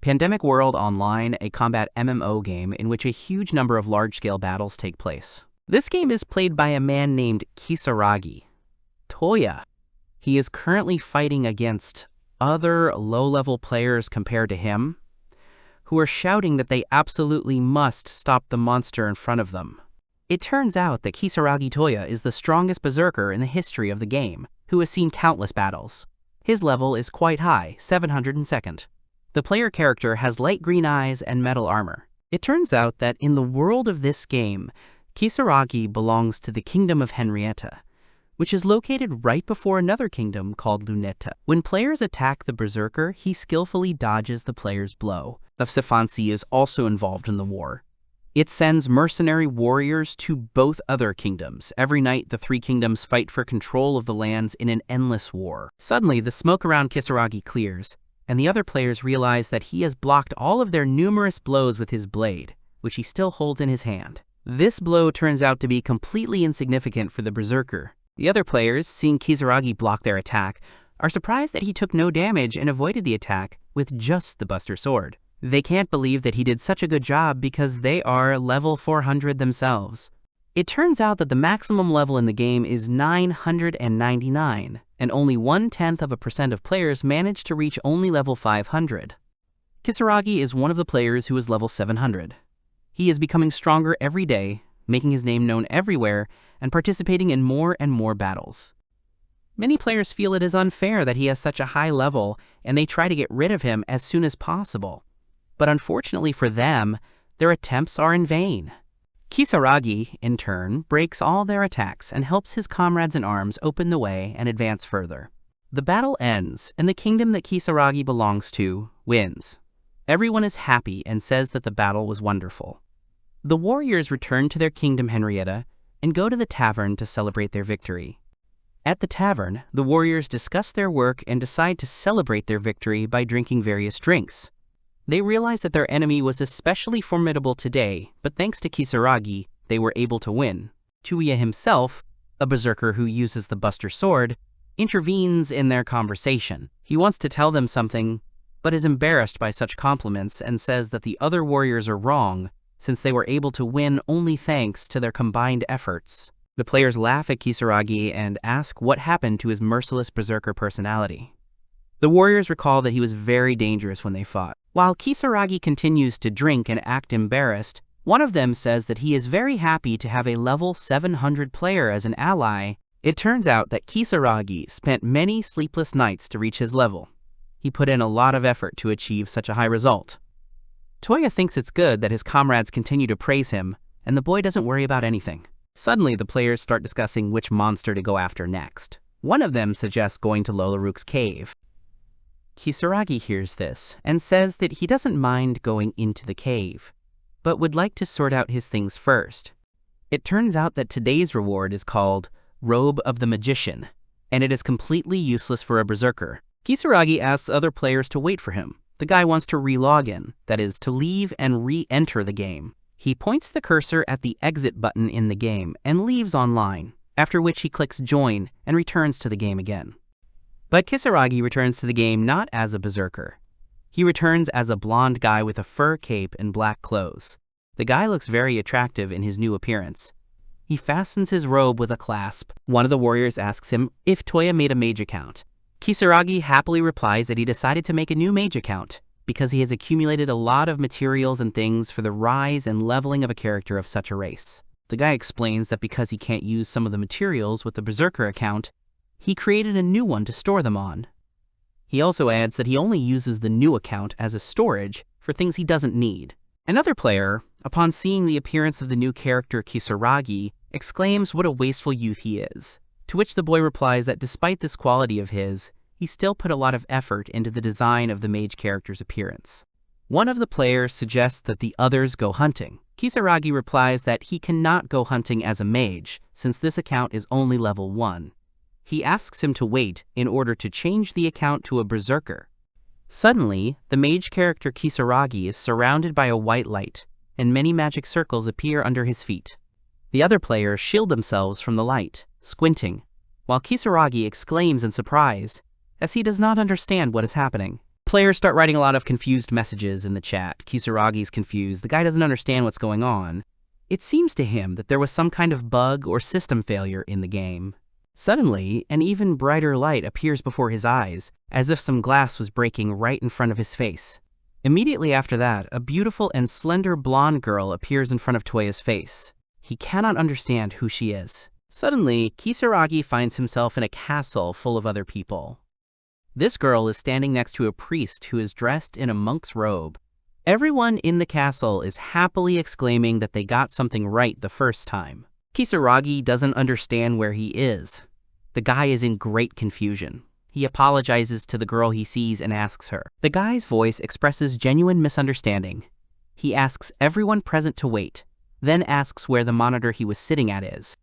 Pandemic World Online, a combat MMO game in which a huge number of large-scale battles take place. This game is played by a man named Kisaragi. Toya. He is currently fighting against other low-level players compared to him, who are shouting that they absolutely must stop the monster in front of them. It turns out that Kisaragi Toya is the strongest berserker in the history of the game, who has seen countless battles. His level is quite high, 702nd. The player character has light green eyes and metal armor. It turns out that in the world of this game, Kisaragi belongs to the Kingdom of Henrietta, which is located right before another kingdom called Luneta. When players attack the berserker, he skillfully dodges the player's blow. Of Sifansi is also involved in the war. It sends mercenary warriors to both other kingdoms. Every night, the three kingdoms fight for control of the lands in an endless war. Suddenly, the smoke around Kisaragi clears, and the other players realize that he has blocked all of their numerous blows with his blade, which he still holds in his hand. This blow turns out to be completely insignificant for the berserker. The other players, seeing Kisaragi block their attack, are surprised that he took no damage and avoided the attack with just the Buster Sword. They can't believe that he did such a good job because they are level 400 themselves. It turns out that the maximum level in the game is 999, and only 0.1% of players manage to reach only level 500. Kisaragi is one of the players who is level 700. He is becoming stronger every day, making his name known everywhere, and participating in more and more battles. Many players feel it is unfair that he has such a high level, and they try to get rid of him as soon as possible. But unfortunately for them, their attempts are in vain. Kisaragi, in turn, breaks all their attacks and helps his comrades in arms open the way and advance further. The battle ends, and the kingdom that Kisaragi belongs to wins. Everyone is happy and says that the battle was wonderful. The warriors return to their kingdom Henrietta and go to the tavern to celebrate their victory. At the tavern, the warriors discuss their work and decide to celebrate their victory by drinking various drinks. They realize that their enemy was especially formidable today, but thanks to Kisaragi, they were able to win. Toya himself, a berserker who uses the Buster Sword, intervenes in their conversation. He wants to tell them something, but is embarrassed by such compliments and says that the other warriors are wrong, since they were able to win only thanks to their combined efforts. The players laugh at Kisaragi and ask what happened to his merciless berserker personality. The warriors recall that he was very dangerous when they fought. While Kisaragi continues to drink and act embarrassed, one of them says that he is very happy to have a level 700 player as an ally. It turns out that Kisaragi spent many sleepless nights to reach his level. He put in a lot of effort to achieve such a high result. Toya thinks it's good that his comrades continue to praise him, and the boy doesn't worry about anything. Suddenly, the players start discussing which monster to go after next. One of them suggests going to Lolarook's cave. Kisaragi hears this and says that he doesn't mind going into the cave, but would like to sort out his things first. It turns out that today's reward is called Robe of the Magician, and it is completely useless for a berserker. Kisaragi asks other players to wait for him. The guy wants to re-log in, that is, to leave and re-enter the game. He points the cursor at the exit button in the game and leaves online, after which he clicks join and returns to the game again. But Kisaragi returns to the game not as a berserker. He returns as a blonde guy with a fur cape and black clothes. The guy looks very attractive in his new appearance. He fastens his robe with a clasp. One of the warriors asks him if Toya made a Mage account. Kisaragi happily replies that he decided to make a new Mage account because he has accumulated a lot of materials and things for the rise and leveling of a character of such a race. The guy explains that because he can't use some of the materials with the Berserker account, he created a new one to store them on. He also adds that he only uses the new account as a storage for things he doesn't need. Another player, upon seeing the appearance of the new character Kisaragi, exclaims what a wasteful youth he is, to which the boy replies that despite this quality of his, he still put a lot of effort into the design of the mage character's appearance. One of the players suggests that the others go hunting. Kisaragi replies that he cannot go hunting as a mage, since this account is only level 1. He asks him to wait in order to change the account to a berserker. Suddenly, the mage character Kisaragi is surrounded by a white light, and many magic circles appear under his feet. The other players shield themselves from the light, squinting, while Kisaragi exclaims in surprise, as he does not understand what is happening. Players start writing a lot of confused messages in the chat. Kisaragi's confused. The guy doesn't understand what's going on. It seems to him that there was some kind of bug or system failure in the game. Suddenly, an even brighter light appears before his eyes, as if some glass was breaking right in front of his face. Immediately after that, a beautiful and slender blonde girl appears in front of Toya's face. He cannot understand who she is. Suddenly, Kisaragi finds himself in a castle full of other people. This girl is standing next to a priest who is dressed in a monk's robe. Everyone in the castle is happily exclaiming that they got something right the first time. Kisaragi doesn't understand where he is. The guy is in great confusion. He apologizes to the girl he sees and asks her. The guy's voice expresses genuine misunderstanding. He asks everyone present to wait, then asks where the monitor he was sitting at is.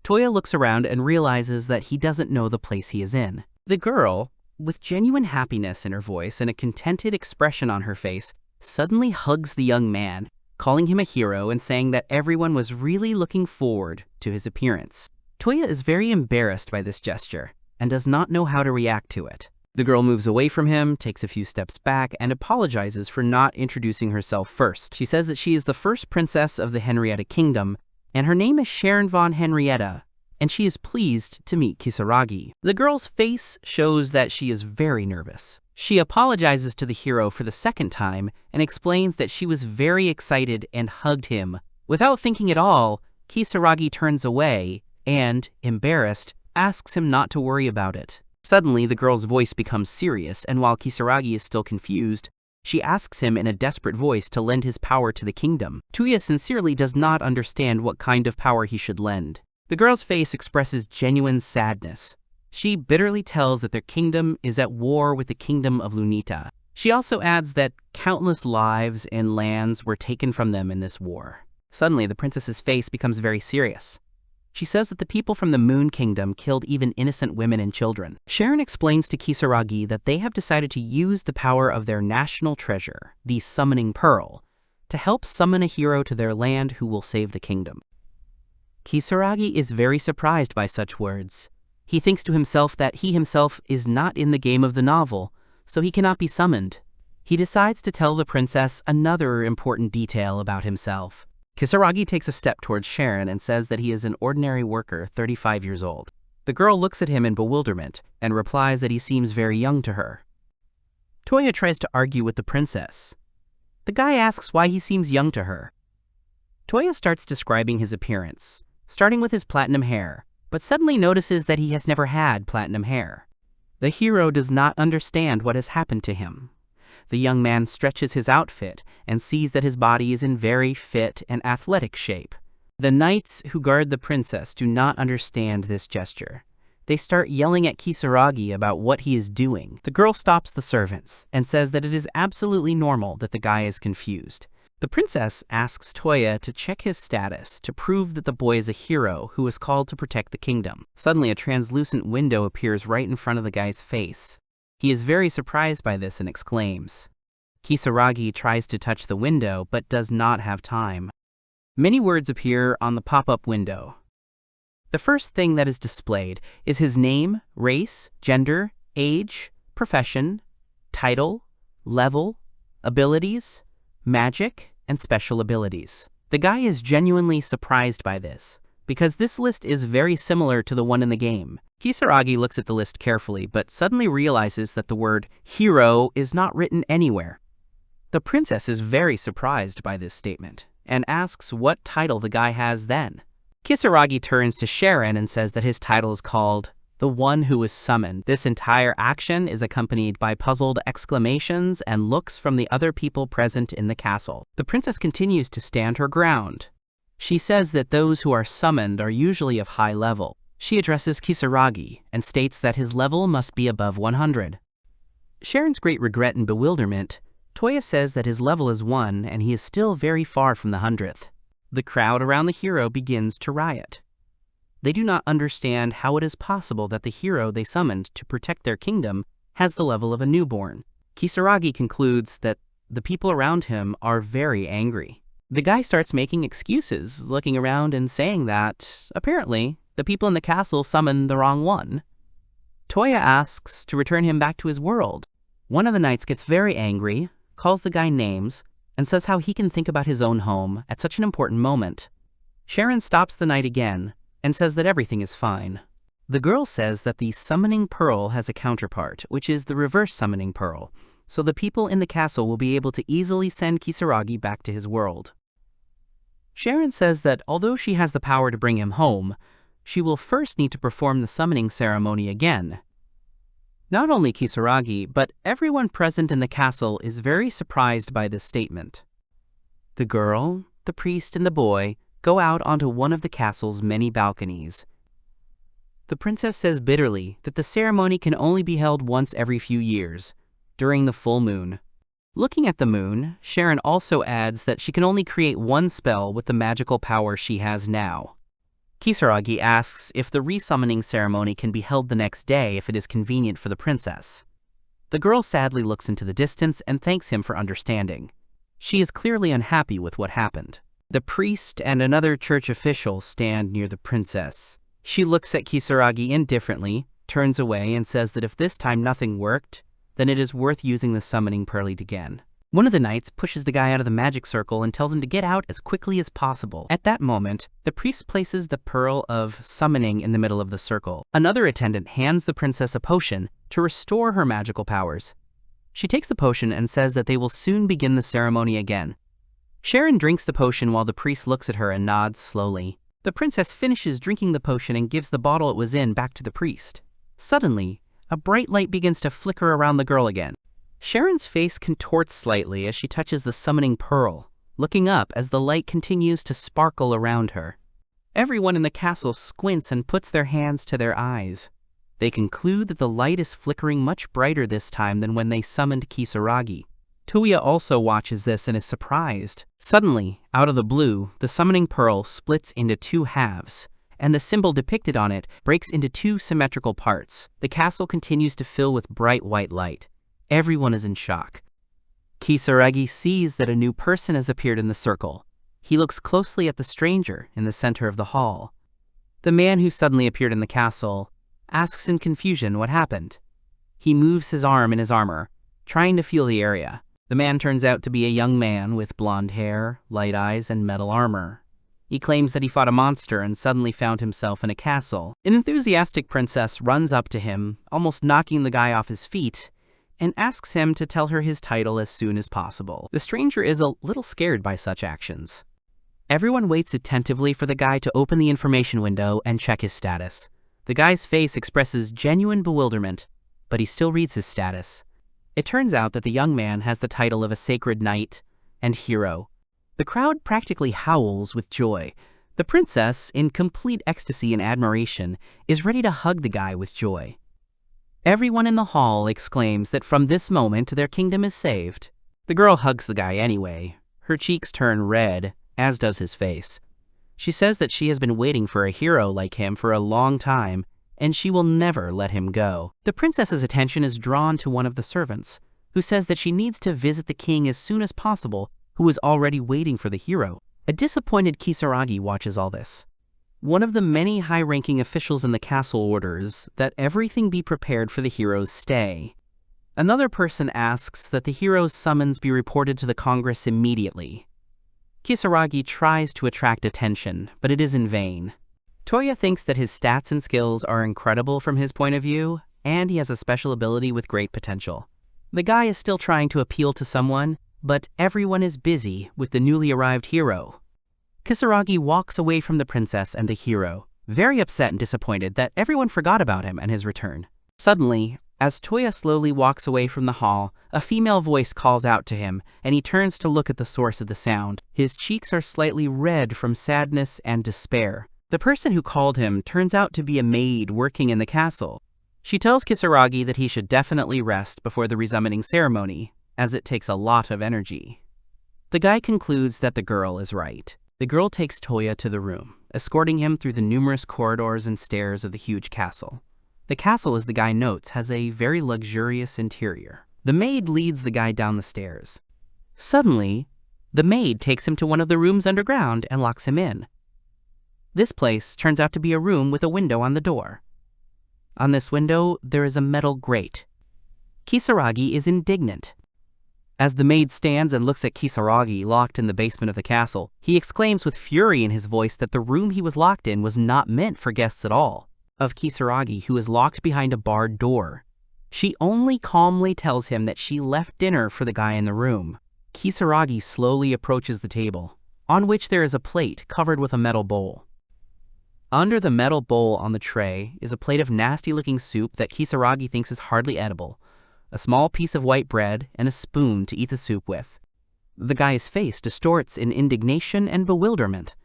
Toya looks around and realizes that he doesn't know the place he is in. The girl, with genuine happiness in her voice and a contented expression on her face, suddenly hugs the young man, calling him a hero and saying that everyone was really looking forward to his appearance. Toya is very embarrassed by this gesture and does not know how to react to it. The girl moves away from him, takes a few steps back, and apologizes for not introducing herself first. She says that she is the first princess of the Henrietta Kingdom, and her name is Sharon von Henrietta, and she is pleased to meet Kisaragi. The girl's face shows that she is very nervous. She apologizes to the hero for the second time and explains that she was very excited and hugged him. Without thinking at all, Kisaragi turns away and, embarrassed, asks him not to worry about it. Suddenly, the girl's voice becomes serious, and while Kisaragi is still confused, she asks him in a desperate voice to lend his power to the kingdom. Toya sincerely does not understand what kind of power he should lend. The girl's face expresses genuine sadness. She bitterly tells that their kingdom is at war with the kingdom of Lunita. She also adds that countless lives and lands were taken from them in this war. Suddenly, the princess's face becomes very serious. She says that the people from the Moon Kingdom killed even innocent women and children. Sharon explains to Kisaragi that they have decided to use the power of their national treasure, the Summoning Pearl, to help summon a hero to their land who will save the kingdom. Kisaragi is very surprised by such words. He thinks to himself that he himself is not in the game of the novel, so he cannot be summoned. He decides to tell the princess another important detail about himself. Kisaragi takes a step towards Sharon and says that he is an ordinary worker, 35 years old. The girl looks at him in bewilderment and replies that he seems very young to her. Toya tries to argue with the princess. The guy asks why he seems young to her. Toya starts describing his appearance, starting with his platinum hair, but suddenly notices that he has never had platinum hair. The hero does not understand what has happened to him. The young man stretches his outfit and sees that his body is in very fit and athletic shape. The knights who guard the princess do not understand this gesture. They start yelling at Kisaragi about what he is doing. The girl stops the servants and says that it is absolutely normal that the guy is confused. The princess asks Toya to check his status to prove that the boy is a hero who is called to protect the kingdom. Suddenly, a translucent window appears right in front of the guy's face. He is very surprised by this and exclaims. Kisaragi tries to touch the window but does not have time. Many words appear on the pop-up window. The first thing that is displayed is his name, race, gender, age, profession, title, level, abilities, magic, and special abilities. The guy is genuinely surprised by this, because this list is very similar to the one in the game. Kisaragi looks at the list carefully, but suddenly realizes that the word hero is not written anywhere. The princess is very surprised by this statement, and asks what title the guy has then. Kisaragi turns to Sharon and says that his title is called The One Who Was Summoned. This entire action is accompanied by puzzled exclamations and looks from the other people present in the castle. The princess continues to stand her ground. She says that those who are summoned are usually of high level. She addresses Kisaragi and states that his level must be above 100. Sharon's great regret and bewilderment, Toya says that his level is 1 and he is still very far from the 100th. The crowd around the hero begins to riot. They do not understand how it is possible that the hero they summoned to protect their kingdom has the level of a newborn. Kisaragi concludes that the people around him are very angry. The guy starts making excuses, looking around and saying that, apparently, the people in the castle summoned the wrong one. Toya asks to return him back to his world. One of the knights gets very angry, calls the guy names, and says how he can think about his own home at such an important moment. Sharon stops the knight again and says that everything is fine. The girl says that the summoning pearl has a counterpart, which is the reverse summoning pearl, so the people in the castle will be able to easily send Kisaragi back to his world. Sharon says that although she has the power to bring him home, she will first need to perform the summoning ceremony again. Not only Kisaragi, but everyone present in the castle is very surprised by this statement. The girl, the priest, and the boy go out onto one of the castle's many balconies. The princess says bitterly that the ceremony can only be held once every few years, during the full moon. Looking at the moon, Sharon also adds that she can only create one spell with the magical power she has now. Kisaragi asks if the resummoning ceremony can be held the next day if it is convenient for the princess. The girl sadly looks into the distance and thanks him for understanding. She is clearly unhappy with what happened. The priest and another church official stand near the princess. She looks at Kisaragi indifferently, turns away, and says that if this time nothing worked, then it is worth using the summoning pearl again. One of the knights pushes the guy out of the magic circle and tells him to get out as quickly as possible. At that moment, the priest places the pearl of summoning in the middle of the circle. Another attendant hands the princess a potion to restore her magical powers. She takes the potion and says that they will soon begin the ceremony again. Sharon drinks the potion while the priest looks at her and nods slowly. The princess finishes drinking the potion and gives the bottle it was in back to the priest. Suddenly, a bright light begins to flicker around the girl again. Sharon's face contorts slightly as she touches the summoning pearl, looking up as the light continues to sparkle around her. Everyone in the castle squints and puts their hands to their eyes. They conclude that the light is flickering much brighter this time than when they summoned Kisaragi. Toya also watches this and is surprised. Suddenly, out of the blue, the summoning pearl splits into two halves, and the symbol depicted on it breaks into two symmetrical parts. The castle continues to fill with bright white light. Everyone is in shock. Kisaragi sees that a new person has appeared in the circle. He looks closely at the stranger in the center of the hall. The man who suddenly appeared in the castle asks in confusion what happened. He moves his arm in his armor, trying to feel the area. The man turns out to be a young man with blonde hair, light eyes, and metal armor. He claims that he fought a monster and suddenly found himself in a castle. An enthusiastic princess runs up to him, almost knocking the guy off his feet, and asks him to tell her his title as soon as possible. The stranger is a little scared by such actions. Everyone waits attentively for the guy to open the information window and check his status. The guy's face expresses genuine bewilderment, but he still reads his status. It turns out that the young man has the title of a sacred knight and hero. The crowd practically howls with joy. The princess, in complete ecstasy and admiration, is ready to hug the guy with joy. Everyone in the hall exclaims that from this moment their kingdom is saved. The girl hugs the guy anyway. Her cheeks turn red, as does his face. She says that she has been waiting for a hero like him for a long time, and she will never let him go. The princess's attention is drawn to one of the servants, who says that she needs to visit the king as soon as possible, who is already waiting for the hero. A disappointed Kisaragi watches all this. One of the many high-ranking officials in the castle orders that everything be prepared for the hero's stay. Another person asks that the hero's summons be reported to the Congress immediately. Kisaragi tries to attract attention, but it is in vain. Toya thinks that his stats and skills are incredible from his point of view, and he has a special ability with great potential. The guy is still trying to appeal to someone, but everyone is busy with the newly arrived hero. Kisaragi walks away from the princess and the hero, very upset and disappointed that everyone forgot about him and his return. Suddenly, as Toya slowly walks away from the hall, a female voice calls out to him, and he turns to look at the source of the sound. His cheeks are slightly red from sadness and despair. The person who called him turns out to be a maid working in the castle. She tells Kisaragi that he should definitely rest before the resummoning ceremony, as it takes a lot of energy. The guy concludes that the girl is right. The girl takes Toya to the room, escorting him through the numerous corridors and stairs of the huge castle. The castle, as the guy notes, has a very luxurious interior. The maid leads the guy down the stairs. Suddenly, the maid takes him to one of the rooms underground and locks him in. This place turns out to be a room with a window on the door. On this window, there is a metal grate. Kisaragi is indignant. As the maid stands and looks at Kisaragi locked in the basement of the castle, he exclaims with fury in his voice that the room he was locked in was not meant for guests at all. Of Kisaragi, who is locked behind a barred door. She only calmly tells him that she left dinner for the guy in the room. Kisaragi slowly approaches the table, on which there is a plate covered with a metal bowl. Under the metal bowl on the tray is a plate of nasty-looking soup that Kisaragi thinks is hardly edible, a small piece of white bread, and a spoon to eat the soup with. The guy's face distorts in indignation and bewilderment.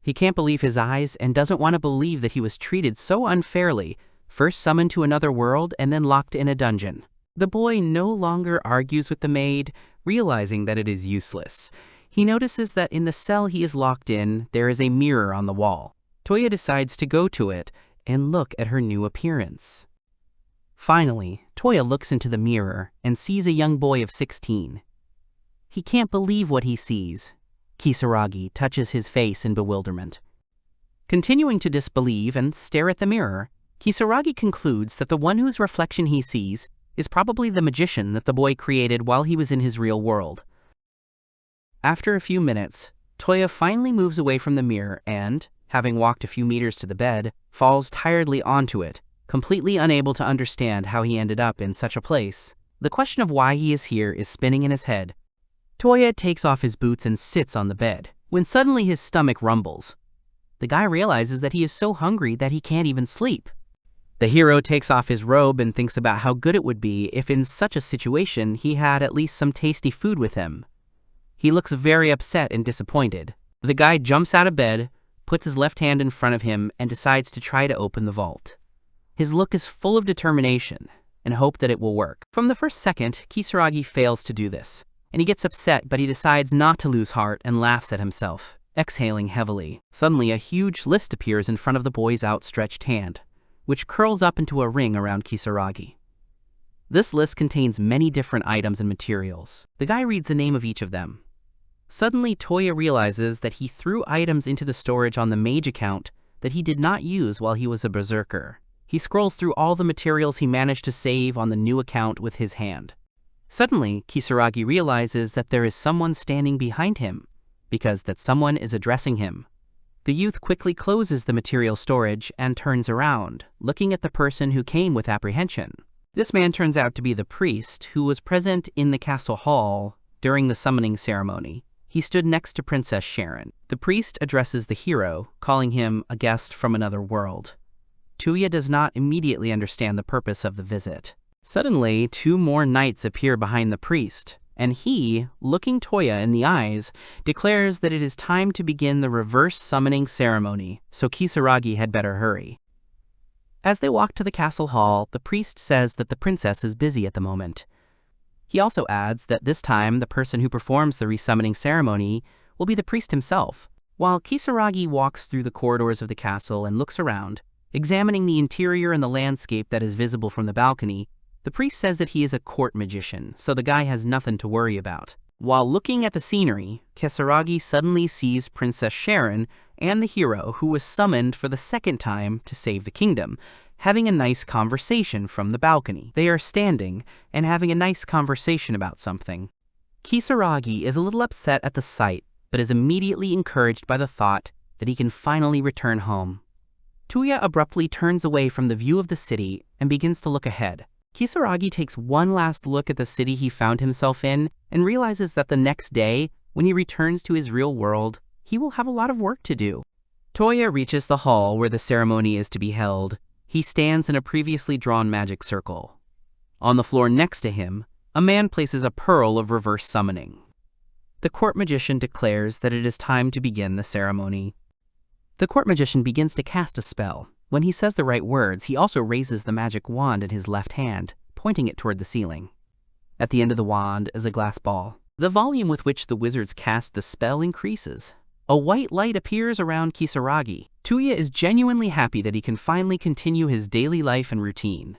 He can't believe his eyes and doesn't want to believe that he was treated so unfairly, first summoned to another world and then locked in a dungeon. The boy no longer argues with the maid, realizing that it is useless. He notices that in the cell he is locked in, there is a mirror on the wall. Toya decides to go to it and look at her new appearance. Finally, Toya looks into the mirror and sees a young boy of 16. He can't believe what he sees. Kisaragi touches his face in bewilderment. Continuing to disbelieve and stare at the mirror, Kisaragi concludes that the one whose reflection he sees is probably the magician that the boy created while he was in his real world. After a few minutes, Toya finally moves away from the mirror and, having walked a few meters to the bed, falls tiredly onto it, completely unable to understand how he ended up in such a place. The question of why he is here is spinning in his head. Toya takes off his boots and sits on the bed, when suddenly his stomach rumbles. The guy realizes that he is so hungry that he can't even sleep. The hero takes off his robe and thinks about how good it would be if in such a situation he had at least some tasty food with him. He looks very upset and disappointed. The guy jumps out of bed, puts his left hand in front of him, and decides to try to open the vault. His look is full of determination and hope that it will work. From the first second, Kisaragi fails to do this, and he gets upset, but he decides not to lose heart and laughs at himself, exhaling heavily. Suddenly, a huge list appears in front of the boy's outstretched hand, which curls up into a ring around Kisaragi. This list contains many different items and materials. The guy reads the name of each of them. Suddenly, Toya realizes that he threw items into the storage on the Mage account that he did not use while he was a Berserker. He scrolls through all the materials he managed to save on the new account with his hand. Suddenly, Kisaragi realizes that there is someone standing behind him, because that someone is addressing him. The youth quickly closes the material storage and turns around, looking at the person who came with apprehension. This man turns out to be the priest who was present in the castle hall during the summoning ceremony. He stood next to Princess Sharon. The priest addresses the hero, calling him a guest from another world. Toya does not immediately understand the purpose of the visit. Suddenly, two more knights appear behind the priest, and he, looking Toya in the eyes, declares that it is time to begin the reverse summoning ceremony, so Kisaragi had better hurry. As they walk to the castle hall, the priest says that the princess is busy at the moment. He also adds that this time the person who performs the resummoning ceremony will be the priest himself. While Kisaragi walks through the corridors of the castle and looks around, examining the interior and the landscape that is visible from the balcony, the priest says that he is a court magician, so the guy has nothing to worry about. While looking at the scenery, Kisaragi suddenly sees Princess Sharon and the hero who was summoned for the second time to save the kingdom, having a nice conversation from the balcony. They are standing and having a nice conversation about something. Kisaragi is a little upset at the sight, but is immediately encouraged by the thought that he can finally return home. Toya abruptly turns away from the view of the city and begins to look ahead. Kisaragi takes one last look at the city he found himself in and realizes that the next day, when he returns to his real world, he will have a lot of work to do. Toya reaches the hall where the ceremony is to be held. He stands in a previously drawn magic circle. On the floor next to him, a man places a pearl of reverse summoning. The court magician declares that it is time to begin the ceremony. The court magician begins to cast a spell. When he says the right words, he also raises the magic wand in his left hand, pointing it toward the ceiling. At the end of the wand is a glass ball. The volume with which the wizards cast the spell increases. A white light appears around Kisaragi. Toya is genuinely happy that he can finally continue his daily life and routine.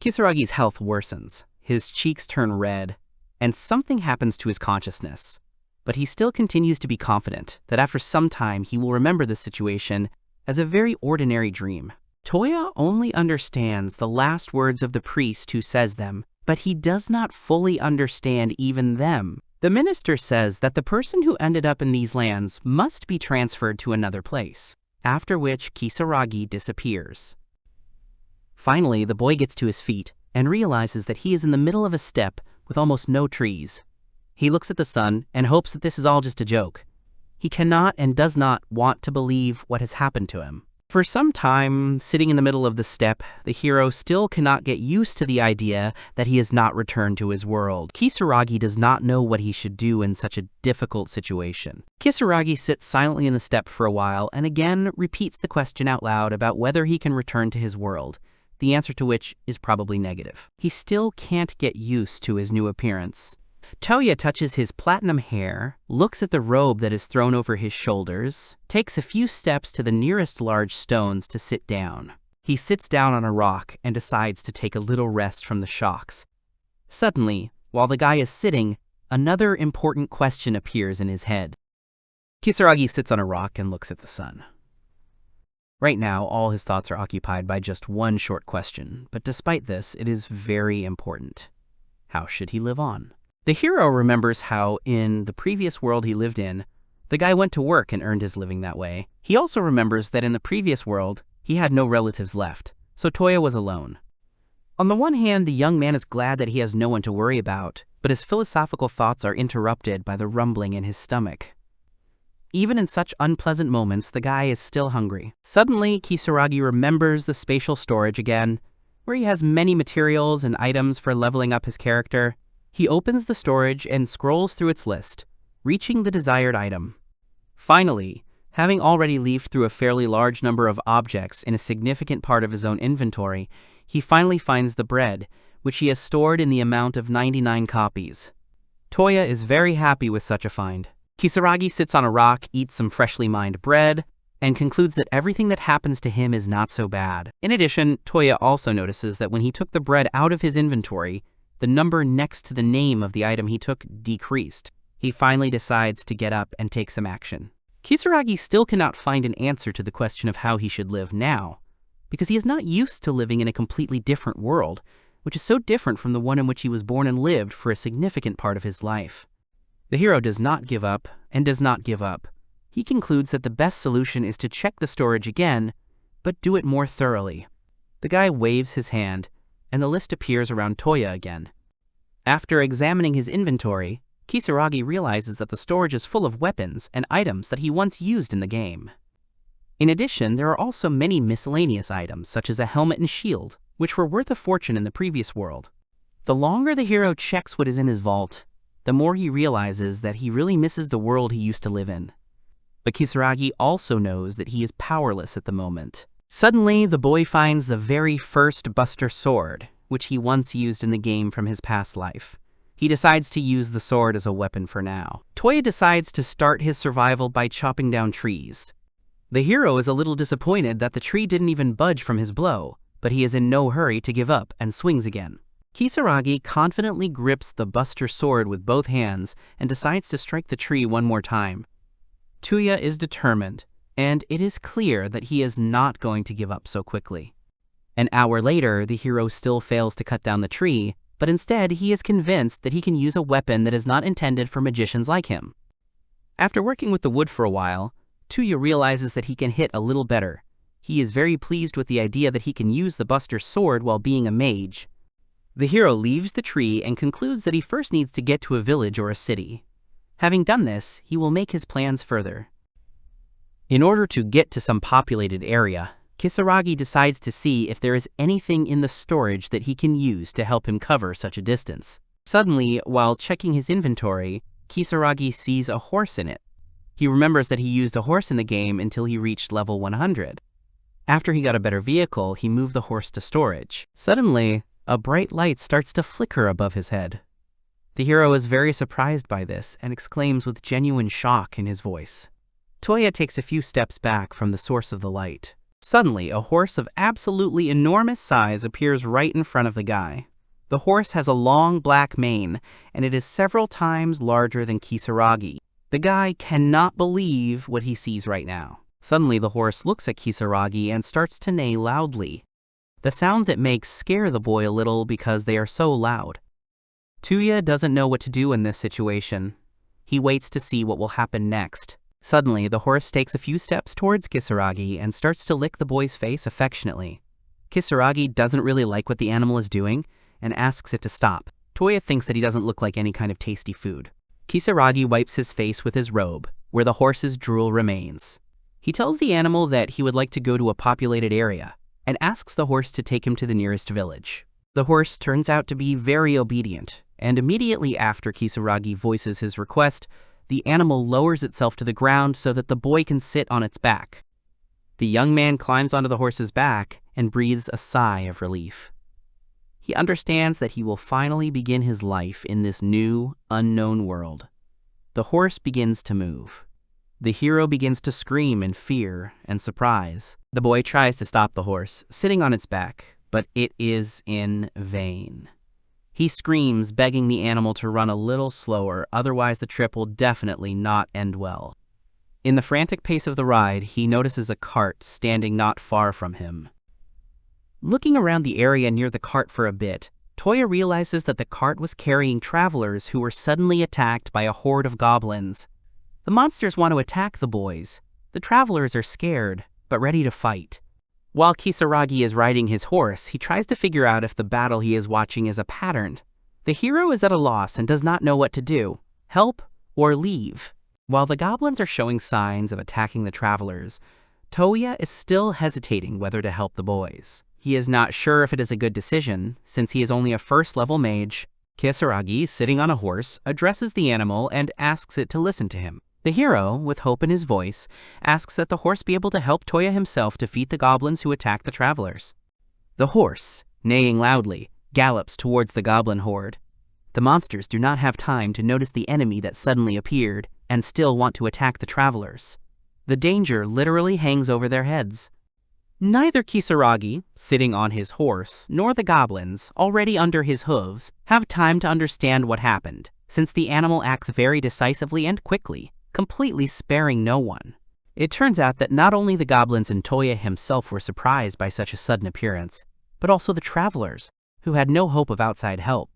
Kisaragi's health worsens. His cheeks turn red, and something happens to his consciousness. But he still continues to be confident that after some time he will remember the situation as a very ordinary dream. Toya only understands the last words of the priest who says them, but he does not fully understand even them. The minister says that the person who ended up in these lands must be transferred to another place, after which Kisaragi disappears. Finally, the boy gets to his feet and realizes that he is in the middle of a steppe with almost no trees. He looks at the sun and hopes that this is all just a joke. He cannot and does not want to believe what has happened to him. For some time, sitting in the middle of the steppe, the hero still cannot get used to the idea that he has not returned to his world. Kisaragi does not know what he should do in such a difficult situation. Kisaragi sits silently in the steppe for a while and again repeats the question out loud about whether he can return to his world, the answer to which is probably negative. He still can't get used to his new appearance. Toya touches his platinum hair, looks at the robe that is thrown over his shoulders, takes a few steps to the nearest large stones to sit down. He sits down on a rock and decides to take a little rest from the shocks. Suddenly, while the guy is sitting, another important question appears in his head. Kisaragi sits on a rock and looks at the sun. Right now, all his thoughts are occupied by just one short question, but despite this, it is very important. How should he live on? The hero remembers how, in the previous world he lived in, the guy went to work and earned his living that way. He also remembers that in the previous world, he had no relatives left, so Toya was alone. On the one hand, the young man is glad that he has no one to worry about, but his philosophical thoughts are interrupted by the rumbling in his stomach. Even in such unpleasant moments, the guy is still hungry. Suddenly, Kisaragi remembers the spatial storage again, where he has many materials and items for leveling up his character. He opens the storage and scrolls through its list, reaching the desired item. Finally, having already leafed through a fairly large number of objects in a significant part of his own inventory, he finally finds the bread, which he has stored in the amount of 99 copies. Toya is very happy with such a find. Kisaragi sits on a rock, eats some freshly mined bread, and concludes that everything that happens to him is not so bad. In addition, Toya also notices that when he took the bread out of his inventory, the number next to the name of the item he took decreased. He finally decides to get up and take some action. Kisaragi still cannot find an answer to the question of how he should live now, because he is not used to living in a completely different world, which is so different from the one in which he was born and lived for a significant part of his life. The hero does not give up and does not give up. He concludes that the best solution is to check the storage again, but do it more thoroughly. The guy waves his hand, and the list appears around Toya again. After examining his inventory, Kisaragi realizes that the storage is full of weapons and items that he once used in the game. In addition, there are also many miscellaneous items, such as a helmet and shield, which were worth a fortune in the previous world. The longer the hero checks what is in his vault, the more he realizes that he really misses the world he used to live in. But Kisaragi also knows that he is powerless at the moment. Suddenly, the boy finds the very first Buster Sword, which he once used in the game from his past life. He decides to use the sword as a weapon for now. Toya decides to start his survival by chopping down trees. The hero is a little disappointed that the tree didn't even budge from his blow, but he is in no hurry to give up and swings again. Kisaragi confidently grips the Buster Sword with both hands and decides to strike the tree one more time. Toya is determined, and it is clear that he is not going to give up so quickly. An hour later, the hero still fails to cut down the tree, but instead he is convinced that he can use a weapon that is not intended for magicians like him. After working with the wood for a while, Toya realizes that he can hit a little better. He is very pleased with the idea that he can use the Buster Sword while being a mage. The hero leaves the tree and concludes that he first needs to get to a village or a city. Having done this, he will make his plans further. In order to get to some populated area, Kisaragi decides to see if there is anything in the storage that he can use to help him cover such a distance. Suddenly, while checking his inventory, Kisaragi sees a horse in it. He remembers that he used a horse in the game until he reached level 100. After he got a better vehicle, he moved the horse to storage. Suddenly, a bright light starts to flicker above his head. The hero is very surprised by this and exclaims with genuine shock in his voice. Toya takes a few steps back from the source of the light. Suddenly, a horse of absolutely enormous size appears right in front of the guy. The horse has a long black mane, and it is several times larger than Kisaragi. The guy cannot believe what he sees right now. Suddenly, the horse looks at Kisaragi and starts to neigh loudly. The sounds it makes scare the boy a little because they are so loud. Toya doesn't know what to do in this situation. He waits to see what will happen next. Suddenly, the horse takes a few steps towards Kisaragi and starts to lick the boy's face affectionately. Kisaragi doesn't really like what the animal is doing and asks it to stop. Toya thinks that he doesn't look like any kind of tasty food. Kisaragi wipes his face with his robe, where the horse's drool remains. He tells the animal that he would like to go to a populated area and asks the horse to take him to the nearest village. The horse turns out to be very obedient, and immediately after Kisaragi voices his request, the animal lowers itself to the ground so that the boy can sit on its back. The young man climbs onto the horse's back and breathes a sigh of relief. He understands that he will finally begin his life in this new, unknown world. The horse begins to move. The hero begins to scream in fear and surprise. The boy tries to stop the horse, sitting on its back, but it is in vain. He screams, begging the animal to run a little slower, otherwise the trip will definitely not end well. In the frantic pace of the ride, he notices a cart standing not far from him. Looking around the area near the cart for a bit, Toya realizes that the cart was carrying travelers who were suddenly attacked by a horde of goblins. The monsters want to attack the boys. The travelers are scared, but ready to fight. While Kisaragi is riding his horse, he tries to figure out if the battle he is watching is a pattern. The hero is at a loss and does not know what to do, help or leave. While the goblins are showing signs of attacking the travelers, Toya is still hesitating whether to help the boys. He is not sure if it is a good decision, since he is only a first-level mage. Kisaragi, sitting on a horse, addresses the animal and asks it to listen to him. The hero, with hope in his voice, asks that the horse be able to help Toya himself defeat the goblins who attack the travelers. The horse, neighing loudly, gallops towards the goblin horde. The monsters do not have time to notice the enemy that suddenly appeared and still want to attack the travelers. The danger literally hangs over their heads. Neither Kisaragi, sitting on his horse, nor the goblins, already under his hooves, have time to understand what happened, since the animal acts very decisively and quickly, completely sparing no one. It turns out that not only the goblins and Toya himself were surprised by such a sudden appearance, but also the travelers, who had no hope of outside help.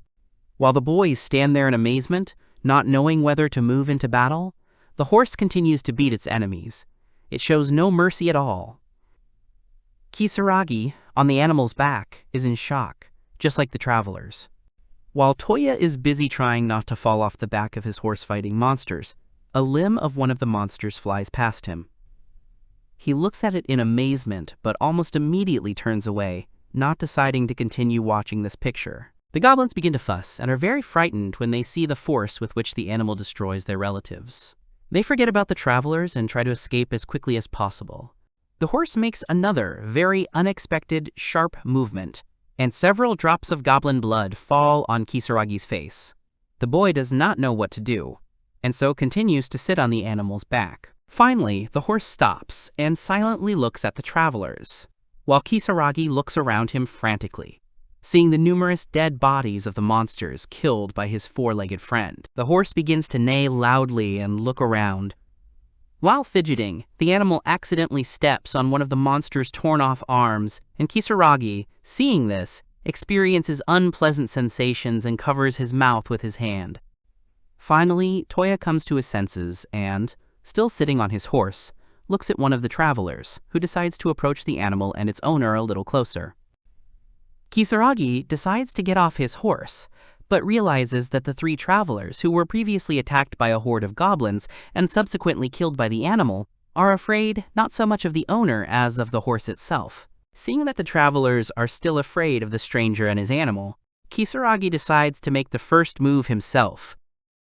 While the boys stand there in amazement, not knowing whether to move into battle, the horse continues to beat its enemies. It shows no mercy at all. Kisaragi, on the animal's back, is in shock, just like the travelers. While Toya is busy trying not to fall off the back of his horse fighting monsters, a limb of one of the monsters flies past him. He looks at it in amazement, but almost immediately turns away, not deciding to continue watching this picture. The goblins begin to fuss and are very frightened when they see the force with which the animal destroys their relatives. They forget about the travelers and try to escape as quickly as possible. The horse makes another, very unexpected, sharp movement, and several drops of goblin blood fall on Kisaragi's face. The boy does not know what to do, and so continues to sit on the animal's back. Finally, the horse stops and silently looks at the travelers, while Kisaragi looks around him frantically, seeing the numerous dead bodies of the monsters killed by his four-legged friend. The horse begins to neigh loudly and look around. While fidgeting, the animal accidentally steps on one of the monster's torn-off arms, and Kisaragi, seeing this, experiences unpleasant sensations and covers his mouth with his hand. Finally, Toya comes to his senses and, still sitting on his horse, looks at one of the travelers, who decides to approach the animal and its owner a little closer. Kisaragi decides to get off his horse, but realizes that the three travelers who were previously attacked by a horde of goblins and subsequently killed by the animal are afraid not so much of the owner as of the horse itself. Seeing that the travelers are still afraid of the stranger and his animal, Kisaragi decides to make the first move himself.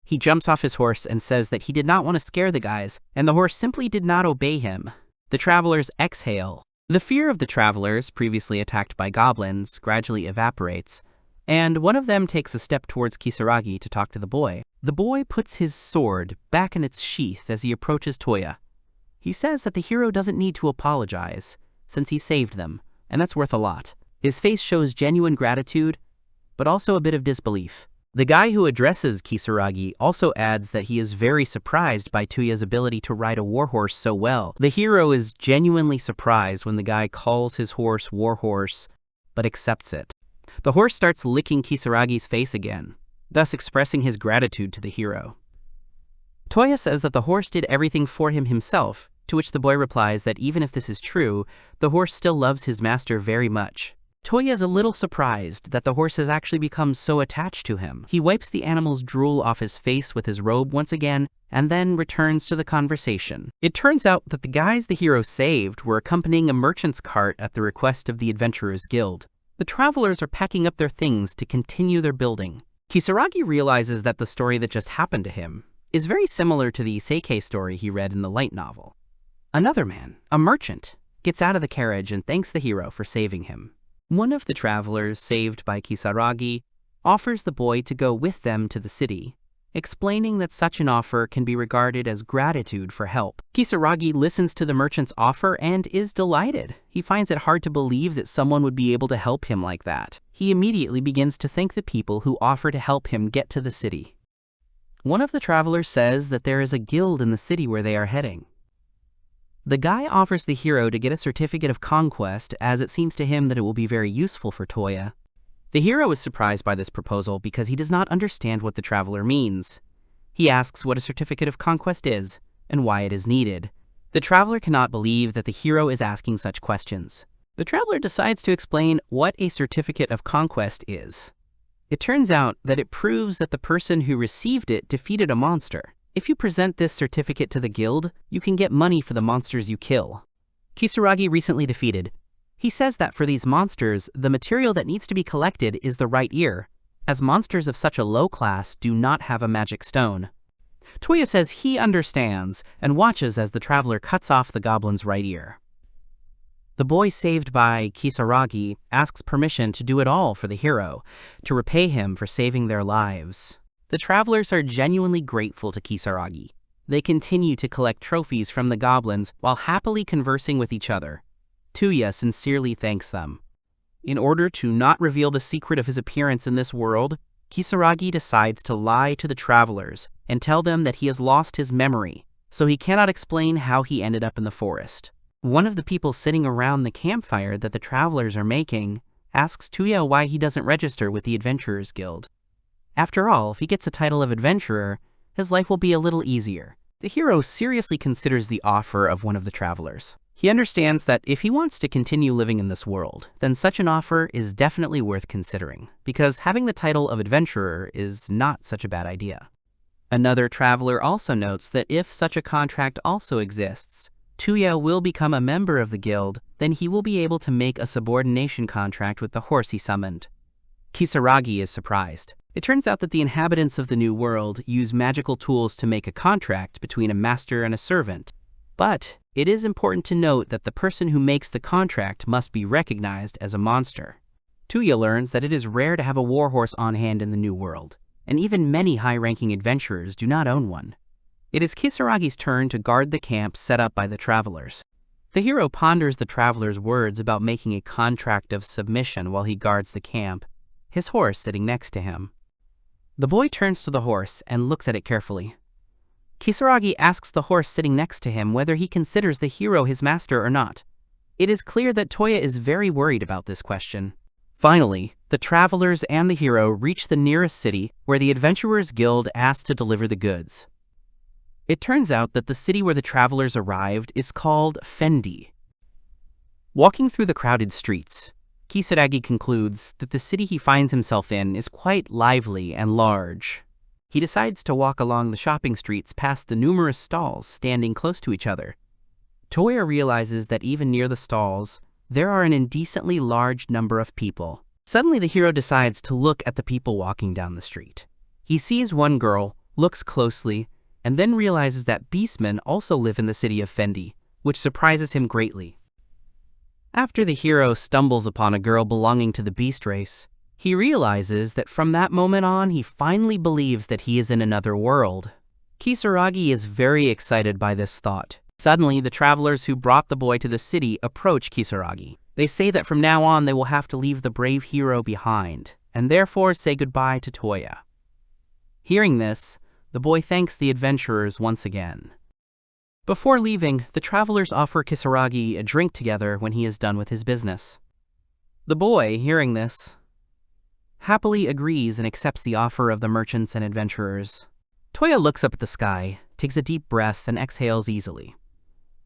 He jumps off his horse and says that he did not want to scare the guys, and the horse simply did not obey him. The travelers exhale. The fear of the travelers, previously attacked by goblins, gradually evaporates, and one of them takes a step towards Kisaragi to talk to the boy. The boy puts his sword back in its sheath as he approaches Toya. He says that the hero doesn't need to apologize, since he saved them, and that's worth a lot. His face shows genuine gratitude, but also a bit of disbelief. The guy who addresses Kisaragi also adds that he is very surprised by Toya's ability to ride a warhorse so well. The hero is genuinely surprised when the guy calls his horse Warhorse, but accepts it. The horse starts licking Kisaragi's face again, thus expressing his gratitude to the hero. Toya says that the horse did everything for him himself, to which the boy replies that even if this is true, the horse still loves his master very much. Toya is a little surprised that the horse has actually become so attached to him. He wipes the animal's drool off his face with his robe once again, and then returns to the conversation. It turns out that the guys the hero saved were accompanying a merchant's cart at the request of the Adventurers Guild. The travelers are packing up their things to continue their building. Kisaragi realizes that the story that just happened to him is very similar to the Isekai story he read in the light novel. Another man, a merchant, gets out of the carriage and thanks the hero for saving him. One of the travelers saved by Kisaragi offers the boy to go with them to the city, explaining that such an offer can be regarded as gratitude for help. Kisaragi listens to the merchant's offer and is delighted. He finds it hard to believe that someone would be able to help him like that. He immediately begins to thank the people who offer to help him get to the city. One of the travelers says that there is a guild in the city where they are heading. The guy offers the hero to get a certificate of conquest, as it seems to him that it will be very useful for Toya. The hero is surprised by this proposal because he does not understand what the traveler means. He asks what a certificate of conquest is and why it is needed. The traveler cannot believe that the hero is asking such questions. The traveler decides to explain what a certificate of conquest is. It turns out that it proves that the person who received it defeated a monster. If you present this certificate to the guild, you can get money for the monsters you kill. Kisaragi recently defeated. He says that for these monsters, the material that needs to be collected is the right ear, as monsters of such a low class do not have a magic stone. Toya says he understands and watches as the traveler cuts off the goblin's right ear. The boy saved by Kisaragi asks permission to do it all for the hero, to repay him for saving their lives. The travelers are genuinely grateful to Kisaragi. They continue to collect trophies from the goblins while happily conversing with each other. Toya sincerely thanks them. In order to not reveal the secret of his appearance in this world, Kisaragi decides to lie to the travelers and tell them that he has lost his memory, so he cannot explain how he ended up in the forest. One of the people sitting around the campfire that the travelers are making asks Toya why he doesn't register with the Adventurers Guild. After all, if he gets a title of adventurer, his life will be a little easier. The hero seriously considers the offer of one of the travelers. He understands that if he wants to continue living in this world, then such an offer is definitely worth considering, because having the title of adventurer is not such a bad idea. Another traveler also notes that if such a contract also exists, Toya will become a member of the guild, then he will be able to make a subordination contract with the horse he summoned. Kisaragi is surprised. It turns out that the inhabitants of the New World use magical tools to make a contract between a master and a servant. But it is important to note that the person who makes the contract must be recognized as a monster. Toya learns that it is rare to have a warhorse on hand in the New World, and even many high-ranking adventurers do not own one. It is Kisaragi's turn to guard the camp set up by the travelers. The hero ponders the travelers' words about making a contract of submission while he guards the camp, his horse sitting next to him. The boy turns to the horse and looks at it carefully. Kisaragi asks the horse sitting next to him whether he considers the hero his master or not. It is clear that Toya is very worried about this question. Finally, the travelers and the hero reach the nearest city where the Adventurers Guild asks to deliver the goods. It turns out that the city where the travelers arrived is called Fendi. Walking through the crowded streets, Kisaragi concludes that the city he finds himself in is quite lively and large. He decides to walk along the shopping streets past the numerous stalls standing close to each other. Toya realizes that even near the stalls, there are an indecently large number of people. Suddenly the hero decides to look at the people walking down the street. He sees one girl, looks closely, and then realizes that beastmen also live in the city of Fendi, which surprises him greatly. After the hero stumbles upon a girl belonging to the beast race, he realizes that from that moment on he finally believes that he is in another world. Kisaragi is very excited by this thought. Suddenly, the travelers who brought the boy to the city approach Kisaragi. They say that from now on they will have to leave the brave hero behind, and therefore say goodbye to Toya. Hearing this, the boy thanks the adventurers once again. Before leaving, the travelers offer Kisaragi a drink together when he is done with his business. The boy, hearing this, happily agrees and accepts the offer of the merchants and adventurers. Toya looks up at the sky, takes a deep breath, and exhales easily.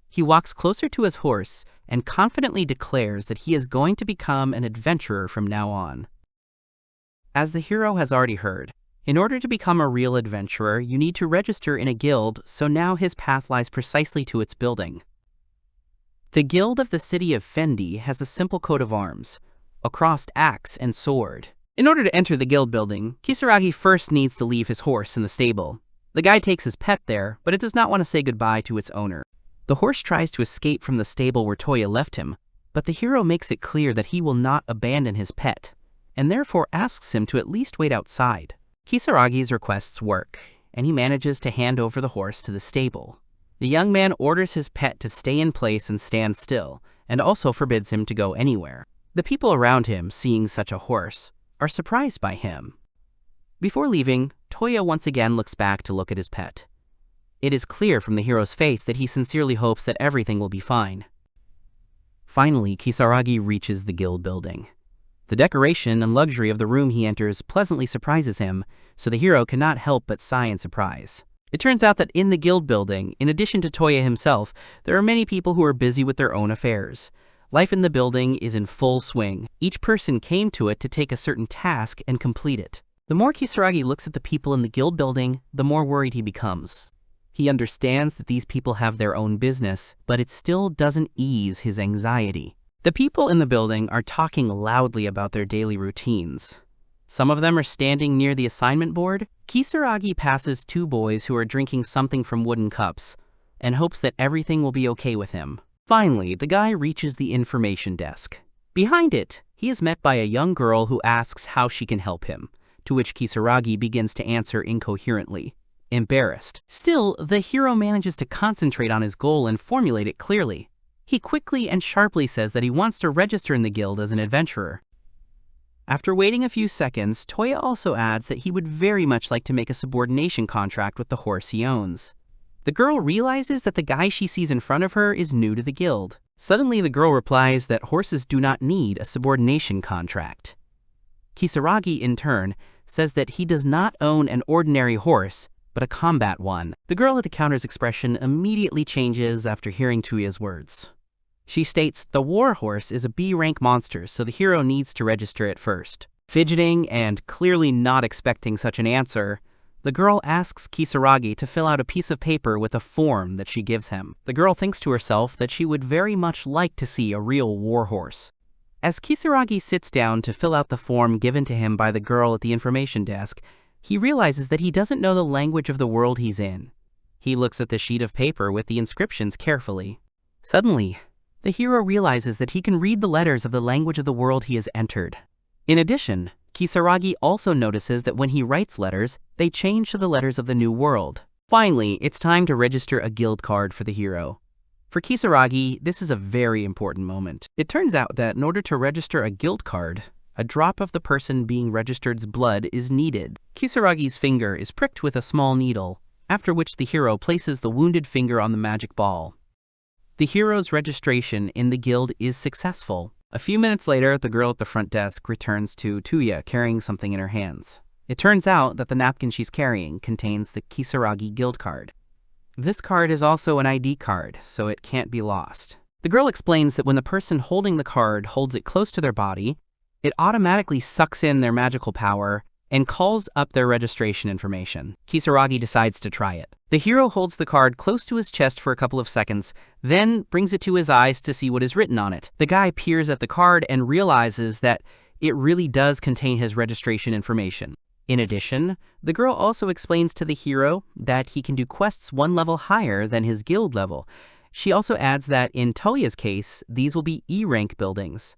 He walks closer to his horse and confidently declares that he is going to become an adventurer from now on. As the hero has already heard, in order to become a real adventurer, you need to register in a guild, so now his path lies precisely to its building. The guild of the city of Fendi has a simple coat of arms, a crossed axe and sword. In order to enter the guild building, Kisaragi first needs to leave his horse in the stable. The guy takes his pet there, but it does not want to say goodbye to its owner. The horse tries to escape from the stable where Toya left him, but the hero makes it clear that he will not abandon his pet, and therefore asks him to at least wait outside. Kisaragi's requests work, and he manages to hand over the horse to the stable. The young man orders his pet to stay in place and stand still, and also forbids him to go anywhere. The people around him, seeing such a horse, are surprised by him. Before leaving, Toya once again looks back to look at his pet. It is clear from the hero's face that he sincerely hopes that everything will be fine. Finally, Kisaragi reaches the guild building. The decoration and luxury of the room he enters pleasantly surprises him, so the hero cannot help but sigh in surprise. It turns out that in the guild building, in addition to Toya himself, there are many people who are busy with their own affairs. Life in the building is in full swing. Each person came to it to take a certain task and complete it. The more Kisaragi looks at the people in the guild building, the more worried he becomes. He understands that these people have their own business, but it still doesn't ease his anxiety. The people in the building are talking loudly about their daily routines. Some of them are standing near the assignment board. Kisaragi passes two boys who are drinking something from wooden cups and hopes that everything will be okay with him. Finally, the guy reaches the information desk. Behind it, he is met by a young girl who asks how she can help him, to which Kisaragi begins to answer incoherently, embarrassed. Still, the hero manages to concentrate on his goal and formulate it clearly. He quickly and sharply says that he wants to register in the guild as an adventurer. After waiting a few seconds, Toya also adds that he would very much like to make a subordination contract with the horse he owns. The girl realizes that the guy she sees in front of her is new to the guild. Suddenly, the girl replies that horses do not need a subordination contract. Kisaragi, in turn, says that he does not own an ordinary horse, but a combat one. The girl at the counter's expression immediately changes after hearing Toya's words. She states the war horse is a B-rank monster, so the hero needs to register it first. Fidgeting and clearly not expecting such an answer, the girl asks Kisaragi to fill out a piece of paper with a form that she gives him. The girl thinks to herself that she would very much like to see a real war horse. As Kisaragi sits down to fill out the form given to him by the girl at the information desk, he realizes that he doesn't know the language of the world he's in. He looks at the sheet of paper with the inscriptions carefully. Suddenly, the hero realizes that he can read the letters of the language of the world he has entered. In addition, Kisaragi also notices that when he writes letters, they change to the letters of the new world. Finally, it's time to register a guild card for the hero. For Kisaragi, this is a very important moment. It turns out that in order to register a guild card, a drop of the person being registered's blood is needed. Kisaragi's finger is pricked with a small needle, after which the hero places the wounded finger on the magic ball. The hero's registration in the guild is successful. A few minutes later, the girl at the front desk returns to Toya carrying something in her hands. It turns out that the napkin she's carrying contains the Kisaragi guild card. This card is also an ID card, so it can't be lost. The girl explains that when the person holding the card holds it close to their body, it automatically sucks in their magical power and calls up their registration information. Kisaragi decides to try it. The hero holds the card close to his chest for a couple of seconds, then brings it to his eyes to see what is written on it. The guy peers at the card and realizes that it really does contain his registration information. In addition, the girl also explains to the hero that he can do quests one level higher than his guild level. She also adds that in Toya's case, these will be E-rank buildings.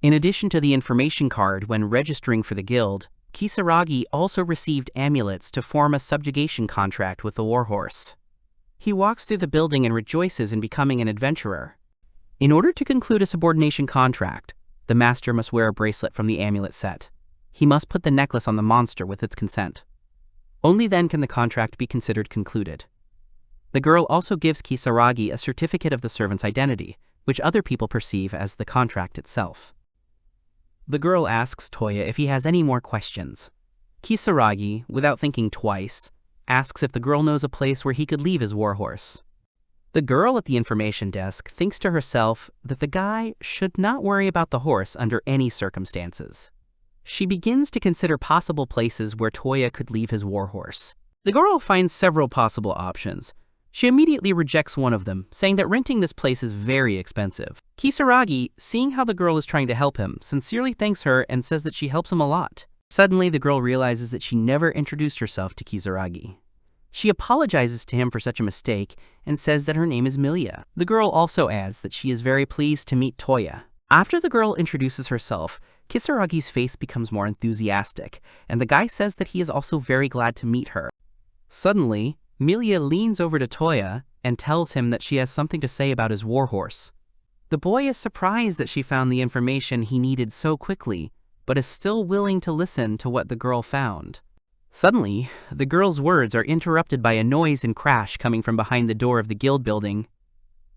In addition to the information card when registering for the guild, Kisaragi also received amulets to form a subjugation contract with the warhorse. He walks through the building and rejoices in becoming an adventurer. In order to conclude a subordination contract, the master must wear a bracelet from the amulet set. He must put the necklace on the monster with its consent. Only then can the contract be considered concluded. The girl also gives Kisaragi a certificate of the servant's identity, which other people perceive as the contract itself. The girl asks Toya if he has any more questions. Kisaragi, without thinking twice, asks if the girl knows a place where he could leave his warhorse. The girl at the information desk thinks to herself that the guy should not worry about the horse under any circumstances. She begins to consider possible places where Toya could leave his warhorse. The girl finds several possible options. She immediately rejects one of them, saying that renting this place is very expensive. Kisaragi, seeing how the girl is trying to help him, sincerely thanks her and says that she helps him a lot. Suddenly, the girl realizes that she never introduced herself to Kisaragi. She apologizes to him for such a mistake and says that her name is Milia. The girl also adds that she is very pleased to meet Toya. After the girl introduces herself, Kisaragi's face becomes more enthusiastic, and the guy says that he is also very glad to meet her. Suddenly, Milia leans over to Toya and tells him that she has something to say about his warhorse. The boy is surprised that she found the information he needed so quickly, but is still willing to listen to what the girl found. Suddenly, the girl's words are interrupted by a noise and crash coming from behind the door of the guild building.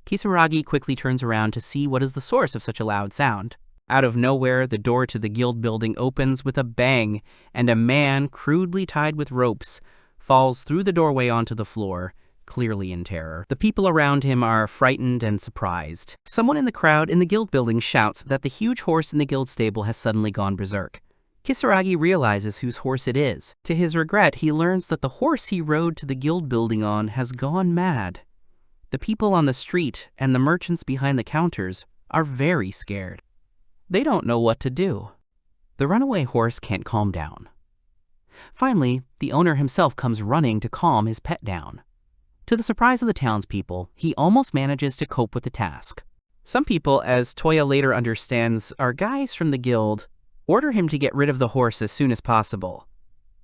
Kisaragi quickly turns around to see what is the source of such a loud sound. Out of nowhere, the door to the guild building opens with a bang, and a man, crudely tied with ropes, falls through the doorway onto the floor, clearly in terror. The people around him are frightened and surprised. Someone in the crowd in the guild building shouts that the huge horse in the guild stable has suddenly gone berserk. Kisaragi realizes whose horse it is. To his regret, he learns that the horse he rode to the guild building on has gone mad. The people on the street and the merchants behind the counters are very scared. They don't know what to do. The runaway horse can't calm down. Finally, the owner himself comes running to calm his pet down. To the surprise of the townspeople, he almost manages to cope with the task. Some people, as Toya later understands, are guys from the guild, order him to get rid of the horse as soon as possible.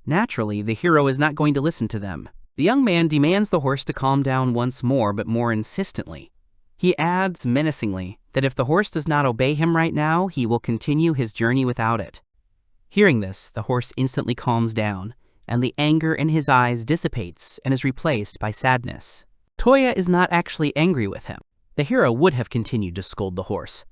Naturally, the hero is not going to listen to them. The young man demands the horse to calm down once more, but more insistently. He adds menacingly that if the horse does not obey him right now, he will continue his journey without it. Hearing this, the horse instantly calms down, and the anger in his eyes dissipates and is replaced by sadness. Toya is not actually angry with him. The hero would have continued to scold the horse.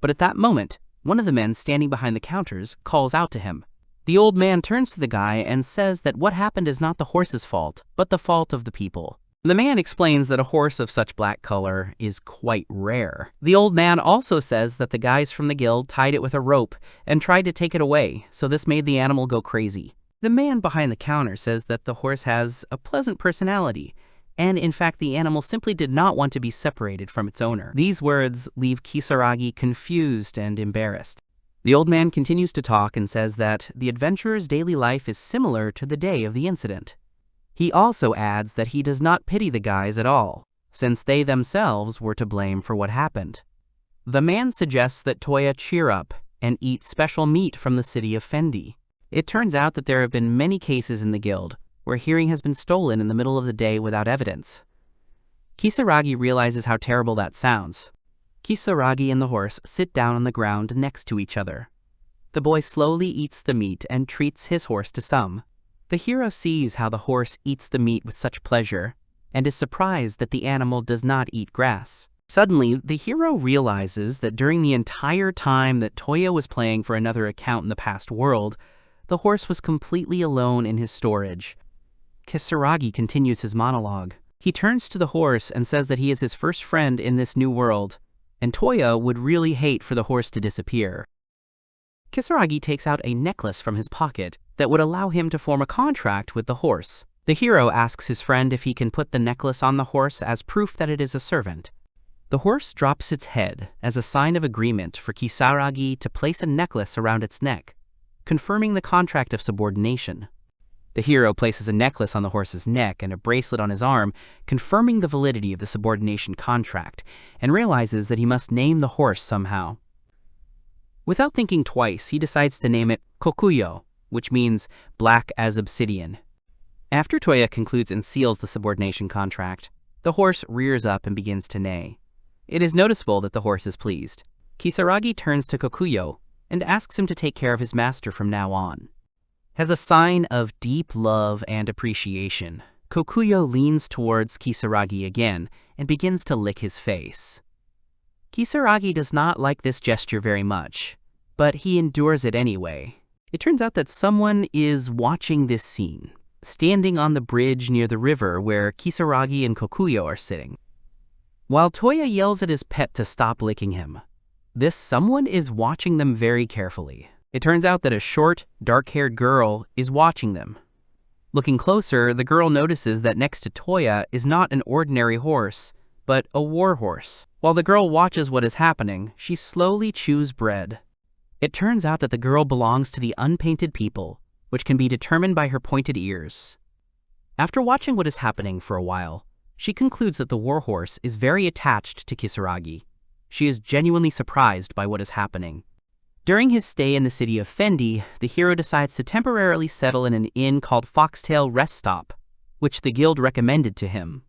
But at that moment, one of the men standing behind the counters calls out to him. The old man turns to the guy and says that what happened is not the horse's fault, but the fault of the people. The man explains that a horse of such black color is quite rare. The old man also says that the guys from the guild tied it with a rope and tried to take it away, so this made the animal go crazy. The man behind the counter says that the horse has a pleasant personality, and in fact the animal simply did not want to be separated from its owner. These words leave Kisaragi confused and embarrassed. The old man continues to talk and says that the adventurer's daily life is similar to the day of the incident. He also adds that he does not pity the guys at all, since they themselves were to blame for what happened. The man suggests that Toya cheer up and eat special meat from the city of Fendi. It turns out that there have been many cases in the guild where hearing has been stolen in the middle of the day without evidence. Kisaragi realizes how terrible that sounds. Kisaragi and the horse sit down on the ground next to each other. The boy slowly eats the meat and treats his horse to some. The hero sees how the horse eats the meat with such pleasure, and is surprised that the animal does not eat grass. Suddenly, the hero realizes that during the entire time that Toya was playing for another account in the past world, the horse was completely alone in his storage. Kisaragi continues his monologue. He turns to the horse and says that he is his first friend in this new world, and Toya would really hate for the horse to disappear. Kisaragi takes out a necklace from his pocket that would allow him to form a contract with the horse. The hero asks his friend if he can put the necklace on the horse as proof that it is a servant. The horse drops its head as a sign of agreement for Kisaragi to place a necklace around its neck, confirming the contract of subordination. The hero places a necklace on the horse's neck and a bracelet on his arm, confirming the validity of the subordination contract, and realizes that he must name the horse somehow. Without thinking twice, he decides to name it Kokuyo, which means black as obsidian. After Toya concludes and seals the subordination contract, the horse rears up and begins to neigh. It is noticeable that the horse is pleased. Kisaragi turns to Kokuyo and asks him to take care of his master from now on. As a sign of deep love and appreciation, Kokuyo leans towards Kisaragi again and begins to lick his face. Kisaragi does not like this gesture very much, but he endures it anyway. It turns out that someone is watching this scene, standing on the bridge near the river where Kisaragi and Kokuyo are sitting. While Toya yells at his pet to stop licking him, this someone is watching them very carefully. It turns out that a short, dark-haired girl is watching them. Looking closer, the girl notices that next to Toya is not an ordinary horse, but a war horse. While the girl watches what is happening, she slowly chews bread. It turns out that the girl belongs to the unpainted people, which can be determined by her pointed ears. After watching what is happening for a while, she concludes that the warhorse is very attached to Kisaragi. She is genuinely surprised by what is happening. During his stay in the city of Fendi, the hero decides to temporarily settle in an inn called Foxtail Rest Stop, which the guild recommended to him.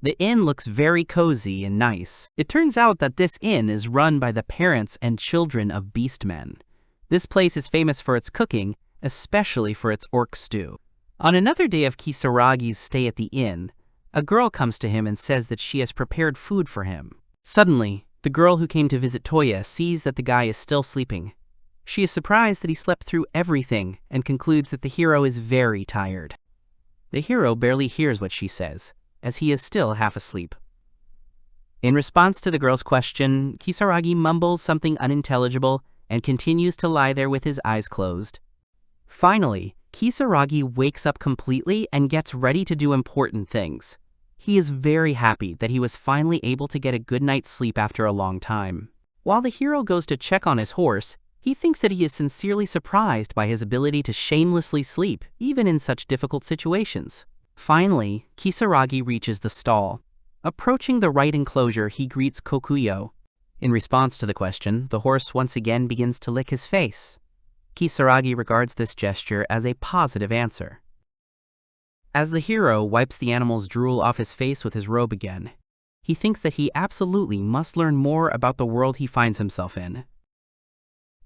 The inn looks very cozy and nice. It turns out that this inn is run by the parents and children of beastmen. This place is famous for its cooking, especially for its orc stew. On another day of Kisaragi's stay at the inn, a girl comes to him and says that she has prepared food for him. Suddenly, the girl who came to visit Toya sees that the guy is still sleeping. She is surprised that he slept through everything and concludes that the hero is very tired. The hero barely hears what she says, as he is still half asleep. In response to the girl's question, Kisaragi mumbles something unintelligible and continues to lie there with his eyes closed. Finally, Kisaragi wakes up completely and gets ready to do important things. He is very happy that he was finally able to get a good night's sleep after a long time. While the hero goes to check on his horse, he thinks that he is sincerely surprised by his ability to shamelessly sleep, even in such difficult situations. Finally, Kisaragi reaches the stall. Approaching the right enclosure, he greets Kokuyo. In response to the question, the horse once again begins to lick his face. Kisaragi regards this gesture as a positive answer. As the hero wipes the animal's drool off his face with his robe again, he thinks that he absolutely must learn more about the world he finds himself in.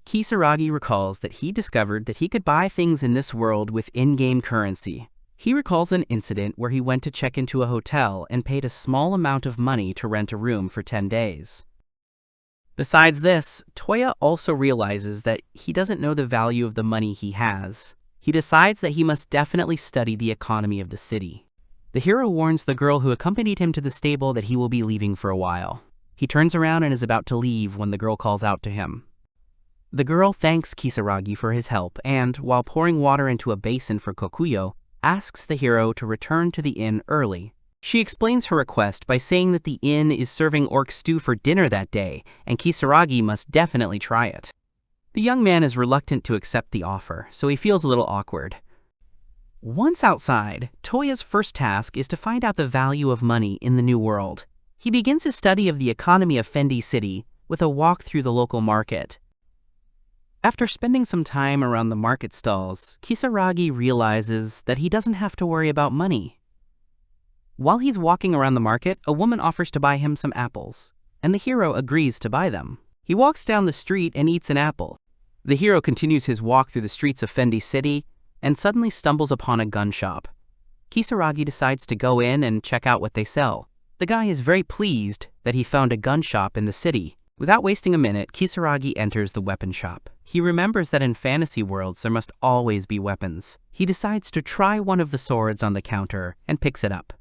Kisaragi recalls that he discovered that he could buy things in this world with in-game currency. He recalls an incident where he went to check into a hotel and paid a small amount of money to rent a room for 10 days. Besides this, Toya also realizes that he doesn't know the value of the money he has. He decides that he must definitely study the economy of the city. The hero warns the girl who accompanied him to the stable that he will be leaving for a while. He turns around and is about to leave when the girl calls out to him. The girl thanks Kisaragi for his help and, while pouring water into a basin for Kokuyo, asks the hero to return to the inn early. She explains her request by saying that the inn is serving orc stew for dinner that day, and Kisaragi must definitely try it. The young man is reluctant to accept the offer, so he feels a little awkward. Once outside, Toya's first task is to find out the value of money in the new world. He begins his study of the economy of Fendi City with a walk through the local market. After spending some time around the market stalls, Kisaragi realizes that he doesn't have to worry about money. While he's walking around the market, a woman offers to buy him some apples, and the hero agrees to buy them. He walks down the street and eats an apple. The hero continues his walk through the streets of Fendi City and suddenly stumbles upon a gun shop. Kisaragi decides to go in and check out what they sell. The guy is very pleased that he found a gun shop in the city. Without wasting a minute, Kisaragi enters the weapon shop. He remembers that in fantasy worlds there must always be weapons. He decides to try one of the swords on the counter and picks it up.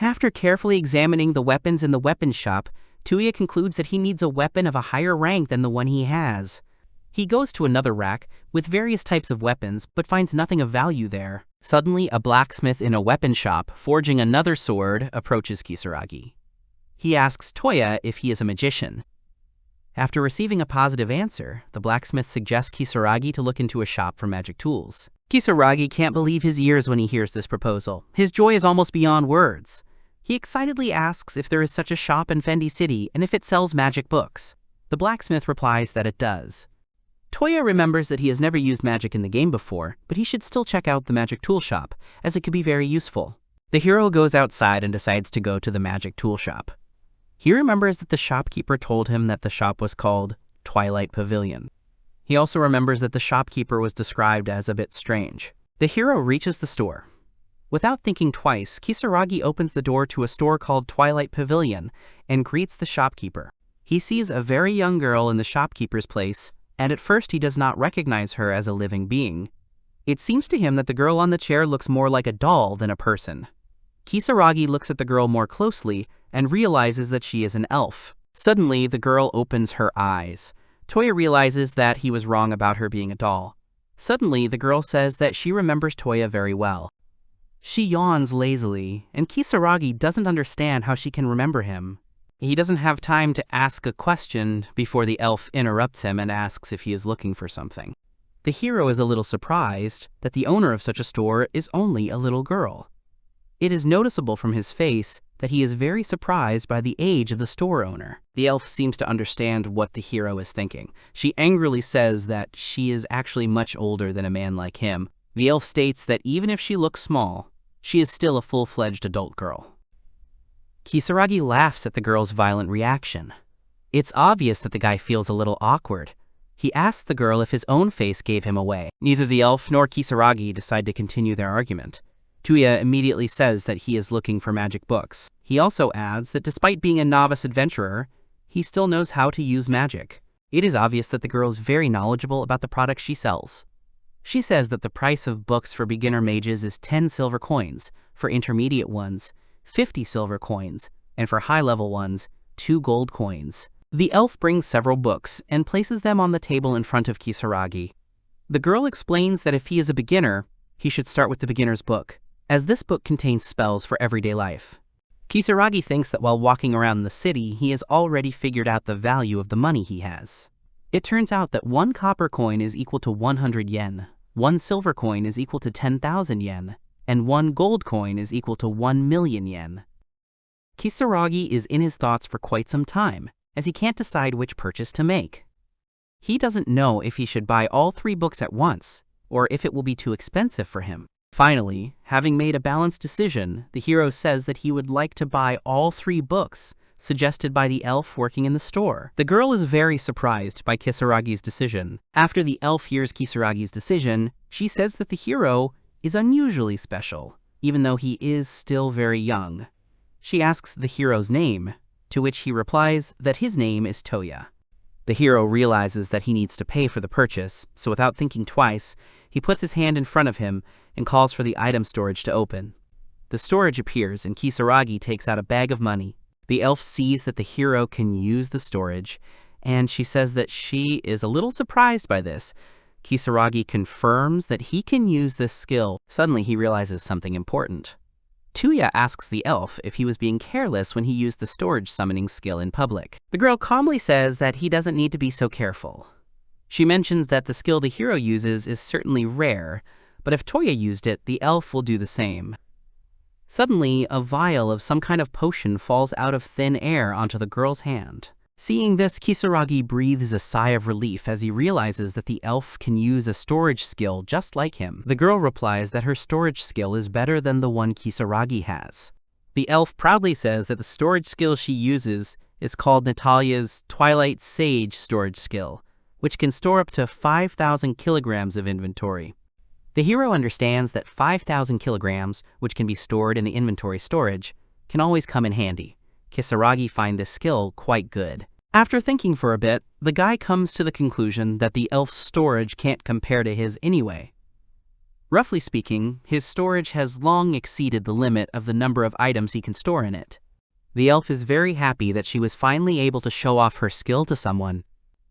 After carefully examining the weapons in the weapon shop, Toya concludes that he needs a weapon of a higher rank than the one he has. He goes to another rack with various types of weapons but finds nothing of value there. Suddenly, a blacksmith in a weapon shop forging another sword approaches Kisaragi. He asks Toya if he is a magician. After receiving a positive answer, the blacksmith suggests Kisaragi to look into a shop for magic tools. Kisaragi can't believe his ears when he hears this proposal. His joy is almost beyond words. He excitedly asks if there is such a shop in Fendi City and if it sells magic books. The blacksmith replies that it does. Toya remembers that he has never used magic in the game before, but he should still check out the magic tool shop, as it could be very useful. The hero goes outside and decides to go to the magic tool shop. He remembers that the shopkeeper told him that the shop was called Twilight Pavilion. He also remembers that the shopkeeper was described as a bit strange. The hero reaches the store. Without thinking twice, Kisaragi opens the door to a store called Twilight Pavilion and greets the shopkeeper. He sees a very young girl in the shopkeeper's place, and at first he does not recognize her as a living being. It seems to him that the girl on the chair looks more like a doll than a person. Kisaragi looks at the girl more closely and realizes that she is an elf. Suddenly, the girl opens her eyes. Toya realizes that he was wrong about her being a doll. Suddenly, the girl says that she remembers Toya very well. She yawns lazily, and Kisaragi doesn't understand how she can remember him. He doesn't have time to ask a question before the elf interrupts him and asks if he is looking for something. The hero is a little surprised that the owner of such a store is only a little girl. It is noticeable from his face that he is very surprised by the age of the store owner. The elf seems to understand what the hero is thinking. She angrily says that she is actually much older than a man like him. The elf states that even if she looks small, she is still a full-fledged adult girl. Kisaragi laughs at the girl's violent reaction. It's obvious that the guy feels a little awkward. He asks the girl if his own face gave him away. Neither the elf nor Kisaragi decide to continue their argument. Toya immediately says that he is looking for magic books. He also adds that despite being a novice adventurer, he still knows how to use magic. It is obvious that the girl is very knowledgeable about the products she sells. She says that the price of books for beginner mages is 10 silver coins, for intermediate ones, 50 silver coins, and for high-level ones, 2 gold coins. The elf brings several books and places them on the table in front of Kisaragi. The girl explains that if he is a beginner, he should start with the beginner's book, as this book contains spells for everyday life. Kisaragi thinks that while walking around the city, he has already figured out the value of the money he has. It turns out that 1 copper coin is equal to 100 yen, 1 silver coin is equal to 10,000 yen, and 1 gold coin is equal to 1 million yen. Kisaragi is in his thoughts for quite some time, as he can't decide which purchase to make. He doesn't know if he should buy all 3 books at once, or if it will be too expensive for him. Finally, having made a balanced decision, the hero says that he would like to buy all 3 books, suggested by the elf working in the store. The girl is very surprised by Kisaragi's decision. After the elf hears Kisaragi's decision, she says that the hero is unusually special, even though he is still very young. She asks the hero's name, to which he replies that his name is Toya. The hero realizes that he needs to pay for the purchase, so without thinking twice, he puts his hand in front of him and calls for the item storage to open. The storage appears and Kisaragi takes out a bag of money. The elf sees that the hero can use the storage, and she says that she is a little surprised by this. Kisaragi confirms that he can use this skill. Suddenly he realizes something important. Toya asks the elf if he was being careless when he used the storage summoning skill in public. The girl calmly says that he doesn't need to be so careful. She mentions that the skill the hero uses is certainly rare, but if Toya used it, the elf will do the same. Suddenly, a vial of some kind of potion falls out of thin air onto the girl's hand. Seeing this, Kisaragi breathes a sigh of relief as he realizes that the elf can use a storage skill just like him. The girl replies that her storage skill is better than the one Kisaragi has. The elf proudly says that the storage skill she uses is called Natalia's Twilight Sage storage skill, which can store up to 5,000 kilograms of inventory. The hero understands that 5,000 kilograms, which can be stored in the inventory storage, can always come in handy. Kisaragi finds this skill quite good. After thinking for a bit, the guy comes to the conclusion that the elf's storage can't compare to his anyway. Roughly speaking, his storage has long exceeded the limit of the number of items he can store in it. The elf is very happy that she was finally able to show off her skill to someone.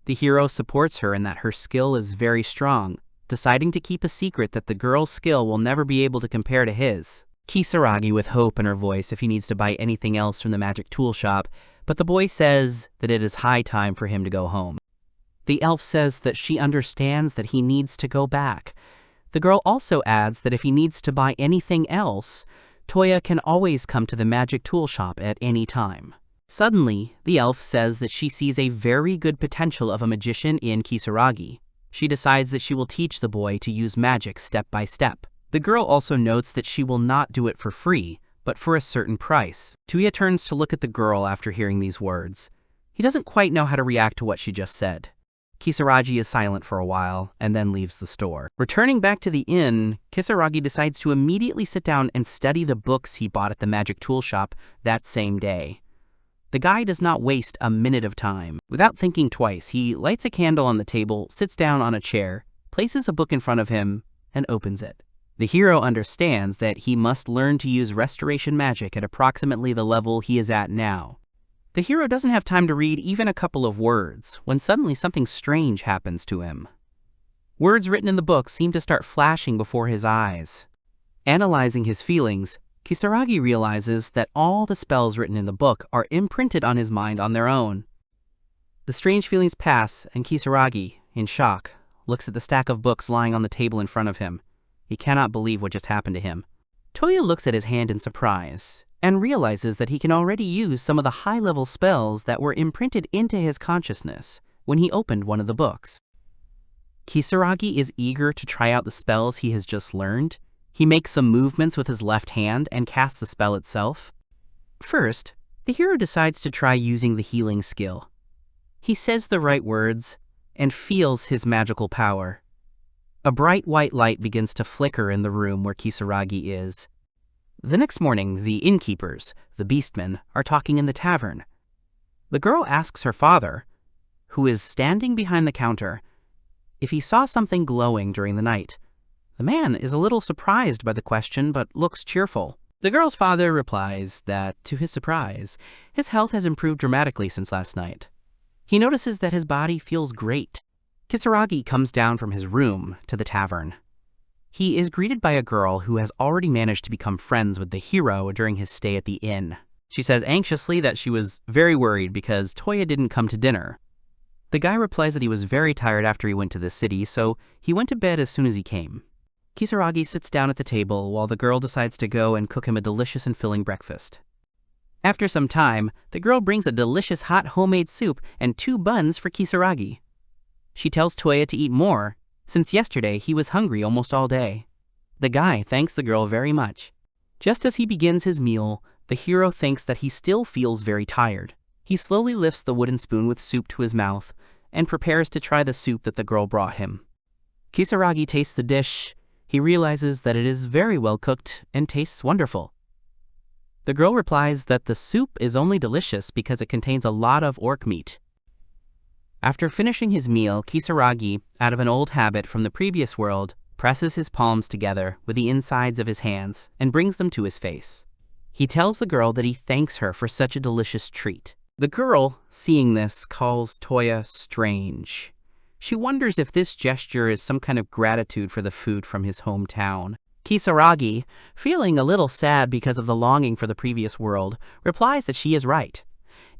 The hero supports her in that her skill is very strong, deciding to keep a secret that the girl's skill will never be able to compare to his. Kisaragi with hope in her voice if he needs to buy anything else from the magic tool shop, but the boy says that it is high time for him to go home. The elf says that she understands that he needs to go back. The girl also adds that if he needs to buy anything else, Toya can always come to the magic tool shop at any time. Suddenly, the elf says that she sees a very good potential of a magician in Kisaragi. She decides that she will teach the boy to use magic step by step. The girl also notes that she will not do it for free, but for a certain price. Toya turns to look at the girl after hearing these words. He doesn't quite know how to react to what she just said. Kisaragi is silent for a while and then leaves the store. Returning back to the inn, Kisaragi decides to immediately sit down and study the books he bought at the magic tool shop that same day. The guy does not waste a minute of time. Without thinking twice, he lights a candle on the table, sits down on a chair, places a book in front of him, and opens it. The hero understands that he must learn to use restoration magic at approximately the level he is at now. The hero doesn't have time to read even a couple of words when suddenly something strange happens to him. Words written in the book seem to start flashing before his eyes. Analyzing his feelings, Kisaragi realizes that all the spells written in the book are imprinted on his mind on their own. The strange feelings pass, and Kisaragi, in shock, looks at the stack of books lying on the table in front of him. He cannot believe what just happened to him. Toya looks at his hand in surprise and realizes that he can already use some of the high-level spells that were imprinted into his consciousness when he opened one of the books. Kisaragi is eager to try out the spells he has just learned. He makes some movements with his left hand and casts the spell itself. First, the hero decides to try using the healing skill. He says the right words and feels his magical power. A bright white light begins to flicker in the room where Kisaragi is. The next morning, the innkeepers, the beastmen, are talking in the tavern. The girl asks her father, who is standing behind the counter, if he saw something glowing during the night. The man is a little surprised by the question, but looks cheerful. The girl's father replies that, to his surprise, his health has improved dramatically since last night. He notices that his body feels great. Kisaragi comes down from his room to the tavern. He is greeted by a girl who has already managed to become friends with the hero during his stay at the inn. She says anxiously that she was very worried because Toya didn't come to dinner. The guy replies that he was very tired after he went to the city, so he went to bed as soon as he came. Kisaragi sits down at the table while the girl decides to go and cook him a delicious and filling breakfast. After some time, the girl brings a delicious hot homemade soup and 2 buns for Kisaragi. She tells Toya to eat more, since yesterday he was hungry almost all day. The guy thanks the girl very much. Just as he begins his meal, the hero thinks that he still feels very tired. He slowly lifts the wooden spoon with soup to his mouth and prepares to try the soup that the girl brought him. Kisaragi tastes the dish. He realizes that it is very well cooked and tastes wonderful. The girl replies that the soup is only delicious because it contains a lot of orc meat. After finishing his meal, Kisaragi, out of an old habit from the previous world, presses his palms together with the insides of his hands and brings them to his face. He tells the girl that he thanks her for such a delicious treat. The girl, seeing this, calls Toya strange. She wonders if this gesture is some kind of gratitude for the food from his hometown. Kisaragi, feeling a little sad because of the longing for the previous world, replies that she is right.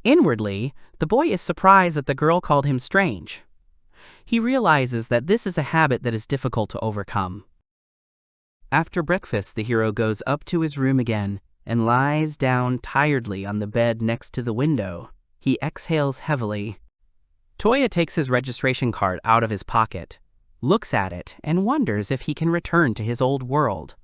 Inwardly, the boy is surprised that the girl called him strange. He realizes that this is a habit that is difficult to overcome. After breakfast, the hero goes up to his room again and lies down tiredly on the bed next to the window. He exhales heavily. Toya takes his registration card out of his pocket, looks at it, and wonders if he can return to his old world.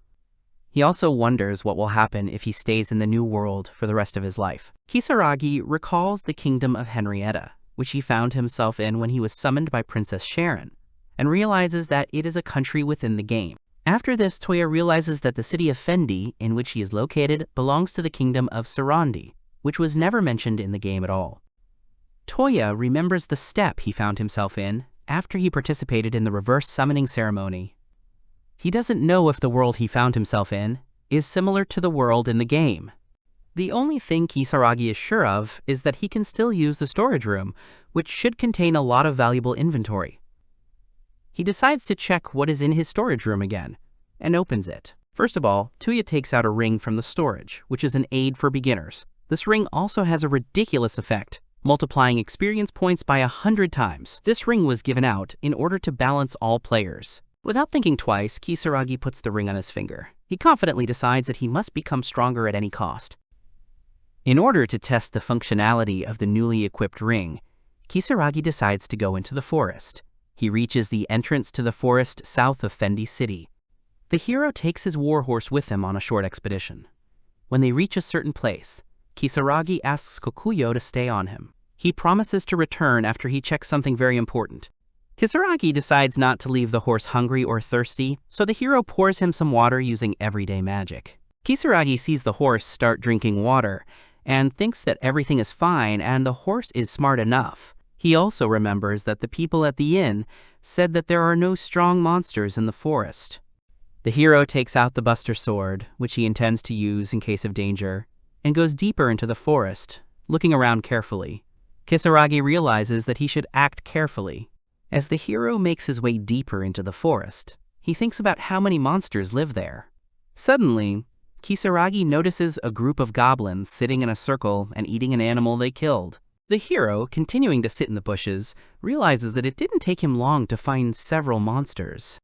He also wonders what will happen if he stays in the new world for the rest of his life. Kisaragi recalls the kingdom of Henrietta, which he found himself in when he was summoned by Princess Sharon, and realizes that it is a country within the game. After this, Toya realizes that the city of Fendi, in which he is located, belongs to the kingdom of Sarandi, which was never mentioned in the game at all. Toya remembers the step he found himself in after he participated in the reverse summoning ceremony. He doesn't know if the world he found himself in is similar to the world in the game. The only thing Kisaragi is sure of is that he can still use the storage room, which should contain a lot of valuable inventory. He decides to check what is in his storage room again, and opens it. First of all, Toya takes out a ring from the storage, which is an aid for beginners. This ring also has a ridiculous effect, multiplying experience points by 100 times. This ring was given out in order to balance all players. Without thinking twice, Kisaragi puts the ring on his finger. He confidently decides that he must become stronger at any cost. In order to test the functionality of the newly equipped ring, Kisaragi decides to go into the forest. He reaches the entrance to the forest south of Fendi City. The hero takes his warhorse with him on a short expedition. When they reach a certain place, Kisaragi asks Kokuyo to stay on him. He promises to return after he checks something very important. Kisaragi decides not to leave the horse hungry or thirsty, so the hero pours him some water using everyday magic. Kisaragi sees the horse start drinking water and thinks that everything is fine and the horse is smart enough. He also remembers that the people at the inn said that there are no strong monsters in the forest. The hero takes out the Buster Sword, which he intends to use in case of danger, and goes deeper into the forest, looking around carefully. Kisaragi realizes that he should act carefully. As the hero makes his way deeper into the forest, he thinks about how many monsters live there. Suddenly, Kisaragi notices a group of goblins sitting in a circle and eating an animal they killed. The hero, continuing to sit in the bushes, realizes that it didn't take him long to find several monsters.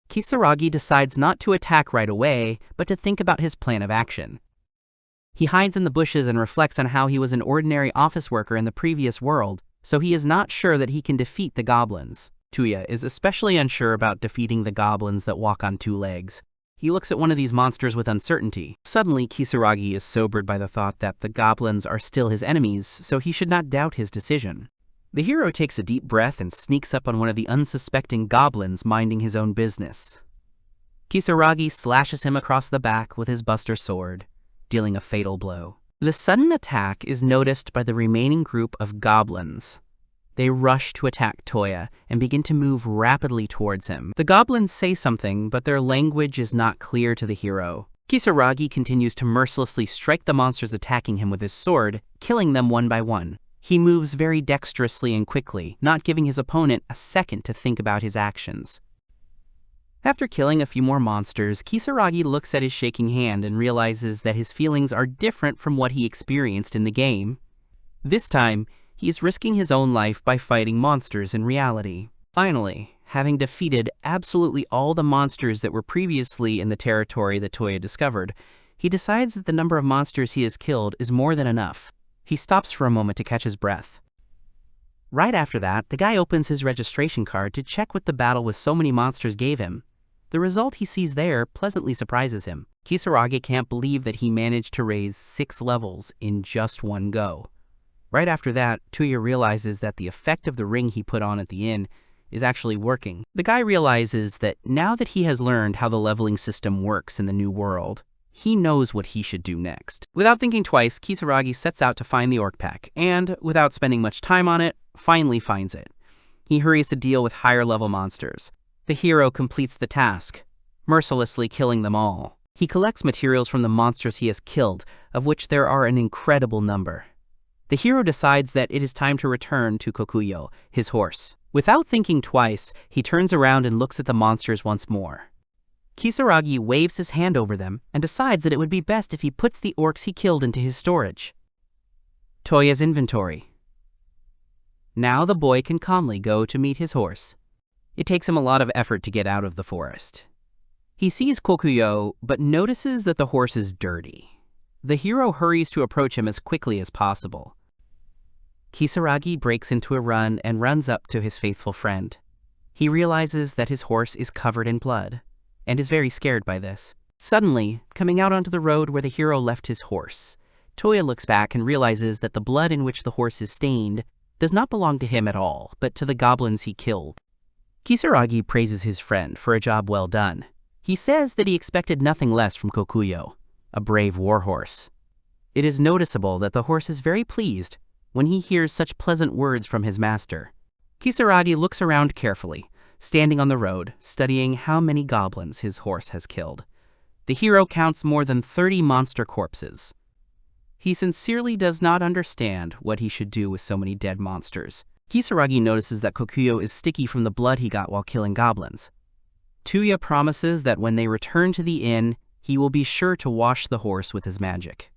Kisaragi decides not to attack right away, but to think about his plan of action. He hides in the bushes and reflects on how he was an ordinary office worker in the previous world, so he is not sure that he can defeat the goblins. Toya is especially unsure about defeating the goblins that walk on two legs. He looks at one of these monsters with uncertainty. Suddenly, Kisaragi is sobered by the thought that the goblins are still his enemies, so he should not doubt his decision. The hero takes a deep breath and sneaks up on one of the unsuspecting goblins minding his own business. Kisaragi slashes him across the back with his Buster Sword, dealing a fatal blow. The sudden attack is noticed by the remaining group of goblins. They rush to attack Toya and begin to move rapidly towards him. The goblins say something, but their language is not clear to the hero. Kisaragi continues to mercilessly strike the monsters attacking him with his sword, killing them one by one. He moves very dexterously and quickly, not giving his opponent a second to think about his actions. After killing a few more monsters, Kisaragi looks at his shaking hand and realizes that his feelings are different from what he experienced in the game. This time, he is risking his own life by fighting monsters in reality. Finally, having defeated absolutely all the monsters that were previously in the territory that Toya discovered, he decides that the number of monsters he has killed is more than enough. He stops for a moment to catch his breath. Right after that, the guy opens his registration card to check what the battle with so many monsters gave him. The result he sees there pleasantly surprises him. Kisaragi can't believe that he managed to raise 6 levels in just one go. Right after that, Toya realizes that the effect of the ring he put on at the inn is actually working. The guy realizes that now that he has learned how the leveling system works in the new world, he knows what he should do next. Without thinking twice, Kisaragi sets out to find the orc pack, and, without spending much time on it, finally finds it. He hurries to deal with higher-level monsters. The hero completes the task, mercilessly killing them all. He collects materials from the monsters he has killed, of which there are an incredible number. The hero decides that it is time to return to Kokuyo, his horse. Without thinking twice, he turns around and looks at the monsters once more. Kisaragi waves his hand over them and decides that it would be best if he puts the orcs he killed into his storage. Toya's inventory. Now the boy can calmly go to meet his horse. It takes him a lot of effort to get out of the forest. He sees Kokuyo, but notices that the horse is dirty. The hero hurries to approach him as quickly as possible. Kisaragi breaks into a run and runs up to his faithful friend. He realizes that his horse is covered in blood, and is very scared by this. Suddenly, coming out onto the road where the hero left his horse, Toya looks back and realizes that the blood in which the horse is stained does not belong to him at all, but to the goblins he killed. Kisaragi praises his friend for a job well done. He says that he expected nothing less from Kokuyo, a brave warhorse. It is noticeable that the horse is very pleased when he hears such pleasant words from his master. Kisaragi looks around carefully, standing on the road, studying how many goblins his horse has killed. The hero counts more than 30 monster corpses. He sincerely does not understand what he should do with so many dead monsters. Kisaragi notices that Kokuyo is sticky from the blood he got while killing goblins. Toya promises that when they return to the inn, he will be sure to wash the horse with his magic.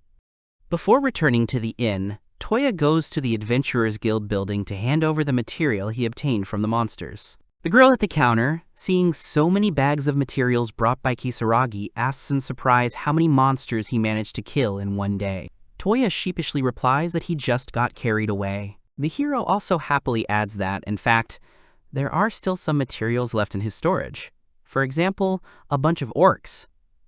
Before returning to the inn, Toya goes to the Adventurers Guild building to hand over the material he obtained from the monsters. The girl at the counter, seeing so many bags of materials brought by Kisaragi, asks in surprise how many monsters he managed to kill in one day. Toya sheepishly replies that he just got carried away. The hero also happily adds that, in fact, there are still some materials left in his storage. For example, a bunch of orcs.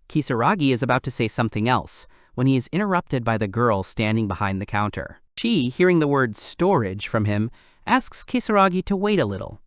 Kisaragi is about to say something else when he is interrupted by the girl standing behind the counter. She, hearing the word storage from him, asks Kisaragi to wait a little.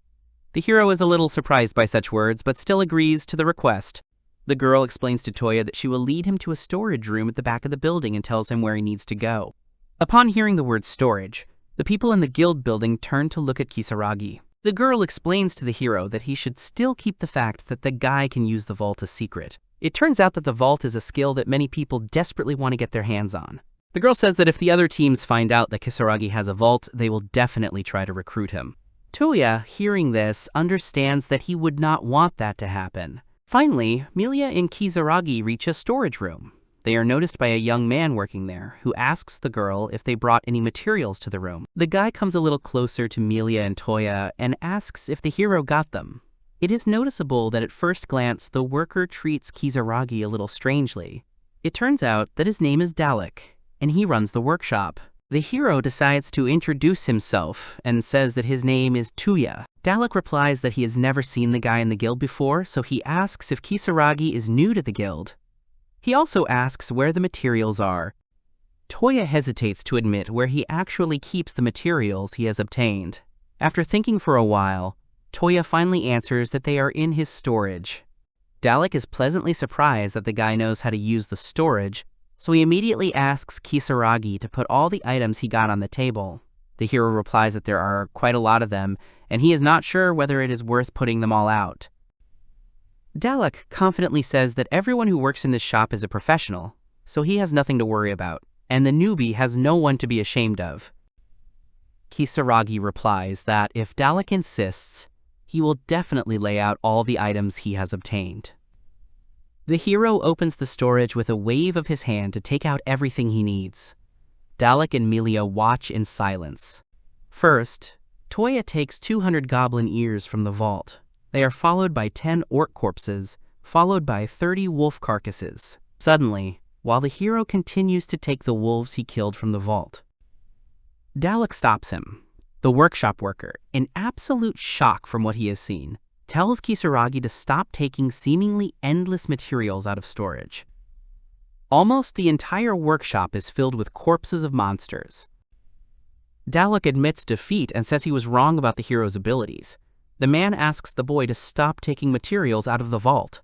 The hero is a little surprised by such words, but still agrees to the request. The girl explains to Toya that she will lead him to a storage room at the back of the building and tells him where he needs to go. Upon hearing the word storage, the people in the guild building turn to look at Kisaragi. The girl explains to the hero that he should still keep the fact that the guy can use the vault a secret. It turns out that the vault is a skill that many people desperately want to get their hands on. The girl says that if the other teams find out that Kisaragi has a vault, they will definitely try to recruit him. Toya, hearing this, understands that he would not want that to happen. Finally, Milia and Kisaragi reach a storage room. They are noticed by a young man working there, who asks the girl if they brought any materials to the room. The guy comes a little closer to Milia and Toya and asks if the hero got them. It is noticeable that at first glance, the worker treats Kisaragi a little strangely. It turns out that his name is Dalek, and he runs the workshop. The hero decides to introduce himself and says that his name is Toya. Dalek replies that he has never seen the guy in the guild before, so he asks if Kisaragi is new to the guild. He also asks where the materials are. Toya hesitates to admit where he actually keeps the materials he has obtained. After thinking for a while, Toya finally answers that they are in his storage. Dalek is pleasantly surprised that the guy knows how to use the storage, so he immediately asks Kisaragi to put all the items he got on the table. The hero replies that there are quite a lot of them, and he is not sure whether it is worth putting them all out. Dalek confidently says that everyone who works in this shop is a professional, so he has nothing to worry about, and the newbie has no one to be ashamed of. Kisaragi replies that if Dalek insists, he will definitely lay out all the items he has obtained. The hero opens the storage with a wave of his hand to take out everything he needs. Dalek and Milia watch in silence. First, Toya takes 200 goblin ears from the vault. They are followed by 10 orc corpses, followed by 30 wolf carcasses. Suddenly, while the hero continues to take the wolves he killed from the vault, Dalek stops him. The workshop worker, in absolute shock from what he has seen, tells Kisaragi to stop taking seemingly endless materials out of storage. Almost the entire workshop is filled with corpses of monsters. Dalek admits defeat and says he was wrong about the hero's abilities. The man asks the boy to stop taking materials out of the vault.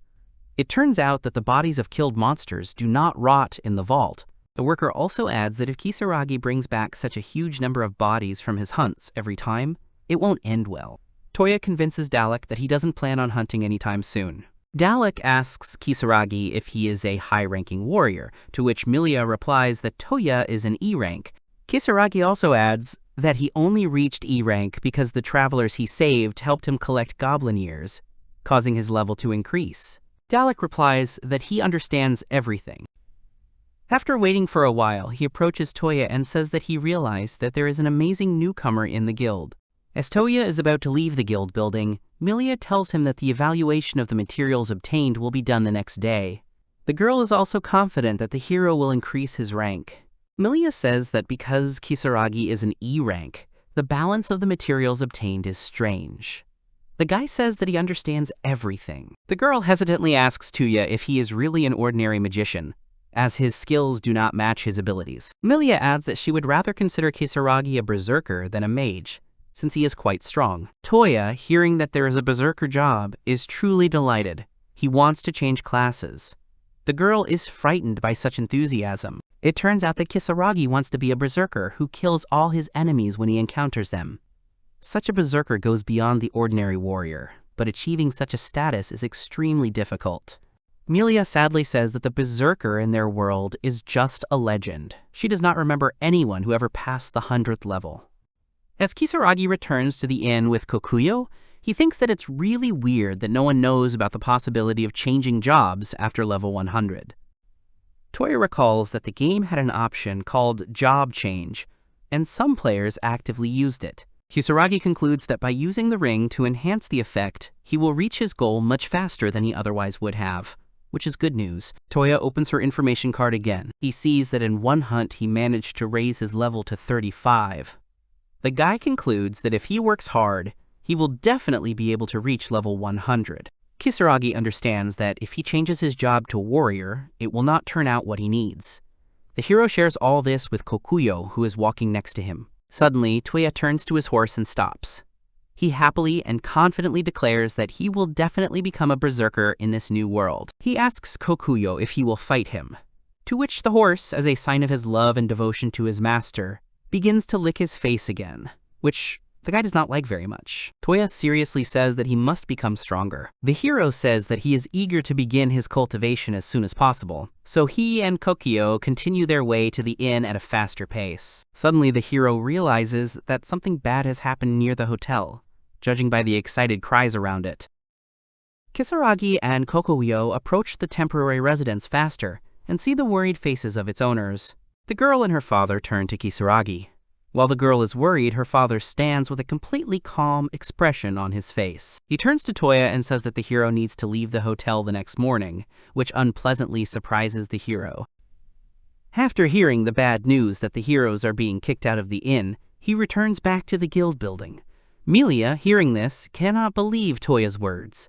It turns out that the bodies of killed monsters do not rot in the vault. The worker also adds that if Kisaragi brings back such a huge number of bodies from his hunts every time, it won't end well. Toya convinces Dalek that he doesn't plan on hunting anytime soon. Dalek asks Kisaragi if he is a high-ranking warrior, to which Milia replies that Toya is an E rank. Kisaragi also adds that he only reached E rank because the travelers he saved helped him collect goblin ears, causing his level to increase. Dalek replies that he understands everything. After waiting for a while, he approaches Toya and says that he realized that there is an amazing newcomer in the guild. As Toya is about to leave the guild building, Milia tells him that the evaluation of the materials obtained will be done the next day. The girl is also confident that the hero will increase his rank. Milia says that because Kisaragi is an E rank, the balance of the materials obtained is strange. The guy says that he understands everything. The girl hesitantly asks Toya if he is really an ordinary magician, as his skills do not match his abilities. Milia adds that she would rather consider Kisaragi a berserker than a mage, since he is quite strong. Toya, hearing that there is a berserker job, is truly delighted. He wants to change classes. The girl is frightened by such enthusiasm. It turns out that Kisaragi wants to be a berserker who kills all his enemies when he encounters them. Such a berserker goes beyond the ordinary warrior, but achieving such a status is extremely difficult. Milia sadly says that the berserker in their world is just a legend. She does not remember anyone who ever passed the 100th level. As Kisaragi returns to the inn with Kokuyo, he thinks that it's really weird that no one knows about the possibility of changing jobs after level 100. Toya recalls that the game had an option called Job Change, and some players actively used it. Kisaragi concludes that by using the ring to enhance the effect, he will reach his goal much faster than he otherwise would have, which is good news. Toya opens her information card again. He sees that in one hunt he managed to raise his level to 35. The guy concludes that if he works hard, he will definitely be able to reach level 100. Kisaragi understands that if he changes his job to warrior, it will not turn out what he needs. The hero shares all this with Kokuyo, who is walking next to him. Suddenly, Toya turns to his horse and stops. He happily and confidently declares that he will definitely become a berserker in this new world. He asks Kokuyo if he will fight him, to which the horse, as a sign of his love and devotion to his master, begins to lick his face again, which the guy does not like very much. Toya seriously says that he must become stronger. The hero says that he is eager to begin his cultivation as soon as possible, so he and Kokuyo continue their way to the inn at a faster pace. Suddenly, the hero realizes that something bad has happened near the hotel, judging by the excited cries around it. Kisaragi and Kokuyo approach the temporary residence faster and see the worried faces of its owners. The girl and her father turn to Kisaragi. While the girl is worried, her father stands with a completely calm expression on his face. He turns to Toya and says that the hero needs to leave the hotel the next morning, which unpleasantly surprises the hero. After hearing the bad news that the heroes are being kicked out of the inn, he returns back to the guild building. Milia, hearing this, cannot believe Toya's words.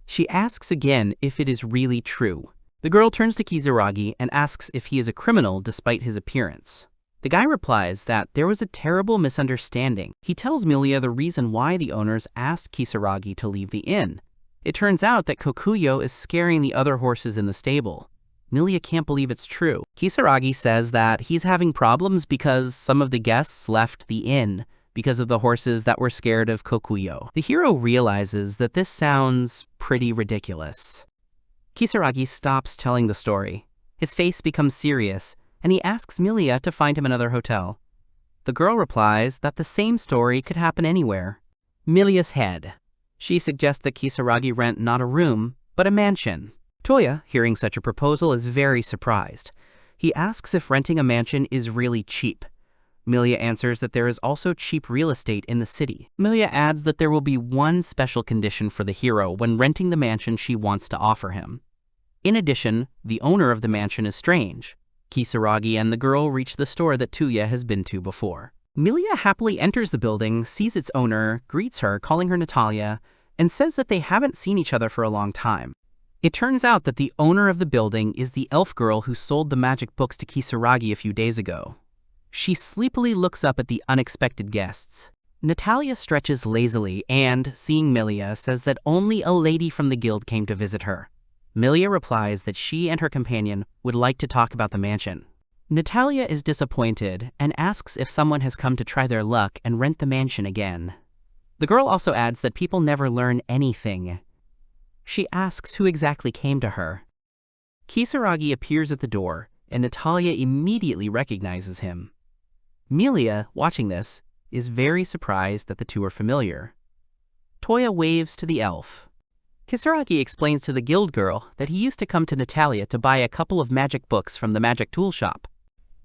She asks again if it is really true. The girl turns to Kisaragi and asks if he is a criminal despite his appearance. The guy replies that there was a terrible misunderstanding. He tells Milia the reason why the owners asked Kisaragi to leave the inn. It turns out that Kokuyo is scaring the other horses in the stable. Milia can't believe it's true. Kisaragi says that he's having problems because some of the guests left the inn because of the horses that were scared of Kokuyo. The hero realizes that this sounds pretty ridiculous. Kisaragi stops telling the story. His face becomes serious, and he asks Milia to find him another hotel. The girl replies that the same story could happen anywhere. Milia's head. She suggests that Kisaragi rent not a room, but a mansion. Toya, hearing such a proposal, is very surprised. He asks if renting a mansion is really cheap. Milia answers that there is also cheap real estate in the city. Milia adds that there will be one special condition for the hero when renting the mansion she wants to offer him. In addition, the owner of the mansion is strange. Kisaragi and the girl reach the store that Toya has been to before. Milia happily enters the building, sees its owner, greets her, calling her Natalia, and says that they haven't seen each other for a long time. It turns out that the owner of the building is the elf girl who sold the magic books to Kisaragi a few days ago. She sleepily looks up at the unexpected guests. Natalia stretches lazily and, seeing Milia, says that only a lady from the guild came to visit her. Milia replies that she and her companion would like to talk about the mansion. Natalia is disappointed and asks if someone has come to try their luck and rent the mansion again. The girl also adds that people never learn anything. She asks who exactly came to her. Kisaragi appears at the door, and Natalia immediately recognizes him. Milia, watching this, is very surprised that the two are familiar. Toya waves to the elf. Kisaragi explains to the guild girl that he used to come to Natalia to buy a couple of magic books from the magic tool shop.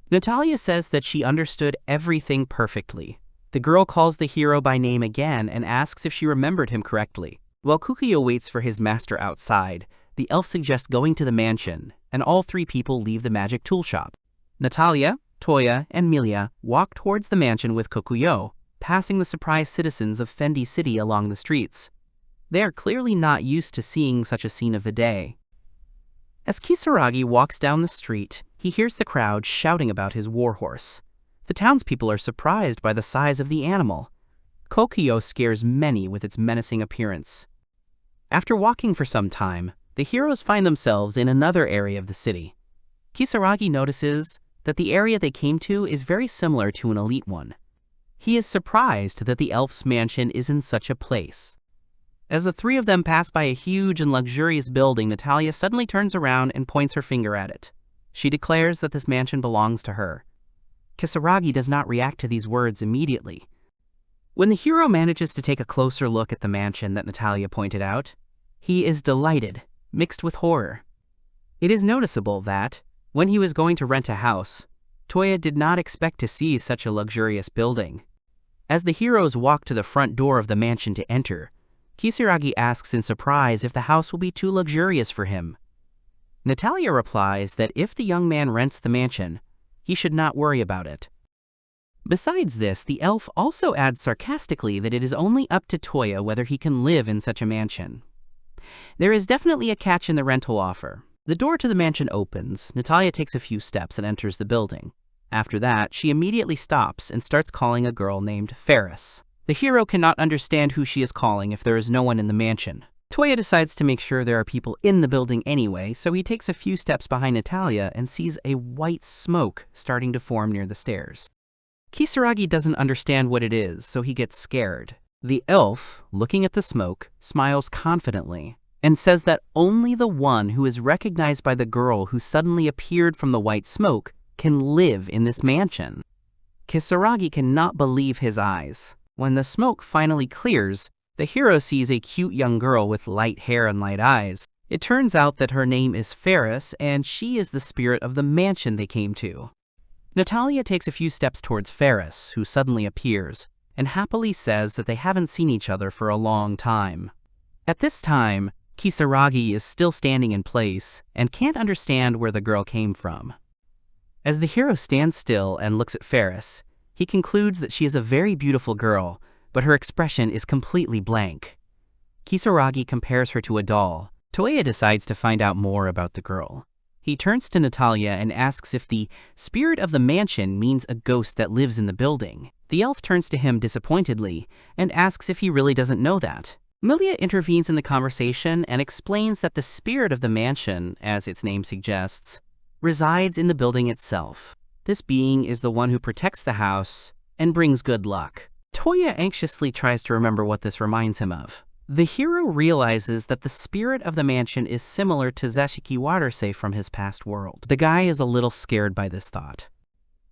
Natalia says that she understood everything perfectly. The girl calls the hero by name again and asks if she remembered him correctly. While Kokuyo waits for his master outside, the elf suggests going to the mansion, and all three people leave the magic tool shop. Natalia, Toya, and Milia walk towards the mansion with Kokuyo, passing the surprised citizens of Fendi City along the streets. They are clearly not used to seeing such a scene of the day. As Kisaragi walks down the street, he hears the crowd shouting about his warhorse. The townspeople are surprised by the size of the animal. Kokuyo scares many with its menacing appearance. After walking for some time, the heroes find themselves in another area of the city. Kisaragi notices that the area they came to is very similar to an elite one. He is surprised that the elf's mansion is in such a place. As the three of them pass by a huge and luxurious building, Natalia suddenly turns around and points her finger at it. She declares that this mansion belongs to her. Kisaragi does not react to these words immediately. When the hero manages to take a closer look at the mansion that Natalia pointed out, he is delighted, mixed with horror. It is noticeable that, when he was going to rent a house, Toya did not expect to see such a luxurious building. As the heroes walk to the front door of the mansion to enter, Kisaragi asks in surprise if the house will be too luxurious for him. Natalia replies that if the young man rents the mansion, he should not worry about it. Besides this, the elf also adds sarcastically that it is only up to Toya whether he can live in such a mansion. There is definitely a catch in the rental offer. The door to the mansion opens. Natalia takes a few steps and enters the building. After that, she immediately stops and starts calling a girl named Ferris. The hero cannot understand who she is calling if there is no one in the mansion. Toya decides to make sure there are people in the building anyway, so he takes a few steps behind Natalia and sees a white smoke starting to form near the stairs. Kisaragi doesn't understand what it is, so he gets scared. The elf, looking at the smoke, smiles confidently and says that only the one who is recognized by the girl who suddenly appeared from the white smoke can live in this mansion. Kisaragi cannot believe his eyes. When the smoke finally clears, the hero sees a cute young girl with light hair and light eyes. It turns out that her name is Ferris, and she is the spirit of the mansion they came to. Natalia takes a few steps towards Ferris, who suddenly appears, and happily says that they haven't seen each other for a long time. At this time, Kisaragi is still standing in place and can't understand where the girl came from. As the hero stands still and looks at Ferris, he concludes that she is a very beautiful girl, but her expression is completely blank. Kisaragi compares her to a doll. Toya decides to find out more about the girl. He turns to Natalia and asks if the spirit of the mansion means a ghost that lives in the building. The elf turns to him disappointedly and asks if he really doesn't know that. Milia intervenes in the conversation and explains that the spirit of the mansion, as its name suggests, resides in the building itself. This being is the one who protects the house and brings good luck. Toya anxiously tries to remember what this reminds him of. The hero realizes that the spirit of the mansion is similar to Zashiki Watersafe from his past world. The guy is a little scared by this thought.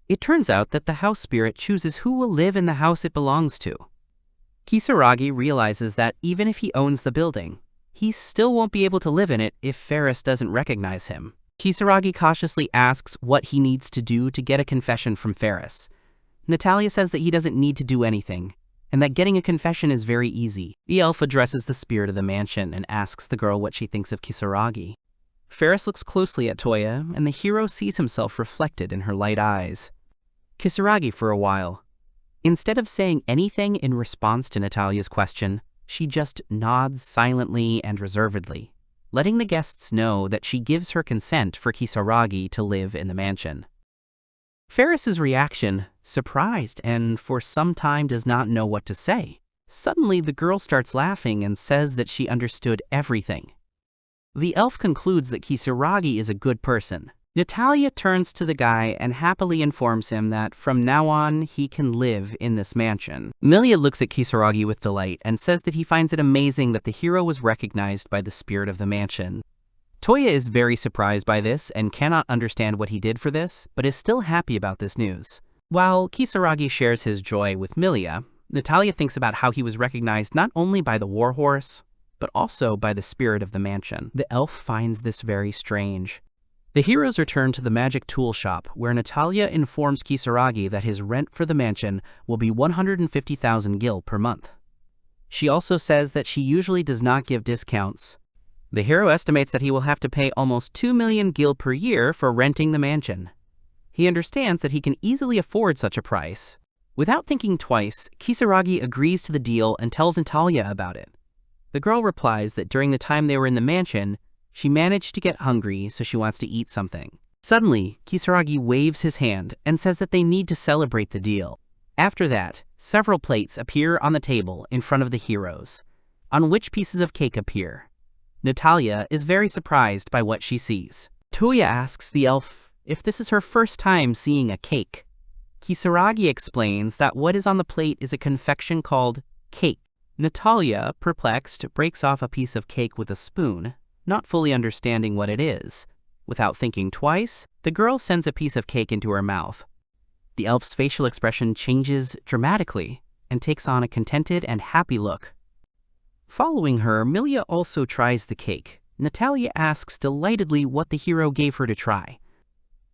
It turns out that the house spirit chooses who will live in the house it belongs to. Kisaragi realizes that even if he owns the building, he still won't be able to live in it if Ferris doesn't recognize him. Kisaragi cautiously asks what he needs to do to get a confession from Ferris. Natalia says that he doesn't need to do anything, and that getting a confession is very easy. The elf addresses the spirit of the mansion and asks the girl what she thinks of Kisaragi. Ferris looks closely at Toya, and the hero sees himself reflected in her light eyes. Kisaragi for a while. Instead of saying anything in response to Natalia's question, she just nods silently and reservedly, letting the guests know that she gives her consent for Kisaragi to live in the mansion. Ferris's reaction, surprised and for some time does not know what to say. Suddenly the girl starts laughing and says that she understood everything. The elf concludes that Kisaragi is a good person. Natalia turns to the guy and happily informs him that from now on he can live in this mansion. Milia looks at Kisaragi with delight and says that he finds it amazing that the hero was recognized by the spirit of the mansion. Toya is very surprised by this and cannot understand what he did for this, but is still happy about this news. While Kisaragi shares his joy with Milia, Natalia thinks about how he was recognized not only by the warhorse, but also by the spirit of the mansion. The elf finds this very strange. The heroes return to the magic tool shop, where Natalia informs Kisaragi that his rent for the mansion will be 150,000 gil per month. She also says that she usually does not give discounts. The hero estimates that he will have to pay almost 2 million gil per year for renting the mansion. He understands that he can easily afford such a price. Without thinking twice, Kisaragi agrees to the deal and tells Natalia about it. The girl replies that during the time they were in the mansion, she managed to get hungry, so she wants to eat something. Suddenly, Kisaragi waves his hand and says that they need to celebrate the deal. After that, several plates appear on the table in front of the heroes, on which pieces of cake appear. Natalia is very surprised by what she sees. Toya asks the elf if this is her first time seeing a cake. Kisaragi explains that what is on the plate is a confection called cake. Natalia, perplexed, breaks off a piece of cake with a spoon, not fully understanding what it is. Without thinking twice, the girl sends a piece of cake into her mouth. The elf's facial expression changes dramatically and takes on a contented and happy look. Following her, Milia also tries the cake. Natalia asks delightedly what the hero gave her to try.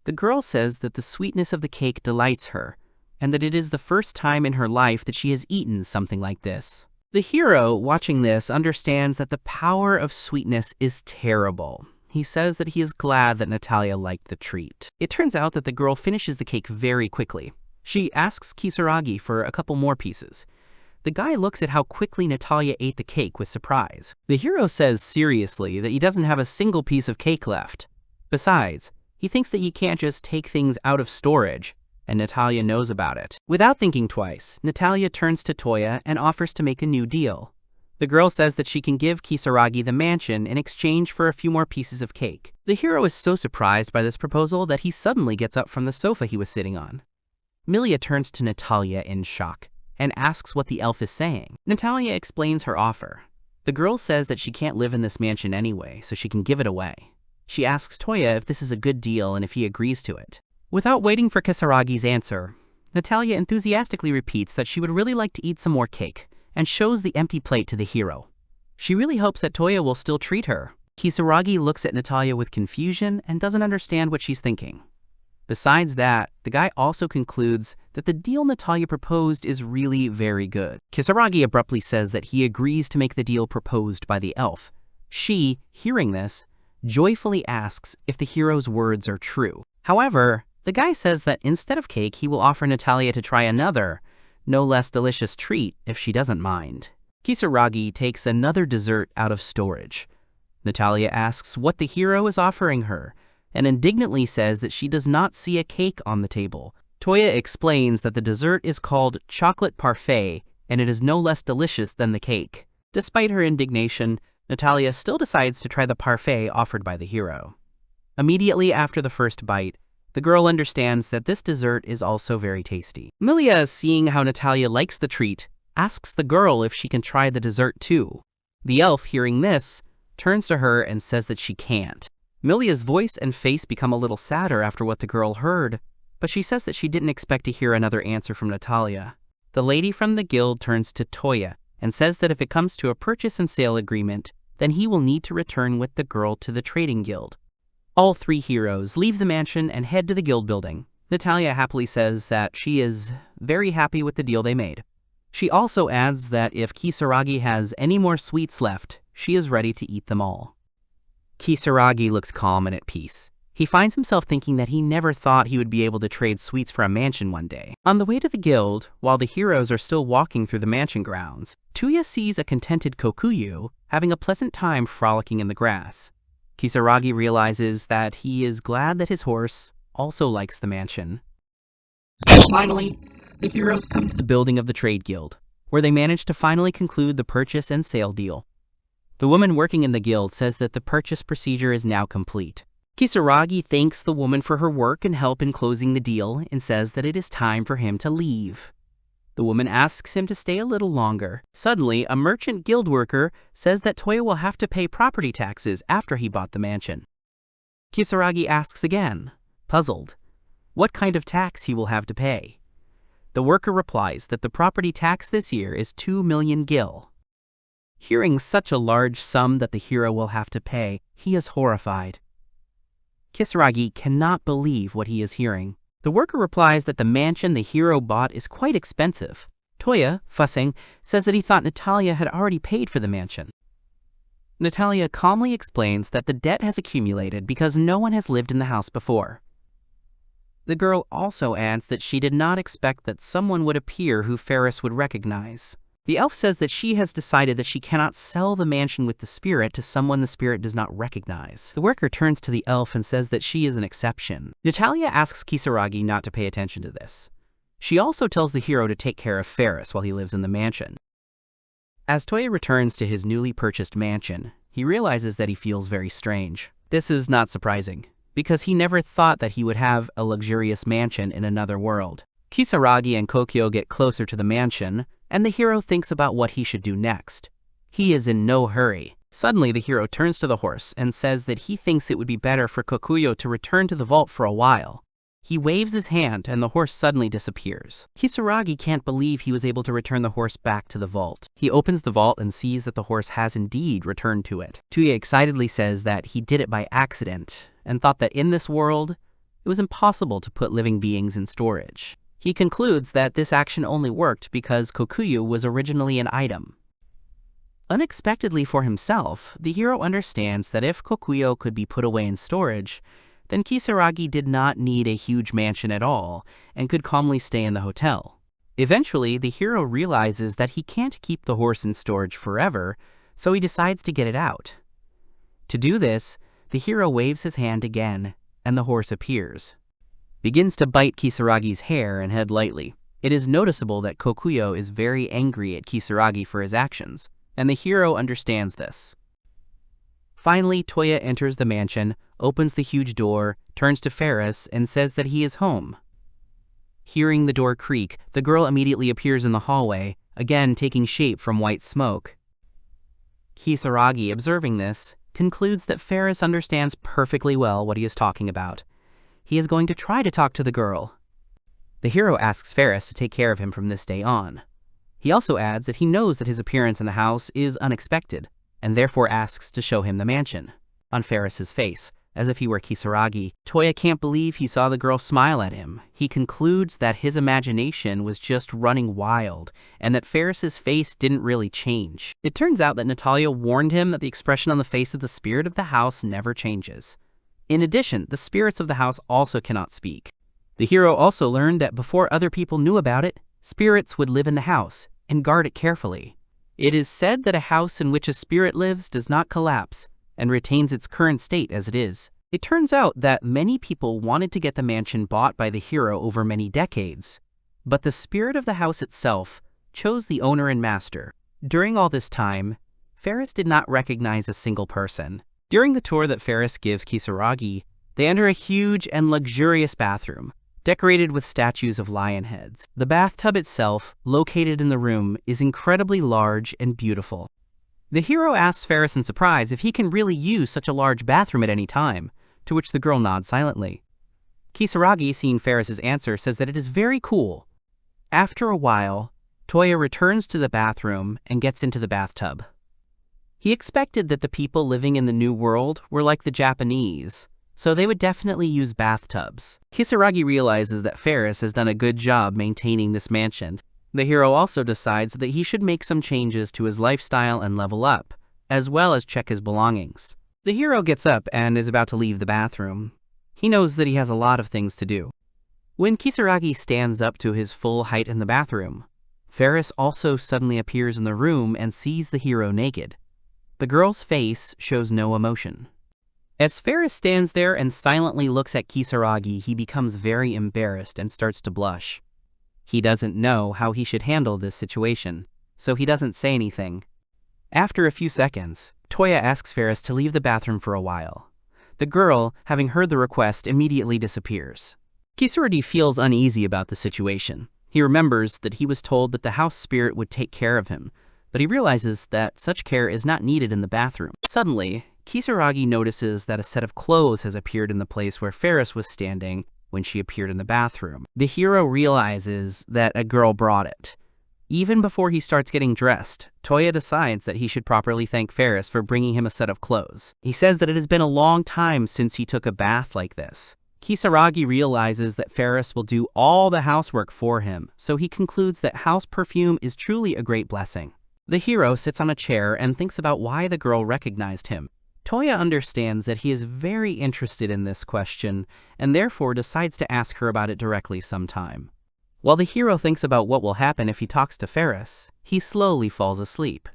The girl says that the sweetness of the cake delights her, and that it is the first time in her life that she has eaten something like this. The hero, watching this, understands that the power of sweetness is terrible. He says that he is glad that Natalia liked the treat. It turns out that the girl finishes the cake very quickly. She asks Kisaragi for a couple more pieces. The guy looks at how quickly Natalia ate the cake with surprise. The hero says seriously that he doesn't have a single piece of cake left. Besides, he thinks that he can't just take things out of storage. and Natalia knows about it. Without thinking twice, Natalia turns to Toya and offers to make a new deal. The girl says that she can give Kisaragi the mansion in exchange for a few more pieces of cake. The hero is so surprised by this proposal that he suddenly gets up from the sofa he was sitting on. Milia turns to Natalia in shock and asks what the elf is saying. Natalia explains her offer. The girl says that she can't live in this mansion anyway, so she can give it away. She asks Toya if this is a good deal and if he agrees to it. Without waiting for Kisaragi's answer, Natalia enthusiastically repeats that she would really like to eat some more cake and shows the empty plate to the hero. She really hopes that Toya will still treat her. Kisaragi looks at Natalia with confusion and doesn't understand what she's thinking. Besides that, the guy also concludes that the deal Natalia proposed is really very good. Kisaragi abruptly says that he agrees to make the deal proposed by the elf. She, hearing this, joyfully asks if the hero's words are true. However, the guy says that instead of cake, he will offer Natalia to try another, no less delicious treat if she doesn't mind. Kisaragi takes another dessert out of storage. Natalia asks what the hero is offering her, and indignantly says that she does not see a cake on the table. Toya explains that the dessert is called chocolate parfait, and it is no less delicious than the cake. Despite her indignation, Natalia still decides to try the parfait offered by the hero. Immediately after the first bite, the girl understands that this dessert is also very tasty. Milia, seeing how Natalia likes the treat, asks the girl if she can try the dessert too. The elf, hearing this, turns to her and says that she can't. Milia's voice and face become a little sadder after what the girl heard, but she says that she didn't expect to hear another answer from Natalia. The lady from the guild turns to Toya and says that if it comes to a purchase and sale agreement, then he will need to return with the girl to the trading guild. All three heroes leave the mansion and head to the guild building. Natalia happily says that she is very happy with the deal they made. She also adds that if Kisaragi has any more sweets left, she is ready to eat them all. Kisaragi looks calm and at peace. He finds himself thinking that he never thought he would be able to trade sweets for a mansion one day. On the way to the guild, while the heroes are still walking through the mansion grounds, Toya sees a contented Kokuyu having a pleasant time frolicking in the grass. Kisaragi realizes that he is glad that his horse also likes the mansion. Finally, the heroes come to the building of the trade guild, where they manage to finally conclude the purchase and sale deal. The woman working in the guild says that the purchase procedure is now complete. Kisaragi thanks the woman for her work and help in closing the deal and says that it is time for him to leave. The woman asks him to stay a little longer. Suddenly, a merchant guild worker says that Toya will have to pay property taxes after he bought the mansion. Kisaragi asks again, puzzled, what kind of tax he will have to pay. The worker replies that the property tax this year is 2 million gil. Hearing such a large sum that the hero will have to pay, he is horrified. Kisaragi cannot believe what he is hearing. The worker replies that the mansion the hero bought is quite expensive. Toya, fussing, says that he thought Natalia had already paid for the mansion. Natalia calmly explains that the debt has accumulated because no one has lived in the house before. The girl also adds that she did not expect that someone would appear who Ferris would recognize. The elf says that she has decided that she cannot sell the mansion with the spirit to someone the spirit does not recognize. The worker turns to the elf and says that she is an exception. Natalia asks Kisaragi not to pay attention to this. She also tells the hero to take care of Ferris while he lives in the mansion. As Toya returns to his newly purchased mansion, he realizes that he feels very strange. This is not surprising, because he never thought that he would have a luxurious mansion in another world. Kisaragi and Kokyo get closer to the mansion, and the hero thinks about what he should do next. He is in no hurry. Suddenly, the hero turns to the horse and says that he thinks it would be better for Kokuyo to return to the vault for a while. He waves his hand and the horse suddenly disappears. Kisaragi can't believe he was able to return the horse back to the vault. He opens the vault and sees that the horse has indeed returned to it. Toya excitedly says that he did it by accident and thought that in this world, it was impossible to put living beings in storage. He concludes that this action only worked because Kokuyu was originally an item. Unexpectedly for himself, the hero understands that if Kokuyo could be put away in storage, then Kisaragi did not need a huge mansion at all and could calmly stay in the hotel. Eventually, the hero realizes that he can't keep the horse in storage forever, so he decides to get it out. To do this, the hero waves his hand again, and the horse appears. begins to bite Kisaragi's hair and head lightly. It is noticeable that Kokuyo is very angry at Kisaragi for his actions, and the hero understands this. Finally, Toya enters the mansion, opens the huge door, turns to Ferris, and says that he is home. Hearing the door creak, the girl immediately appears in the hallway, again taking shape from white smoke. Kisaragi, observing this, concludes that Ferris understands perfectly well what he is talking about. He is going to try to talk to the girl. The hero asks Ferris to take care of him from this day on. He also adds that he knows that his appearance in the house is unexpected, and therefore asks to show him the mansion. On Ferris's face, as if he were Kisaragi, Toya can't believe he saw the girl smile at him. He concludes that his imagination was just running wild, and that Ferris's face didn't really change. It turns out that Natalia warned him that the expression on the face of the spirit of the house never changes. In addition, the spirits of the house also cannot speak. The hero also learned that before other people knew about it, spirits would live in the house and guard it carefully. It is said that a house in which a spirit lives does not collapse and retains its current state as it is. It turns out that many people wanted to get the mansion bought by the hero over many decades, but the spirit of the house itself chose the owner and master. During all this time, Ferris did not recognize a single person. During the tour that Ferris gives Kisaragi, they enter a huge and luxurious bathroom, decorated with statues of lion heads. The bathtub itself, located in the room, is incredibly large and beautiful. The hero asks Ferris in surprise if he can really use such a large bathroom at any time, to which the girl nods silently. Kisaragi, seeing Ferris's answer, says that it is very cool. After a while, Toya returns to the bathroom and gets into the bathtub. He expected that the people living in the New World were like the Japanese, so they would definitely use bathtubs. Kisaragi realizes that Ferris has done a good job maintaining this mansion. The hero also decides that he should make some changes to his lifestyle and level up, as well as check his belongings. The hero gets up and is about to leave the bathroom. He knows that he has a lot of things to do. When Kisaragi stands up to his full height in the bathroom, Ferris also suddenly appears in the room and sees the hero naked. The girl's face shows no emotion. As Ferris stands there and silently looks at Kisaragi, he becomes very embarrassed and starts to blush. He doesn't know how he should handle this situation, so he doesn't say anything. After a few seconds, Toya asks Ferris to leave the bathroom for a while. The girl, having heard the request, immediately disappears. Kisaragi feels uneasy about the situation. He remembers that he was told that the house spirit would take care of him, but he realizes that such care is not needed in the bathroom. Suddenly, Kisaragi notices that a set of clothes has appeared in the place where Ferris was standing when she appeared in the bathroom. The hero realizes that a girl brought it. Even before he starts getting dressed, Toya decides that he should properly thank Ferris for bringing him a set of clothes. He says that it has been a long time since he took a bath like this. Kisaragi realizes that Ferris will do all the housework for him, so he concludes that house perfume is truly a great blessing. The hero sits on a chair and thinks about why the girl recognized him. Toya understands that he is very interested in this question, and therefore decides to ask her about it directly sometime. While the hero thinks about what will happen if he talks to Ferris, he slowly falls asleep.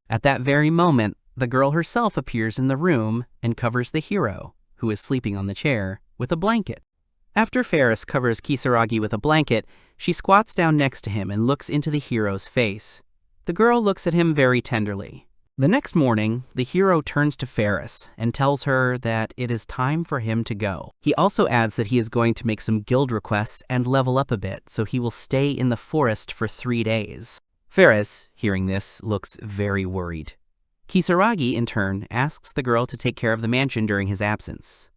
At that very moment, the girl herself appears in the room and covers the hero, who is sleeping on the chair, with a blanket. After Ferris covers Kisaragi with a blanket, she squats down next to him and looks into the hero's face. The girl looks at him very tenderly. The next morning, the hero turns to Ferris and tells her that it is time for him to go. He also adds that he is going to make some guild requests and level up a bit, so he will stay in the forest for 3 days. Ferris, hearing this, looks very worried. Kisaragi, in turn, asks the girl to take care of the mansion during his absence.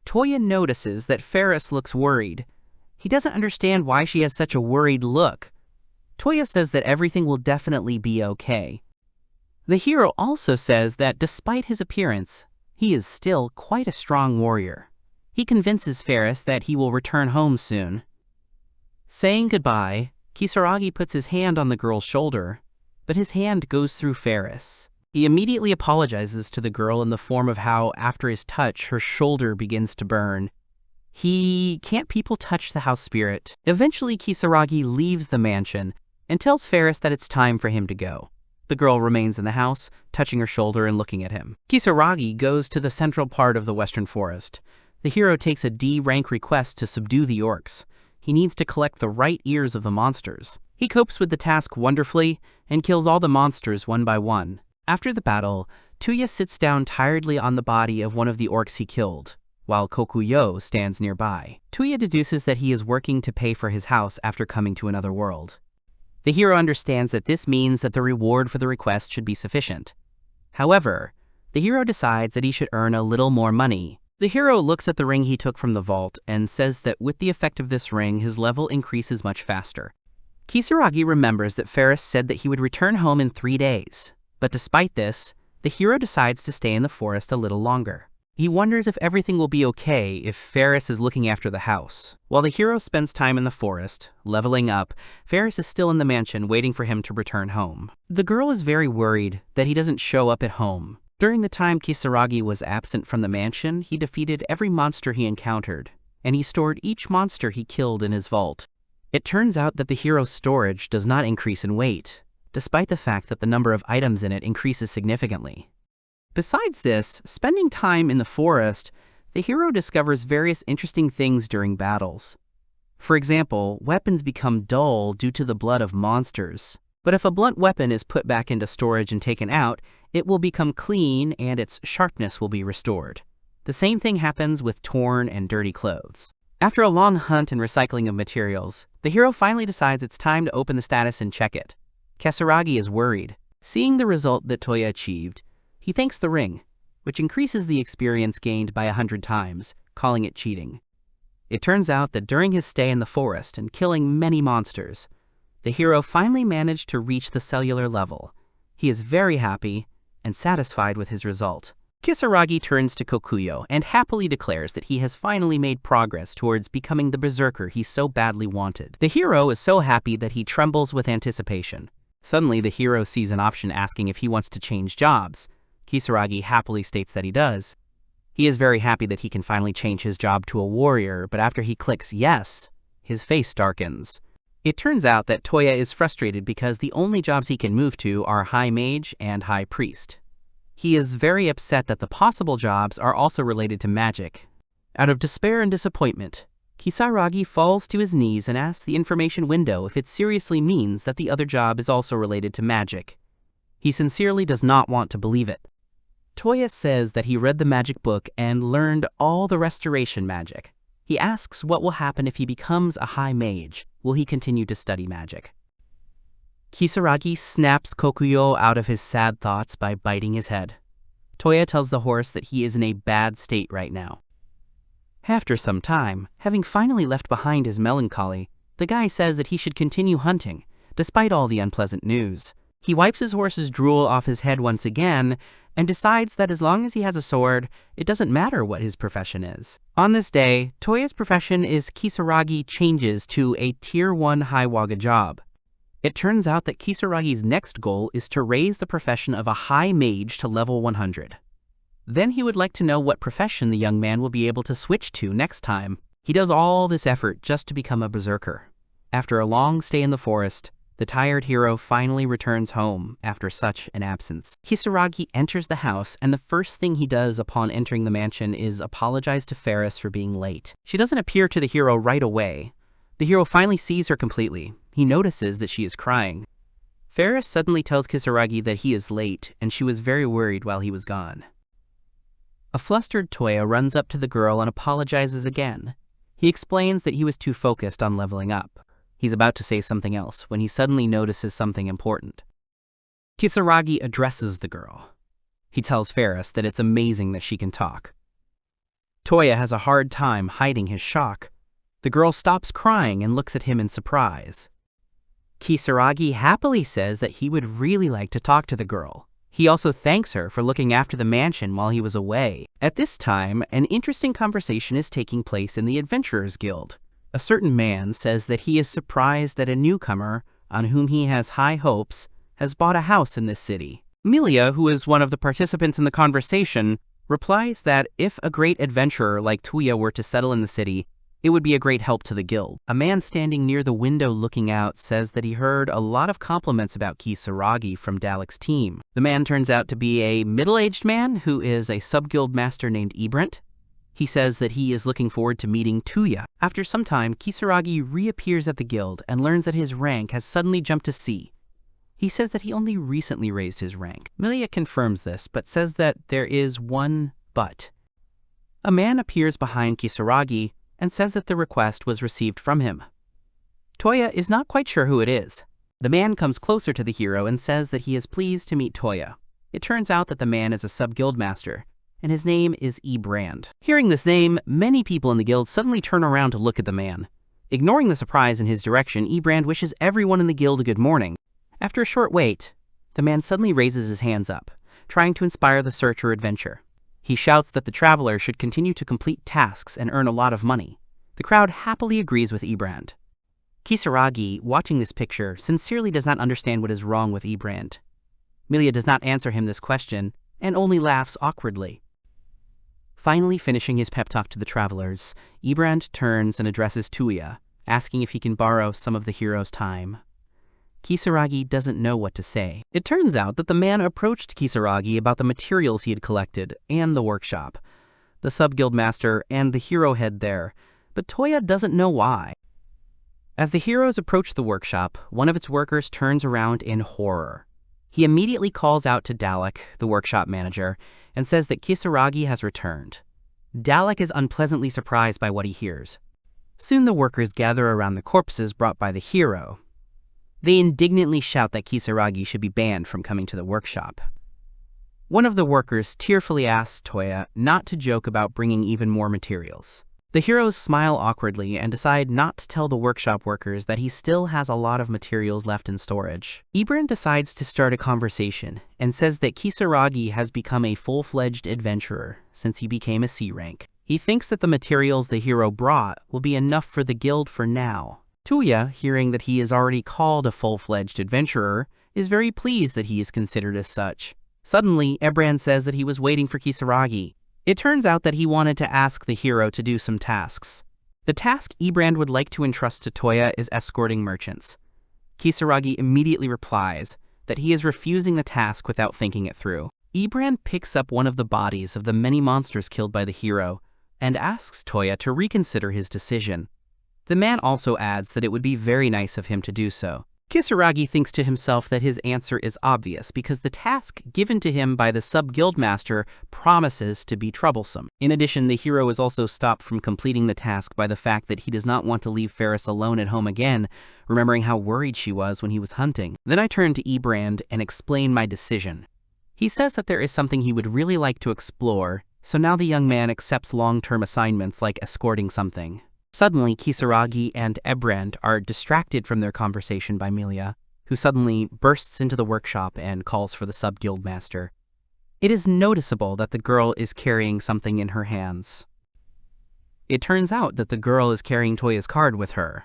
Toya notices that Ferris looks worried. He doesn't understand why she has such a worried look. Toya says that everything will definitely be okay. The hero also says that despite his appearance, he is still quite a strong warrior. He convinces Ferris that he will return home soon. Saying goodbye, Kisaragi puts his hand on the girl's shoulder, but his hand goes through Ferris. He immediately apologizes to the girl in the form of how, after his touch, her shoulder begins to burn. Can't people touch the house spirit? Eventually, Kisaragi leaves the mansion and tells Ferris that it's time for him to go. The girl remains in the house, touching her shoulder and looking at him. Kisaragi goes to the central part of the western forest. The hero takes a D-rank request to subdue the orcs. He needs to collect the right ears of the monsters. He copes with the task wonderfully and kills all the monsters one by one. After the battle, Toya sits down tiredly on the body of one of the orcs he killed, while Kokuyo stands nearby. Toya deduces that he is working to pay for his house after coming to another world. The hero understands that this means that the reward for the request should be sufficient. However, the hero decides that he should earn a little more money. The hero looks at the ring he took from the vault and says that with the effect of this ring, his level increases much faster. Kisaragi remembers that Ferris said that he would return home in 3 days, but despite this, the hero decides to stay in the forest a little longer. He wonders if everything will be okay if Ferris is looking after the house. While the hero spends time in the forest, leveling up, Ferris is still in the mansion waiting for him to return home. The girl is very worried that he doesn't show up at home. During the time Kisaragi was absent from the mansion, he defeated every monster he encountered, and he stored each monster he killed in his vault. It turns out that the hero's storage does not increase in weight, despite the fact that the number of items in it increases significantly. Besides this, spending time in the forest, the hero discovers various interesting things during battles. For example, weapons become dull due to the blood of monsters. But if a blunt weapon is put back into storage and taken out, it will become clean and its sharpness will be restored. The same thing happens with torn and dirty clothes. After a long hunt and recycling of materials, the hero finally decides it's time to open the status and check it. Kisaragi is worried. Seeing the result that Toya achieved, he thanks the ring, which increases the experience gained by 100 times, calling it cheating. It turns out that during his stay in the forest and killing many monsters, the hero finally managed to reach the cellular level. He is very happy and satisfied with his result. Kisaragi turns to Kokuyo and happily declares that he has finally made progress towards becoming the berserker he so badly wanted. The hero is so happy that he trembles with anticipation. Suddenly, the hero sees an option asking if he wants to change jobs. Kisaragi happily states that he does. He is very happy that he can finally change his job to a warrior, but after he clicks yes, his face darkens. It turns out that Toya is frustrated because the only jobs he can move to are High Mage and High Priest. He is very upset that the possible jobs are also related to magic. Out of despair and disappointment, Kisaragi falls to his knees and asks the information window if it seriously means that the other job is also related to magic. He sincerely does not want to believe it. Toya says that he read the magic book and learned all the restoration magic. He asks what will happen if he becomes a high mage. Will he continue to study magic? Kisaragi snaps Kokuyo out of his sad thoughts by biting his head. Toya tells the horse that he is in a bad state right now. After some time, having finally left behind his melancholy, the guy says that he should continue hunting, despite all the unpleasant news. He wipes his horse's drool off his head once again, and decides that as long as he has a sword, it doesn't matter what his profession is. On this day, Toya's profession is Kisaragi changes to a Tier 1 Hiwaga job. It turns out that Kisaragi's next goal is to raise the profession of a high mage to level 100. Then he would like to know what profession the young man will be able to switch to next time. He does all this effort just to become a berserker. After a long stay in the forest, the tired hero finally returns home after such an absence. Kisaragi enters the house, and the first thing he does upon entering the mansion is apologize to Ferris for being late. She doesn't appear to the hero right away. The hero finally sees her completely. He notices that she is crying. Ferris suddenly tells Kisaragi that he is late, and she was very worried while he was gone. A flustered Toya runs up to the girl and apologizes again. He explains that he was too focused on leveling up. He's about to say something else when he suddenly notices something important. Kisaragi addresses the girl. He tells Ferris that it's amazing that she can talk. Toya has a hard time hiding his shock. The girl stops crying and looks at him in surprise. Kisaragi happily says that he would really like to talk to the girl. He also thanks her for looking after the mansion while he was away. At this time, an interesting conversation is taking place in the Adventurers Guild. A certain man says that he is surprised that a newcomer, on whom he has high hopes, has bought a house in this city. Milia, who is one of the participants in the conversation, replies that if a great adventurer like Toya were to settle in the city, it would be a great help to the guild. A man standing near the window looking out says that he heard a lot of compliments about Kisaragi from Dalek's team. The man turns out to be a middle-aged man who is a sub-guild master named Ebrent. He says that he is looking forward to meeting Toya. After some time, Kisaragi reappears at the guild and learns that his rank has suddenly jumped to C. He says that he only recently raised his rank. Milia confirms this, but says that there is one but. A man appears behind Kisaragi and says that the request was received from him. Toya is not quite sure who it is. The man comes closer to the hero and says that he is pleased to meet Toya. It turns out that the man is a sub-guild master, and his name is E-Brand. Hearing this name, many people in the guild suddenly turn around to look at the man. Ignoring the surprise in his direction, E-Brand wishes everyone in the guild a good morning. After a short wait, the man suddenly raises his hands up, trying to inspire the search or adventure. He shouts that the traveler should continue to complete tasks and earn a lot of money. The crowd happily agrees with E-Brand. Kisaragi, watching this picture, sincerely does not understand what is wrong with E-Brand. Milia does not answer him this question, and only laughs awkwardly. Finally finishing his pep talk to the travelers, E-Brand turns and addresses Toya, asking if he can borrow some of the hero's time. Kisaragi doesn't know what to say. It turns out that the man approached Kisaragi about the materials he had collected and the workshop, the sub-guild master and the hero head there, but Toya doesn't know why. As the heroes approach the workshop, one of its workers turns around in horror. He immediately calls out to Dalek, the workshop manager, and says that Kisaragi has returned. Dalek is unpleasantly surprised by what he hears. Soon the workers gather around the corpses brought by the hero. They indignantly shout that Kisaragi should be banned from coming to the workshop. One of the workers tearfully asks Toya not to joke about bringing even more materials. The heroes smile awkwardly and decide not to tell the workshop workers that he still has a lot of materials left in storage. E-Brand decides to start a conversation and says that Kisaragi has become a full-fledged adventurer since he became a C rank. He thinks that the materials the hero brought will be enough for the guild for now. Toya, hearing that he is already called a full-fledged adventurer, is very pleased that he is considered as such. Suddenly, E-Brand says that he was waiting for Kisaragi. It turns out that he wanted to ask the hero to do some tasks. The task E-Brand would like to entrust to Toya is escorting merchants. Kisaragi immediately replies that he is refusing the task without thinking it through. E-Brand picks up one of the bodies of the many monsters killed by the hero and asks Toya to reconsider his decision. The man also adds that it would be very nice of him to do so. Kisaragi thinks to himself that his answer is obvious because the task given to him by the sub-guild master promises to be troublesome. In addition, the hero is also stopped from completing the task by the fact that he does not want to leave Ferris alone at home again, remembering how worried she was when he was hunting. Then I turn to E-Brand and explain my decision. He says that there is something he would really like to explore, so now the young man accepts long-term assignments like escorting something. Suddenly, Kisaragi and E-Brand are distracted from their conversation by Milia, who suddenly bursts into the workshop and calls for the sub-guild master. It is noticeable that the girl is carrying something in her hands. It turns out that the girl is carrying Toya's card with her.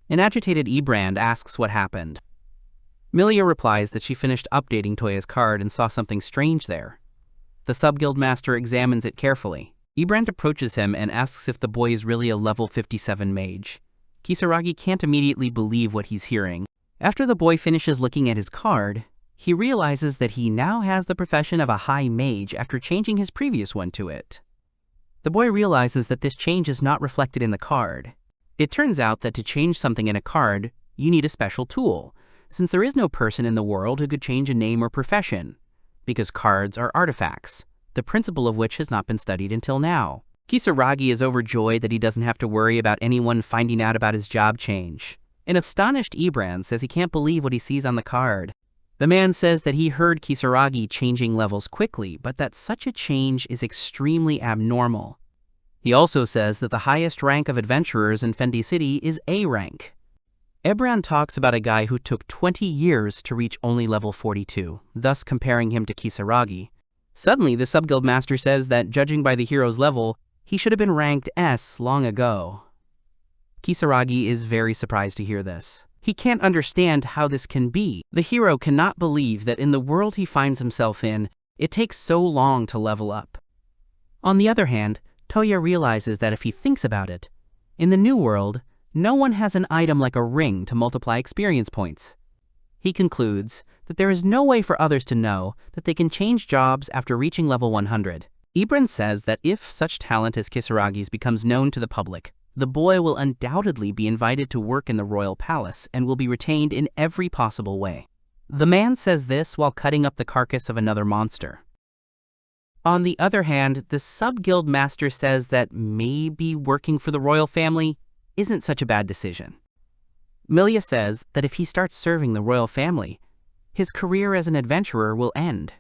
An agitated E-Brand asks what happened. Milia replies that she finished updating Toya's card and saw something strange there. The sub-guild master examines it carefully. E-Brand approaches him and asks if the boy is really a level 57 mage. Kisaragi can't immediately believe what he's hearing. After the boy finishes looking at his card, he realizes that he now has the profession of a high mage after changing his previous one to it. The boy realizes that this change is not reflected in the card. It turns out that to change something in a card, you need a special tool, since there is no person in the world who could change a name or profession, because cards are artifacts, the principle of which has not been studied until now. Kisaragi is overjoyed that he doesn't have to worry about anyone finding out about his job change. An astonished E-Brand says he can't believe what he sees on the card. The man says that he heard Kisaragi changing levels quickly, but that such a change is extremely abnormal. He also says that the highest rank of adventurers in Fendi City is A rank. E-Brand talks about a guy who took 20 years to reach only level 42, thus comparing him to Kisaragi. Suddenly, the sub-guild master says that, judging by the hero's level, he should have been ranked S long ago. Kisaragi is very surprised to hear this. He can't understand how this can be. The hero cannot believe that in the world he finds himself in, it takes so long to level up. On the other hand, Toya realizes that if he thinks about it, in the new world, no one has an item like a ring to multiply experience points. He concludes that there is no way for others to know that they can change jobs after reaching level 100. Ibran says that if such talent as Kisaragi's becomes known to the public, the boy will undoubtedly be invited to work in the royal palace and will be retained in every possible way. The man says this while cutting up the carcass of another monster. On the other hand, the sub-guild master says that maybe working for the royal family isn't such a bad decision. Milia says that if he starts serving the royal family, his career as an adventurer will end.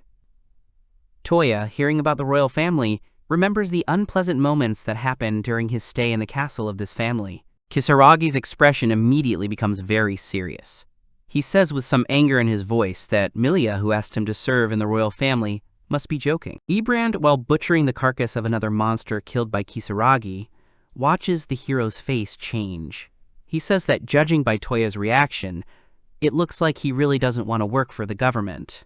Toya, hearing about the royal family, remembers the unpleasant moments that happened during his stay in the castle of this family. Kisaragi's expression immediately becomes very serious. He says with some anger in his voice that Milia, who asked him to serve in the royal family, must be joking. Ibrand, while butchering the carcass of another monster killed by Kisaragi, watches the hero's face change. He says that judging by Toya's reaction, it looks like he really doesn't want to work for the government.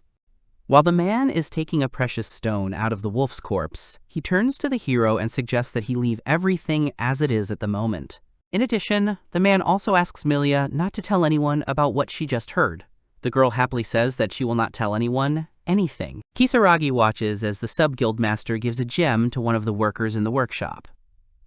While the man is taking a precious stone out of the wolf's corpse, he turns to the hero and suggests that he leave everything as it is at the moment. In addition, the man also asks Milia not to tell anyone about what she just heard. The girl happily says that she will not tell anyone anything. Kisaragi watches as the sub-guild master gives a gem to one of the workers in the workshop.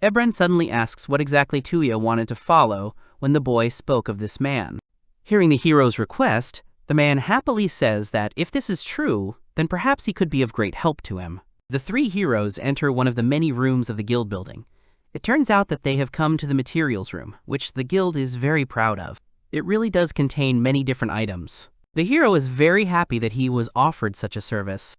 Ebren suddenly asks what exactly Toya wanted to follow when the boy spoke of this man. Hearing the hero's request, the man happily says that if this is true, then perhaps he could be of great help to him. The three heroes enter one of the many rooms of the guild building. It turns out that they have come to the materials room, which the guild is very proud of. It really does contain many different items. The hero is very happy that he was offered such a service.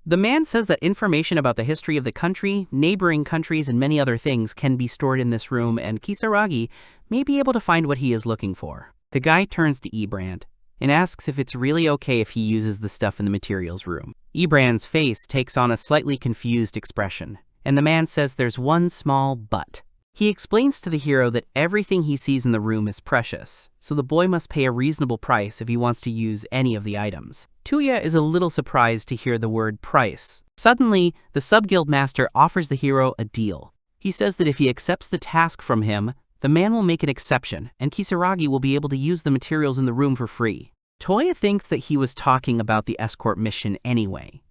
The man says that information about the history of the country, neighboring countries, and many other things can be stored in this room, and Kisaragi may be able to find what he is looking for. The guy turns to Ibrand and asks if it's really okay if he uses the stuff in the materials room. Ibrand's face takes on a slightly confused expression, and the man says there's one small but. He explains to the hero that everything he sees in the room is precious, so the boy must pay a reasonable price if he wants to use any of the items. Toya is a little surprised to hear the word price. Suddenly, the sub-guild master offers the hero a deal. He says that if he accepts the task from him, the man will make an exception, and Kisaragi will be able to use the materials in the room for free. Toya thinks that he was talking about the escort mission anyway.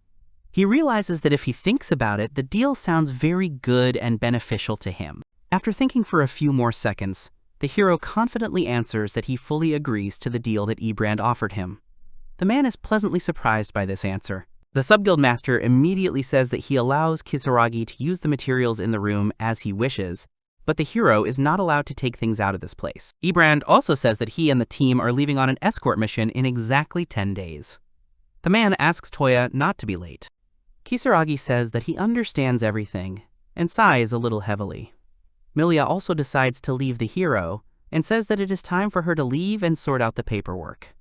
He realizes that if he thinks about it, the deal sounds very good and beneficial to him. After thinking for a few more seconds, the hero confidently answers that he fully agrees to the deal that Ibrand offered him. The man is pleasantly surprised by this answer. The sub-guild master immediately says that he allows Kisaragi to use the materials in the room as he wishes, but the hero is not allowed to take things out of this place. Ibrand also says that he and the team are leaving on an escort mission in exactly 10 days. The man asks Toya not to be late. Kisaragi says that he understands everything, and sighs a little heavily. Milia also decides to leave the hero, and says that it is time for her to leave and sort out the paperwork.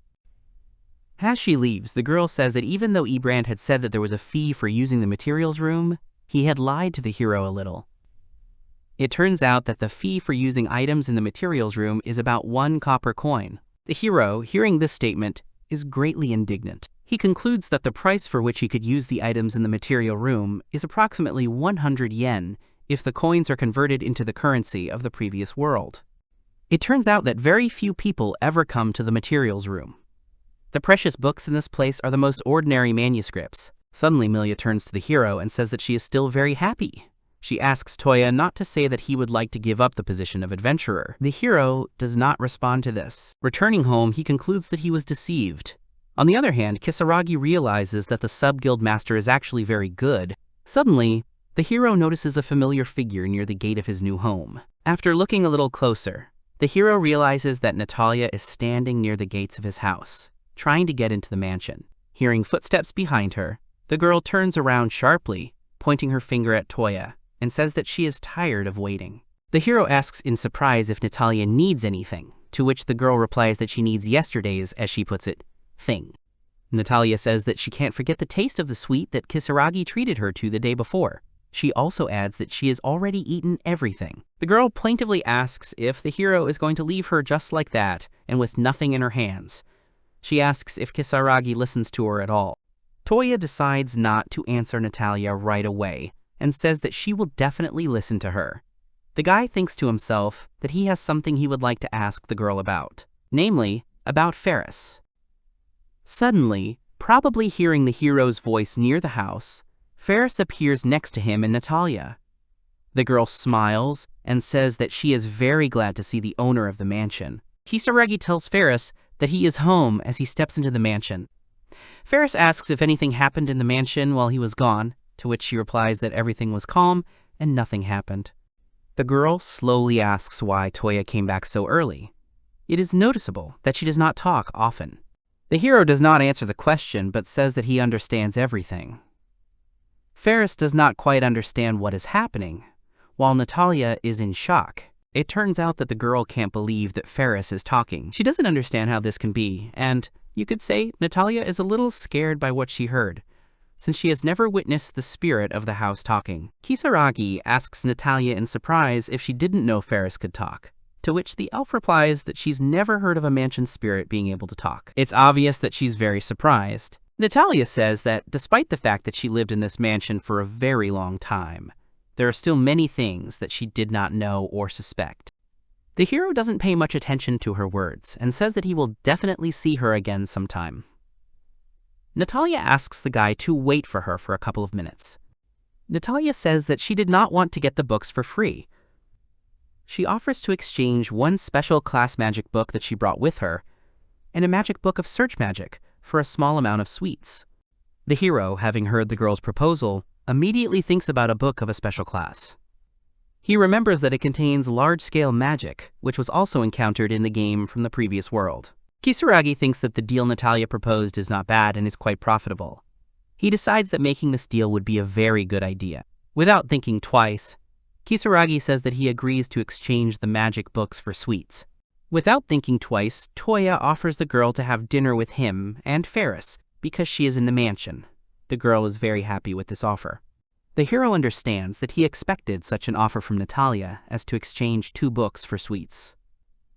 As she leaves, the girl says that even though Ibrand had said that there was a fee for using the materials room, he had lied to the hero a little. It turns out that the fee for using items in the materials room is about 1 copper coin. The hero, hearing this statement, is greatly indignant. He concludes that the price for which he could use the items in the material room is approximately 100 yen if the coins are converted into the currency of the previous world. It turns out that very few people ever come to the materials room. The precious books in this place are the most ordinary manuscripts. Suddenly, Milia turns to the hero and says that she is still very happy. She asks Toya not to say that he would like to give up the position of adventurer. The hero does not respond to this. Returning home, he concludes that he was deceived. On the other hand, Kisaragi realizes that the sub-guild master is actually very good. Suddenly, the hero notices a familiar figure near the gate of his new home. After looking a little closer, the hero realizes that Natalia is standing near the gates of his house, trying to get into the mansion. Hearing footsteps behind her, the girl turns around sharply, pointing her finger at Toya, and says that she is tired of waiting. The hero asks in surprise if Natalia needs anything, to which the girl replies that she needs yesterday's, as she puts it, thing. Natalia says that she can't forget the taste of the sweet that Kisaragi treated her to the day before. She also adds that she has already eaten everything. The girl plaintively asks if the hero is going to leave her just like that, and with nothing in her hands. She asks if Kisaragi listens to her at all. Toya decides not to answer Natalia right away, and says that she will definitely listen to her. The guy thinks to himself that he has something he would like to ask the girl about, namely, about Ferris. Suddenly, probably hearing the hero's voice near the house, Ferris appears next to him and Natalia. The girl smiles and says that she is very glad to see the owner of the mansion. Kisaragi tells Ferris that he is home as he steps into the mansion. Ferris asks if anything happened in the mansion while he was gone, to which she replies that everything was calm and nothing happened. The girl slowly asks why Toya came back so early. It is noticeable that she does not talk often. The hero does not answer the question but says that he understands everything. Ferris does not quite understand what is happening, while Natalia is in shock. It turns out that the girl can't believe that Ferris is talking. She doesn't understand how this can be, and you could say Natalia is a little scared by what she heard, since she has never witnessed the spirit of the house talking. Kisaragi asks Natalia in surprise if she didn't know Ferris could talk, to which the elf replies that she's never heard of a mansion spirit being able to talk. It's obvious that she's very surprised. Natalia says that despite the fact that she lived in this mansion for a very long time, there are still many things that she did not know or suspect. The hero doesn't pay much attention to her words and says that he will definitely see her again sometime. Natalia asks the guy to wait for her for a couple of minutes. Natalia says that she did not want to get the books for free. She offers to exchange one special class magic book that she brought with her and a magic book of search magic for a small amount of sweets. The hero, having heard the girl's proposal, immediately thinks about a book of a special class. He remembers that it contains large-scale magic, which was also encountered in the game from the previous world. Kisaragi thinks that the deal Natalia proposed is not bad and is quite profitable. He decides that making this deal would be a very good idea. Without thinking twice, Kisaragi says that he agrees to exchange the magic books for sweets. Without thinking twice, Toya offers the girl to have dinner with him and Ferris because she is in the mansion. The girl is very happy with this offer. The hero understands that he expected such an offer from Natalia as to exchange 2 books for sweets.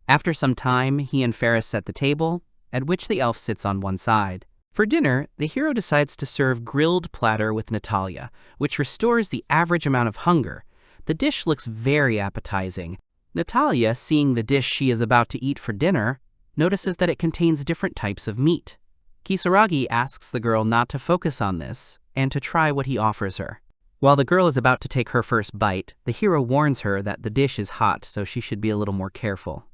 After some time, he and Ferris set the table, at which the elf sits on one side. For dinner, the hero decides to serve grilled platter with Natalia, which restores the average amount of hunger. The dish looks very appetizing. Natalia, seeing the dish she is about to eat for dinner, notices that it contains different types of meat. Kisaragi asks the girl not to focus on this and to try what he offers her. While the girl is about to take her first bite, the hero warns her that the dish is hot, so she should be a little more careful.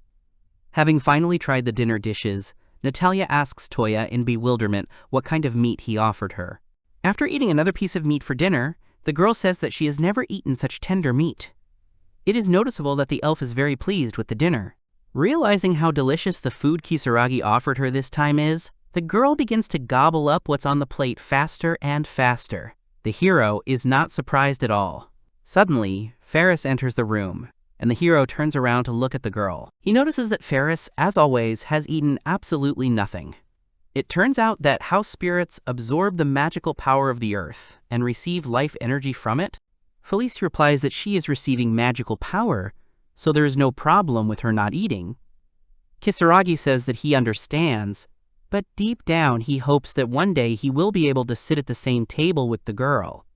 Having finally tried the dinner dishes, Natalia asks Toya in bewilderment what kind of meat he offered her. After eating another piece of meat for dinner, the girl says that she has never eaten such tender meat. It is noticeable that the elf is very pleased with the dinner. Realizing how delicious the food Kisaragi offered her this time is, the girl begins to gobble up what's on the plate faster and faster. The hero is not surprised at all. Suddenly, Ferris enters the room, and the hero turns around to look at the girl. He notices that Ferris, as always, has eaten absolutely nothing. It turns out that house spirits absorb the magical power of the earth and receive life energy from it. Felice replies that she is receiving magical power, so there is no problem with her not eating. Kisaragi says that he understands, but deep down he hopes that one day he will be able to sit at the same table with the girl.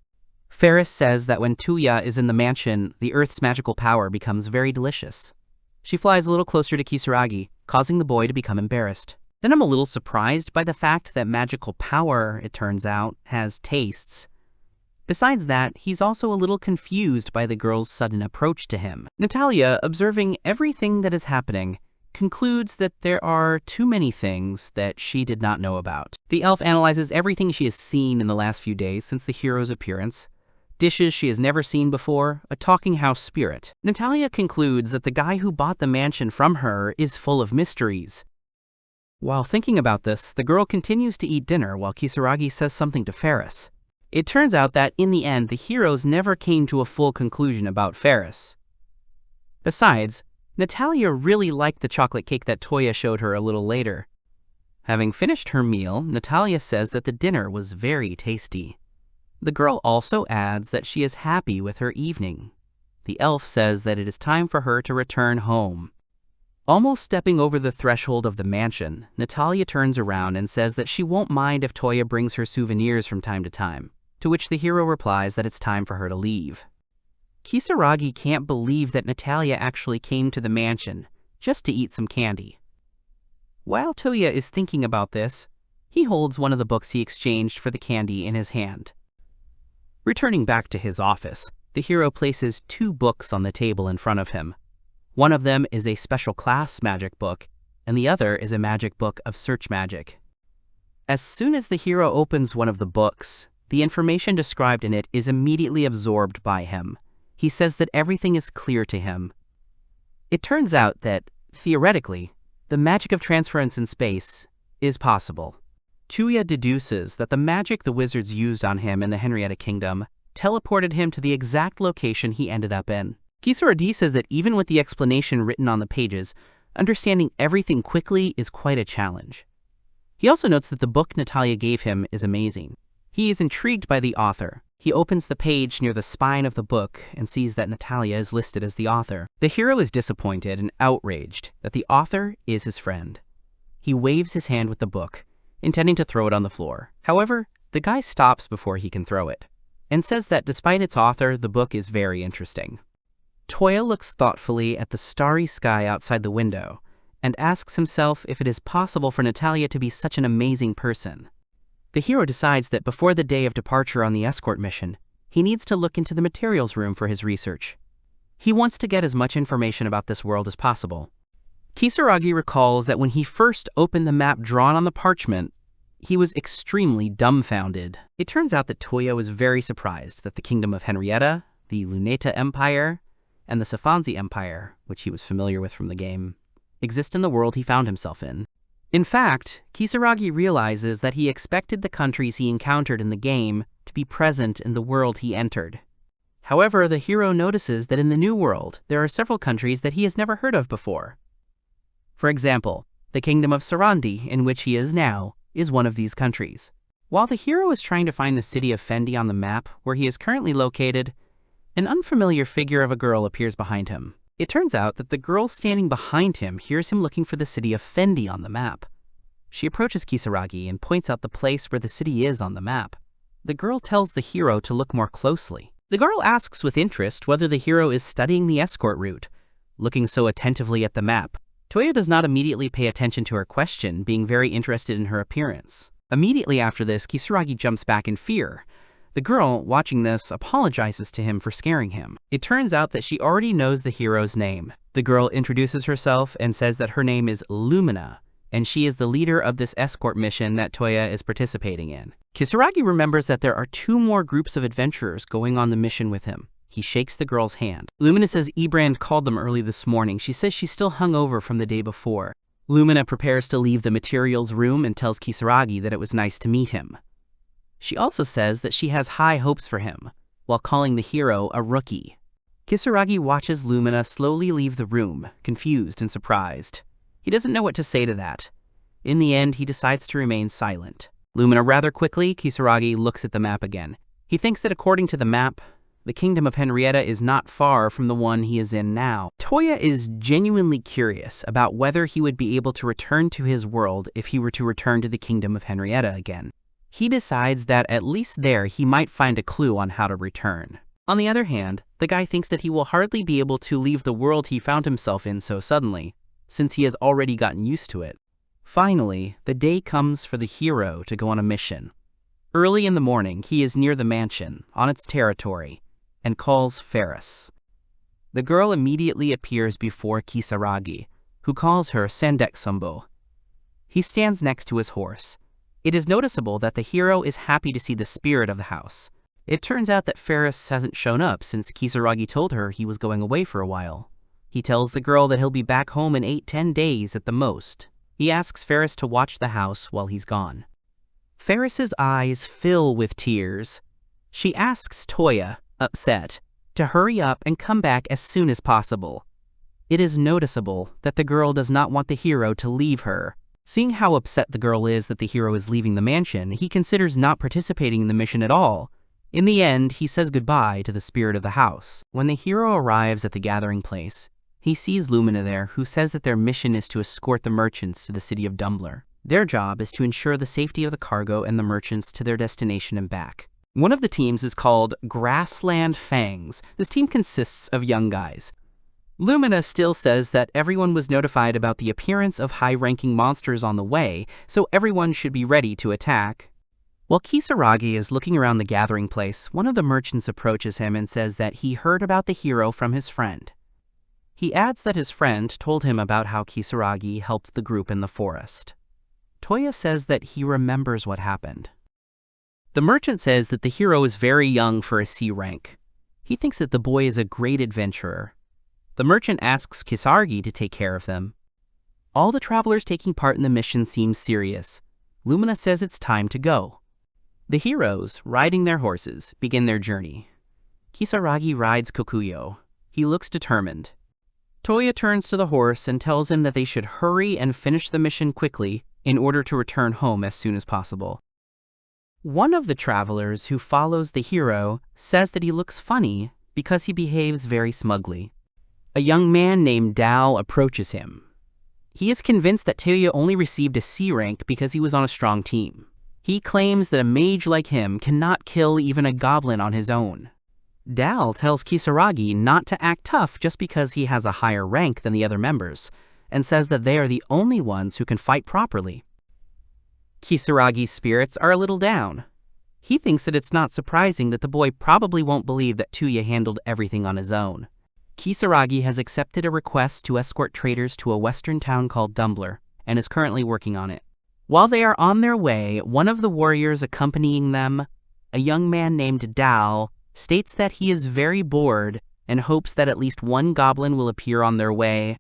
Ferris says that when Toya is in the mansion, the Earth's magical power becomes very delicious. She flies a little closer to Kisaragi, causing the boy to become embarrassed. Then I'm a little surprised by the fact that magical power, it turns out, has tastes. Besides that, he's also a little confused by the girl's sudden approach to him. Natalia, observing everything that is happening, concludes that there are too many things that she did not know about. The elf analyzes everything she has seen in the last few days since the hero's appearance. Dishes she has never seen before, a talking house spirit. Natalia concludes that the guy who bought the mansion from her is full of mysteries. While thinking about this, the girl continues to eat dinner while Kisaragi says something to Ferris. It turns out that in the end, the heroes never came to a full conclusion about Ferris. Besides, Natalia really liked the chocolate cake that Toya showed her a little later. Having finished her meal, Natalia says that the dinner was very tasty. The girl also adds that she is happy with her evening. The elf says that it is time for her to return home. Almost stepping over the threshold of the mansion, Natalia turns around and says that she won't mind if Toya brings her souvenirs from time to time, to which the hero replies that it's time for her to leave. Kisaragi can't believe that Natalia actually came to the mansion just to eat some candy. While Toya is thinking about this, he holds one of the books he exchanged for the candy in his hand. Returning back to his office, the hero places 2 books on the table in front of him. One of them is a special class magic book, and the other is a magic book of search magic. As soon as the hero opens one of the books, the information described in it is immediately absorbed by him. He says that everything is clear to him. It turns out that, theoretically, the magic of transference in space is possible. Toya deduces that the magic the wizards used on him in the Henrietta Kingdom teleported him to the exact location he ended up in. Kisaragi says that even with the explanation written on the pages, understanding everything quickly is quite a challenge. He also notes that the book Natalia gave him is amazing. He is intrigued by the author. He opens the page near the spine of the book and sees that Natalia is listed as the author. The hero is disappointed and outraged that the author is his friend. He waves his hand with the book, intending to throw it on the floor. However, the guy stops before he can throw it, and says that despite its author, the book is very interesting. Toya looks thoughtfully at the starry sky outside the window, and asks himself if it is possible for Natalia to be such an amazing person. The hero decides that before the day of departure on the escort mission, he needs to look into the materials room for his research. He wants to get as much information about this world as possible. Kisaragi recalls that when he first opened the map drawn on the parchment, he was extremely dumbfounded. It turns out that Toya was very surprised that the kingdom of Henrietta, the Luneta Empire, and the Safanzi Empire, which he was familiar with from the game, exist in the world he found himself in. In fact, Kisaragi realizes that he expected the countries he encountered in the game to be present in the world he entered. However, the hero notices that in the new world, there are several countries that he has never heard of before. For example, the kingdom of Sarandi, in which he is now, is one of these countries. While the hero is trying to find the city of Fendi on the map, where he is currently located, an unfamiliar figure of a girl appears behind him. It turns out that the girl standing behind him hears him looking for the city of Fendi on the map. She approaches Kisaragi and points out the place where the city is on the map. The girl tells the hero to look more closely. The girl asks with interest whether the hero is studying the escort route, looking so attentively at the map. Toya does not immediately pay attention to her question, being very interested in her appearance. Immediately after this, Kisaragi jumps back in fear. The girl, watching this, apologizes to him for scaring him. It turns out that she already knows the hero's name. The girl introduces herself and says that her name is Lumina, and she is the leader of this escort mission that Toya is participating in. Kisaragi remembers that there are 2 more groups of adventurers going on the mission with him. He shakes the girl's hand. Lumina says Ebrand called them early this morning. She says she's still hungover from the day before. Lumina prepares to leave the materials room and tells Kisaragi that it was nice to meet him. She also says that she has high hopes for him, while calling the hero a rookie. Kisaragi watches Lumina slowly leave the room, confused and surprised. He doesn't know what to say to that. In the end, he decides to remain silent. Lumina rather quickly, Kisaragi looks at the map again. He thinks that according to the map, the kingdom of Henrietta is not far from the one he is in now. Toya is genuinely curious about whether he would be able to return to his world if he were to return to the kingdom of Henrietta again. He decides that at least there he might find a clue on how to return. On the other hand, the guy thinks that he will hardly be able to leave the world he found himself in so suddenly, since he has already gotten used to it. Finally, the day comes for the hero to go on a mission. Early in the morning, he is near the mansion, on its territory, and calls Ferris. The girl immediately appears before Kisaragi, who calls her Sandek Sumbo. He stands next to his horse. It is noticeable that the hero is happy to see the spirit of the house. It turns out that Ferris hasn't shown up since Kisaragi told her he was going away for a while. He tells the girl that he'll be back home in 8-10 days at the most. He asks Ferris to watch the house while he's gone. Ferris's eyes fill with tears. She asks Toya, upset, to hurry up and come back as soon as possible. It is noticeable that the girl does not want the hero to leave her. Seeing how upset the girl is that the hero is leaving the mansion, he considers not participating in the mission at all. In the end, he says goodbye to the spirit of the house. When the hero arrives at the gathering place, he sees Lumina there, who says that their mission is to escort the merchants to the city of Dumbler. Their job is to ensure the safety of the cargo and the merchants to their destination and back. One of the teams is called Grassland Fangs. This team consists of young guys. Lumina still says that everyone was notified about the appearance of high-ranking monsters on the way, so everyone should be ready to attack. While Kisaragi is looking around the gathering place, one of the merchants approaches him and says that he heard about the hero from his friend. He adds that his friend told him about how Kisaragi helped the group in the forest. Toya says that he remembers what happened. The merchant says that the hero is very young for a C rank. He thinks that the boy is a great adventurer. The merchant asks Kisaragi to take care of them. All the travelers taking part in the mission seem serious. Lumina says it's time to go. The heroes, riding their horses, begin their journey. Kisaragi rides Kokuyo. He looks determined. Toya turns to the horse and tells him that they should hurry and finish the mission quickly in order to return home as soon as possible. One of the travelers who follows the hero says that he looks funny because he behaves very smugly. A young man named Dal approaches him. He is convinced that Toya only received a C rank because he was on a strong team. He claims that a mage like him cannot kill even a goblin on his own. Dal tells Kisaragi not to act tough just because he has a higher rank than the other members, and says that they are the only ones who can fight properly. Kisaragi's spirits are a little down. He thinks that it's not surprising that the boy probably won't believe that Toya handled everything on his own. Kisaragi has accepted a request to escort traders to a western town called Dumbler, and is currently working on it. While they are on their way, one of the warriors accompanying them, a young man named Dal, states that he is very bored and hopes that at least one goblin will appear on their way.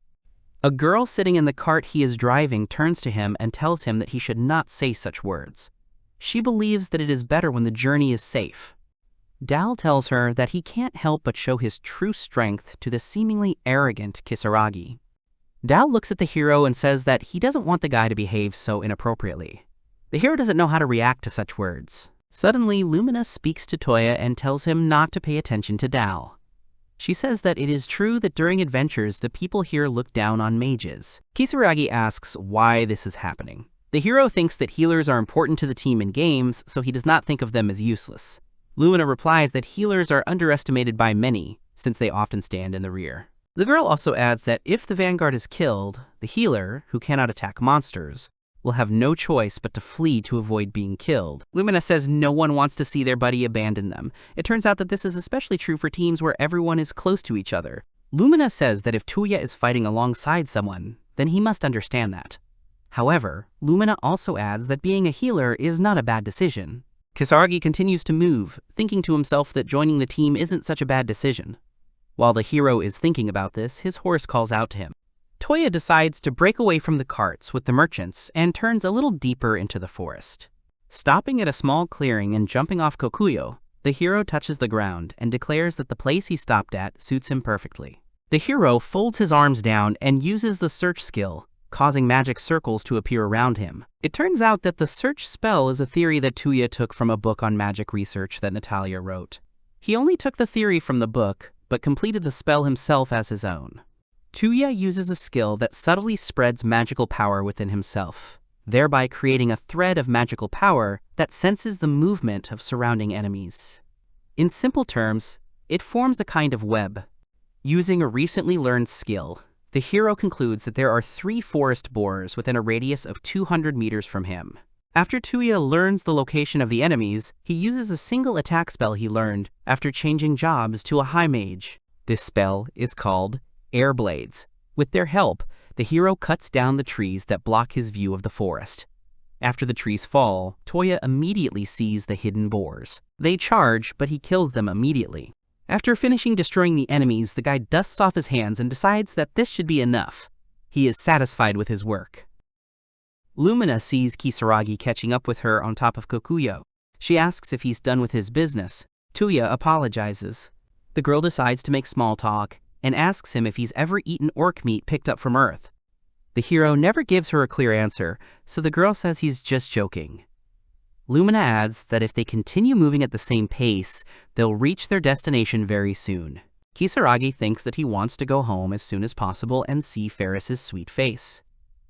A girl sitting in the cart he is driving turns to him and tells him that he should not say such words. She believes that it is better when the journey is safe. Dal tells her that he can't help but show his true strength to the seemingly arrogant Kisaragi. Dal looks at the hero and says that he doesn't want the guy to behave so inappropriately. The hero doesn't know how to react to such words. Suddenly, Lumina speaks to Toya and tells him not to pay attention to Dal. She says that it is true that during adventures, the people here look down on mages. Kisaragi asks why this is happening. The hero thinks that healers are important to the team in games, so he does not think of them as useless. Lumina replies that healers are underestimated by many, since they often stand in the rear. The girl also adds that if the vanguard is killed, the healer, who cannot attack monsters, will have no choice but to flee to avoid being killed. Lumina says no one wants to see their buddy abandon them. It turns out that this is especially true for teams where everyone is close to each other. Lumina says that if Toya is fighting alongside someone, then he must understand that. However, Lumina also adds that being a healer is not a bad decision. Kisaragi continues to move, thinking to himself that joining the team isn't such a bad decision. While the hero is thinking about this, his horse calls out to him. Toya decides to break away from the carts with the merchants and turns a little deeper into the forest. Stopping at a small clearing and jumping off Kokuyo, the hero touches the ground and declares that the place he stopped at suits him perfectly. The hero folds his arms down and uses the search skill, causing magic circles to appear around him. It turns out that the search spell is a theory that Toya took from a book on magic research that Natalia wrote. He only took the theory from the book, but completed the spell himself as his own. Toya uses a skill that subtly spreads magical power within himself, thereby creating a thread of magical power that senses the movement of surrounding enemies. In simple terms, it forms a kind of web. Using a recently learned skill, the hero concludes that there are 3 forest boars within a radius of 200 meters from him. After Toya learns the location of the enemies, he uses a single attack spell he learned after changing jobs to a high mage. This spell is called Air Blades. With their help, the hero cuts down the trees that block his view of the forest. After the trees fall, Toya immediately sees the hidden boars. They charge, but he kills them immediately. After finishing destroying the enemies, the guy dusts off his hands and decides that this should be enough. He is satisfied with his work. Lumina sees Kisaragi catching up with her on top of Kokuyo. She asks if he's done with his business. Toya apologizes. The girl decides to make small talk and asks him if he's ever eaten orc meat picked up from Earth. The hero never gives her a clear answer, so the girl says he's just joking. Lumina adds that if they continue moving at the same pace, they'll reach their destination very soon. Kisaragi thinks that he wants to go home as soon as possible and see Ferris's sweet face.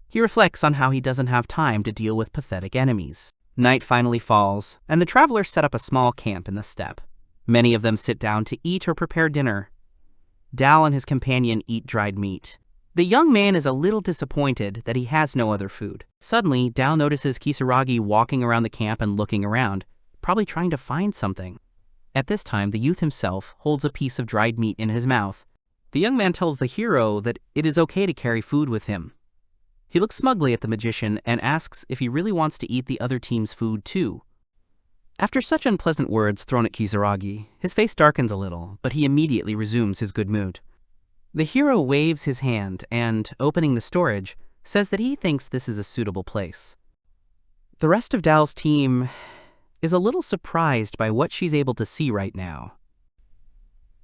He reflects on how he doesn't have time to deal with pathetic enemies. Night finally falls, and the travelers set up a small camp in the steppe. Many of them sit down to eat or prepare dinner. Dal and his companion eat dried meat. The young man is a little disappointed that he has no other food. Suddenly, Dal notices Kisaragi walking around the camp and looking around, probably trying to find something. At this time, the youth himself holds a piece of dried meat in his mouth. The young man tells the hero that it is okay to carry food with him. He looks smugly at the magician and asks if he really wants to eat the other team's food too. After such unpleasant words thrown at Kisaragi, his face darkens a little, but he immediately resumes his good mood. The hero waves his hand and, opening the storage, says that he thinks this is a suitable place. The rest of Dal's team is a little surprised by what she's able to see right now.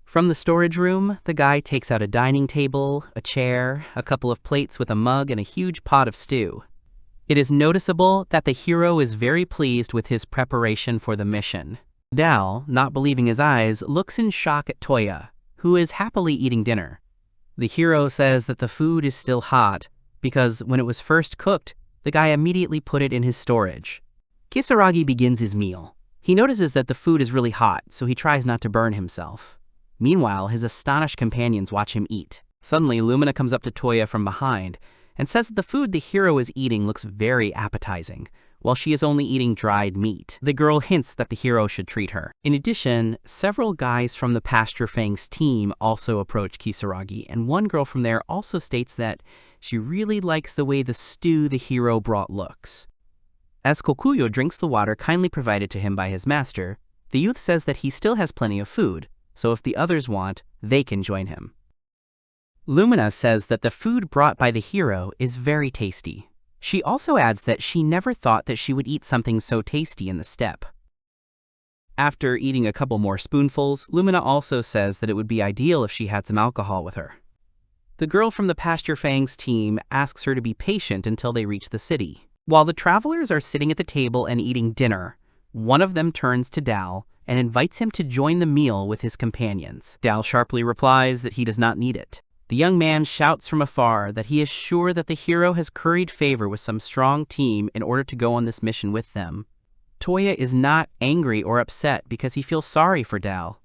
From the storage room, the guy takes out a dining table, a chair, a couple of plates with a mug, and a huge pot of stew. It is noticeable that the hero is very pleased with his preparation for the mission. Dal, not believing his eyes, looks in shock at Toya, who is happily eating dinner. The hero says that the food is still hot, because when it was first cooked, the guy immediately put it in his storage. Kisaragi begins his meal. He notices that the food is really hot, so he tries not to burn himself. Meanwhile, his astonished companions watch him eat. Suddenly, Lumina comes up to Toya from behind and says that the food the hero is eating looks very appetizing, while she is only eating dried meat. The girl hints that the hero should treat her. In addition, several guys from the Pasture Fang's team also approach Kisaragi, and one girl from there also states that she really likes the way the stew the hero brought looks. As Kokuyo drinks the water kindly provided to him by his master, the youth says that he still has plenty of food, so if the others want, they can join him. Lumina says that the food brought by the hero is very tasty. She also adds that she never thought that she would eat something so tasty in the steppe. After eating a couple more spoonfuls, Lumina also says that it would be ideal if she had some alcohol with her. The girl from the Pasture Fang's team asks her to be patient until they reach the city. While the travelers are sitting at the table and eating dinner, one of them turns to Dal and invites him to join the meal with his companions. Dal sharply replies that he does not need it. The young man shouts from afar that he is sure that the hero has curried favor with some strong team in order to go on this mission with them. Toya is not angry or upset because he feels sorry for Dal.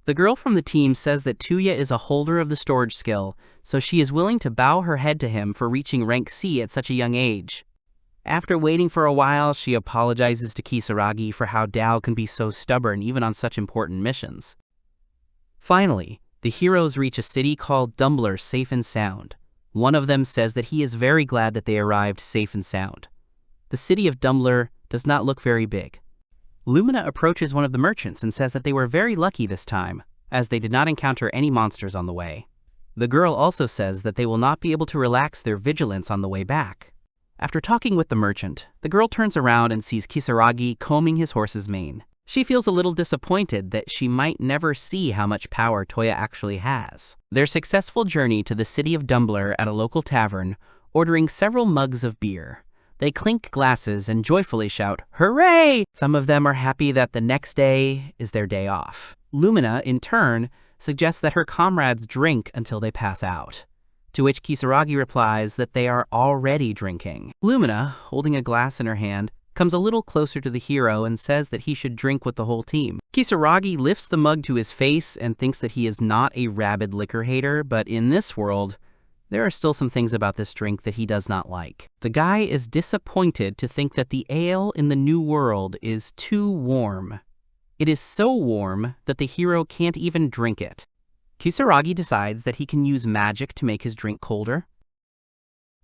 The girl from the team says that Toya is a holder of the storage skill, so she is willing to bow her head to him for reaching rank C at such a young age. After waiting for a while, she apologizes to Kisaragi for how Dal can be so stubborn even on such important missions. Finally, the heroes reach a city called Dumbler safe and sound. One of them says that he is very glad that they arrived safe and sound. The city of Dumbler does not look very big. Lumina approaches one of the merchants and says that they were very lucky this time, as they did not encounter any monsters on the way. The girl also says that they will not be able to relax their vigilance on the way back. After talking with the merchant, the girl turns around and sees Kisaragi combing his horse's mane. She feels a little disappointed that she might never see how much power Toya actually has. Their successful journey to the city of Dumbler at a local tavern, ordering several mugs of beer. They clink glasses and joyfully shout, "Hooray!" Some of them are happy that the next day is their day off. Lumina, in turn, suggests that her comrades drink until they pass out, to which Kisaragi replies that they are already drinking. Lumina, holding a glass in her hand, comes a little closer to the hero and says that he should drink with the whole team. Kisaragi lifts the mug to his face and thinks that he is not a rabid liquor hater, but in this world, there are still some things about this drink that he does not like. The guy is disappointed to think that the ale in the new world is too warm. It is so warm that the hero can't even drink it. Kisaragi decides that he can use magic to make his drink colder.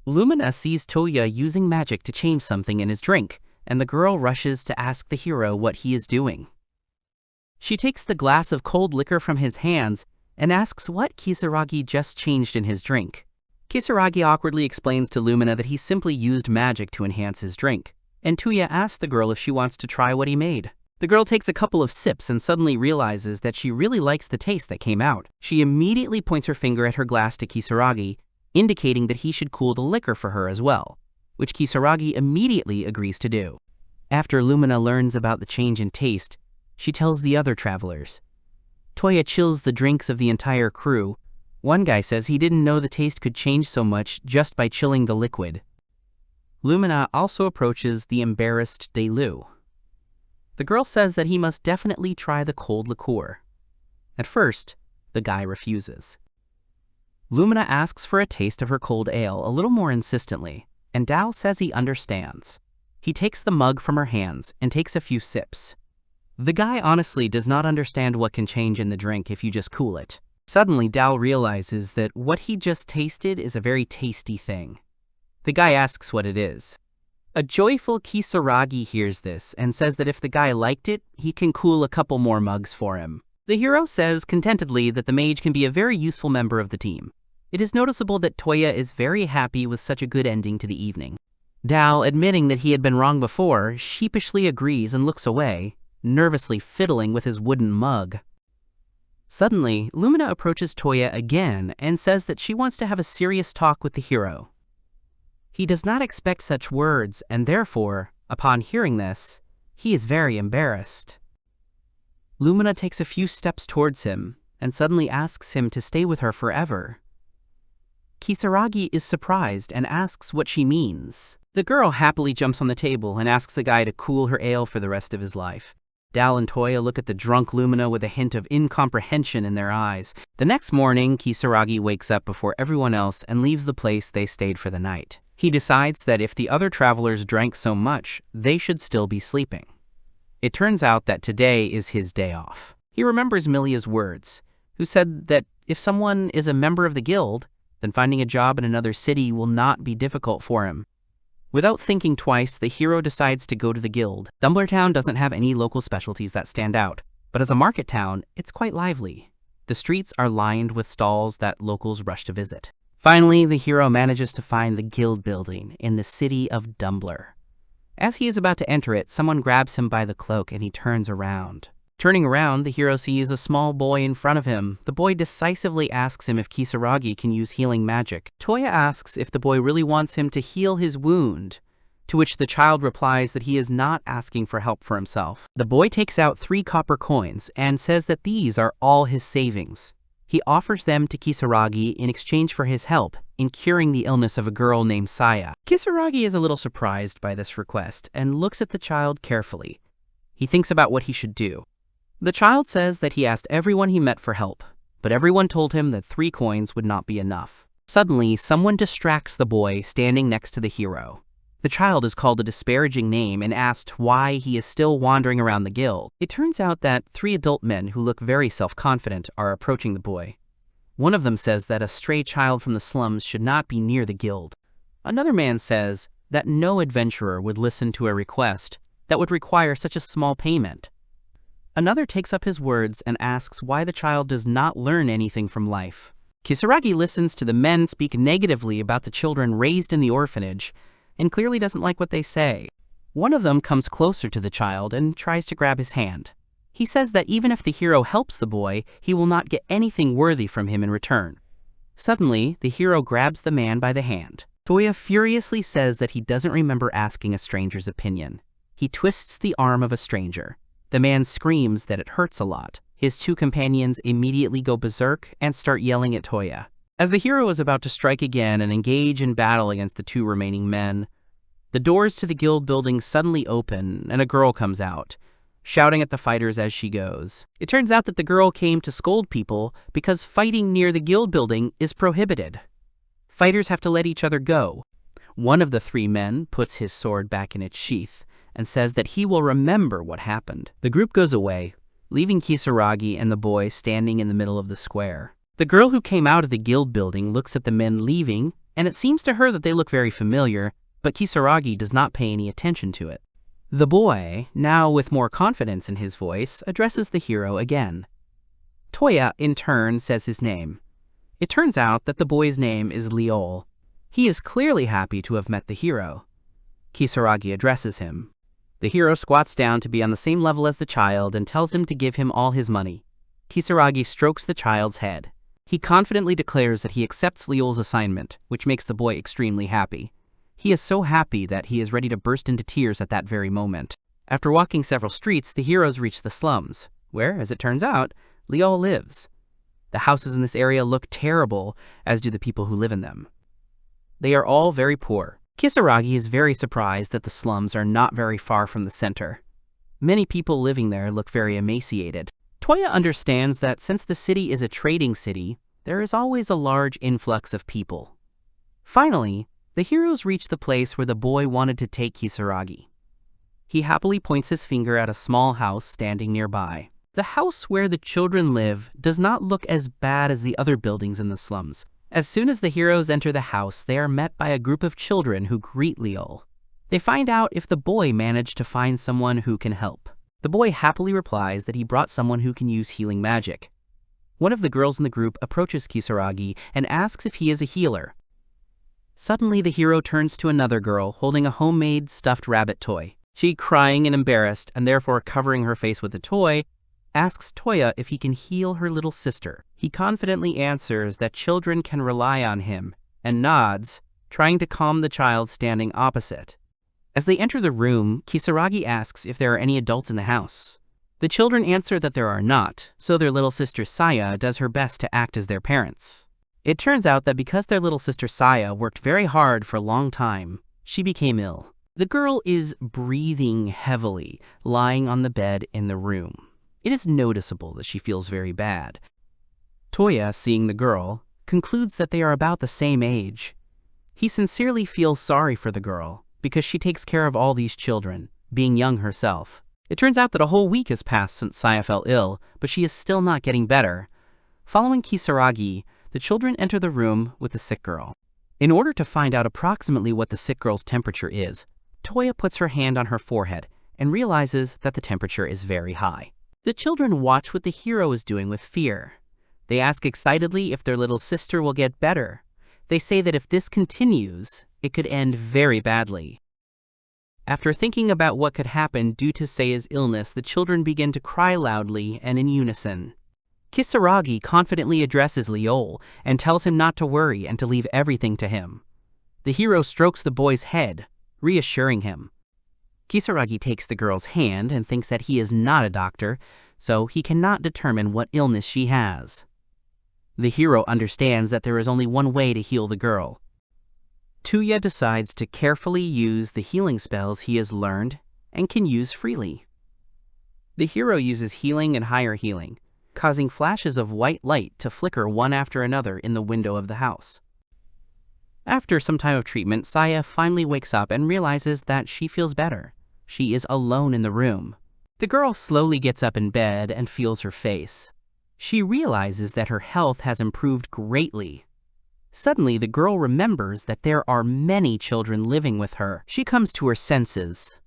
Lumina sees Toya using magic to change something in his drink, and the girl rushes to ask the hero what he is doing. She takes the glass of cold liquor from his hands and asks what Kisaragi just changed in his drink. Kisaragi awkwardly explains to Lumina that he simply used magic to enhance his drink, and Toya asks the girl if she wants to try what he made. The girl takes a couple of sips and suddenly realizes that she really likes the taste that came out. She immediately points her finger at her glass to Kisaragi, indicating that he should cool the liquor for her as well, which Kisaragi immediately agrees to do. After Lumina learns about the change in taste, she tells the other travelers. Toya chills the drinks of the entire crew. One guy says he didn't know the taste could change so much just by chilling the liquid. Lumina also approaches the embarrassed Delu. The girl says that he must definitely try the cold liqueur. At first, the guy refuses. Lumina asks for a taste of her cold ale a little more insistently, and Dal says he understands. He takes the mug from her hands and takes a few sips. The guy honestly does not understand what can change in the drink if you just cool it. Suddenly, Dal realizes that what he just tasted is a very tasty thing. The guy asks what it is. A joyful Kisaragi hears this and says that if the guy liked it, he can cool a couple more mugs for him. The hero says contentedly that the mage can be a very useful member of the team. It is noticeable that Toya is very happy with such a good ending to the evening. Dal, admitting that he had been wrong before, sheepishly agrees and looks away, nervously fiddling with his wooden mug. Suddenly, Lumina approaches Toya again and says that she wants to have a serious talk with the hero. He does not expect such words, and therefore, upon hearing this, he is very embarrassed. Lumina takes a few steps towards him and suddenly asks him to stay with her forever. Kisaragi is surprised and asks what she means. The girl happily jumps on the table and asks the guy to cool her ale for the rest of his life. Dal and Toya look at the drunk Lumina with a hint of incomprehension in their eyes. The next morning, Kisaragi wakes up before everyone else and leaves the place they stayed for the night. He decides that if the other travelers drank so much, they should still be sleeping. It turns out that today is his day off. He remembers Milia's words, who said that if someone is a member of the guild, then finding a job in another city will not be difficult for him. Without thinking twice, the hero decides to go to the guild. Dumbletown doesn't have any local specialties that stand out, but as a market town, it's quite lively. The streets are lined with stalls that locals rush to visit. Finally, the hero manages to find the guild building in the city of Dumbler. As he is about to enter it, someone grabs him by the cloak and he turns around. Turning around, the hero sees a small boy in front of him. The boy decisively asks him if Kisaragi can use healing magic. Toya asks if the boy really wants him to heal his wound, to which the child replies that he is not asking for help for himself. The boy takes out 3 copper coins and says that these are all his savings. He offers them to Kisaragi in exchange for his help in curing the illness of a girl named Saya. Kisaragi is a little surprised by this request and looks at the child carefully. He thinks about what he should do. The child says that he asked everyone he met for help, but everyone told him that 3 coins would not be enough. Suddenly, someone distracts the boy standing next to the hero. The child is called a disparaging name and asked why he is still wandering around the guild. It turns out that 3 adult men who look very self-confident are approaching the boy. One of them says that a stray child from the slums should not be near the guild. Another man says that no adventurer would listen to a request that would require such a small payment. Another takes up his words and asks why the child does not learn anything from life. Kisaragi listens to the men speak negatively about the children raised in the orphanage and clearly doesn't like what they say. One of them comes closer to the child and tries to grab his hand. He says that even if the hero helps the boy, he will not get anything worthy from him in return. Suddenly, the hero grabs the man by the hand. Toya furiously says that he doesn't remember asking a stranger's opinion. He twists the arm of a stranger. The man screams that it hurts a lot. His 2 companions immediately go berserk and start yelling at Toya. As the hero is about to strike again and engage in battle against the 2 remaining men, the doors to the guild building suddenly open and a girl comes out, shouting at the fighters as she goes. It turns out that the girl came to scold people because fighting near the guild building is prohibited. Fighters have to let each other go. One of the 3 men puts his sword back in its sheath and says that he will remember what happened. The group goes away, leaving Kisaragi and the boy standing in the middle of the square. The girl who came out of the guild building looks at the men leaving, and it seems to her that they look very familiar, but Kisaragi does not pay any attention to it. The boy, now with more confidence in his voice, addresses the hero again. Toya, in turn, says his name. It turns out that the boy's name is Liol. He is clearly happy to have met the hero. Kisaragi addresses him. The hero squats down to be on the same level as the child and tells him to give him all his money. Kisaragi strokes the child's head. He confidently declares that he accepts Liol's assignment, which makes the boy extremely happy. He is so happy that he is ready to burst into tears at that very moment. After walking several streets, the heroes reach the slums, where, as it turns out, Liol lives. The houses in this area look terrible, as do the people who live in them. They are all very poor. Kisaragi is very surprised that the slums are not very far from the center. Many people living there look very emaciated. Toya understands that since the city is a trading city, there is always a large influx of people. Finally, the heroes reach the place where the boy wanted to take Kisaragi. He happily points his finger at a small house standing nearby. The house where the children live does not look as bad as the other buildings in the slums. As soon as the heroes enter the house, they are met by a group of children who greet Leo. They find out if the boy managed to find someone who can help. The boy happily replies that he brought someone who can use healing magic. One of the girls in the group approaches Kisaragi and asks if he is a healer. Suddenly, the hero turns to another girl holding a homemade stuffed rabbit toy. She, crying and embarrassed, and therefore covering her face with the toy, asks Toya if he can heal her little sister. He confidently answers that children can rely on him, and nods, trying to calm the child standing opposite. As they enter the room, Kisaragi asks if there are any adults in the house. The children answer that there are not, so their little sister Saya does her best to act as their parents. It turns out that because their little sister Saya worked very hard for a long time, she became ill. The girl is breathing heavily, lying on the bed in the room. It is noticeable that she feels very bad. Toya, seeing the girl, concludes that they are about the same age. He sincerely feels sorry for the girl, because she takes care of all these children, being young herself. It turns out that a whole week has passed since Saya fell ill, but she is still not getting better. Following Kisaragi, the children enter the room with the sick girl. In order to find out approximately what the sick girl's temperature is, Toya puts her hand on her forehead and realizes that the temperature is very high. The children watch what the hero is doing with fear. They ask excitedly if their little sister will get better. They say that if this continues, it could end very badly. After thinking about what could happen due to Saya's illness, the children begin to cry loudly and in unison. Kisaragi confidently addresses Leo and tells him not to worry and to leave everything to him. The hero strokes the boy's head, reassuring him. Kisaragi takes the girl's hand and thinks that he is not a doctor, so he cannot determine what illness she has. The hero understands that there is only one way to heal the girl. Toya decides to carefully use the healing spells he has learned and can use freely. The hero uses healing and higher healing, causing flashes of white light to flicker one after another in the window of the house. After some time of treatment, Saya finally wakes up and realizes that she feels better. She is alone in the room. The girl slowly gets up in bed and feels her face. She realizes that her health has improved greatly. Suddenly, the girl remembers that there are many children living with her. She comes to her senses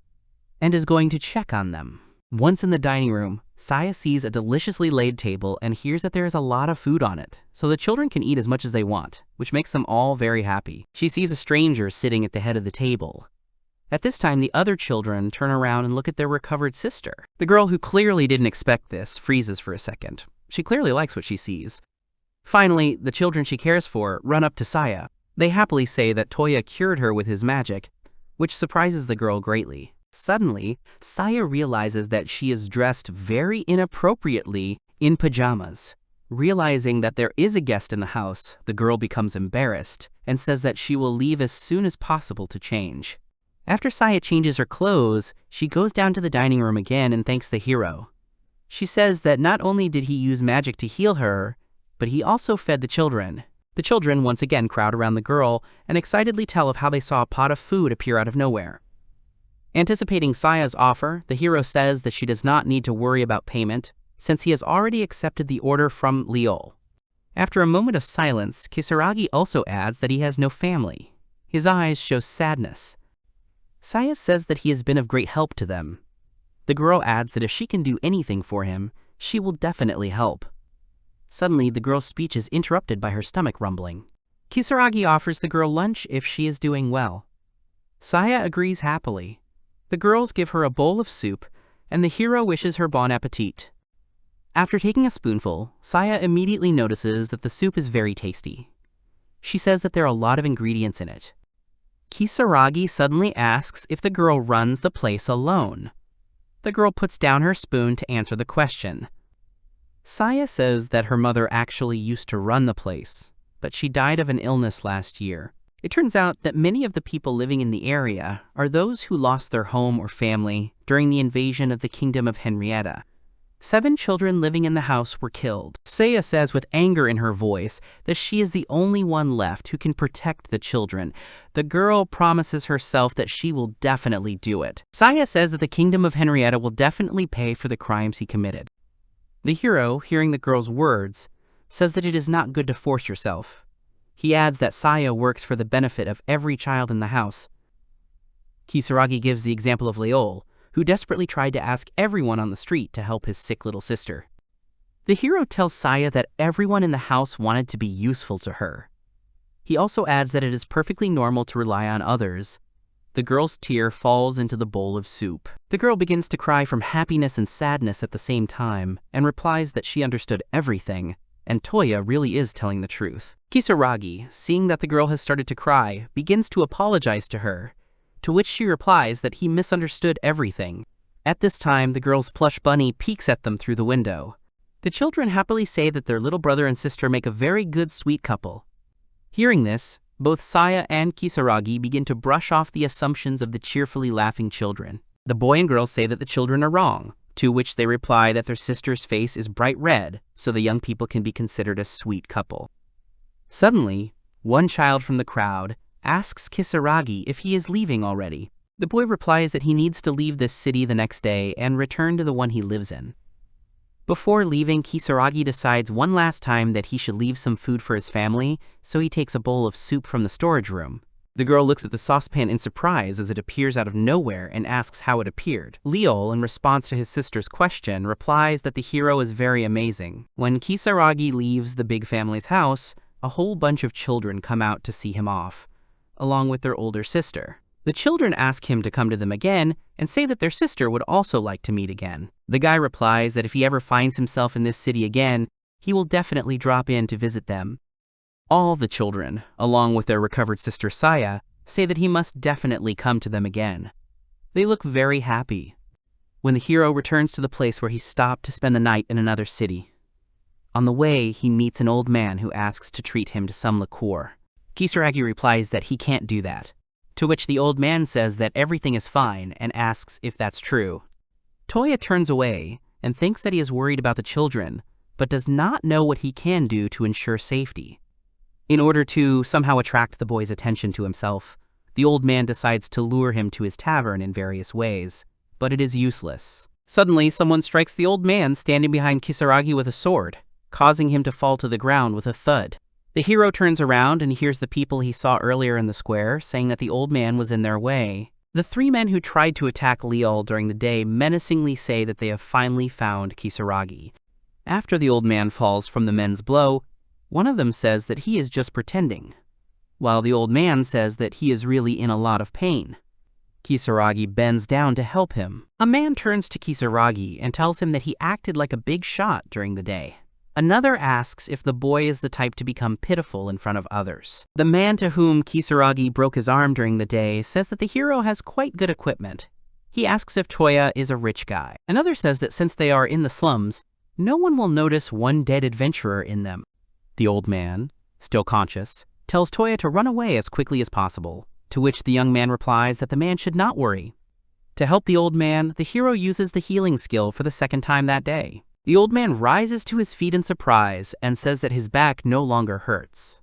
and is going to check on them. Once in the dining room, Saya sees a deliciously laid table and hears that there is a lot of food on it, so the children can eat as much as they want, which makes them all very happy. She sees a stranger sitting at the head of the table. At this time, the other children turn around and look at their recovered sister. The girl, who clearly didn't expect this, freezes for a second. She clearly likes what she sees. Finally, the children she cares for run up to Saya. They happily say that Toya cured her with his magic, which surprises the girl greatly. Suddenly, Saya realizes that she is dressed very inappropriately in pajamas. Realizing that there is a guest in the house, the girl becomes embarrassed and says that she will leave as soon as possible to change. After Saya changes her clothes, she goes down to the dining room again and thanks the hero. She says that not only did he use magic to heal her, but he also fed the children. The children once again crowd around the girl and excitedly tell of how they saw a pot of food appear out of nowhere. Anticipating Saya's offer, the hero says that she does not need to worry about payment, since he has already accepted the order from Leo. After a moment of silence, Kisaragi also adds that he has no family. His eyes show sadness. Saya says that he has been of great help to them. The girl adds that if she can do anything for him, she will definitely help. Suddenly, the girl's speech is interrupted by her stomach rumbling. Kisaragi offers the girl lunch if she is doing well. Saya agrees happily. The girls give her a bowl of soup, and the hero wishes her bon appetit. After taking a spoonful, Saya immediately notices that the soup is very tasty. She says that there are a lot of ingredients in it. Kisaragi suddenly asks if the girl runs the place alone. The girl puts down her spoon to answer the question. Saya says that her mother actually used to run the place, but she died of an illness last year. It turns out that many of the people living in the area are those who lost their home or family during the invasion of the Kingdom of Henrietta. 7 children living in the house were killed. Saya says with anger in her voice that she is the only one left who can protect the children. The girl promises herself that she will definitely do it. Saya says that the kingdom of Henrietta will definitely pay for the crimes he committed. The hero, hearing the girl's words, says that it is not good to force yourself. He adds that Saya works for the benefit of every child in the house. Kisaragi gives the example of Leol, who desperately tried to ask everyone on the street to help his sick little sister. The hero tells Saya that everyone in the house wanted to be useful to her. He also adds that it is perfectly normal to rely on others. The girl's tear falls into the bowl of soup. The girl begins to cry from happiness and sadness at the same time, and replies that she understood everything, and Toya really is telling the truth. Kisaragi, seeing that the girl has started to cry, begins to apologize to her, to which she replies that he misunderstood everything. At this time, the girl's plush bunny peeks at them through the window. The children happily say that their little brother and sister make a very good sweet couple. Hearing this, both Saya and Kisaragi begin to brush off the assumptions of the cheerfully laughing children. The boy and girl say that the children are wrong, to which they reply that their sister's face is bright red, so the young people can be considered a sweet couple. Suddenly, one child from the crowd asks Kisaragi if he is leaving already. The boy replies that he needs to leave this city the next day and return to the one he lives in. Before leaving, Kisaragi decides one last time that he should leave some food for his family, so he takes a bowl of soup from the storage room. The girl looks at the saucepan in surprise as it appears out of nowhere and asks how it appeared. Leol, in response to his sister's question, replies that the hero is very amazing. When Kisaragi leaves the big family's house, a whole bunch of children come out to see him off, along with their older sister. The children ask him to come to them again and say that their sister would also like to meet again. The guy replies that if he ever finds himself in this city again, he will definitely drop in to visit them. All the children, along with their recovered sister Saya, say that he must definitely come to them again. They look very happy. When the hero returns to the place where he stopped to spend the night in another city, on the way he meets an old man who asks to treat him to some liqueur. Kisaragi replies that he can't do that, to which the old man says that everything is fine and asks if that's true. Toya turns away and thinks that he is worried about the children, but does not know what he can do to ensure safety. In order to somehow attract the boy's attention to himself, the old man decides to lure him to his tavern in various ways, but it is useless. Suddenly, someone strikes the old man standing behind Kisaragi with a sword, causing him to fall to the ground with a thud. The hero turns around and hears the people he saw earlier in the square saying that the old man was in their way. The 3 men who tried to attack Leol during the day menacingly say that they have finally found Kisaragi. After the old man falls from the men's blow, one of them says that he is just pretending, while the old man says that he is really in a lot of pain. Kisaragi bends down to help him. A man turns to Kisaragi and tells him that he acted like a big shot during the day. Another asks if the boy is the type to become pitiful in front of others. The man to whom Kisaragi broke his arm during the day says that the hero has quite good equipment. He asks if Toya is a rich guy. Another says that since they are in the slums, no one will notice one dead adventurer in them. The old man, still conscious, tells Toya to run away as quickly as possible, to which the young man replies that the man should not worry. To help the old man, the hero uses the healing skill for the second time that day. The old man rises to his feet in surprise and says that his back no longer hurts.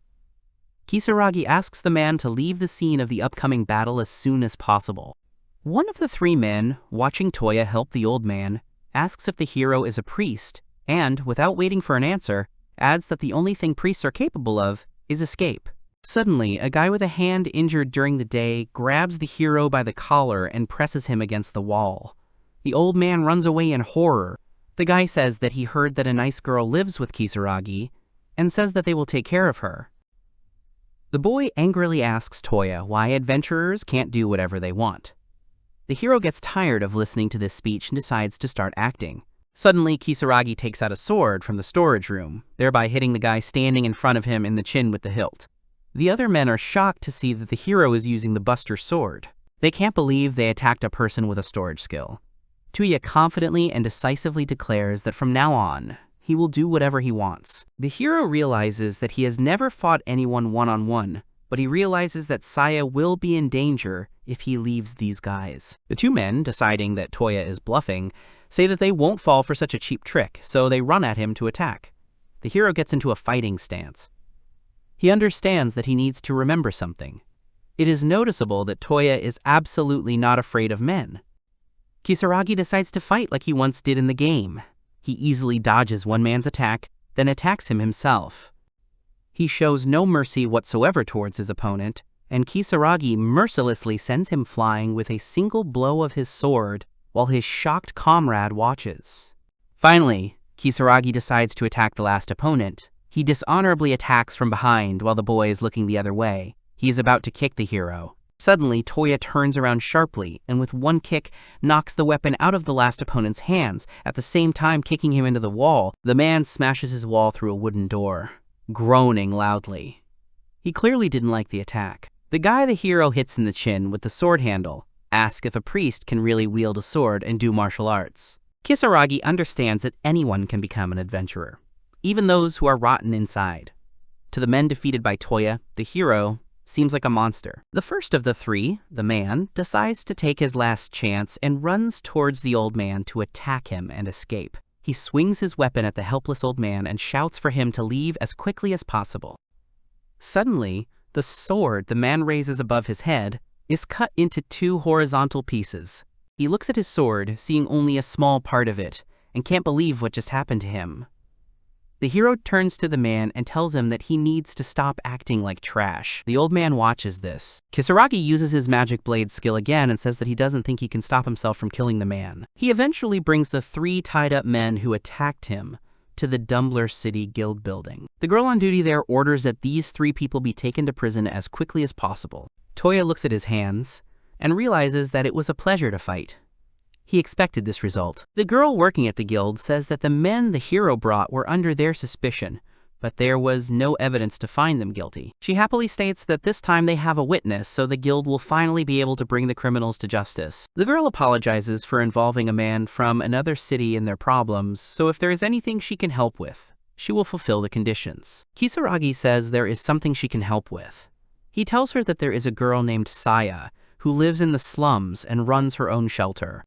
Kisaragi asks the man to leave the scene of the upcoming battle as soon as possible. One of the 3 men, watching Toya help the old man, asks if the hero is a priest, and, without waiting for an answer, adds that the only thing priests are capable of is escape. Suddenly, a guy with a hand injured during the day grabs the hero by the collar and presses him against the wall. The old man runs away in horror. The guy says that he heard that a nice girl lives with Kisaragi and says that they will take care of her. The boy angrily asks Toya why adventurers can't do whatever they want. The hero gets tired of listening to this speech and decides to start acting. Suddenly, Kisaragi takes out a sword from the storage room, thereby hitting the guy standing in front of him in the chin with the hilt. The other men are shocked to see that the hero is using the Buster Sword. They can't believe they attacked a person with a storage skill. Toya confidently and decisively declares that from now on, he will do whatever he wants. The hero realizes that he has never fought anyone one-on-one, but he realizes that Saya will be in danger if he leaves these guys. The 2 men, deciding that Toya is bluffing, say that they won't fall for such a cheap trick, so they run at him to attack. The hero gets into a fighting stance. He understands that he needs to remember something. It is noticeable that Toya is absolutely not afraid of men. Kisaragi decides to fight like he once did in the game. He easily dodges one man's attack, then attacks him himself. He shows no mercy whatsoever towards his opponent, and Kisaragi mercilessly sends him flying with a single blow of his sword while his shocked comrade watches. Finally, Kisaragi decides to attack the last opponent. He dishonorably attacks from behind while the boy is looking the other way. He is about to kick the hero. Suddenly, Toya turns around sharply and with one kick knocks the weapon out of the last opponent's hands, at the same time kicking him into the wall. The man smashes his wall through a wooden door, groaning loudly. He clearly didn't like the attack. The guy the hero hits in the chin with the sword handle asks if a priest can really wield a sword and do martial arts. Kisaragi understands that anyone can become an adventurer, even those who are rotten inside. To the men defeated by Toya, the hero seems like a monster. The first of the three, the man, decides to take his last chance and runs towards the old man to attack him and escape. He swings his weapon at the helpless old man and shouts for him to leave as quickly as possible. Suddenly, the sword the man raises above his head is cut into two horizontal pieces. He looks at his sword, seeing only a small part of it, and can't believe what just happened to him. The hero turns to the man and tells him that he needs to stop acting like trash. The old man watches this. Kisaragi uses his magic blade skill again and says that he doesn't think he can stop himself from killing the man. He eventually brings the three tied-up men who attacked him to the Dumbler City Guild building. The girl on duty there orders that these three people be taken to prison as quickly as possible. Toya looks at his hands and realizes that it was a pleasure to fight. He expected this result. The girl working at the guild says that the men the hero brought were under their suspicion, but there was no evidence to find them guilty. She happily states that this time they have a witness, so the guild will finally be able to bring the criminals to justice. The girl apologizes for involving a man from another city in their problems, so if there is anything she can help with, she will fulfill the conditions. Kisaragi says there is something she can help with. He tells her that there is a girl named Saya who lives in the slums and runs her own shelter.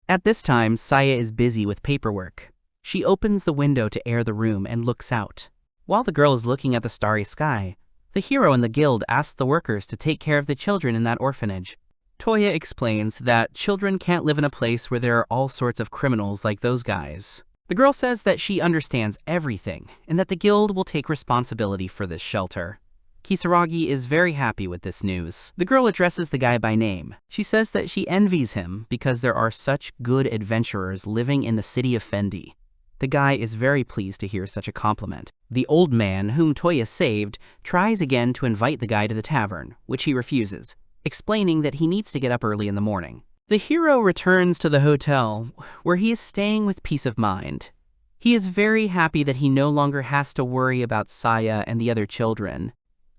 At this time, Saya is busy with paperwork. She opens the window to air the room and looks out. While the girl is looking at the starry sky, the hero and the guild ask the workers to take care of the children in that orphanage. Toya explains that children can't live in a place where there are all sorts of criminals like those guys. The girl says that she understands everything and that the guild will take responsibility for this shelter. Kisaragi is very happy with this news. The girl addresses the guy by name. She says that she envies him because there are such good adventurers living in the city of Fendi. The guy is very pleased to hear such a compliment. The old man, whom Toya saved, tries again to invite the guy to the tavern, which he refuses, explaining that he needs to get up early in the morning. The hero returns to the hotel, where he is staying with peace of mind. He is very happy that he no longer has to worry about Saya and the other children.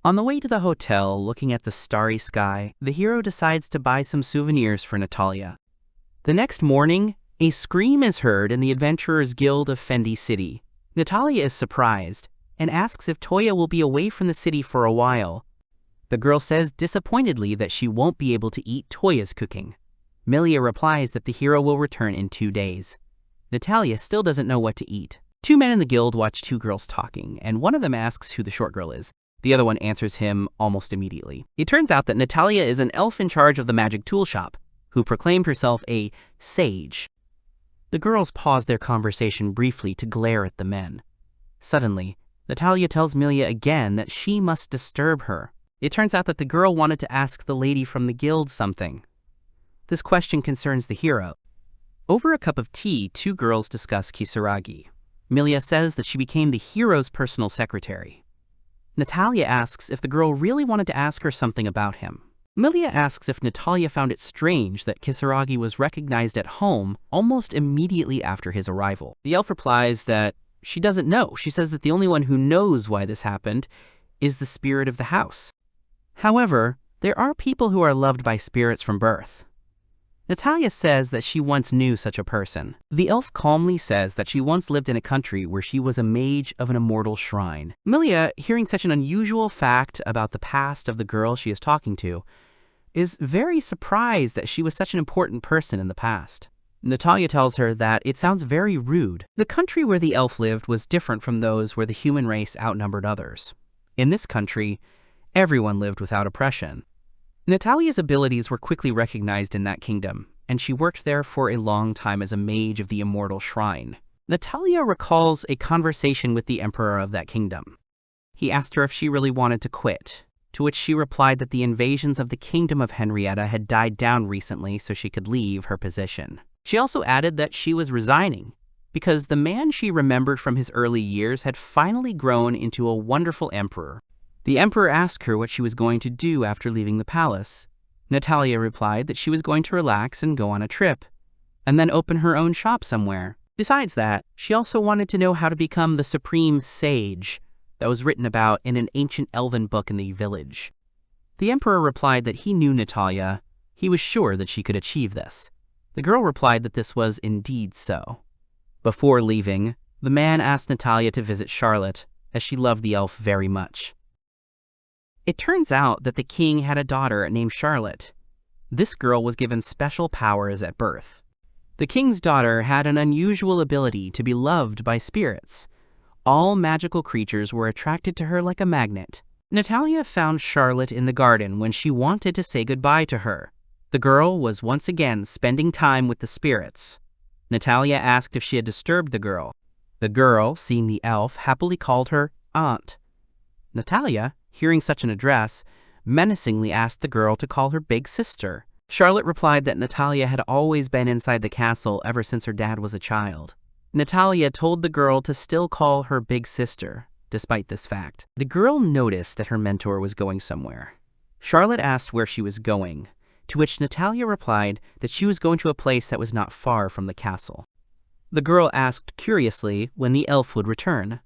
On the way to the hotel, looking at the starry sky, the hero decides to buy some souvenirs for Natalia. The next morning, a scream is heard in the Adventurers Guild of Fendi City. Natalia is surprised and asks if Toya will be away from the city for a while. The girl says disappointedly that she won't be able to eat Toya's cooking. Milia replies that the hero will return in 2 days. Natalia still doesn't know what to eat. Two men in the guild watch two girls talking, and one of them asks who the short girl is. The other one answers him almost immediately. It turns out that Natalia is an elf in charge of the magic tool shop, who proclaimed herself a sage. The girls pause their conversation briefly to glare at the men. Suddenly, Natalia tells Milia again that she must disturb her. It turns out that the girl wanted to ask the lady from the guild something. This question concerns the hero. Over a cup of tea, two girls discuss Kisaragi. Milia says that she became the hero's personal secretary. Natalia asks if the girl really wanted to ask her something about him. Milia asks if Natalia found it strange that Kisaragi was recognized at home almost immediately after his arrival. The elf replies that she doesn't know. She says that the only one who knows why this happened is the spirit of the house. However, there are people who are loved by spirits from birth. Natalia says that she once knew such a person. The elf calmly says that she once lived in a country where she was a mage of an immortal shrine. Milia, hearing such an unusual fact about the past of the girl she is talking to, is very surprised that she was such an important person in the past. Natalia tells her that it sounds very rude. The country where the elf lived was different from those where the human race outnumbered others. In this country, everyone lived without oppression. Natalia's abilities were quickly recognized in that kingdom, and she worked there for a long time as a mage of the immortal shrine. Natalia recalls a conversation with the emperor of that kingdom. He asked her if she really wanted to quit, to which she replied that the invasions of the kingdom of Henrietta had died down recently so she could leave her position. She also added that she was resigning because the man she remembered from his early years had finally grown into a wonderful emperor. The emperor asked her what she was going to do after leaving the palace. Natalia replied that she was going to relax and go on a trip, and then open her own shop somewhere. Besides that, she also wanted to know how to become the supreme sage that was written about in an ancient elven book in the village. The emperor replied that he knew Natalia. He was sure that she could achieve this. The girl replied that this was indeed so. Before leaving, the man asked Natalia to visit Charlotte, as she loved the elf very much. It turns out that the king had a daughter named Charlotte. This girl was given special powers at birth. The king's daughter had an unusual ability to be loved by spirits. All magical creatures were attracted to her like a magnet. Natalia found Charlotte in the garden when she wanted to say goodbye to her. The girl was once again spending time with the spirits. Natalia asked if she had disturbed the girl. The girl, seeing the elf, happily called her aunt. Natalia, hearing such an address, menacingly asked the girl to call her big sister. Charlotte replied that Natalia had always been inside the castle ever since her dad was a child. Natalia told the girl to still call her big sister, despite this fact. The girl noticed that her mentor was going somewhere. Charlotte asked where she was going, to which Natalia replied that she was going to a place that was not far from the castle. The girl asked curiously when the elf would return.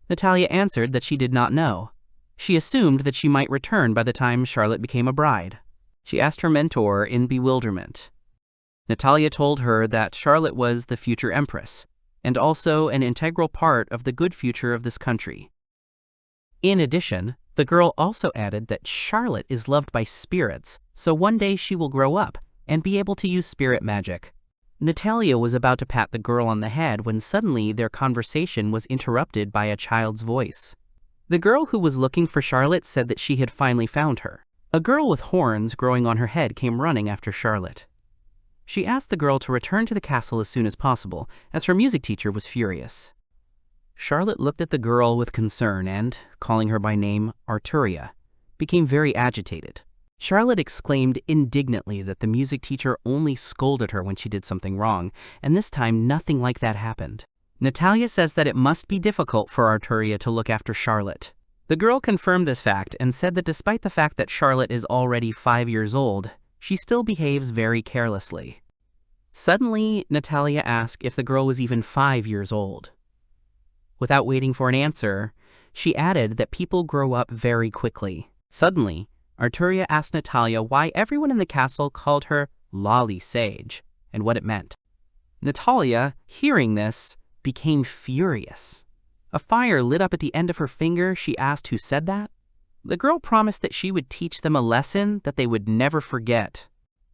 Natalia answered that she did not know. She assumed that she might return by the time Charlotte became a bride. She asked her mentor in bewilderment. Natalia told her that Charlotte was the future empress, and also an integral part of the good future of this country. In addition, the girl also added that Charlotte is loved by spirits, so one day she will grow up and be able to use spirit magic. Natalia was about to pat the girl on the head when suddenly their conversation was interrupted by a child's voice. The girl who was looking for Charlotte said that she had finally found her. A girl with horns growing on her head came running after Charlotte. She asked the girl to return to the castle as soon as possible, as her music teacher was furious. Charlotte looked at the girl with concern and, calling her by name, Arturia, became very agitated. Charlotte exclaimed indignantly that the music teacher only scolded her when she did something wrong, and this time nothing like that happened. Natalia says that it must be difficult for Arturia to look after Charlotte. The girl confirmed this fact and said that despite the fact that Charlotte is already 5 years old, she still behaves very carelessly. Suddenly, Natalia asked if the girl was even 5 years old. Without waiting for an answer, she added that people grow up very quickly. Suddenly, Arturia asked Natalia why everyone in the castle called her Lolly Sage and what it meant. Natalia, hearing this, became furious. A fire lit up at the end of her finger. She asked who said that. The girl promised that she would teach them a lesson that they would never forget.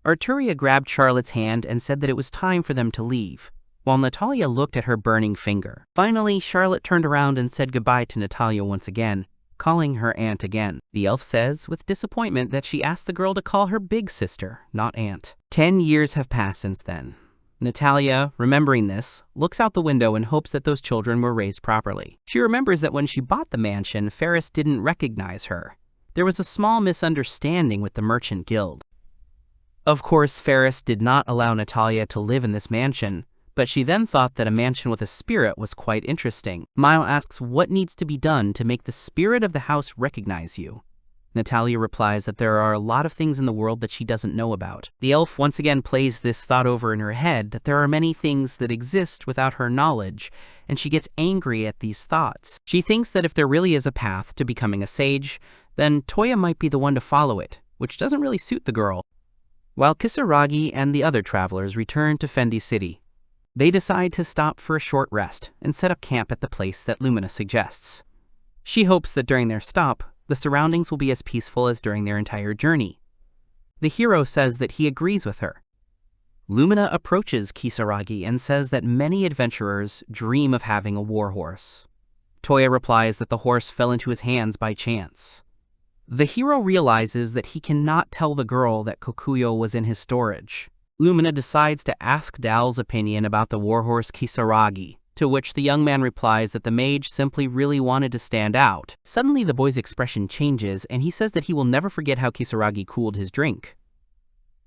Arturia grabbed Charlotte's hand and said that it was time for them to leave, while Natalia looked at her burning finger. Finally, Charlotte turned around and said goodbye to Natalia once again, calling her aunt again. The elf says, with disappointment, that she asked the girl to call her big sister, not aunt. 10 years have passed since then. Natalia, remembering this, looks out the window and hopes that those children were raised properly. She remembers that when she bought the mansion, Ferris didn't recognize her. There was a small misunderstanding with the merchant guild. Of course, Ferris did not allow Natalia to live in this mansion, but she then thought that a mansion with a spirit was quite interesting. Mile asks what needs to be done to make the spirit of the house recognize you. Natalia replies that there are a lot of things in the world that she doesn't know about. The elf once again plays this thought over in her head that there are many things that exist without her knowledge, and she gets angry at these thoughts. She thinks that if there really is a path to becoming a sage, then Toya might be the one to follow it, which doesn't really suit the girl. While Kisaragi and the other travelers return to Fendi City, they decide to stop for a short rest and set up camp at the place that Lumina suggests. She hopes that during their stop, the surroundings will be as peaceful as during their entire journey. The hero says that he agrees with her. Lumina approaches Kisaragi and says that many adventurers dream of having a warhorse. Toya replies that the horse fell into his hands by chance. The hero realizes that he cannot tell the girl that Kokuyo was in his storage. Lumina decides to ask Dal's opinion about the warhorse Kisaragi, to which the young man replies that the mage simply really wanted to stand out. Suddenly the boy's expression changes and he says that he will never forget how Kisaragi cooled his drink.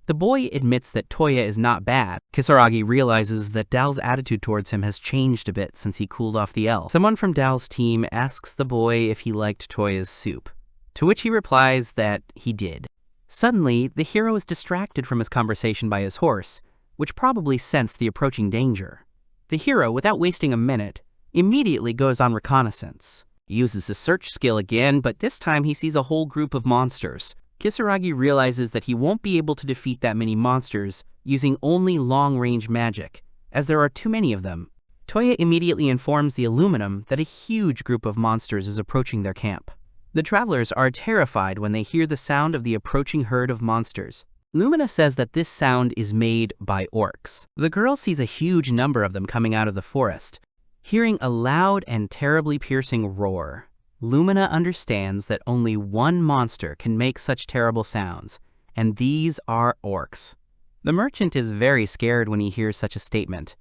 The boy admits that Toya is not bad. Kisaragi realizes that Dal's attitude towards him has changed a bit since he cooled off the L. Someone from Dal's team asks the boy if he liked Toya's soup, to which he replies that he did. Suddenly, the hero is distracted from his conversation by his horse, which probably sensed the approaching danger. The hero, without wasting a minute, immediately goes on reconnaissance. He uses his search skill again, but this time he sees a whole group of monsters. Kisaragi realizes that he won't be able to defeat that many monsters using only long-range magic, as there are too many of them. Toya immediately informs the Aluminum that a huge group of monsters is approaching their camp. The travelers are terrified when they hear the sound of the approaching herd of monsters. Lumina says that this sound is made by orcs. The girl sees a huge number of them coming out of the forest. Hearing a loud and terribly piercing roar, Lumina understands that only one monster can make such terrible sounds, and these are orcs. The merchant is very scared when he hears such a statement.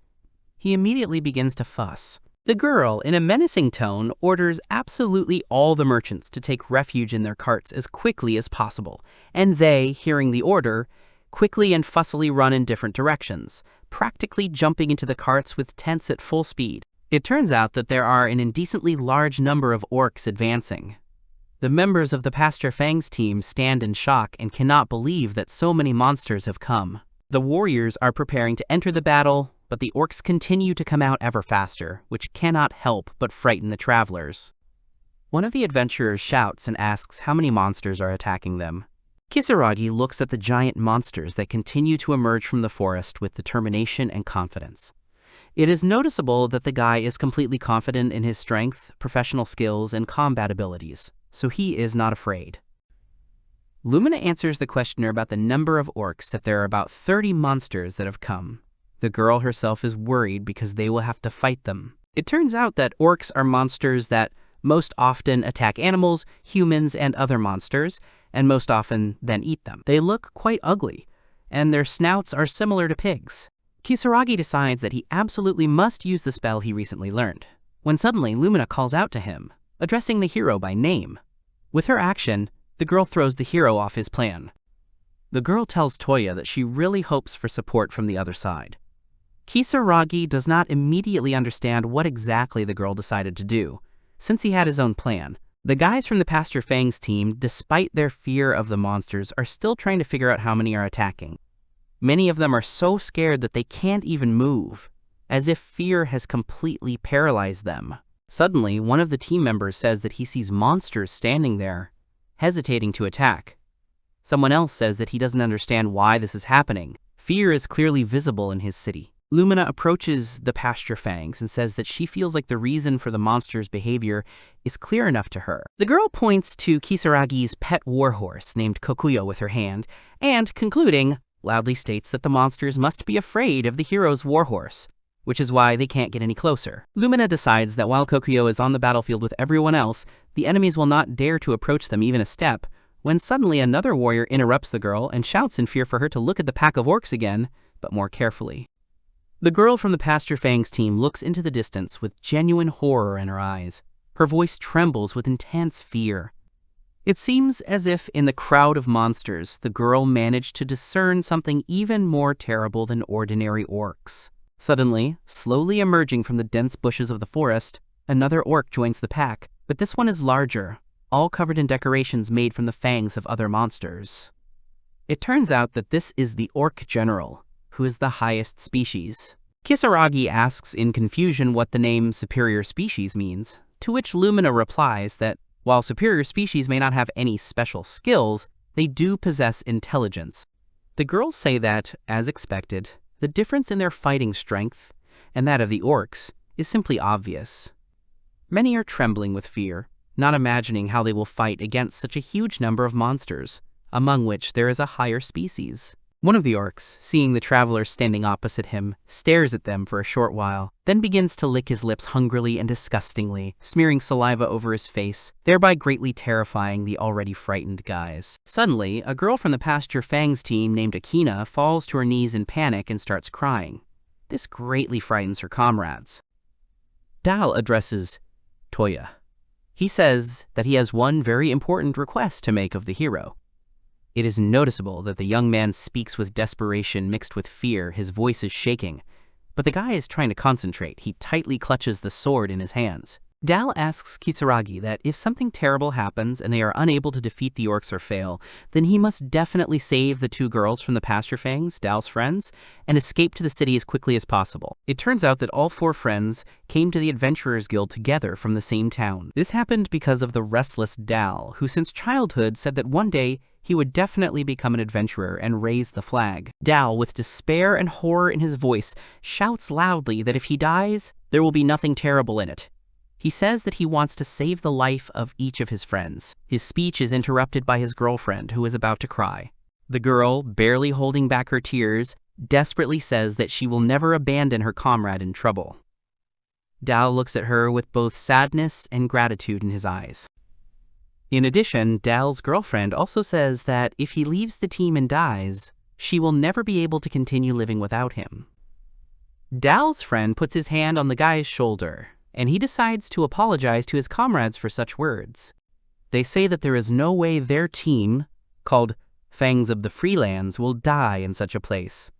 He immediately begins to fuss. The girl, in a menacing tone, orders absolutely all the merchants to take refuge in their carts as quickly as possible, and they, hearing the order, quickly and fussily run in different directions, practically jumping into the carts with tents at full speed. It turns out that there are an indecently large number of orcs advancing. The members of the Pastor Fang's team stand in shock and cannot believe that so many monsters have come. The warriors are preparing to enter the battle, but the orcs continue to come out ever faster, which cannot help but frighten the travelers. One of the adventurers shouts and asks how many monsters are attacking them. Kisaragi looks at the giant monsters that continue to emerge from the forest with determination and confidence. It is noticeable that the guy is completely confident in his strength, professional skills, and combat abilities, so he is not afraid. Lumina answers the questioner about the number of orcs that there are about 30 monsters that have come. The girl herself is worried because they will have to fight them. It turns out that orcs are monsters that most often attack animals, humans, and other monsters, and most often then eat them. They look quite ugly, and their snouts are similar to pigs. Kisaragi decides that he absolutely must use the spell he recently learned, when suddenly Lumina calls out to him, addressing the hero by name. With her action, the girl throws the hero off his plan. The girl tells Toya that she really hopes for support from the other side. Kisaragi does not immediately understand what exactly the girl decided to do, since he had his own plan. The guys from the Pastor Fang's team, despite their fear of the monsters, are still trying to figure out how many are attacking. Many of them are so scared that they can't even move, as if fear has completely paralyzed them. Suddenly, one of the team members says that he sees monsters standing there, hesitating to attack. Someone else says that he doesn't understand why this is happening. Fear is clearly visible in his city. Lumina approaches the Pasture Fangs and says that she feels like the reason for the monster's behavior is clear enough to her. The girl points to Kisaragi's pet warhorse named Kokuyo with her hand, and, concluding, loudly states that the monsters must be afraid of the hero's warhorse, which is why they can't get any closer. Lumina decides that while Kokuyo is on the battlefield with everyone else, the enemies will not dare to approach them even a step, when suddenly another warrior interrupts the girl and shouts in fear for her to look at the pack of orcs again, but more carefully. The girl from the Pasture Fang's team looks into the distance with genuine horror in her eyes. Her voice trembles with intense fear. It seems as if in the crowd of monsters, the girl managed to discern something even more terrible than ordinary orcs. Suddenly, slowly emerging from the dense bushes of the forest, another orc joins the pack, but this one is larger, all covered in decorations made from the fangs of other monsters. It turns out that this is the Orc General, who is the highest species. Kisaragi asks in confusion what the name superior species means, to which Lumina replies that while superior species may not have any special skills, they do possess intelligence. The girls say that, as expected, the difference in their fighting strength and that of the orcs is simply obvious. Many are trembling with fear, not imagining how they will fight against such a huge number of monsters, among which there is a higher species. One of the orcs, seeing the travelers standing opposite him, stares at them for a short while, then begins to lick his lips hungrily and disgustingly, smearing saliva over his face, thereby greatly terrifying the already frightened guys. Suddenly, a girl from the Pasture Fangs team named Akina falls to her knees in panic and starts crying. This greatly frightens her comrades. Dal addresses Toya. He says that he has one very important request to make of the hero. It is noticeable that the young man speaks with desperation mixed with fear. His voice is shaking, but the guy is trying to concentrate. He tightly clutches the sword in his hands. Dal asks Kisaragi that if something terrible happens and they are unable to defeat the orcs or fail, then he must definitely save the two girls from the Pasture Fangs, Dal's friends, and escape to the city as quickly as possible. It turns out that all four friends came to the Adventurers Guild together from the same town. This happened because of the restless Dal, who since childhood said that one day he would definitely become an adventurer and raise the flag. Dal, with despair and horror in his voice, shouts loudly that if he dies, there will be nothing terrible in it. He says that he wants to save the life of each of his friends. His speech is interrupted by his girlfriend, who is about to cry. The girl, barely holding back her tears, desperately says that she will never abandon her comrade in trouble. Dal looks at her with both sadness and gratitude in his eyes. In addition, Dal's girlfriend also says that if he leaves the team and dies, she will never be able to continue living without him. Dal's friend puts his hand on the guy's shoulder, and he decides to apologize to his comrades for such words. They say that there is no way their team, called Fangs of the Freelands, will die in such a place.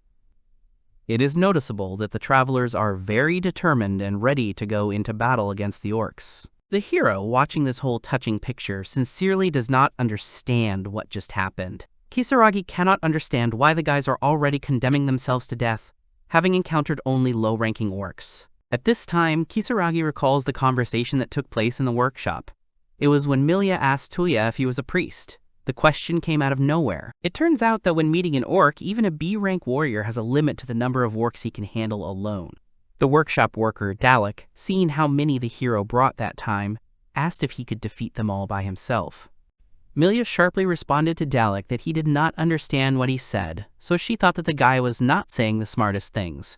It is noticeable that the travelers are very determined and ready to go into battle against the orcs. The hero, watching this whole touching picture, sincerely does not understand what just happened. Kisaragi cannot understand why the guys are already condemning themselves to death, having encountered only low-ranking orcs. At this time, Kisaragi recalls the conversation that took place in the workshop. It was when Milia asked Toya if he was a priest. The question came out of nowhere. It turns out that when meeting an orc, even a B-rank warrior has a limit to the number of orcs he can handle alone. The workshop worker, Dalek, seeing how many the hero brought that time, asked if he could defeat them all by himself. Milia sharply responded to Dalek that he did not understand what he said, so she thought that the guy was not saying the smartest things.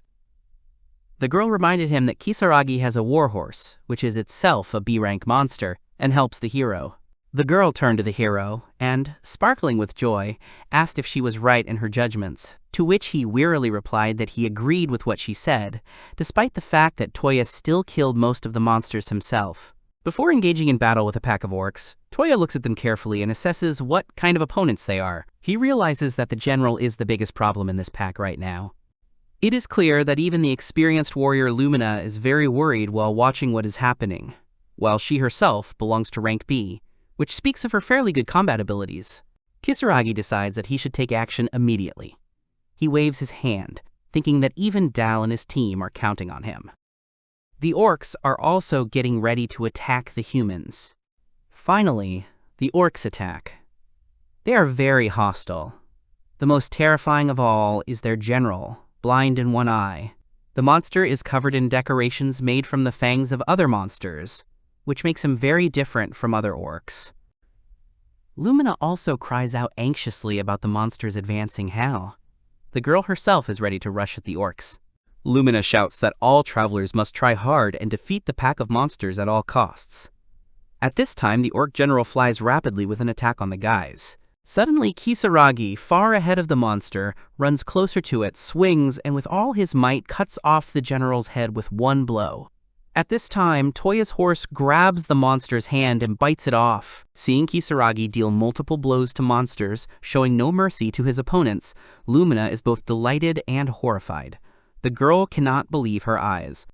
The girl reminded him that Kisaragi has a warhorse, which is itself a B-rank monster, and helps the hero. The girl turned to the hero and, sparkling with joy, asked if she was right in her judgments, to which he wearily replied that he agreed with what she said, despite the fact that Toya still killed most of the monsters himself. Before engaging in battle with a pack of orcs, Toya looks at them carefully and assesses what kind of opponents they are. He realizes that the general is the biggest problem in this pack right now. It is clear that even the experienced warrior Lumina is very worried while watching what is happening, while she herself belongs to rank B, which speaks of her fairly good combat abilities. Kisaragi decides that he should take action immediately. He waves his hand, thinking that even Dal and his team are counting on him. The orcs are also getting ready to attack the humans. Finally, the orcs attack. They are very hostile. The most terrifying of all is their general, blind in one eye. The monster is covered in decorations made from the fangs of other monsters, which makes him very different from other orcs. Lumina also cries out anxiously about the monster's advancing Hal. The girl herself is ready to rush at the orcs. Lumina shouts that all travelers must try hard and defeat the pack of monsters at all costs. At this time, the orc general flies rapidly with an attack on the guys. Suddenly, Kisaragi, far ahead of the monster, runs closer to it, swings, and with all his might cuts off the general's head with one blow. At this time, Toya's horse grabs the monster's hand and bites it off. Seeing Kisaragi deal multiple blows to monsters, showing no mercy to his opponents, Lumina is both delighted and horrified. The girl cannot believe her eyes.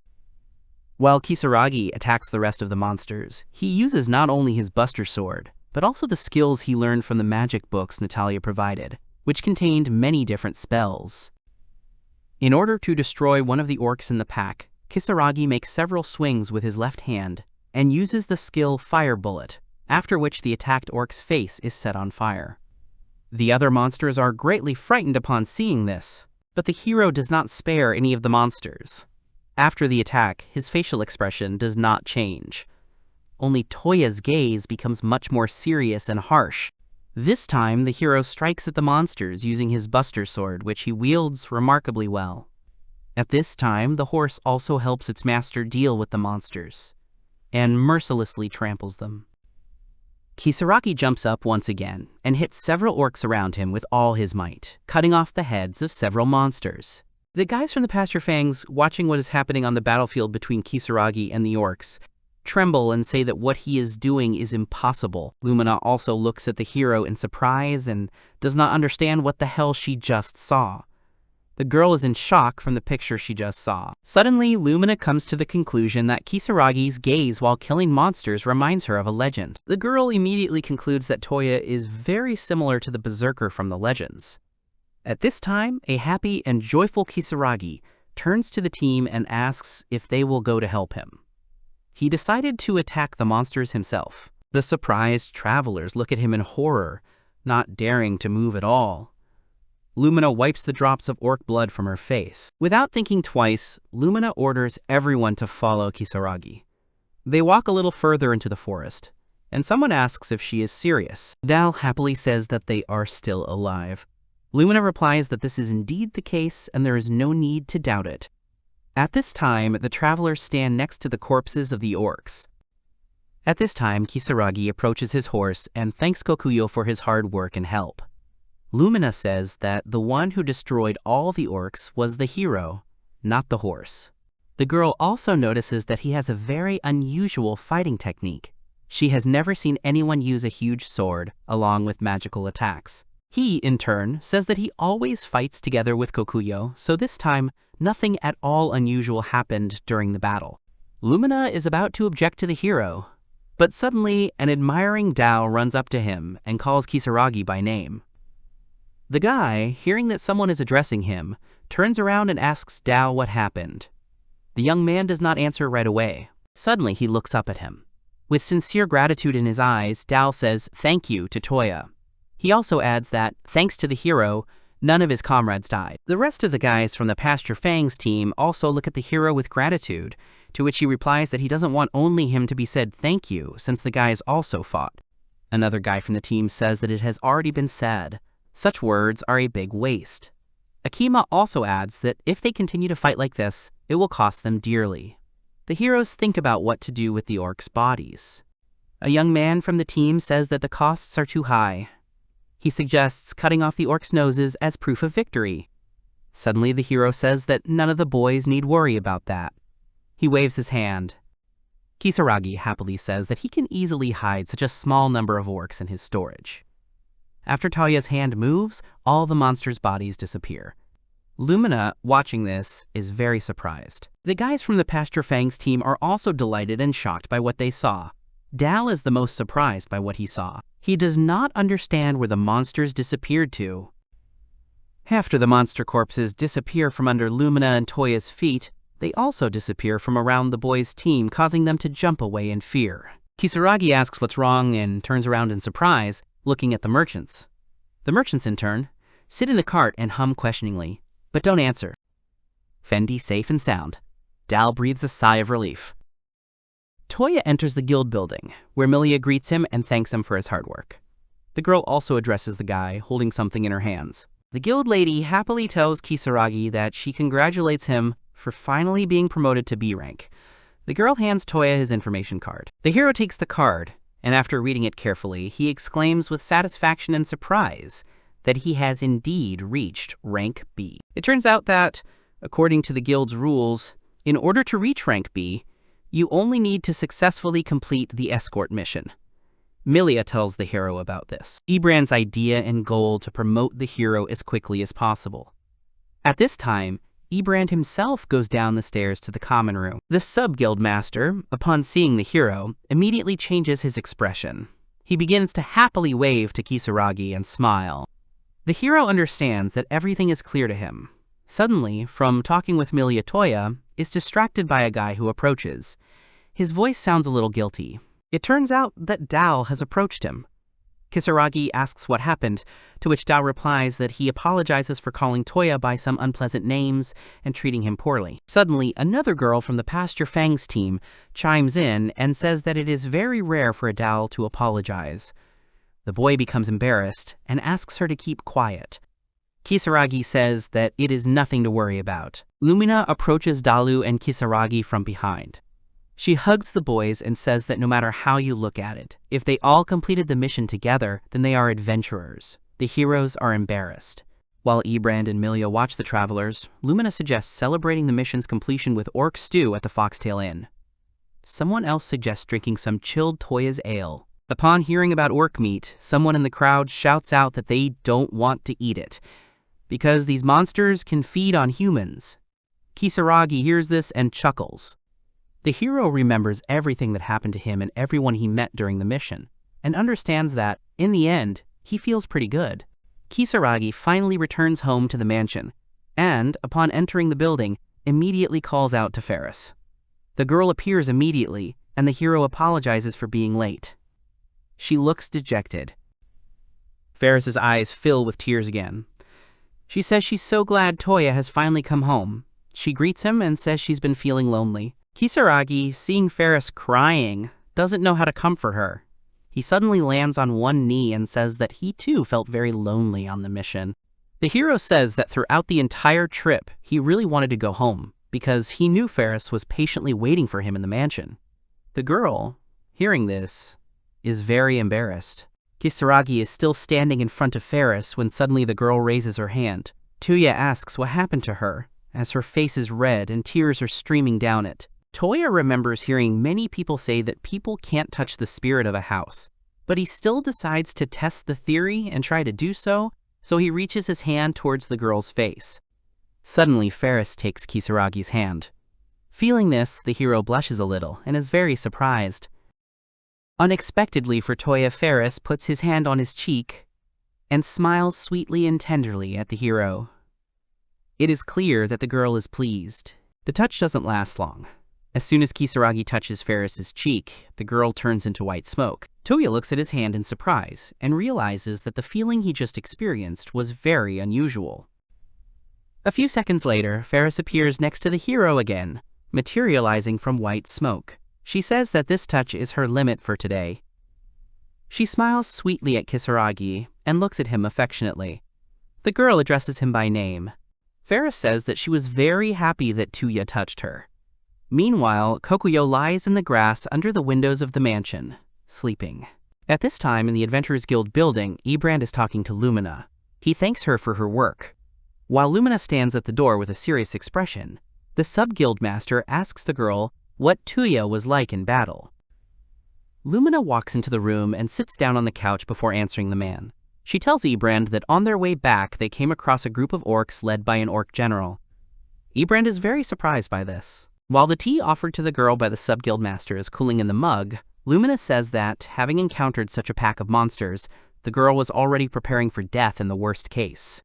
While Kisaragi attacks the rest of the monsters, he uses not only his Buster Sword, but also the skills he learned from the magic books Natalia provided, which contained many different spells. In order to destroy one of the orcs in the pack, Kisaragi makes several swings with his left hand and uses the skill Fire Bullet, after which the attacked orc's face is set on fire. The other monsters are greatly frightened upon seeing this, but the hero does not spare any of the monsters. After the attack, his facial expression does not change. Only Toya's gaze becomes much more serious and harsh. This time, the hero strikes at the monsters using his buster sword, which he wields remarkably well. At this time, the horse also helps its master deal with the monsters, and mercilessly tramples them. Kisaragi jumps up once again and hits several orcs around him with all his might, cutting off the heads of several monsters. The guys from the Pasture Fangs, watching what is happening on the battlefield between Kisaragi and the orcs, tremble and say that what he is doing is impossible. Lumina also looks at the hero in surprise and does not understand what the hell she just saw. The girl is in shock from the picture she just saw. Suddenly, Lumina comes to the conclusion that Kisaragi's gaze while killing monsters reminds her of a legend. The girl immediately concludes that Toya is very similar to the Berserker from the legends. At this time, a happy and joyful Kisaragi turns to the team and asks if they will go to help him. He decided to attack the monsters himself. The surprised travelers look at him in horror, not daring to move at all. Lumina wipes the drops of orc blood from her face. Without thinking twice, Lumina orders everyone to follow Kisaragi. They walk a little further into the forest, and someone asks if she is serious. Dal happily says that they are still alive. Lumina replies that this is indeed the case and there is no need to doubt it. At this time, the travelers stand next to the corpses of the orcs. At this time, Kisaragi approaches his horse and thanks Kokuyo for his hard work and help. Lumina says that the one who destroyed all the orcs was the hero, not the horse. The girl also notices that he has a very unusual fighting technique. She has never seen anyone use a huge sword along with magical attacks. He, in turn, says that he always fights together with Kokuyo, so this time, nothing at all unusual happened during the battle. Lumina is about to object to the hero, but suddenly an admiring Dao runs up to him and calls Kisaragi by name. The guy, hearing that someone is addressing him, turns around and asks Dao what happened. The young man does not answer right away. Suddenly, he looks up at him. With sincere gratitude in his eyes, Dao says thank you to Toya. He also adds that, thanks to the hero, none of his comrades died. The rest of the guys from the Pasture Fangs team also look at the hero with gratitude, to which he replies that he doesn't want only him to be said thank you, since the guys also fought. Another guy from the team says that it has already been said. Such words are a big waste. Akima also adds that if they continue to fight like this, it will cost them dearly. The heroes think about what to do with the orcs' bodies. A young man from the team says that the costs are too high. He suggests cutting off the orcs' noses as proof of victory. Suddenly, the hero says that none of the boys need worry about that. He waves his hand. Kisaragi happily says that he can easily hide such a small number of orcs in his storage. After Toya's hand moves, all the monsters' bodies disappear. Lumina, watching this, is very surprised. The guys from the Pasture Fangs team are also delighted and shocked by what they saw. Dal is the most surprised by what he saw. He does not understand where the monsters disappeared to. After the monster corpses disappear from under Lumina and Toya's feet, they also disappear from around the boys' team, causing them to jump away in fear. Kisaragi asks what's wrong and turns around in surprise, looking at the merchants. The merchants, in turn, sit in the cart and hum questioningly, but don't answer. Fendi safe and sound. Dal breathes a sigh of relief. Toya enters the guild building, where Milia greets him and thanks him for his hard work. The girl also addresses the guy, holding something in her hands. The guild lady happily tells Kisaragi that she congratulates him for finally being promoted to B rank. The girl hands Toya his information card. The hero takes the card, and after reading it carefully, he exclaims with satisfaction and surprise that he has indeed reached rank B. It turns out that, according to the guild's rules, in order to reach rank B, you only need to successfully complete the escort mission. Milia tells the hero about this. Ebrand's idea and goal to promote the hero as quickly as possible. At this time, Ebrand himself goes down the stairs to the common room. The sub-guild master, upon seeing the hero, immediately changes his expression. He begins to happily wave to Kisaragi and smile. The hero understands that everything is clear to him. Suddenly, from talking with Milia, Toya is distracted by a guy who approaches. His voice sounds a little guilty. It turns out that Dal has approached him. Kisaragi asks what happened, to which Dao replies that he apologizes for calling Toya by some unpleasant names and treating him poorly. Suddenly, another girl from the Pasture Fangs team chimes in and says that it is very rare for a Dao to apologize. The boy becomes embarrassed and asks her to keep quiet. Kisaragi says that it is nothing to worry about. Lumina approaches Dalu and Kisaragi from behind. She hugs the boys and says that no matter how you look at it, if they all completed the mission together, then they are adventurers. The heroes are embarrassed. While Ebrand and Milia watch the travelers, Lumina suggests celebrating the mission's completion with orc stew at the Foxtail Inn. Someone else suggests drinking some chilled Toya's ale. Upon hearing about orc meat, someone in the crowd shouts out that they don't want to eat it, because these monsters can feed on humans. Kisaragi hears this and chuckles. The hero remembers everything that happened to him and everyone he met during the mission, and understands that, in the end, he feels pretty good. Kisaragi finally returns home to the mansion, and, upon entering the building, immediately calls out to Ferris. The girl appears immediately, and the hero apologizes for being late. She looks dejected. Ferris's eyes fill with tears again. She says she's so glad Toya has finally come home. She greets him and says she's been feeling lonely. Kisaragi, seeing Ferris crying, doesn't know how to comfort her. He suddenly lands on one knee and says that he too felt very lonely on the mission. The hero says that throughout the entire trip, he really wanted to go home, because he knew Ferris was patiently waiting for him in the mansion. The girl, hearing this, is very embarrassed. Kisaragi is still standing in front of Ferris when suddenly the girl raises her hand. Toya asks what happened to her, as her face is red and tears are streaming down it. Toya remembers hearing many people say that people can't touch the spirit of a house, but he still decides to test the theory and try to do so he reaches his hand towards the girl's face. Suddenly, Ferris takes Kisaragi's hand. Feeling this, the hero blushes a little and is very surprised. Unexpectedly for Toya, Ferris puts his hand on his cheek and smiles sweetly and tenderly at the hero. It is clear that the girl is pleased. The touch doesn't last long. As soon as Kisaragi touches Ferris's cheek, the girl turns into white smoke. Toya looks at his hand in surprise and realizes that the feeling he just experienced was very unusual. A few seconds later, Ferris appears next to the hero again, materializing from white smoke. She says that this touch is her limit for today. She smiles sweetly at Kisaragi and looks at him affectionately. The girl addresses him by name. Ferris says that she was very happy that Toya touched her. Meanwhile, Kokuyo lies in the grass under the windows of the mansion, sleeping. At this time in the Adventurers Guild building, Ebrand is talking to Lumina. He thanks her for her work. While Lumina stands at the door with a serious expression, the sub-guild master asks the girl what Toya was like in battle. Lumina walks into the room and sits down on the couch before answering the man. She tells Ebrand that on their way back they came across a group of orcs led by an orc general. Ebrand is very surprised by this. While the tea offered to the girl by the sub-guild master is cooling in the mug, Lumina says that, having encountered such a pack of monsters, the girl was already preparing for death in the worst case.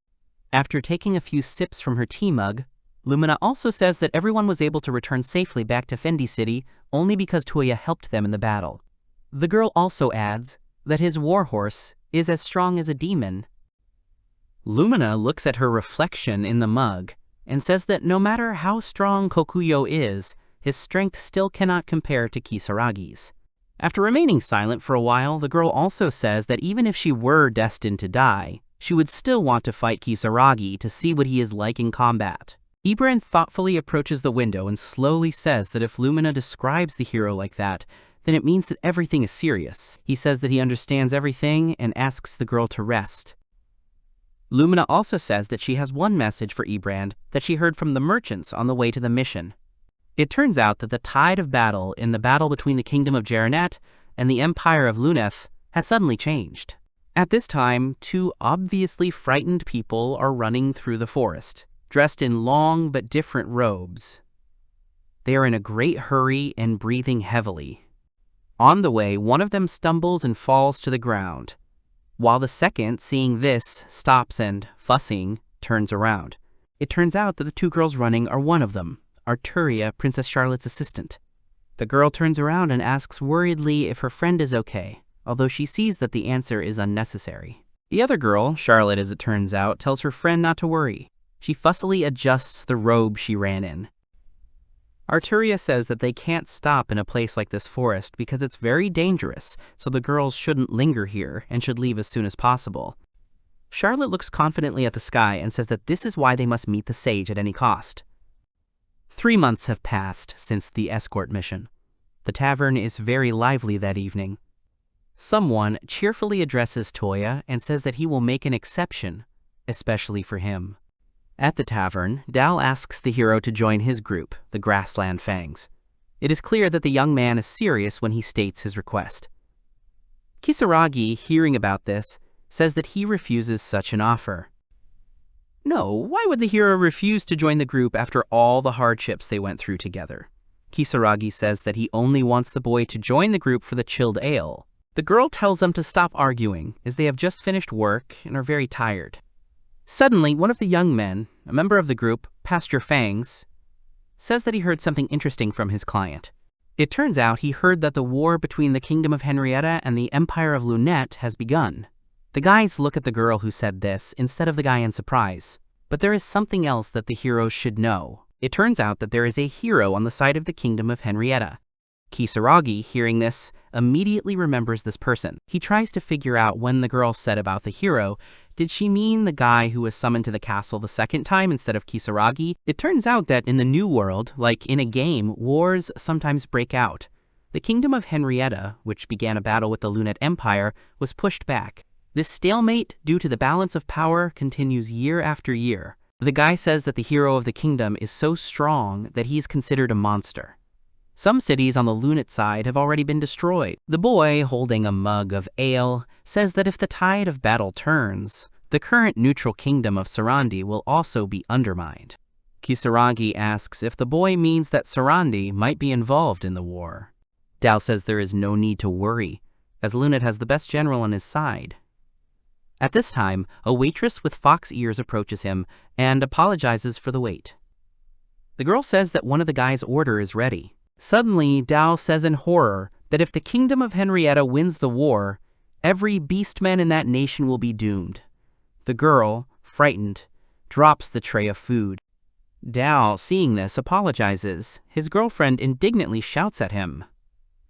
After taking a few sips from her tea mug, Lumina also says that everyone was able to return safely back to Fendi City only because Toya helped them in the battle. The girl also adds that his warhorse is as strong as a demon. Lumina looks at her reflection in the mug and says that no matter how strong Kokuyo is, his strength still cannot compare to Kisaragi's. After remaining silent for a while, the girl also says that even if she were destined to die, she would still want to fight Kisaragi to see what he is like in combat. Ebrand thoughtfully approaches the window and slowly says that if Lumina describes the hero like that, then it means that everything is serious. He says that he understands everything and asks the girl to rest. Lumina also says that she has one message for Ebrand that she heard from the merchants on the way to the mission. It turns out that the tide of battle in the battle between the Kingdom of Jeranet and the Empire of Luneth has suddenly changed. At this time, two obviously frightened people are running through the forest, dressed in long but different robes. They are in a great hurry and breathing heavily. On the way, one of them stumbles and falls to the ground, while the second, seeing this, stops and, fussing, turns around. It turns out that the two girls running are one of them, Arturia, Princess Charlotte's assistant. The girl turns around and asks worriedly if her friend is okay, although she sees that the answer is unnecessary. The other girl, Charlotte as it turns out, tells her friend not to worry. She fussily adjusts the robe she ran in. Arturia says that they can't stop in a place like this forest because it's very dangerous, so the girls shouldn't linger here and should leave as soon as possible. Charlotte looks confidently at the sky and says that this is why they must meet the sage at any cost. 3 months have passed since the escort mission. The tavern is very lively that evening. Someone cheerfully addresses Toya and says that he will make an exception, especially for him. At the tavern, Dal asks the hero to join his group, the Grassland Fangs. It is clear that the young man is serious when he states his request. Kisaragi, hearing about this, says that he refuses such an offer. No, why would the hero refuse to join the group after all the hardships they went through together? Kisaragi says that he only wants the boy to join the group for the chilled ale. The girl tells them to stop arguing, as they have just finished work and are very tired. Suddenly, one of the young men, a member of the group, Pastor Fangs, says that he heard something interesting from his client. It turns out he heard that the war between the Kingdom of Henrietta and the Empire of Lunette has begun. The guys look at the girl who said this instead of the guy in surprise. But there is something else that the heroes should know. It turns out that there is a hero on the side of the Kingdom of Henrietta. Kisaragi, hearing this, immediately remembers this person. He tries to figure out when the girl said about the hero, did she mean the guy who was summoned to the castle the second time instead of Kisaragi? It turns out that in the new world, like in a game, wars sometimes break out. The Kingdom of Henrietta, which began a battle with the Lunette Empire, was pushed back. This stalemate, due to the balance of power, continues year after year. The guy says that the hero of the kingdom is so strong that he is considered a monster. Some cities on the Lunette side have already been destroyed. The boy, holding a mug of ale, says that if the tide of battle turns, the current neutral kingdom of Sarandi will also be undermined. Kisaragi asks if the boy means that Sarandi might be involved in the war. Dal says there is no need to worry, as Lunette has the best general on his side. At this time, a waitress with fox ears approaches him and apologizes for the wait. The girl says that one of the guys' order is ready. Suddenly, Dal says in horror that if the Kingdom of Henrietta wins the war, every beastman in that nation will be doomed. The girl, frightened, drops the tray of food. Dal, seeing this, apologizes. His girlfriend indignantly shouts at him.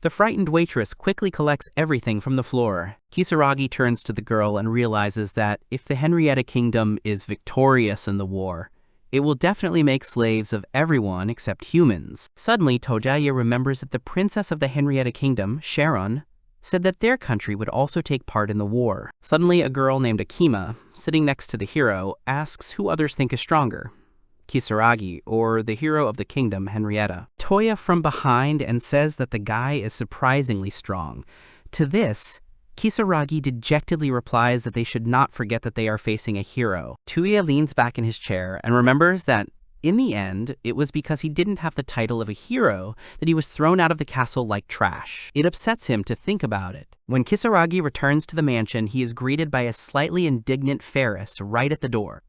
The frightened waitress quickly collects everything from the floor. Kisaragi turns to the girl and realizes that if the Henrietta Kingdom is victorious in the war, it will definitely make slaves of everyone except humans. Suddenly, Toya remembers that the princess of the Henrietta Kingdom, Sharon, said that their country would also take part in the war. Suddenly, a girl named Akima, sitting next to the hero, asks who others think is stronger, Kisaragi or the hero of the kingdom, Henrietta. Toya from behind and says that the guy is surprisingly strong. To this, Kisaragi dejectedly replies that they should not forget that they are facing a hero. Toya leans back in his chair and remembers that, in the end, it was because he didn't have the title of a hero that he was thrown out of the castle like trash. It upsets him to think about it. When Kisaragi returns to the mansion, he is greeted by a slightly indignant Ferris right at the door.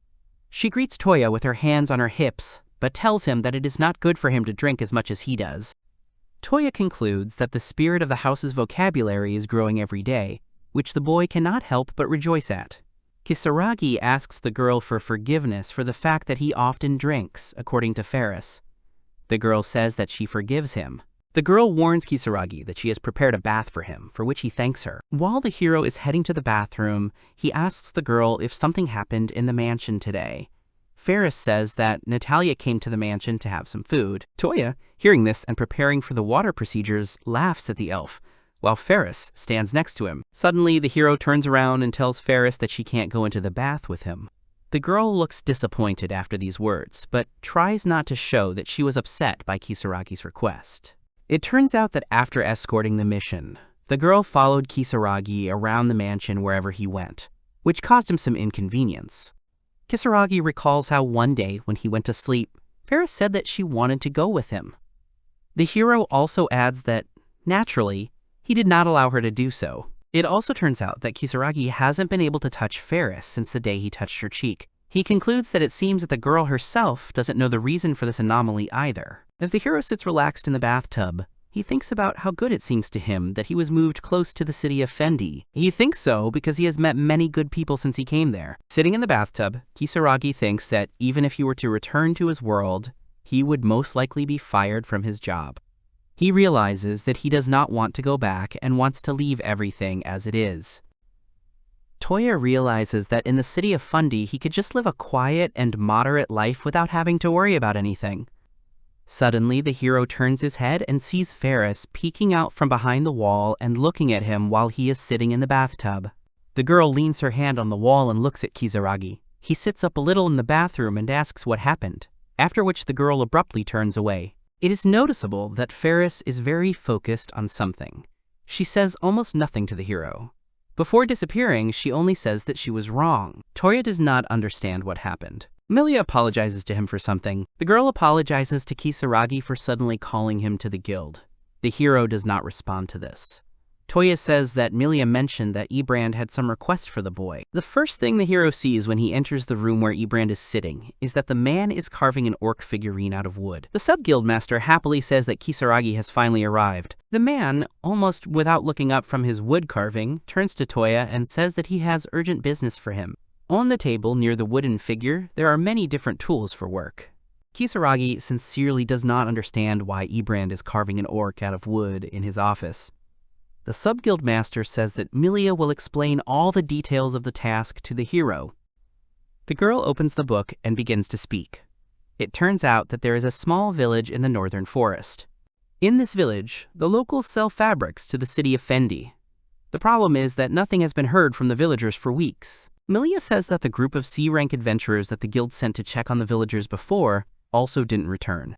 She greets Toya with her hands on her hips, but tells him that it is not good for him to drink as much as he does. Toya concludes that the spirit of the house's vocabulary is growing every day, which the boy cannot help but rejoice at. Kisaragi asks the girl for forgiveness for the fact that he often drinks, according to Ferris. The girl says that she forgives him. The girl warns Kisaragi that she has prepared a bath for him, for which he thanks her. While the hero is heading to the bathroom, he asks the girl if something happened in the mansion today. Ferris says that Natalia came to the mansion to have some food. Toya, hearing this and preparing for the water procedures, laughs at the elf, while Ferris stands next to him. Suddenly, the hero turns around and tells Ferris that she can't go into the bath with him. The girl looks disappointed after these words, but tries not to show that she was upset by Kisaragi's request. It turns out that after escorting the mission, the girl followed Kisaragi around the mansion wherever he went, which caused him some inconvenience. Kisaragi recalls how one day when he went to sleep, Ferris said that she wanted to go with him. The hero also adds that, naturally, he did not allow her to do so. It also turns out that Kisaragi hasn't been able to touch Ferris since the day he touched her cheek. He concludes that it seems that the girl herself doesn't know the reason for this anomaly either. As the hero sits relaxed in the bathtub, he thinks about how good it seems to him that he was moved close to the city of Fendi. He thinks so because he has met many good people since he came there. Sitting in the bathtub, Kisaragi thinks that even if he were to return to his world, he would most likely be fired from his job. He realizes that he does not want to go back and wants to leave everything as it is. Toya realizes that in the city of Fundy he could just live a quiet and moderate life without having to worry about anything. Suddenly, the hero turns his head and sees Ferris peeking out from behind the wall and looking at him while he is sitting in the bathtub. The girl leans her hand on the wall and looks at Kisaragi. He sits up a little in the bathroom and asks what happened, after which the girl abruptly turns away. It is noticeable that Ferris is very focused on something. She says almost nothing to the hero. Before disappearing, she only says that she was wrong. Toya does not understand what happened. Milia apologizes to him for something. The girl apologizes to Kisaragi for suddenly calling him to the guild. The hero does not respond to this. Toya says that Milia mentioned that Ebrand had some request for the boy. The first thing the hero sees when he enters the room where Ebrand is sitting is that the man is carving an orc figurine out of wood. The sub-guildmaster happily says that Kisaragi has finally arrived. The man, almost without looking up from his wood carving, turns to Toya and says that he has urgent business for him. On the table near the wooden figure, there are many different tools for work. Kisaragi sincerely does not understand why Ebrand is carving an orc out of wood in his office. The sub-guildmaster says that Milia will explain all the details of the task to the hero. The girl opens the book and begins to speak. It turns out that there is a small village in the northern forest. In this village, the locals sell fabrics to the city of Fendi. The problem is that nothing has been heard from the villagers for weeks. Milia says that the group of C-rank adventurers that the guild sent to check on the villagers before also didn't return.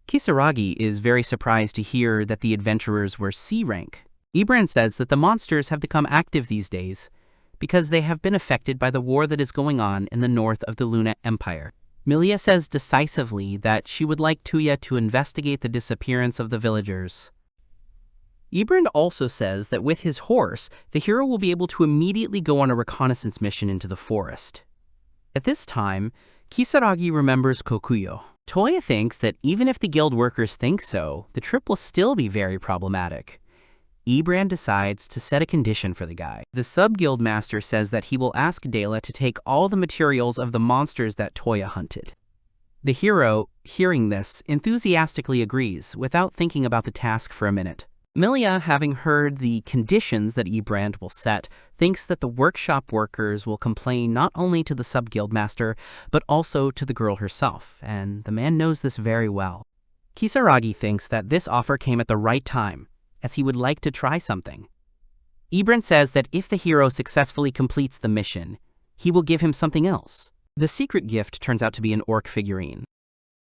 Kisaragi is very surprised to hear that the adventurers were C-rank. Ebrand says that the monsters have become active these days because they have been affected by the war that is going on in the north of the Luna Empire. Milia says decisively that she would like Toya to investigate the disappearance of the villagers. Ebrand also says that with his horse, the hero will be able to immediately go on a reconnaissance mission into the forest. At this time, Kisaragi remembers Kokuyo. Toya thinks that even if the guild workers think so, the trip will still be very problematic. Ebrand decides to set a condition for the guy. The sub-guild master says that he will ask Dela to take all the materials of the monsters that Toya hunted. The hero, hearing this, enthusiastically agrees without thinking about the task for a minute. Milia, having heard the conditions that Ebrand will set, thinks that the workshop workers will complain not only to the sub-guild master, but also to the girl herself, and the man knows this very well. Kisaragi thinks that this offer came at the right time, as he would like to try something. Ebrand says that if the hero successfully completes the mission, he will give him something else. The secret gift turns out to be an orc figurine.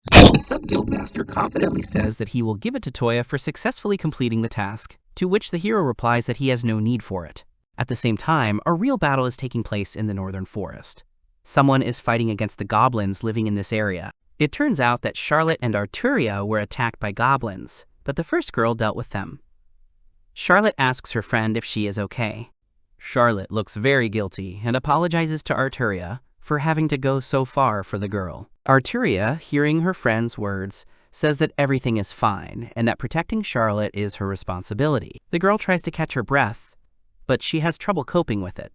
The sub-guildmaster confidently says that he will give it to Toya for successfully completing the task, to which the hero replies that he has no need for it. At the same time, a real battle is taking place in the northern forest. Someone is fighting against the goblins living in this area. It turns out that Charlotte and Arturia were attacked by goblins, but the first girl dealt with them. Charlotte asks her friend if she is okay. Charlotte looks very guilty and apologizes to Arturia for having to go so far for the girl. Arturia, hearing her friend's words, says that everything is fine and that protecting Charlotte is her responsibility. The girl tries to catch her breath, but she has trouble coping with it.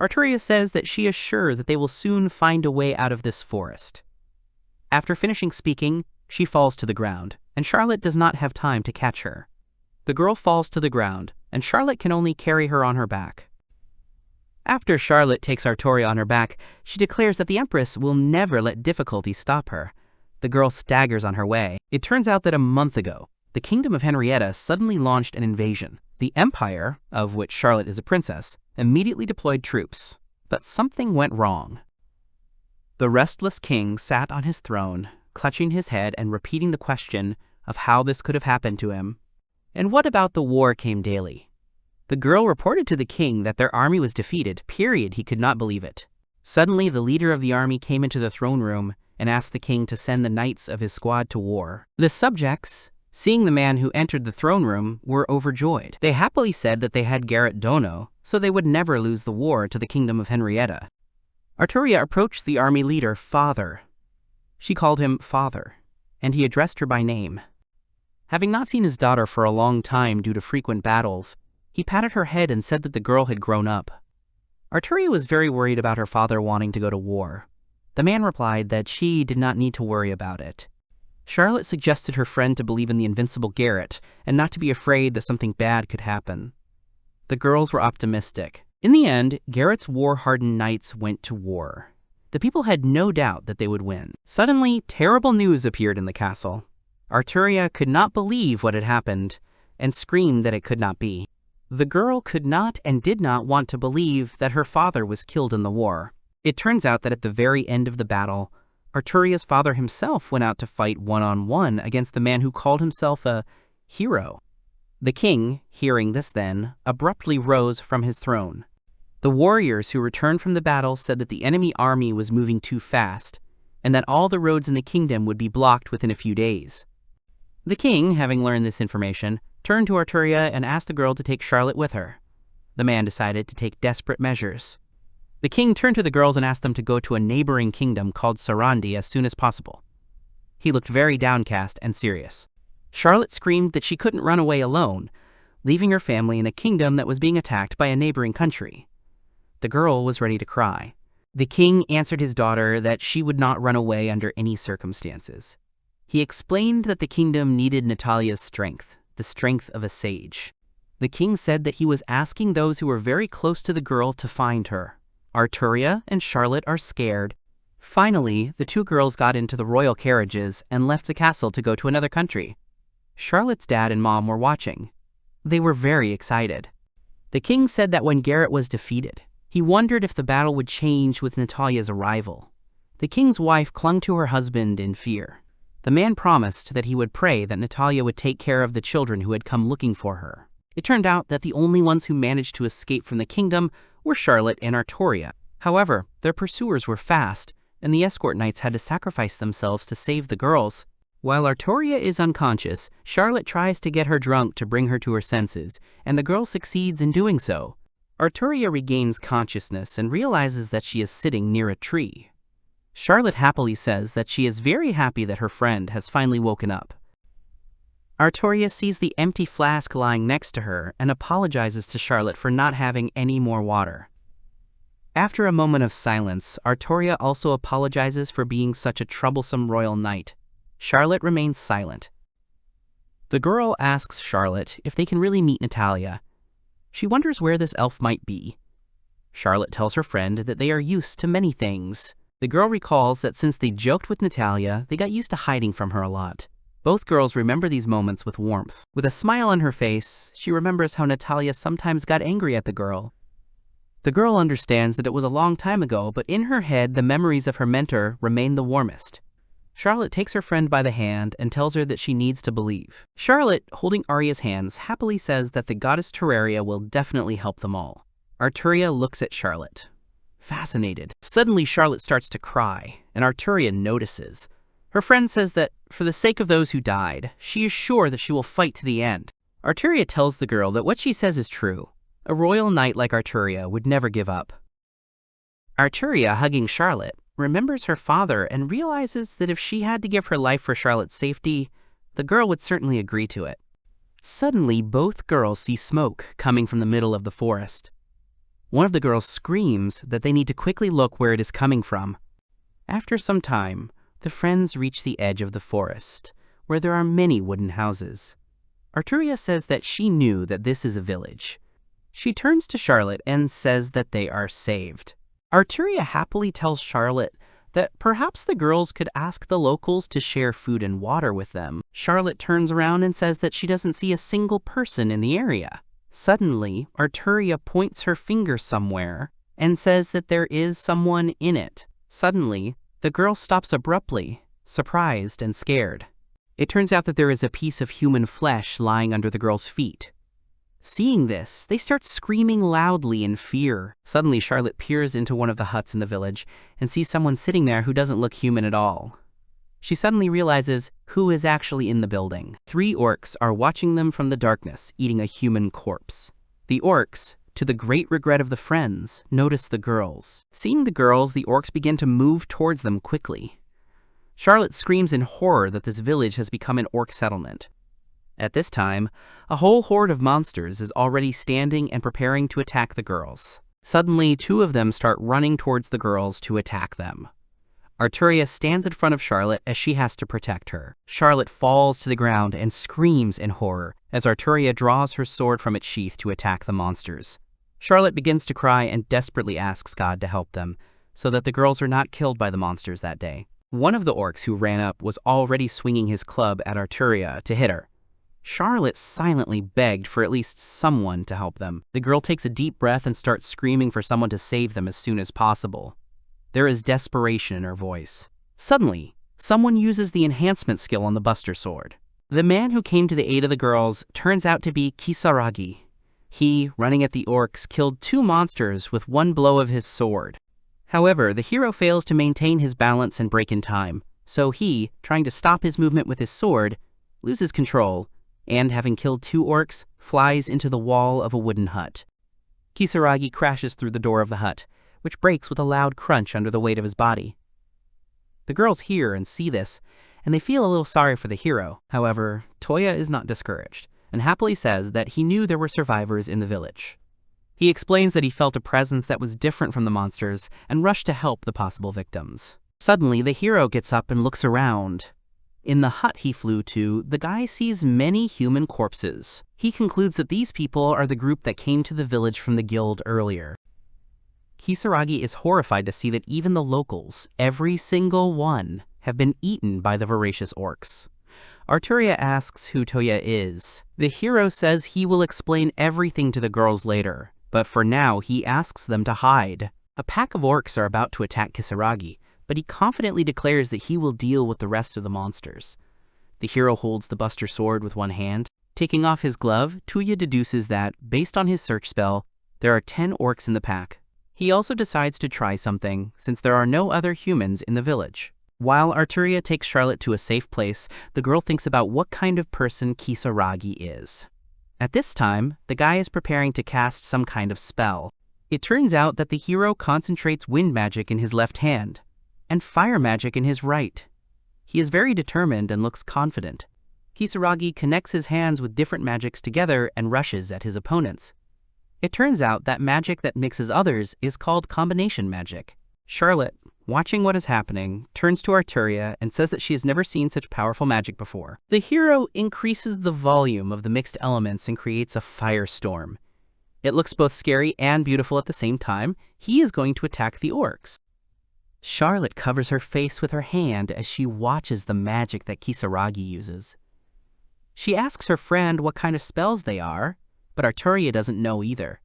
Arturia says that she is sure that they will soon find a way out of this forest. After finishing speaking, she falls to the ground, and Charlotte does not have time to catch her. The girl falls to the ground, and Charlotte can only carry her on her back. After Charlotte takes Arturia on her back, she declares that the Empress will never let difficulty stop her. The girl staggers on her way. It turns out that a month ago, the kingdom of Henrietta suddenly launched an invasion. The Empire, of which Charlotte is a princess, immediately deployed troops. But something went wrong. The restless king sat on his throne, clutching his head and repeating the question of how this could have happened to him. And what about the war came daily? The girl reported to the king that their army was defeated, period. He could not believe it. Suddenly, the leader of the army came into the throne room and asked the king to send the knights of his squad to war. The subjects, seeing the man who entered the throne room, were overjoyed. They happily said that they had Garrett Dono, so they would never lose the war to the kingdom of Henrietta. Arturia approached the army leader, Father. She called him Father, and he addressed her by name. Having not seen his daughter for a long time due to frequent battles, he patted her head and said that the girl had grown up. Arturia was very worried about her father wanting to go to war. The man replied that she did not need to worry about it. Charlotte suggested her friend to believe in the invincible Garrett and not to be afraid that something bad could happen. The girls were optimistic. In the end, Garrett's war-hardened knights went to war. The people had no doubt that they would win. Suddenly, terrible news appeared in the castle. Arturia could not believe what had happened and screamed that it could not be. The girl could not and did not want to believe that her father was killed in the war. It turns out that at the very end of the battle, Arturia's father himself went out to fight one-on-one against the man who called himself a hero. The king, hearing this then, abruptly rose from his throne. The warriors who returned from the battle said that the enemy army was moving too fast, and that all the roads in the kingdom would be blocked within a few days. The king, having learned this information, turned to Arturia and asked the girl to take Charlotte with her. The man decided to take desperate measures. The king turned to the girls and asked them to go to a neighboring kingdom called Sarandi as soon as possible. He looked very downcast and serious. Charlotte screamed that she couldn't run away alone, leaving her family in a kingdom that was being attacked by a neighboring country. The girl was ready to cry. The king answered his daughter that she would not run away under any circumstances. He explained that the kingdom needed Natalia's strength, the strength of a sage. The king said that he was asking those who were very close to the girl to find her. Arturia and Charlotte are scared. Finally, the two girls got into the royal carriages and left the castle to go to another country. Charlotte's dad and mom were watching. They were very excited. The king said that when Garrett was defeated, he wondered if the battle would change with Natalia's arrival. The king's wife clung to her husband in fear. The man promised that he would pray that Natalia would take care of the children who had come looking for her. It turned out that the only ones who managed to escape from the kingdom were Charlotte and Arturia. However, their pursuers were fast, and the escort knights had to sacrifice themselves to save the girls. While Arturia is unconscious, Charlotte tries to get her drunk to bring her to her senses, and the girl succeeds in doing so. Arturia regains consciousness and realizes that she is sitting near a tree. Charlotte happily says that she is very happy that her friend has finally woken up. Arturia sees the empty flask lying next to her and apologizes to Charlotte for not having any more water. After a moment of silence, Arturia also apologizes for being such a troublesome royal knight. Charlotte remains silent. The girl asks Charlotte if they can really meet Natalia. She wonders where this elf might be. Charlotte tells her friend that they are used to many things. The girl recalls that since they joked with Natalia, they got used to hiding from her a lot. Both girls remember these moments with warmth. With a smile on her face, she remembers how Natalia sometimes got angry at the girl. The girl understands that it was a long time ago, but in her head, the memories of her mentor remain the warmest. Charlotte takes her friend by the hand and tells her that she needs to believe. Charlotte, holding Arya's hands, happily says that the goddess Terraria will definitely help them all. Arturia looks at Charlotte, fascinated. Suddenly, Charlotte starts to cry, and Arturia notices. Her friend says that, for the sake of those who died, she is sure that she will fight to the end. Arturia tells the girl that what she says is true. A royal knight like Arturia would never give up. Arturia, hugging Charlotte, remembers her father and realizes that if she had to give her life for Charlotte's safety, the girl would certainly agree to it. Suddenly, both girls see smoke coming from the middle of the forest. One of the girls screams that they need to quickly look where it is coming from. After some time, the friends reach the edge of the forest, where there are many wooden houses. Arturia says that she knew that this is a village. She turns to Charlotte and says that they are saved. Arturia happily tells Charlotte that perhaps the girls could ask the locals to share food and water with them. Charlotte turns around and says that she doesn't see a single person in the area. Suddenly, Arturia points her finger somewhere and says that there is someone in it. Suddenly, the girl stops abruptly, surprised and scared. It turns out that there is a piece of human flesh lying under the girl's feet. Seeing this, they start screaming loudly in fear. Suddenly, Charlotte peers into one of the huts in the village and sees someone sitting there who doesn't look human at all. She suddenly realizes who is actually in the building. 3 orcs are watching them from the darkness, eating a human corpse. The orcs, to the great regret of the friends, notice the girls. Seeing the girls, the orcs begin to move towards them quickly. Charlotte screams in horror that this village has become an orc settlement. At this time, a whole horde of monsters is already standing and preparing to attack the girls. Suddenly, 2 of them start running towards the girls to attack them. Arturia stands in front of Charlotte as she has to protect her. Charlotte falls to the ground and screams in horror as Arturia draws her sword from its sheath to attack the monsters. Charlotte begins to cry and desperately asks God to help them, so that the girls are not killed by the monsters that day. One of the orcs who ran up was already swinging his club at Arturia to hit her. Charlotte silently begged for at least someone to help them. The girl takes a deep breath and starts screaming for someone to save them as soon as possible. There is desperation in her voice. Suddenly, someone uses the enhancement skill on the Buster Sword. The man who came to the aid of the girls turns out to be Kisaragi. He, running at the orcs, killed 2 monsters with 1 blow of his sword. However, the hero fails to maintain his balance and break in time, so he, trying to stop his movement with his sword, loses control, and having killed 2 orcs, flies into the wall of a wooden hut. Kisaragi crashes through the door of the hut, which breaks with a loud crunch under the weight of his body. The girls hear and see this, and they feel a little sorry for the hero. However, Toya is not discouraged, and happily says that he knew there were survivors in the village. He explains that he felt a presence that was different from the monsters and rushed to help the possible victims. Suddenly, the hero gets up and looks around. In the hut he flew to, the guy sees many human corpses. He concludes that these people are the group that came to the village from the guild earlier. Kisaragi is horrified to see that even the locals, every single one, have been eaten by the voracious orcs. Arturia asks who Toya is. The hero says he will explain everything to the girls later, but for now he asks them to hide. A pack of orcs are about to attack Kisaragi, but he confidently declares that he will deal with the rest of the monsters. The hero holds the Buster Sword with one hand. Taking off his glove, Toya deduces that, based on his search spell, there are 10 orcs in the pack. He also decides to try something, since there are no other humans in the village. While Arturia takes Charlotte to a safe place, the girl thinks about what kind of person Kisaragi is. At this time, the guy is preparing to cast some kind of spell. It turns out that the hero concentrates wind magic in his left hand, and fire magic in his right. He is very determined and looks confident. Kisaragi connects his hands with different magics together and rushes at his opponents. It turns out that magic that mixes others is called combination magic. Charlotte, watching what is happening, turns to Arturia and says that she has never seen such powerful magic before. The hero increases the volume of the mixed elements and creates a firestorm. It looks both scary and beautiful at the same time. He is going to attack the orcs. Charlotte covers her face with her hand as she watches the magic that Kisaragi uses. She asks her friend what kind of spells they are, but Arturia doesn't know either.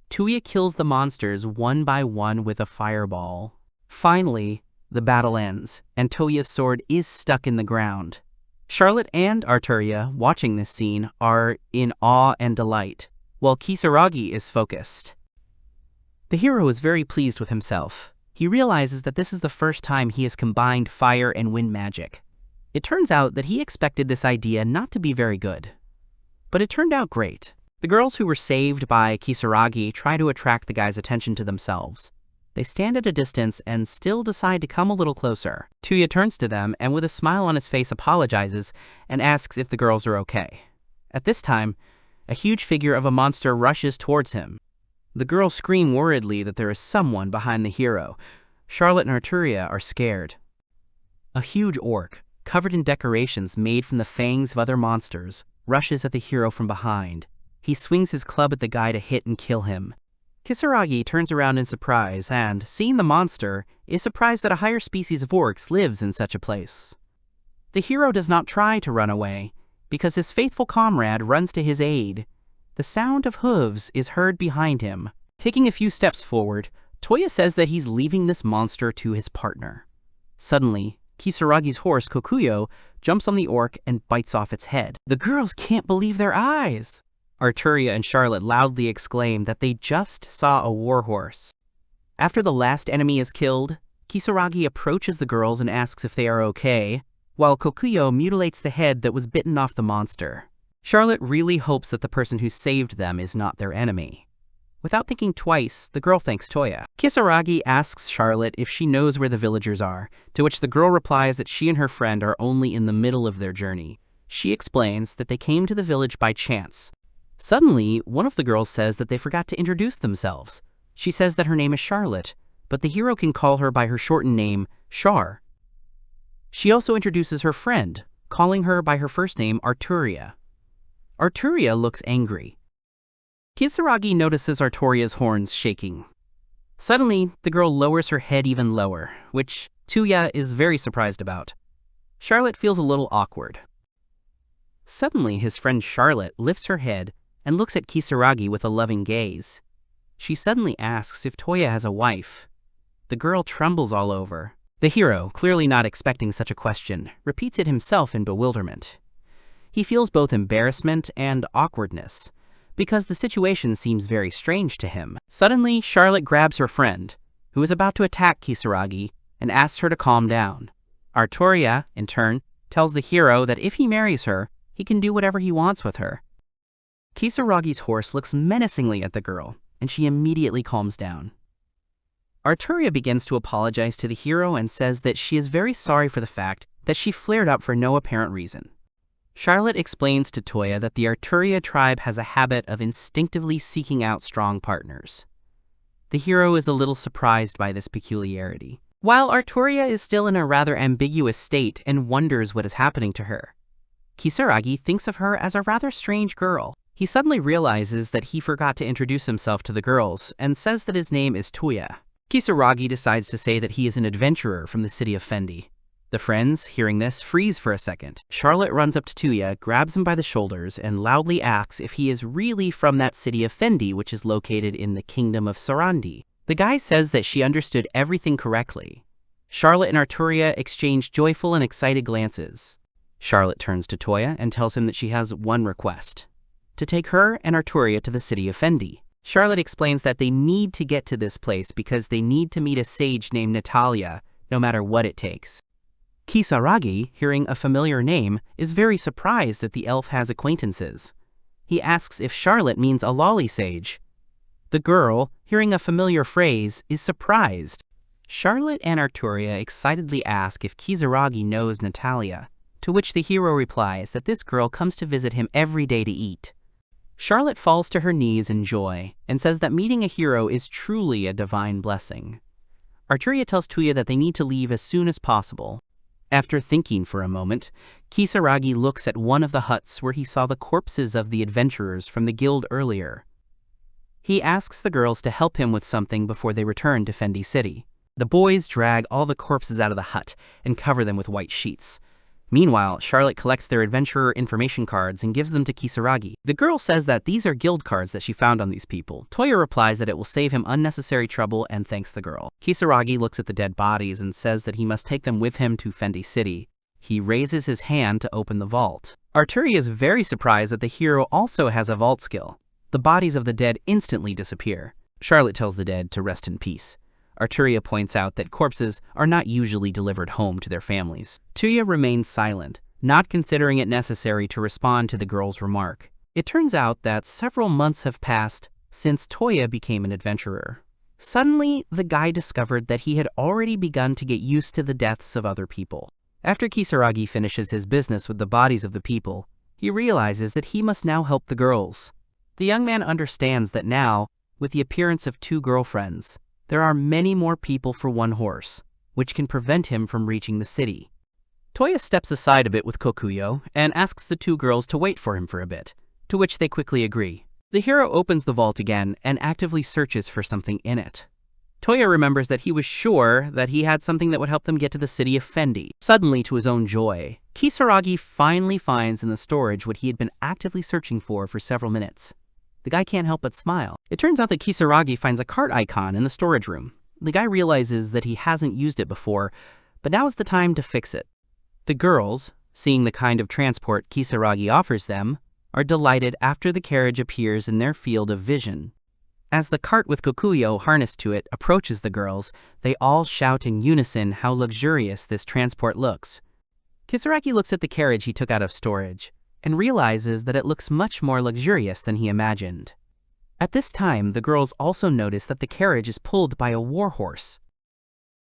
Toya kills the monsters one by one with a fireball. Finally, the battle ends, and Toya's sword is stuck in the ground. Charlotte and Arturia, watching this scene, are in awe and delight, while Kisaragi is focused. The hero is very pleased with himself. He realizes that this is the first time he has combined fire and wind magic. It turns out that he expected this idea not to be very good, but it turned out great. The girls who were saved by Kisaragi try to attract the guy's attention to themselves. They stand at a distance and still decide to come a little closer. Toya turns to them and with a smile on his face apologizes and asks if the girls are okay. At this time, a huge figure of a monster rushes towards him. The girls scream worriedly that there is someone behind the hero. Charlotte and Arturia are scared. A huge orc, covered in decorations made from the fangs of other monsters, rushes at the hero from behind. He swings his club at the guy to hit and kill him. Kisaragi turns around in surprise and, seeing the monster, is surprised that a higher species of orcs lives in such a place. The hero does not try to run away, because his faithful comrade runs to his aid. The sound of hooves is heard behind him. Taking a few steps forward, Toya says that he's leaving this monster to his partner. Suddenly, Kisaragi's horse, Kokuyo, jumps on the orc and bites off its head. The girls can't believe their eyes. Arturia and Charlotte loudly exclaim that they just saw a warhorse. After the last enemy is killed, Kisaragi approaches the girls and asks if they are okay, while Kokuyo mutilates the head that was bitten off the monster. Charlotte really hopes that the person who saved them is not their enemy. Without thinking twice, the girl thanks Toya. Kisaragi asks Charlotte if she knows where the villagers are, to which the girl replies that she and her friend are only in the middle of their journey. She explains that they came to the village by chance. Suddenly, one of the girls says that they forgot to introduce themselves. She says that her name is Charlotte, but the hero can call her by her shortened name, Char. She also introduces her friend, calling her by her first name Arturia. Arturia looks angry. Kisaragi notices Arturia's horns shaking. Suddenly, the girl lowers her head even lower, which Toya is very surprised about. Charlotte feels a little awkward. Suddenly, his friend Charlotte lifts her head and looks at Kisaragi with a loving gaze. She suddenly asks if Toya has a wife. The girl trembles all over. The hero, clearly not expecting such a question, repeats it himself in bewilderment. He feels both embarrassment and awkwardness, because the situation seems very strange to him. Suddenly, Charlotte grabs her friend, who is about to attack Kisaragi, and asks her to calm down. Arturia, in turn, tells the hero that if he marries her, he can do whatever he wants with her. Kisaragi's horse looks menacingly at the girl, and she immediately calms down. Arturia begins to apologize to the hero and says that she is very sorry for the fact that she flared up for no apparent reason. Charlotte explains to Toya that the Arturia tribe has a habit of instinctively seeking out strong partners. The hero is a little surprised by this peculiarity, while Arturia is still in a rather ambiguous state and wonders what is happening to her. Kisaragi thinks of her as a rather strange girl. He suddenly realizes that he forgot to introduce himself to the girls and says that his name is Toya. Kisaragi decides to say that he is an adventurer from the city of Fendi. The friends, hearing this, freeze for a second. Charlotte runs up to Toya, grabs him by the shoulders, and loudly asks if he is really from that city of Fendi, which is located in the kingdom of Sarandi. The guy says that she understood everything correctly. Charlotte and Arturia exchange joyful and excited glances. Charlotte turns to Toya and tells him that she has one request: to take her and Arturia to the city of Fendi. Charlotte explains that they need to get to this place because they need to meet a sage named Natalia, no matter what it takes. Kisaragi, hearing a familiar name, is very surprised that the elf has acquaintances. He asks if Charlotte means a lolly sage. The girl, hearing a familiar phrase, is surprised. Charlotte and Arturia excitedly ask if Kisaragi knows Natalia, to which the hero replies that this girl comes to visit him every day to eat. Charlotte falls to her knees in joy and says that meeting a hero is truly a divine blessing. Arturia tells Toya that they need to leave as soon as possible. After thinking for a moment, Kisaragi looks at one of the huts where he saw the corpses of the adventurers from the guild earlier. He asks the girls to help him with something before they return to Fendi City. The boys drag all the corpses out of the hut and cover them with white sheets. Meanwhile, Charlotte collects their adventurer information cards and gives them to Kisaragi. The girl says that these are guild cards that she found on these people. Toya replies that it will save him unnecessary trouble and thanks the girl. Kisaragi looks at the dead bodies and says that he must take them with him to Fendi City. He raises his hand to open the vault. Arturia is very surprised that the hero also has a vault skill. The bodies of the dead instantly disappear. Charlotte tells the dead to rest in peace. Arturia points out that corpses are not usually delivered home to their families. Toya remains silent, not considering it necessary to respond to the girl's remark. It turns out that several months have passed since Toya became an adventurer. Suddenly, the guy discovered that he had already begun to get used to the deaths of other people. After Kisaragi finishes his business with the bodies of the people, he realizes that he must now help the girls. The young man understands that now, with the appearance of two girlfriends, there are many more people for one horse, which can prevent him from reaching the city. Toya steps aside a bit with Kokuyo and asks the two girls to wait for him for a bit, to which they quickly agree. The hero opens the vault again and actively searches for something in it. Toya remembers that he was sure that he had something that would help them get to the city of Fendi. Suddenly, to his own joy, Kisaragi finally finds in the storage what he had been actively searching for several minutes. The guy can't help but smile. It turns out that Kisaragi finds a cart icon in the storage room. The guy realizes that he hasn't used it before, but now is the time to fix it. The girls, seeing the kind of transport Kisaragi offers them, are delighted after the carriage appears in their field of vision. As the cart with Kokuyo harnessed to it approaches the girls, they all shout in unison how luxurious this transport looks. Kisaragi looks at the carriage he took out of storage and realizes that it looks much more luxurious than he imagined. At this time, the girls also notice that the carriage is pulled by a warhorse.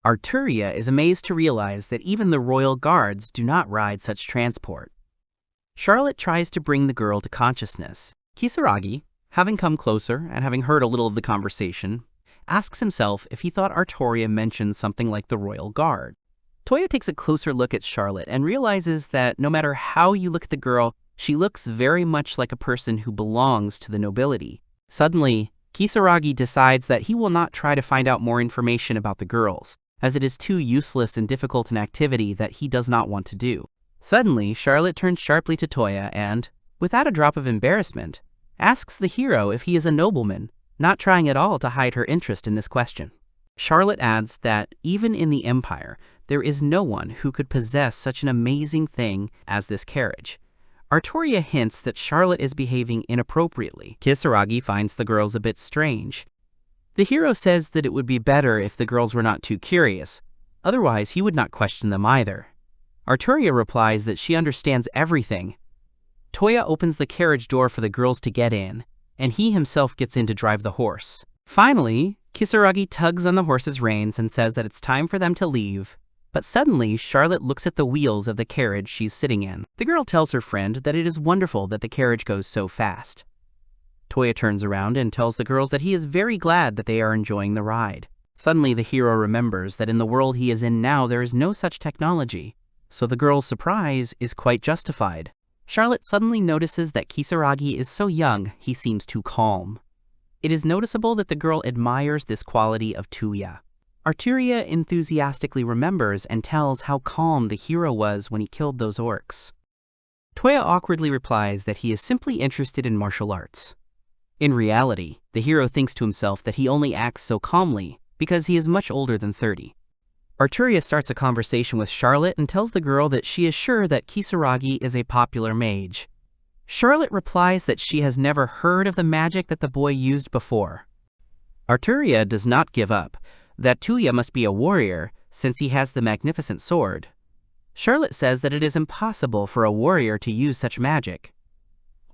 Arturia is amazed to realize that even the royal guards do not ride such transport. Charlotte tries to bring the girl to consciousness. Kisaragi, having come closer and having heard a little of the conversation, asks himself if he thought Arturia mentioned something like the royal guard. Toya takes a closer look at Charlotte and realizes that no matter how you look at the girl, she looks very much like a person who belongs to the nobility. Suddenly, Kisaragi decides that he will not try to find out more information about the girls, as it is too useless and difficult an activity that he does not want to do. Suddenly, Charlotte turns sharply to Toya and, without a drop of embarrassment, asks the hero if he is a nobleman, not trying at all to hide her interest in this question. Charlotte adds that even in the Empire, there is no one who could possess such an amazing thing as this carriage. Arturia hints that Charlotte is behaving inappropriately. Kisaragi finds the girls a bit strange. The hero says that it would be better if the girls were not too curious, otherwise he would not question them either. Arturia replies that she understands everything. Toya opens the carriage door for the girls to get in, and he himself gets in to drive the horse. Finally, Kisaragi tugs on the horse's reins and says that it's time for them to leave. But suddenly, Charlotte looks at the wheels of the carriage she's sitting in. The girl tells her friend that it is wonderful that the carriage goes so fast. Toya turns around and tells the girls that he is very glad that they are enjoying the ride. Suddenly, the hero remembers that in the world he is in now there is no such technology, so the girl's surprise is quite justified. Charlotte suddenly notices that Kisaragi is so young, he seems too calm. It is noticeable that the girl admires this quality of Toya. Arturia enthusiastically remembers and tells how calm the hero was when he killed those orcs. Toya awkwardly replies that he is simply interested in martial arts. In reality, the hero thinks to himself that he only acts so calmly because he is much older than 30. Arturia starts a conversation with Charlotte and tells the girl that she is sure that Kisaragi is a popular mage. Charlotte replies that she has never heard of the magic that the boy used before. Arturia does not give up, that Toya must be a warrior since he has the magnificent sword. Charlotte says that it is impossible for a warrior to use such magic.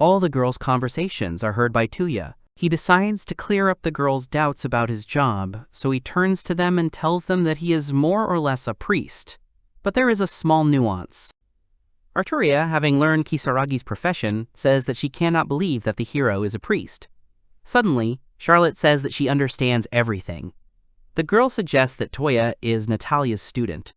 All the girls' conversations are heard by Toya. He decides to clear up the girls' doubts about his job, so he turns to them and tells them that he is more or less a priest. But there is a small nuance. Arturia, having learned Kisaragi's profession, says that she cannot believe that the hero is a priest. Suddenly, Charlotte says that she understands everything. The girl suggests that Toya is Natalia's student.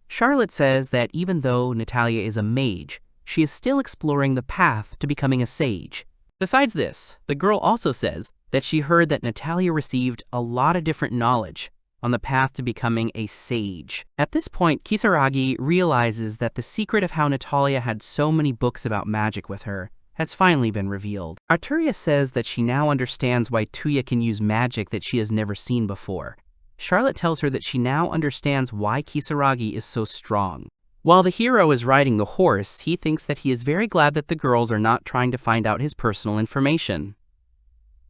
Charlotte says that even though Natalia is a mage, she is still exploring the path to becoming a sage. Besides this, the girl also says that she heard that Natalia received a lot of different knowledge on the path to becoming a sage. At this point, Kisaragi realizes that the secret of how Natalia had so many books about magic with her has finally been revealed. Arturia says that she now understands why Toya can use magic that she has never seen before. Charlotte tells her that she now understands why Kisaragi is so strong. While the hero is riding the horse, he thinks that he is very glad that the girls are not trying to find out his personal information.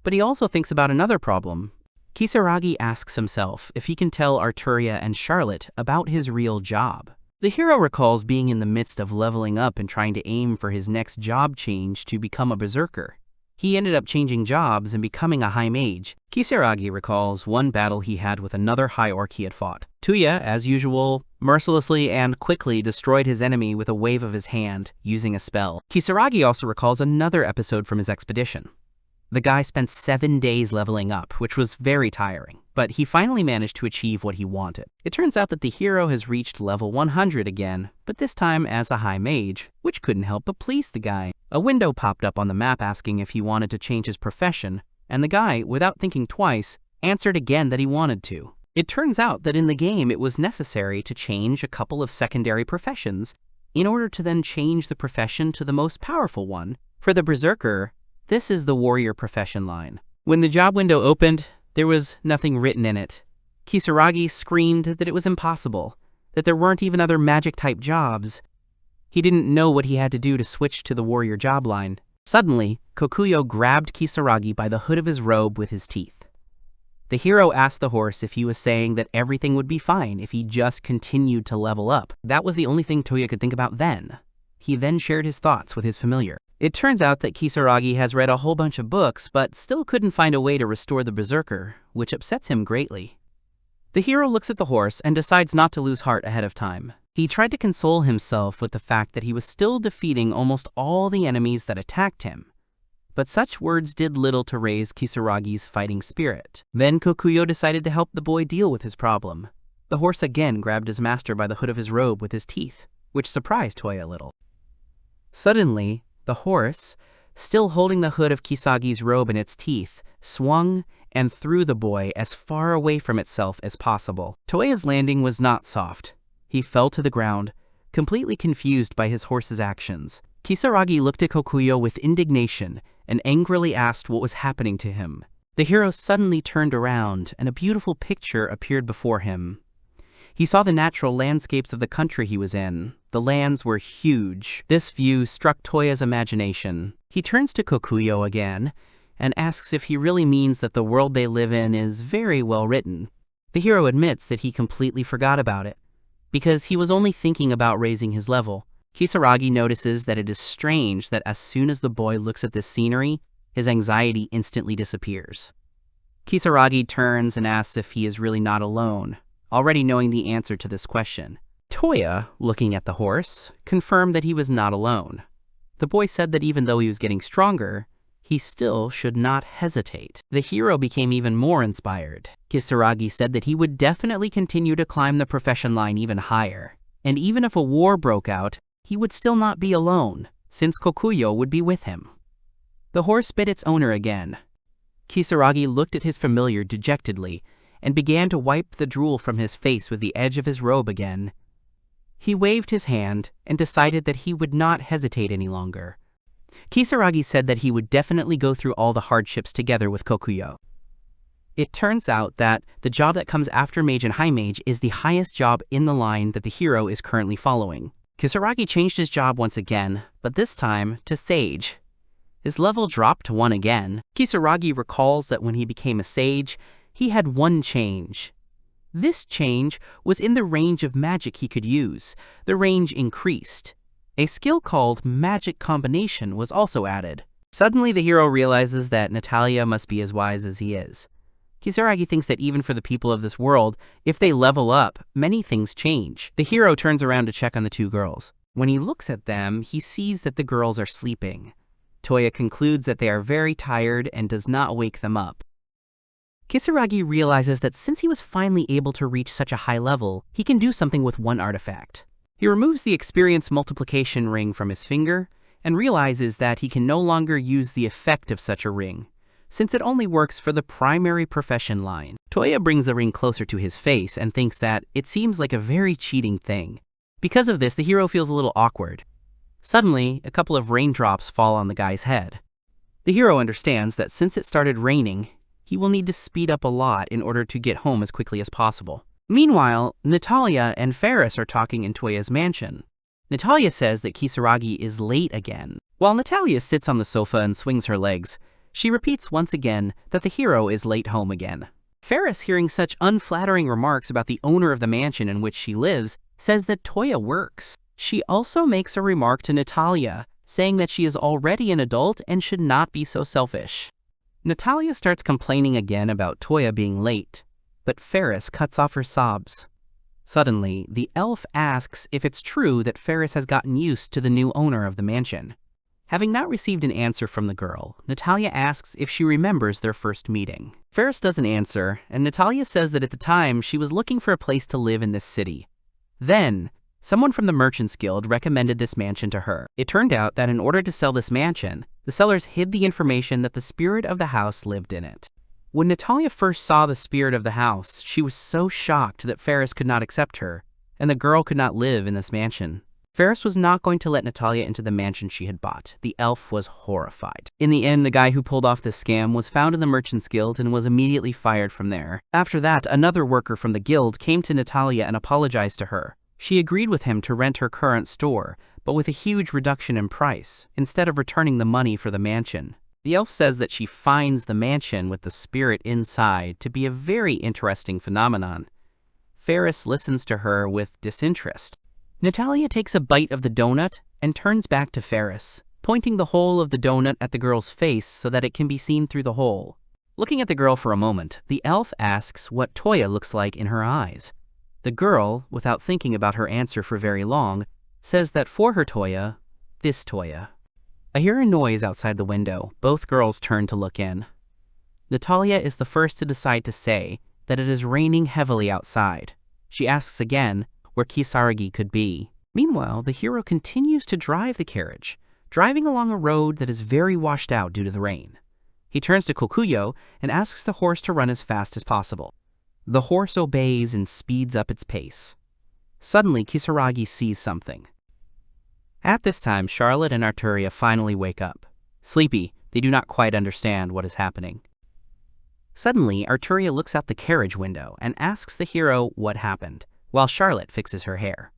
But he also thinks about another problem. Kisaragi asks himself if he can tell Arturia and Charlotte about his real job. The hero recalls being in the midst of leveling up and trying to aim for his next job change to become a berserker. He ended up changing jobs and becoming a high mage. Kisaragi recalls one battle he had with another high orc he had fought. Toya, as usual, mercilessly and quickly destroyed his enemy with a wave of his hand, using a spell. Kisaragi also recalls another episode from his expedition. The guy spent 7 days leveling up, which was very tiring, but he finally managed to achieve what he wanted. It turns out that the hero has reached level 100 again, but this time as a high mage, which couldn't help but please the guy. A window popped up on the map asking if he wanted to change his profession, and the guy, without thinking twice, answered again that he wanted to. It turns out that in the game it was necessary to change a couple of secondary professions in order to then change the profession to the most powerful one. For the Berserker, this is the warrior profession line. When the job window opened, there was nothing written in it. Kisaragi screamed that it was impossible, that there weren't even other magic-type jobs. He didn't know what he had to do to switch to the warrior job line. Suddenly, Kokuyo grabbed Kisaragi by the hood of his robe with his teeth. The hero asked the horse if he was saying that everything would be fine if he just continued to level up. That was the only thing Toya could think about then. He then shared his thoughts with his familiar. It turns out that Kisaragi has read a whole bunch of books, but still couldn't find a way to restore the Berserker, which upsets him greatly. The hero looks at the horse and decides not to lose heart ahead of time. He tried to console himself with the fact that he was still defeating almost all the enemies that attacked him. But such words did little to raise Kisaragi's fighting spirit. Then Kokuyo decided to help the boy deal with his problem. The horse again grabbed his master by the hood of his robe with his teeth, which surprised Toya a little. Suddenly, the horse, still holding the hood of Kisagi's robe in its teeth, swung and threw the boy as far away from itself as possible. Toya's landing was not soft. He fell to the ground, completely confused by his horse's actions. Kisaragi looked at Kokuyo with indignation and angrily asked what was happening to him. The hero suddenly turned around, and a beautiful picture appeared before him. He saw the natural landscapes of the country he was in. The lands were huge. This view struck Toya's imagination. He turns to Kokuyo again and asks if he really means that the world they live in is very well written. The hero admits that he completely forgot about it, because he was only thinking about raising his level. Kisaragi notices that it is strange that as soon as the boy looks at this scenery, his anxiety instantly disappears. Kisaragi turns and asks if he is really not alone, already knowing the answer to this question. Toya, looking at the horse, confirmed that he was not alone. The boy said that even though he was getting stronger, he still should not hesitate. The hero became even more inspired. Kisaragi said that he would definitely continue to climb the profession line even higher, and even if a war broke out, he would still not be alone, since Kokuyo would be with him. The horse bit its owner again. Kisaragi looked at his familiar dejectedly and began to wipe the drool from his face with the edge of his robe again. He waved his hand and decided that he would not hesitate any longer. Kisaragi said that he would definitely go through all the hardships together with Kokuyo. It turns out that the job that comes after Mage and High Mage is the highest job in the line that the hero is currently following. Kisaragi changed his job once again, but this time to Sage. His level dropped to 1 again. Kisaragi recalls that when he became a Sage, he had one change. This change was in the range of magic he could use. The range increased. A skill called Magic Combination was also added. Suddenly the hero realizes that Natalia must be as wise as he is. Kisaragi thinks that even for the people of this world, if they level up, many things change. The hero turns around to check on the two girls. When he looks at them, he sees that the girls are sleeping. Toya concludes that they are very tired and does not wake them up. Kisaragi realizes that since he was finally able to reach such a high level, he can do something with one artifact. He removes the experience multiplication ring from his finger and realizes that he can no longer use the effect of such a ring, since it only works for the primary profession line. Toya brings the ring closer to his face and thinks that it seems like a very cheating thing. Because of this, the hero feels a little awkward. Suddenly, a couple of raindrops fall on the guy's head. The hero understands that since it started raining, he will need to speed up a lot in order to get home as quickly as possible. Meanwhile, Natalia and Ferris are talking in Toya's mansion. Natalia says that Kisaragi is late again. While Natalia sits on the sofa and swings her legs, she repeats once again that the hero is late home again. Ferris, hearing such unflattering remarks about the owner of the mansion in which she lives, says that Toya works. She also makes a remark to Natalia, saying that she is already an adult and should not be so selfish. Natalia starts complaining again about Toya being late, but Ferris cuts off her sobs. Suddenly, the elf asks if it's true that Ferris has gotten used to the new owner of the mansion. Having not received an answer from the girl, Natalia asks if she remembers their first meeting. Ferris doesn't answer, and Natalia says that at the time she was looking for a place to live in this city. Then, someone from the Merchants Guild recommended this mansion to her. It turned out that in order to sell this mansion, the sellers hid the information that the spirit of the house lived in it. When Natalia first saw the spirit of the house, she was so shocked that Ferris could not accept her, and the girl could not live in this mansion. Ferris was not going to let Natalia into the mansion she had bought. The elf was horrified. In the end, the guy who pulled off this scam was found in the Merchants Guild and was immediately fired from there. After that, another worker from the guild came to Natalia and apologized to her. She agreed with him to rent her current store, but with a huge reduction in price, instead of returning the money for the mansion. The elf says that she finds the mansion with the spirit inside to be a very interesting phenomenon. Ferris listens to her with disinterest. Natalia takes a bite of the donut and turns back to Ferris, pointing the hole of the donut at the girl's face so that it can be seen through the hole. Looking at the girl for a moment, the elf asks what Toya looks like in her eyes. The girl, without thinking about her answer for very long, says that for her Toya, this Toya. I hear a noise outside the window. Both girls turn to look in. Natalia is the first to decide to say that it is raining heavily outside. She asks again where Kisaragi could be. Meanwhile, the hero continues to drive the carriage, driving along a road that is very washed out due to the rain. He turns to Kokuyo and asks the horse to run as fast as possible. The horse obeys and speeds up its pace. Suddenly, Kisaragi sees something. At this time, Charlotte and Arturia finally wake up. Sleepy, they do not quite understand what is happening. Suddenly, Arturia looks out the carriage window and asks the hero what happened, while Charlotte fixes her hair.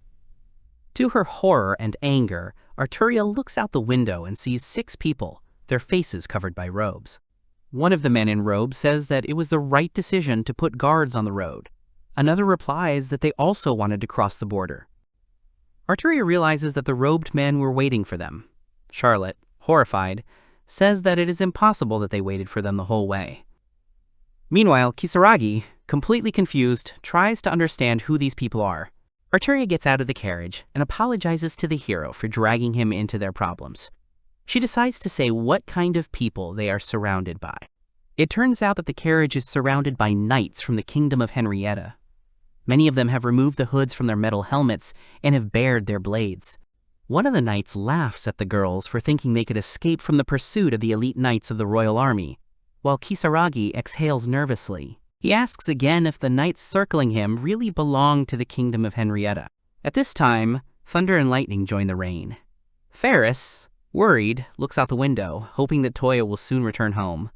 To her horror and anger, Arturia looks out the window and sees 6 people, their faces covered by robes. One of the men in robes says that it was the right decision to put guards on the road. Another replies that they also wanted to cross the border. Arturia realizes that the robed men were waiting for them. Charlotte, horrified, says that it is impossible that they waited for them the whole way. Meanwhile, Kisaragi, completely confused, tries to understand who these people are. Arturia gets out of the carriage and apologizes to the hero for dragging him into their problems. She decides to say what kind of people they are surrounded by. It turns out that the carriage is surrounded by knights from the kingdom of Henrietta. Many of them have removed the hoods from their metal helmets and have bared their blades. One of the knights laughs at the girls for thinking they could escape from the pursuit of the elite knights of the royal army, while Kisaragi exhales nervously. He asks again if the knights circling him really belong to the kingdom of Henrietta. At this time, thunder and lightning join the rain. Ferris, worried, looks out the window, hoping that Toya will soon return home.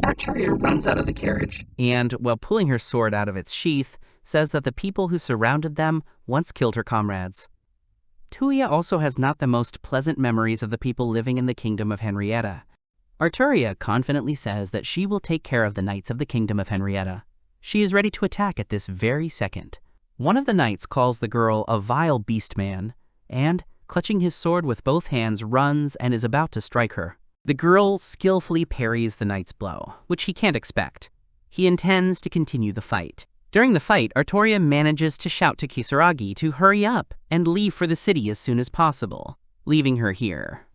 Arturia runs out of the carriage and, while pulling her sword out of its sheath, says that the people who surrounded them once killed her comrades. Toya also has not the most pleasant memories of the people living in the kingdom of Henrietta. Arturia confidently says that she will take care of the knights of the kingdom of Henrietta. She is ready to attack at this very second. One of the knights calls the girl a vile beast man, and, clutching his sword with both hands, runs and is about to strike her. The girl skillfully parries the knight's blow, which he can't expect. He intends to continue the fight. During the fight, Arturia manages to shout to Kisaragi to hurry up and leave for the city as soon as possible, leaving her here.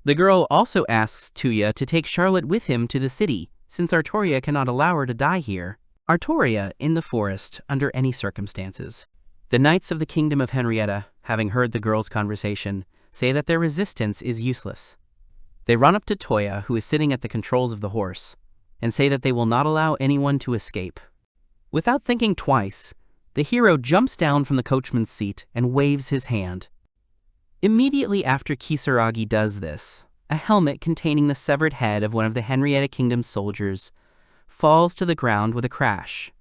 The girl also asks Toya to take Charlotte with him to the city, since Arturia cannot allow her to die here. Arturia in the forest under any circumstances. The knights of the kingdom of Henrietta, having heard the girl's conversation, say that their resistance is useless. They run up to Toya, who is sitting at the controls of the horse, and say that they will not allow anyone to escape. Without thinking twice, the hero jumps down from the coachman's seat and waves his hand. Immediately after Kisaragi does this, a helmet containing the severed head of one of the Henrietta Kingdom's soldiers falls to the ground with a crash.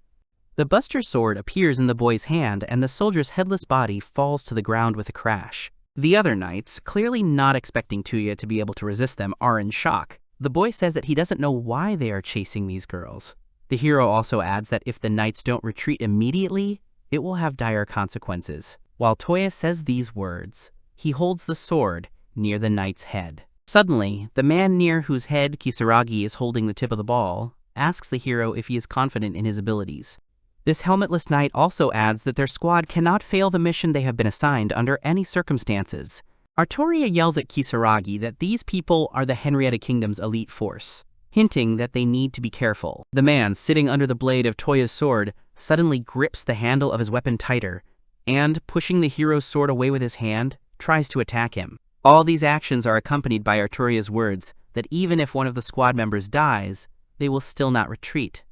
The Buster sword appears in the boy's hand, and the soldier's headless body falls to the ground with a crash. The other knights, clearly not expecting Toya to be able to resist them, are in shock. The boy says that he doesn't know why they are chasing these girls. The hero also adds that if the knights don't retreat immediately, it will have dire consequences. While Toya says these words, he holds the sword near the knight's head. Suddenly, the man near whose head Kisaragi is holding the tip of the ball asks the hero if he is confident in his abilities. This helmetless knight also adds that their squad cannot fail the mission they have been assigned under any circumstances. Arturia yells at Kisaragi that these people are the Henrietta Kingdom's elite force, hinting that they need to be careful. The man sitting under the blade of Toya's sword suddenly grips the handle of his weapon tighter, and, pushing the hero's sword away with his hand, tries to attack him. All these actions are accompanied by Arturia's words that even if one of the squad members dies, they will still not retreat.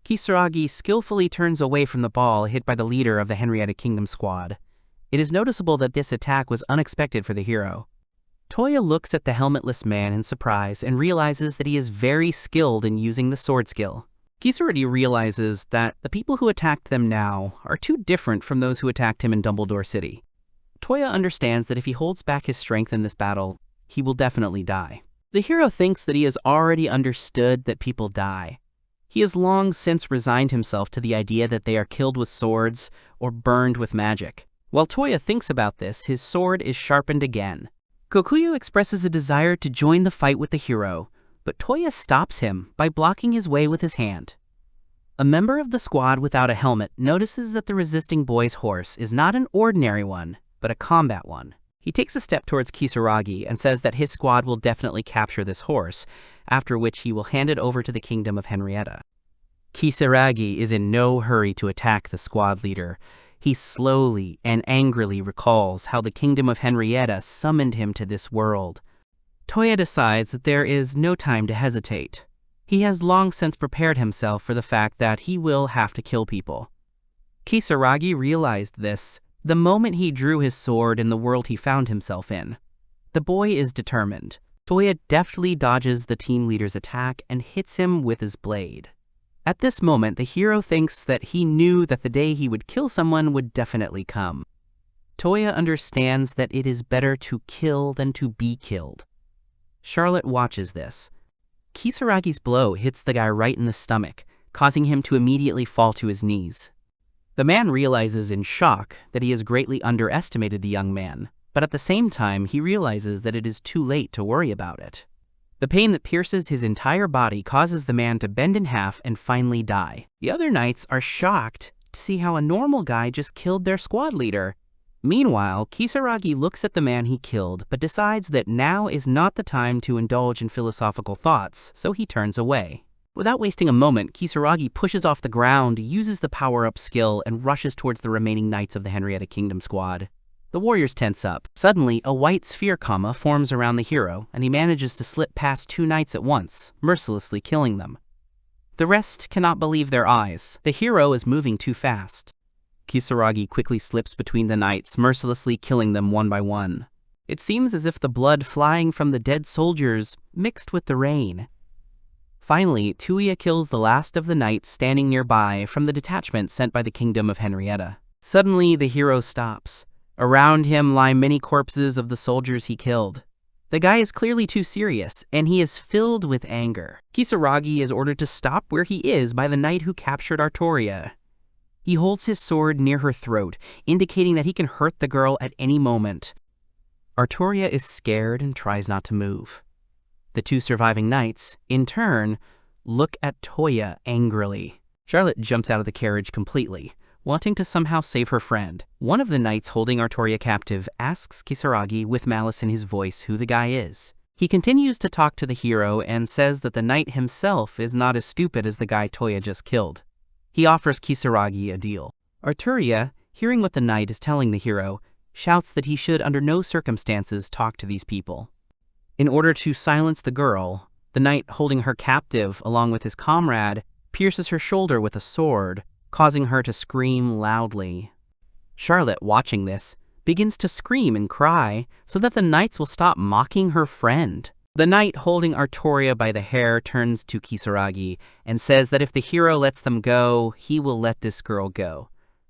Kisaragi skillfully turns away from the ball hit by the leader of the Henrietta Kingdom squad. It is noticeable that this attack was unexpected for the hero. Toya looks at the helmetless man in surprise and realizes that he is very skilled in using the sword skill. Kisaragi realizes that the people who attacked them now are too different from those who attacked him in Dumbledore City. Toya understands that if he holds back his strength in this battle, he will definitely die. The hero thinks that he has already understood that people die. He has long since resigned himself to the idea that they are killed with swords or burned with magic. While Toya thinks about this, his sword is sharpened again. Kokuyo expresses a desire to join the fight with the hero, but Toya stops him by blocking his way with his hand. A member of the squad without a helmet notices that the resisting boy's horse is not an ordinary one, but a combat one. He takes a step towards Kisaragi and says that his squad will definitely capture this horse, after which he will hand it over to the kingdom of Henrietta. Kisaragi is in no hurry to attack the squad leader. He slowly and angrily recalls how the kingdom of Henrietta summoned him to this world. Toya decides that there is no time to hesitate. He has long since prepared himself for the fact that he will have to kill people. Kisaragi realized this the moment he drew his sword in the world he found himself in. The boy is determined. Toya deftly dodges the team leader's attack and hits him with his blade. At this moment, the hero thinks that he knew that the day he would kill someone would definitely come. Toya understands that it is better to kill than to be killed. Charlotte watches this. Kisaragi's blow hits the guy right in the stomach, causing him to immediately fall to his knees. The man realizes in shock that he has greatly underestimated the young man, but at the same time he realizes that it is too late to worry about it. The pain that pierces his entire body causes the man to bend in half and finally die. The other knights are shocked to see how a normal guy just killed their squad leader. Meanwhile, Kisaragi looks at the man he killed, but decides that now is not the time to indulge in philosophical thoughts, so he turns away. Without wasting a moment, Kisaragi pushes off the ground, uses the power-up skill, and rushes towards the remaining knights of the Henrietta Kingdom squad. The warriors tense up. Suddenly, a white sphere comma forms around the hero, and he manages to slip past 2 knights at once, mercilessly killing them. The rest cannot believe their eyes. The hero is moving too fast. Kisaragi quickly slips between the knights, mercilessly killing them one by one. It seems as if the blood flying from the dead soldiers mixed with the rain. Finally, Toya kills the last of the knights standing nearby from the detachment sent by the kingdom of Henrietta. Suddenly, the hero stops. Around him lie many corpses of the soldiers he killed. The guy is clearly too serious, and he is filled with anger. Kisaragi is ordered to stop where he is by the knight who captured Artoria. He holds his sword near her throat, indicating that he can hurt the girl at any moment. Artoria is scared and tries not to move. The 2 surviving knights, in turn, look at Toya angrily. Charlotte jumps out of the carriage completely, wanting to somehow save her friend. One of the knights holding Artoria captive asks Kisaragi with malice in his voice who the guy is. He continues to talk to the hero and says that the knight himself is not as stupid as the guy Toya just killed. He offers Kisaragi a deal. Artoria, hearing what the knight is telling the hero, shouts that he should under no circumstances talk to these people. In order to silence the girl, the knight holding her captive along with his comrade pierces her shoulder with a sword, causing her to scream loudly. Charlotte, watching this, begins to scream and cry so that the knights will stop mocking her friend. The knight holding Artoria by the hair turns to Kisaragi and says that if the hero lets them go, he will let this girl go.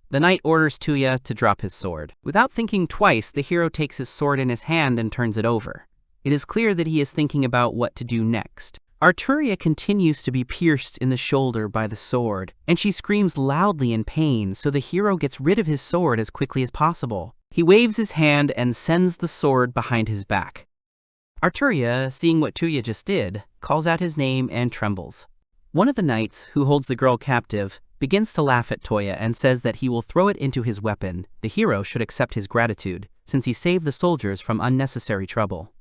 The knight orders Toya to drop his sword. Without thinking twice, the hero takes his sword in his hand and turns it over. It is clear that he is thinking about what to do next. Artoria continues to be pierced in the shoulder by the sword, and she screams loudly in pain, so the hero gets rid of his sword as quickly as possible. He waves his hand and sends the sword behind his back. Artoria, seeing what Toya just did, calls out his name and trembles. One of the knights, who holds the girl captive, begins to laugh at Toya and says that he will throw it into his weapon. The hero should accept his gratitude, since he saved the soldiers from unnecessary trouble.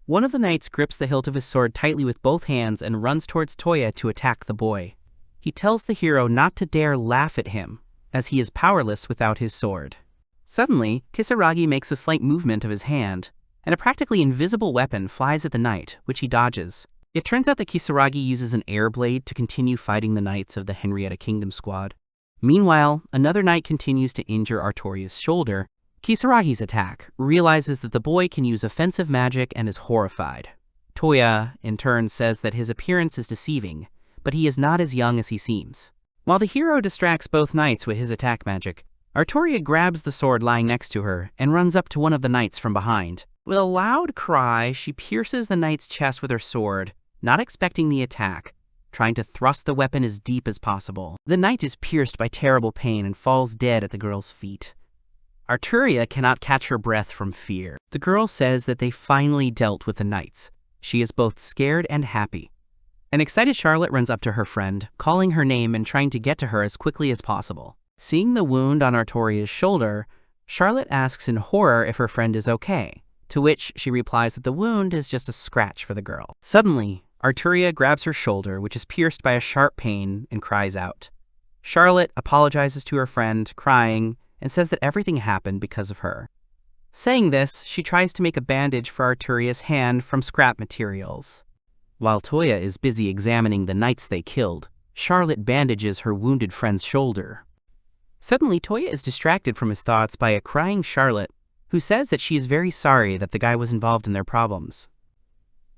One of the knights grips the hilt of his sword tightly with both hands and runs towards Toya to attack the boy. He tells the hero not to dare laugh at him, as he is powerless without his sword. Suddenly, Kisaragi makes a slight movement of his hand, and a practically invisible weapon flies at the knight, which he dodges. It turns out that Kisaragi uses an air blade to continue fighting the knights of the Henrietta Kingdom squad. Meanwhile, another knight continues to injure Artoria's shoulder. Kisaragi's attack realizes that the boy can use offensive magic and is horrified. Toya, in turn, says that his appearance is deceiving, but he is not as young as he seems. While the hero distracts both knights with his attack magic, Artoria grabs the sword lying next to her and runs up to one of the knights from behind. With a loud cry, she pierces the knight's chest with her sword, not expecting the attack, trying to thrust the weapon as deep as possible. The knight is pierced by terrible pain and falls dead at the girl's feet. Artoria cannot catch her breath from fear. The girl says that they finally dealt with the knights. She is both scared and happy. An excited Charlotte runs up to her friend, calling her name and trying to get to her as quickly as possible. Seeing the wound on Artoria's shoulder, Charlotte asks in horror if her friend is okay, to which she replies that the wound is just a scratch for the girl. Suddenly, Arturia grabs her shoulder, which is pierced by a sharp pain, and cries out. Charlotte apologizes to her friend, crying, and says that everything happened because of her. Saying this, she tries to make a bandage for Arturia's hand from scrap materials. While Toya is busy examining the knights they killed, Charlotte bandages her wounded friend's shoulder. Suddenly, Toya is distracted from his thoughts by a crying Charlotte, who says that she is very sorry that the guy was involved in their problems.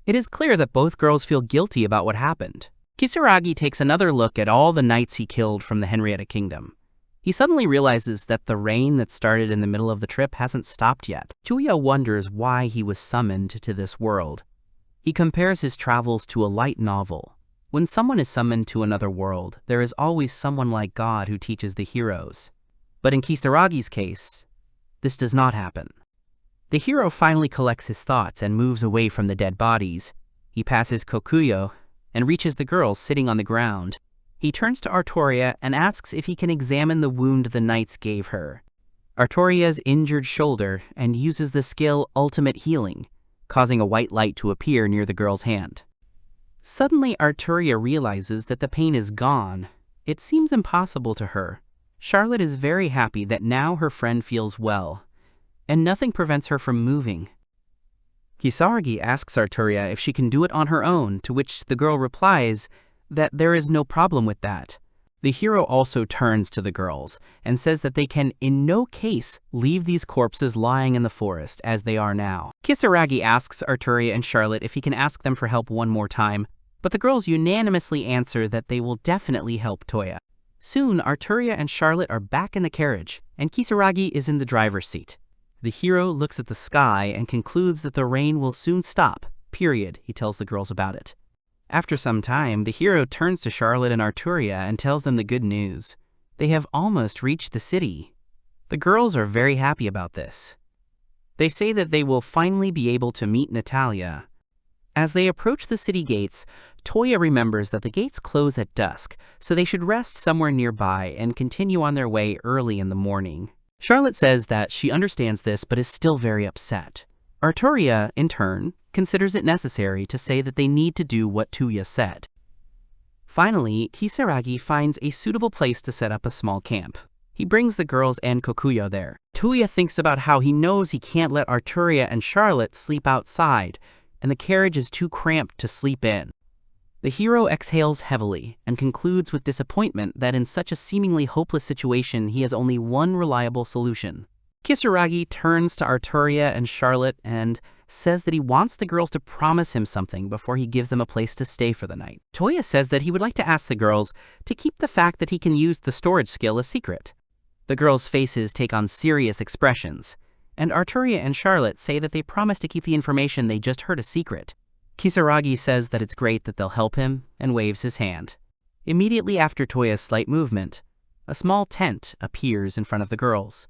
It is clear that both girls feel guilty about what happened. Kisaragi takes another look at all the knights he killed from the Henrietta Kingdom. He suddenly realizes that the rain that started in the middle of the trip hasn't stopped yet. Toya wonders why he was summoned to this world. He compares his travels to a light novel. When someone is summoned to another world, there is always someone like God who teaches the heroes. But in Kisaragi's case, this does not happen. The hero finally collects his thoughts and moves away from the dead bodies. He passes Kokuyo and reaches the girls sitting on the ground. He turns to Arturia and asks if he can examine the wound the knights gave her. Arturia's injured shoulder and uses the skill Ultimate Healing, causing a white light to appear near the girl's hand. Suddenly, Arturia realizes that the pain is gone. It seems impossible to her. Charlotte is very happy that now her friend feels well, and nothing prevents her from moving. Kisaragi asks Arturia if she can do it on her own, to which the girl replies that there is no problem with that. The hero also turns to the girls and says that they can in no case leave these corpses lying in the forest as they are now. Kisaragi asks Arturia and Charlotte if he can ask them for help one more time, but the girls unanimously answer that they will definitely help Toya. Soon, Arturia and Charlotte are back in the carriage, and Kisaragi is in the driver's seat. The hero looks at the sky and concludes that the rain will soon stop, period. He tells the girls about it. After some time, the hero turns to Charlotte and Arturia and tells them the good news. They have almost reached the city. The girls are very happy about this. They say that they will finally be able to meet Natalia. As they approach the city gates, Toya remembers that the gates close at dusk, so they should rest somewhere nearby and continue on their way early in the morning. Charlotte says that she understands this but is still very upset. Arturia, in turn, considers it necessary to say that they need to do what Toya said. Finally, Kisaragi finds a suitable place to set up a small camp. He brings the girls and Kokuyo there. Toya thinks about how he knows he can't let Arturia and Charlotte sleep outside, and the carriage is too cramped to sleep in. The hero exhales heavily and concludes with disappointment that in such a seemingly hopeless situation he has only one reliable solution. Kisaragi turns to Arturia and Charlotte and says that he wants the girls to promise him something before he gives them a place to stay for the night. Toya says that he would like to ask the girls to keep the fact that he can use the storage skill a secret. The girls' faces take on serious expressions, and Arturia and Charlotte say that they promise to keep the information they just heard a secret. Kisaragi says that it's great that they'll help him and waves his hand. Immediately after Toya's slight movement, a small tent appears in front of the girls.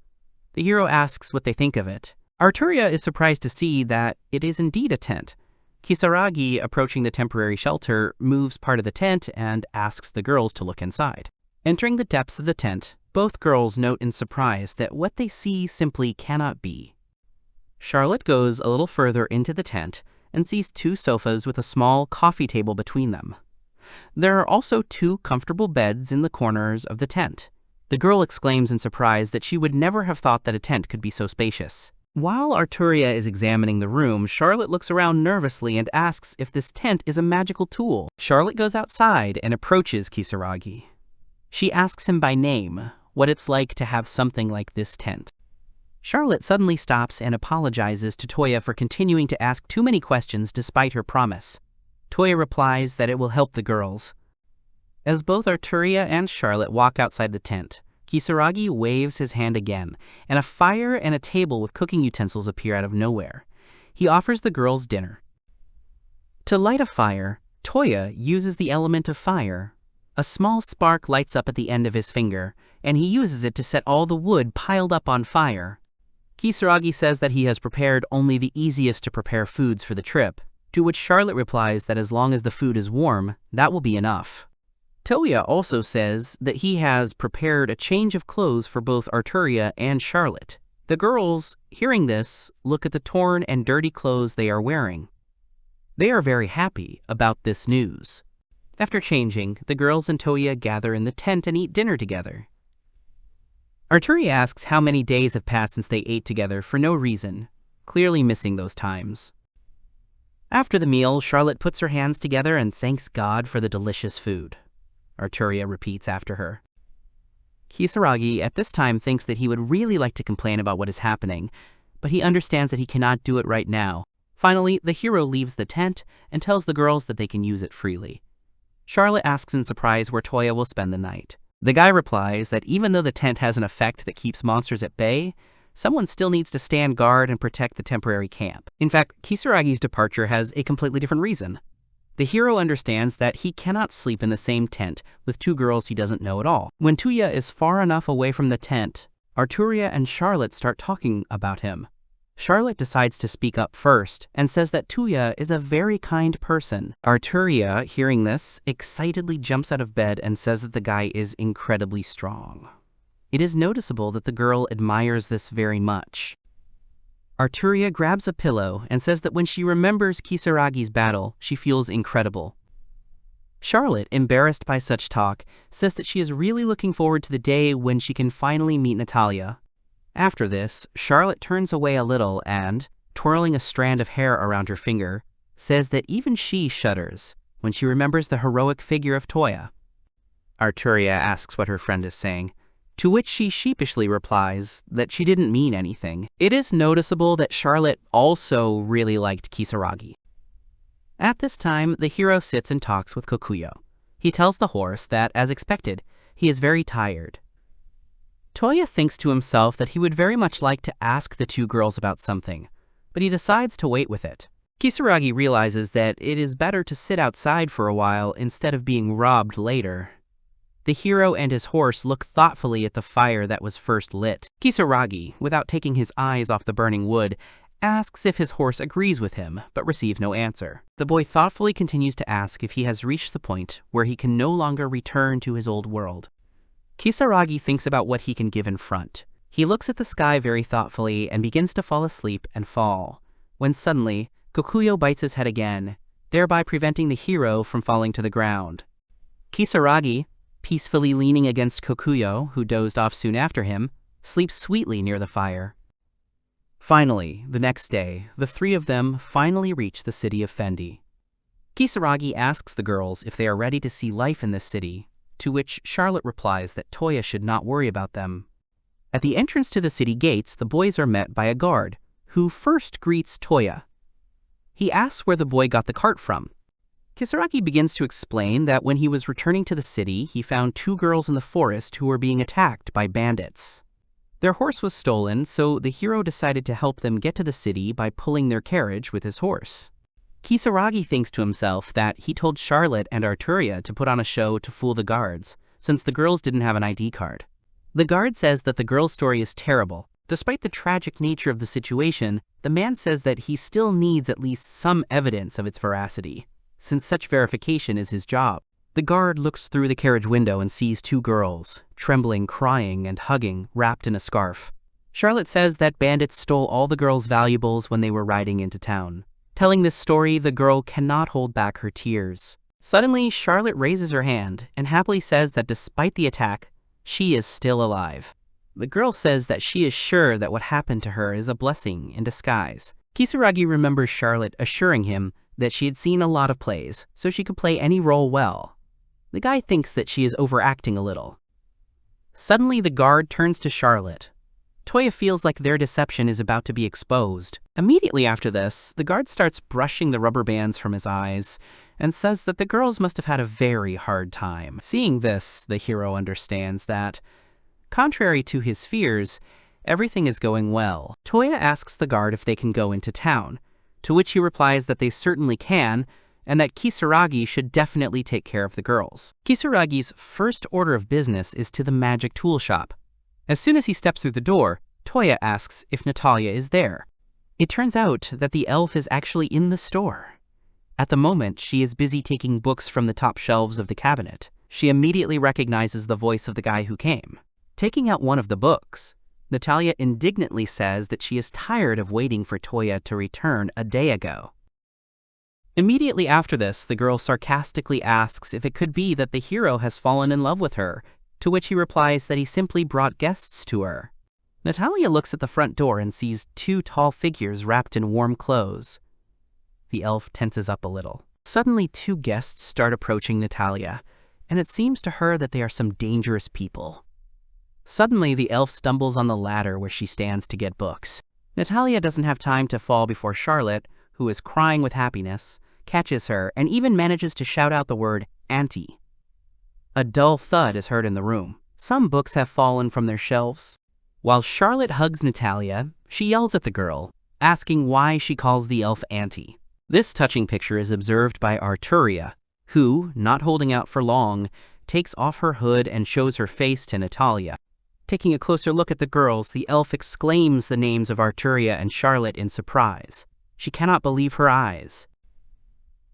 The hero asks what they think of it. Arturia is surprised to see that it is indeed a tent. Kisaragi, approaching the temporary shelter, moves part of the tent and asks the girls to look inside. Entering the depths of the tent, both girls note in surprise that what they see simply cannot be. Charlotte goes a little further into the tent and sees two sofas with a small coffee table between them. There are also two comfortable beds in the corners of the tent. The girl exclaims in surprise that she would never have thought that a tent could be so spacious. While Arturia is examining the room, Charlotte looks around nervously and asks if this tent is a magical tool. Charlotte goes outside and approaches Kisaragi. She asks him by name what it's like to have something like this tent. Charlotte suddenly stops and apologizes to Toya for continuing to ask too many questions despite her promise. Toya replies that it will help the girls. As both Arturia and Charlotte walk outside the tent, Kisaragi waves his hand again, and a fire and a table with cooking utensils appear out of nowhere. He offers the girls dinner. To light a fire, Toya uses the element of fire. A small spark lights up at the end of his finger, and he uses it to set all the wood piled up on fire. Kisaragi says that he has prepared only the easiest to prepare foods for the trip, to which Charlotte replies that as long as the food is warm, that will be enough. Toya also says that he has prepared a change of clothes for both Arturia and Charlotte. The girls, hearing this, look at the torn and dirty clothes they are wearing. They are very happy about this news. After changing, the girls and Toya gather in the tent and eat dinner together. Arturi asks how many days have passed since they ate together for no reason, clearly missing those times. After the meal, Charlotte puts her hands together and thanks God for the delicious food. Arturia repeats after her. Kisaragi at this time thinks that he would really like to complain about what is happening, but he understands that he cannot do it right now. Finally, the hero leaves the tent and tells the girls that they can use it freely. Charlotte asks in surprise where Toya will spend the night. The guy replies that even though the tent has an effect that keeps monsters at bay, someone still needs to stand guard and protect the temporary camp. In fact, Kisaragi's departure has a completely different reason. The hero understands that he cannot sleep in the same tent with two girls he doesn't know at all. When Toya is far enough away from the tent, Arturia and Charlotte start talking about him. Charlotte decides to speak up first and says that Toya is a very kind person. Arturia, hearing this, excitedly jumps out of bed and says that the guy is incredibly strong. It is noticeable that the girl admires this very much. Arturia grabs a pillow and says that when she remembers Kisaragi's battle, she feels incredible. Charlotte, embarrassed by such talk, says that she is really looking forward to the day when she can finally meet Natalia. After this, Charlotte turns away a little and, twirling a strand of hair around her finger, says that even she shudders when she remembers the heroic figure of Toya. Arturia asks what her friend is saying, to which she sheepishly replies that she didn't mean anything. It is noticeable that Charlotte also really liked Kisaragi. At this time, the hero sits and talks with Kokuyo. He tells the horse that, as expected, he is very tired. Toya thinks to himself that he would very much like to ask the two girls about something, but he decides to wait with it. Kisaragi realizes that it is better to sit outside for a while instead of being robbed later. The hero and his horse look thoughtfully at the fire that was first lit. Kisaragi, without taking his eyes off the burning wood, asks if his horse agrees with him, but receives no answer. The boy thoughtfully continues to ask if he has reached the point where he can no longer return to his old world. Kisaragi thinks about what he can give in front. He looks at the sky very thoughtfully and begins to fall asleep and fall, when suddenly, Kokuyo bites his head again, thereby preventing the hero from falling to the ground. Kisaragi, peacefully leaning against Kokuyo, who dozed off soon after him, sleeps sweetly near the fire. Finally, the next day, the three of them finally reach the city of Fendi. Kisaragi asks the girls if they are ready to see life in this city, to which Charlotte replies that Toya should not worry about them. At the entrance to the city gates, the boys are met by a guard, who first greets Toya. He asks where the boy got the cart from. Kisaragi begins to explain that when he was returning to the city, he found two girls in the forest who were being attacked by bandits. Their horse was stolen, so the hero decided to help them get to the city by pulling their carriage with his horse. Kisaragi thinks to himself that he told Charlotte and Arturia to put on a show to fool the guards, since the girls didn't have an ID card. The guard says that the girl's story is terrible. Despite the tragic nature of the situation, the man says that he still needs at least some evidence of its veracity, since such verification is his job. The guard looks through the carriage window and sees two girls, trembling, crying, and hugging, wrapped in a scarf. Charlotte says that bandits stole all the girls' valuables when they were riding into town. Telling this story, the girl cannot hold back her tears. Suddenly, Charlotte raises her hand and happily says that despite the attack, she is still alive. The girl says that she is sure that what happened to her is a blessing in disguise. Kisaragi remembers Charlotte assuring him that she had seen a lot of plays, so she could play any role well. The guy thinks that she is overacting a little. Suddenly, the guard turns to Charlotte. Toya feels like their deception is about to be exposed. Immediately after this, the guard starts brushing the rubber bands from his eyes and says that the girls must have had a very hard time. Seeing this, the hero understands that, contrary to his fears, everything is going well. Toya asks the guard if they can go into town, to which he replies that they certainly can, and that Kisaragi should definitely take care of the girls. Kisaragi's first order of business is to the magic tool shop. As soon as he steps through the door, Toya asks if Natalia is there. It turns out that the elf is actually in the store. At the moment, she is busy taking books from the top shelves of the cabinet. She immediately recognizes the voice of the guy who came. Taking out one of the books, Natalia indignantly says that she is tired of waiting for Toya to return a day ago. Immediately after this, the girl sarcastically asks if it could be that the hero has fallen in love with her, to which he replies that he simply brought guests to her. Natalia looks at the front door and sees two tall figures wrapped in warm clothes. The elf tenses up a little. Suddenly, two guests start approaching Natalia, and it seems to her that they are some dangerous people. Suddenly, the elf stumbles on the ladder where she stands to get books. Natalia doesn't have time to fall before Charlotte, who is crying with happiness, catches her and even manages to shout out the word auntie. A dull thud is heard in the room. Some books have fallen from their shelves. While Charlotte hugs Natalia, she yells at the girl, asking why she calls the elf auntie. This touching picture is observed by Arturia, who, not holding out for long, takes off her hood and shows her face to Natalia. Taking a closer look at the girls, the elf exclaims the names of Arturia and Charlotte in surprise. She cannot believe her eyes.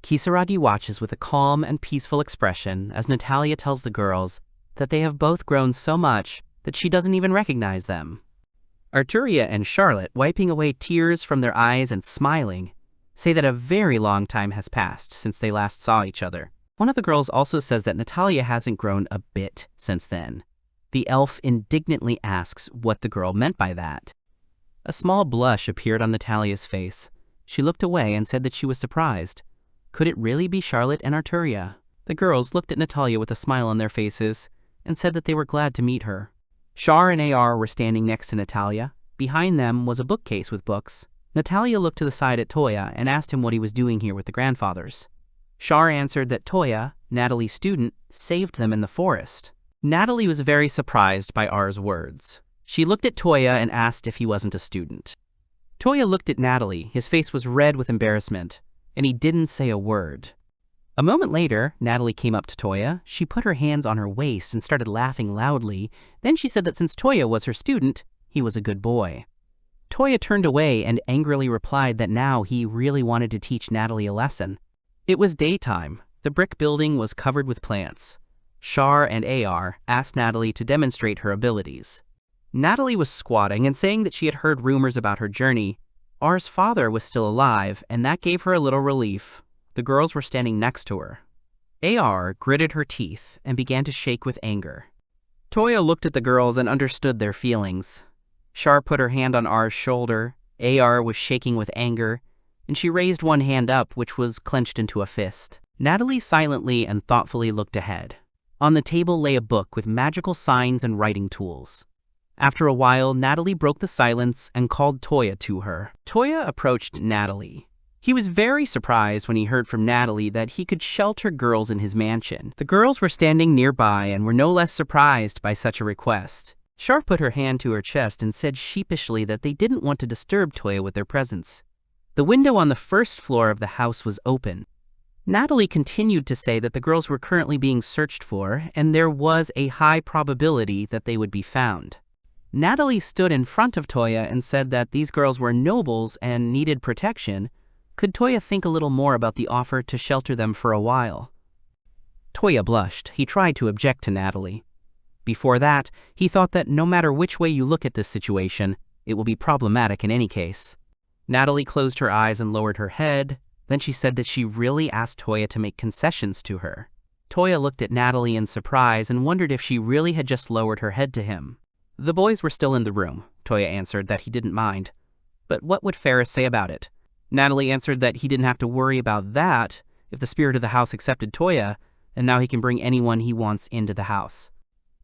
Kisaragi watches with a calm and peaceful expression as Natalia tells the girls that they have both grown so much that she doesn't even recognize them. Arturia and Charlotte, wiping away tears from their eyes and smiling, say that a very long time has passed since they last saw each other. One of the girls also says that Natalia hasn't grown a bit since then. The elf indignantly asks what the girl meant by that. A small blush appeared on Natalia's face. She looked away and said that she was surprised. Could it really be Charlotte and Arturia? The girls looked at Natalia with a smile on their faces and said that they were glad to meet her. Char and Ar were standing next to Natalia. Behind them was a bookcase with books. Natalia looked to the side at Toya and asked him what he was doing here with the grandfathers. Char answered that Toya, Natalie's student, saved them in the forest. Natalie was very surprised by Ar's words. She looked at Toya and asked if he wasn't a student. Toya looked at Natalie. His face was red with embarrassment, and he didn't say a word. A moment later, Natalie came up to Toya. She put her hands on her waist and started laughing loudly. Then she said that since Toya was her student, he was a good boy. Toya turned away and angrily replied that now he really wanted to teach Natalie a lesson. It was daytime. The brick building was covered with plants. Char and Ar asked Natalie to demonstrate her abilities. Natalie was squatting and saying that she had heard rumors about her journey. Ar's father was still alive, and that gave her a little relief. The girls were standing next to her. Ar gritted her teeth and began to shake with anger. Toya looked at the girls and understood their feelings. Char put her hand on Ar's shoulder. Ar was shaking with anger, and she raised one hand up, which was clenched into a fist. Natalie silently and thoughtfully looked ahead. On the table lay a book with magical signs and writing tools. After a while, Natalie broke the silence and called Toya to her. Toya approached Natalie. He was very surprised when he heard from Natalie that he could shelter girls in his mansion. The girls were standing nearby and were no less surprised by such a request. Char put her hand to her chest and said sheepishly that they didn't want to disturb Toya with their presence. The window on the first floor of the house was open. Natalie continued to say that the girls were currently being searched for, and there was a high probability that they would be found. Natalie stood in front of Toya and said that these girls were nobles and needed protection. Could Toya think a little more about the offer to shelter them for a while? Toya blushed. He tried to object to Natalie. Before that, he thought that no matter which way you look at this situation, it will be problematic in any case. Natalie closed her eyes and lowered her head. Then she said that she really asked Toya to make concessions to her. Toya looked at Natalie in surprise and wondered if she really had just lowered her head to him. The boys were still in the room. Toya answered that he didn't mind. But what would Ferris say about it? Natalie answered that he didn't have to worry about that if the spirit of the house accepted Toya, and now he can bring anyone he wants into the house.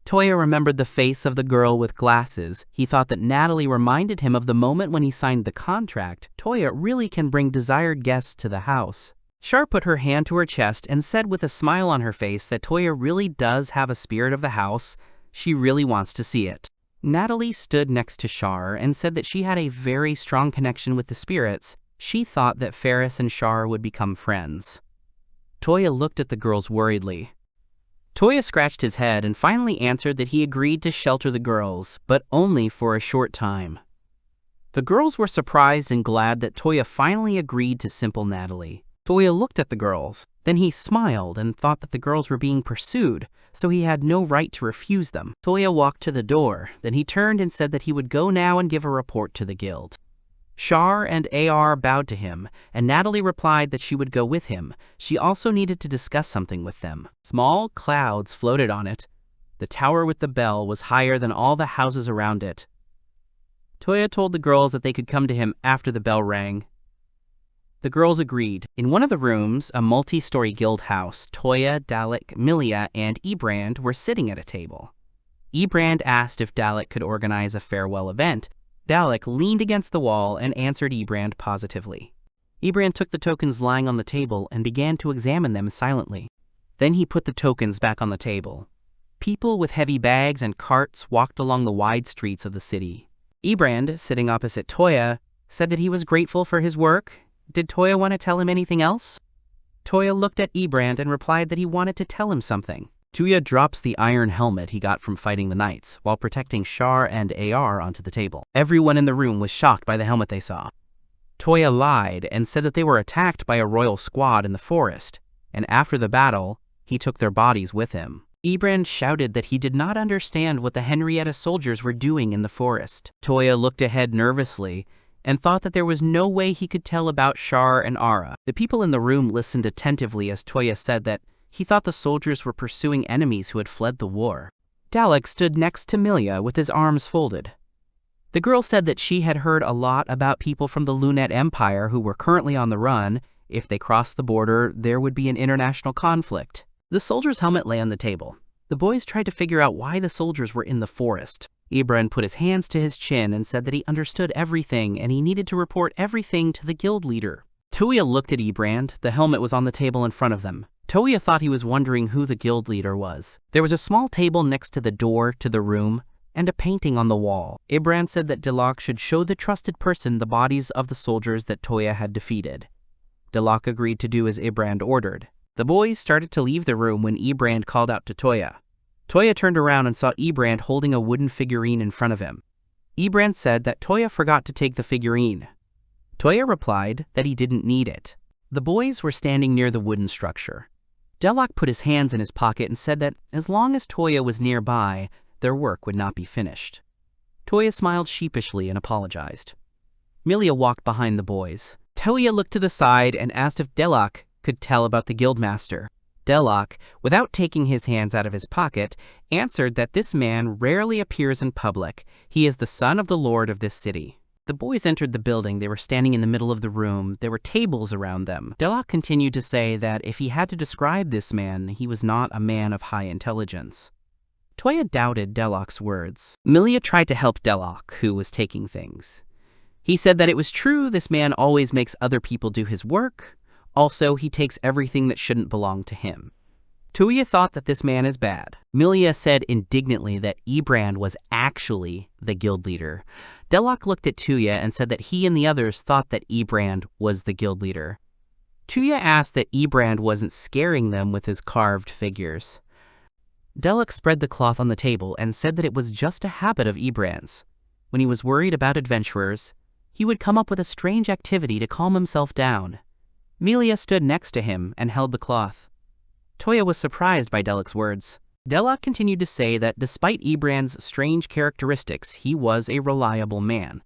Toya remembered the face of the girl with glasses. He thought that Natalie reminded him of the moment when he signed the contract. Toya really can bring desired guests to the house. Char put her hand to her chest and said with a smile on her face that Toya really does have a spirit of the house. She really wants to see it. Natalie stood next to Char and said that she had a very strong connection with the spirits. She thought that Ferris and Char would become friends. Toya looked at the girls worriedly. Toya scratched his head and finally answered that he agreed to shelter the girls, but only for a short time. The girls were surprised and glad that Toya finally agreed to simple Natalie. Toya looked at the girls. Then he smiled and thought that the girls were being pursued, so he had no right to refuse them. Toya walked to the door. Then he turned and said that he would go now and give a report to the guild. Char and AR bowed to him, and Natalie replied that she would go with him. She also needed to discuss something with them. Small clouds floated on it. The tower with the bell was higher than all the houses around it. Toya told the girls that they could come to him after the bell rang. The girls agreed. In one of the rooms, a multi-story guild house, Toya, Dalek, Milia, and Ebrand were sitting at a table. Ebrand asked if Dalek could organize a farewell event. Dalek leaned against the wall and answered Ebrand positively. Ebrand took the tokens lying on the table and began to examine them silently. Then he put the tokens back on the table. People with heavy bags and carts walked along the wide streets of the city. Ebrand, sitting opposite Toya, said that he was grateful for his work. Did Toya want to tell him anything else? Toya looked at Ebrand and replied that he wanted to tell him something. Toya drops the iron helmet he got from fighting the knights, while protecting Char and AR onto the table. Everyone in the room was shocked by the helmet they saw. Toya lied and said that they were attacked by a royal squad in the forest, and after the battle, he took their bodies with him. Ebrand shouted that he did not understand what the Henrietta soldiers were doing in the forest. Toya looked ahead nervously and thought that there was no way he could tell about Char and Ara. The people in the room listened attentively as Toya said that he thought the soldiers were pursuing enemies who had fled the war. Dalek stood next to Milia with his arms folded. The girl said that she had heard a lot about people from the Lunette Empire who were currently on the run. If they crossed the border, there would be an international conflict. The soldier's helmet lay on the table. The boys tried to figure out why the soldiers were in the forest. Ebrand put his hands to his chin and said that he understood everything and he needed to report everything to the guild leader. Toya looked at Ebrand. The helmet was on the table in front of them. Toya thought he was wondering who the guild leader was. There was a small table next to the door to the room and a painting on the wall. Ebrand said that Dalek should show the trusted person the bodies of the soldiers that Toya had defeated. Dalek agreed to do as Ebrand ordered. The boys started to leave the room when Ebrand called out to Toya. Toya turned around and saw Ebrand holding a wooden figurine in front of him. Ebrand said that Toya forgot to take the figurine. Toya replied that he didn't need it. The boys were standing near the wooden structure. Dalek put his hands in his pocket and said that as long as Toya was nearby, their work would not be finished. Toya smiled sheepishly and apologized. Milia walked behind the boys. Toya looked to the side and asked if Dalek could tell about the guildmaster. Dalek, without taking his hands out of his pocket, answered that this man rarely appears in public. He is the son of the lord of this city. The boys entered the building. They were standing in the middle of the room. There were tables around them. Dalek continued to say that if he had to describe this man, he was not a man of high intelligence. Toya doubted Dalek's words. Milia tried to help Dalek, who was taking things. He said that it was true this man always makes other people do his work. Also, he takes everything that shouldn't belong to him. Toya thought that this man is bad. Milia said indignantly that Ebrand was actually the guild leader. Dalek looked at Toya and said that he and the others thought that Ebrand was the guild leader. Toya asked that Ebrand wasn't scaring them with his carved figures. Dalek spread the cloth on the table and said that it was just a habit of Ebrand's. When he was worried about adventurers, he would come up with a strange activity to calm himself down. Milia stood next to him and held the cloth. Toya was surprised by Dalek's words. Dalek continued to say that despite Ebrand's strange characteristics, he was a reliable man.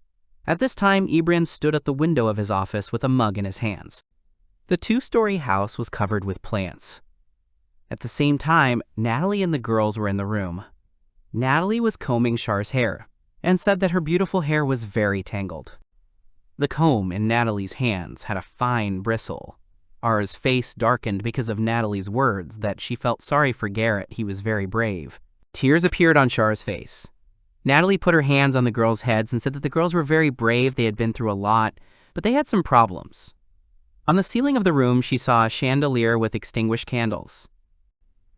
At this time, Ebrand stood at the window of his office with a mug in his hands. The two-story house was covered with plants. At the same time, Natalie and the girls were in the room. Natalie was combing Char's hair and said that her beautiful hair was very tangled. The comb in Natalie's hands had a fine bristle. Ara's face darkened because of Natalie's words that she felt sorry for Garrett. He was very brave. Tears appeared on Char's face. Natalie put her hands on the girls' heads and said that the girls were very brave. They had been through a lot, but they had some problems. On the ceiling of the room, she saw a chandelier with extinguished candles.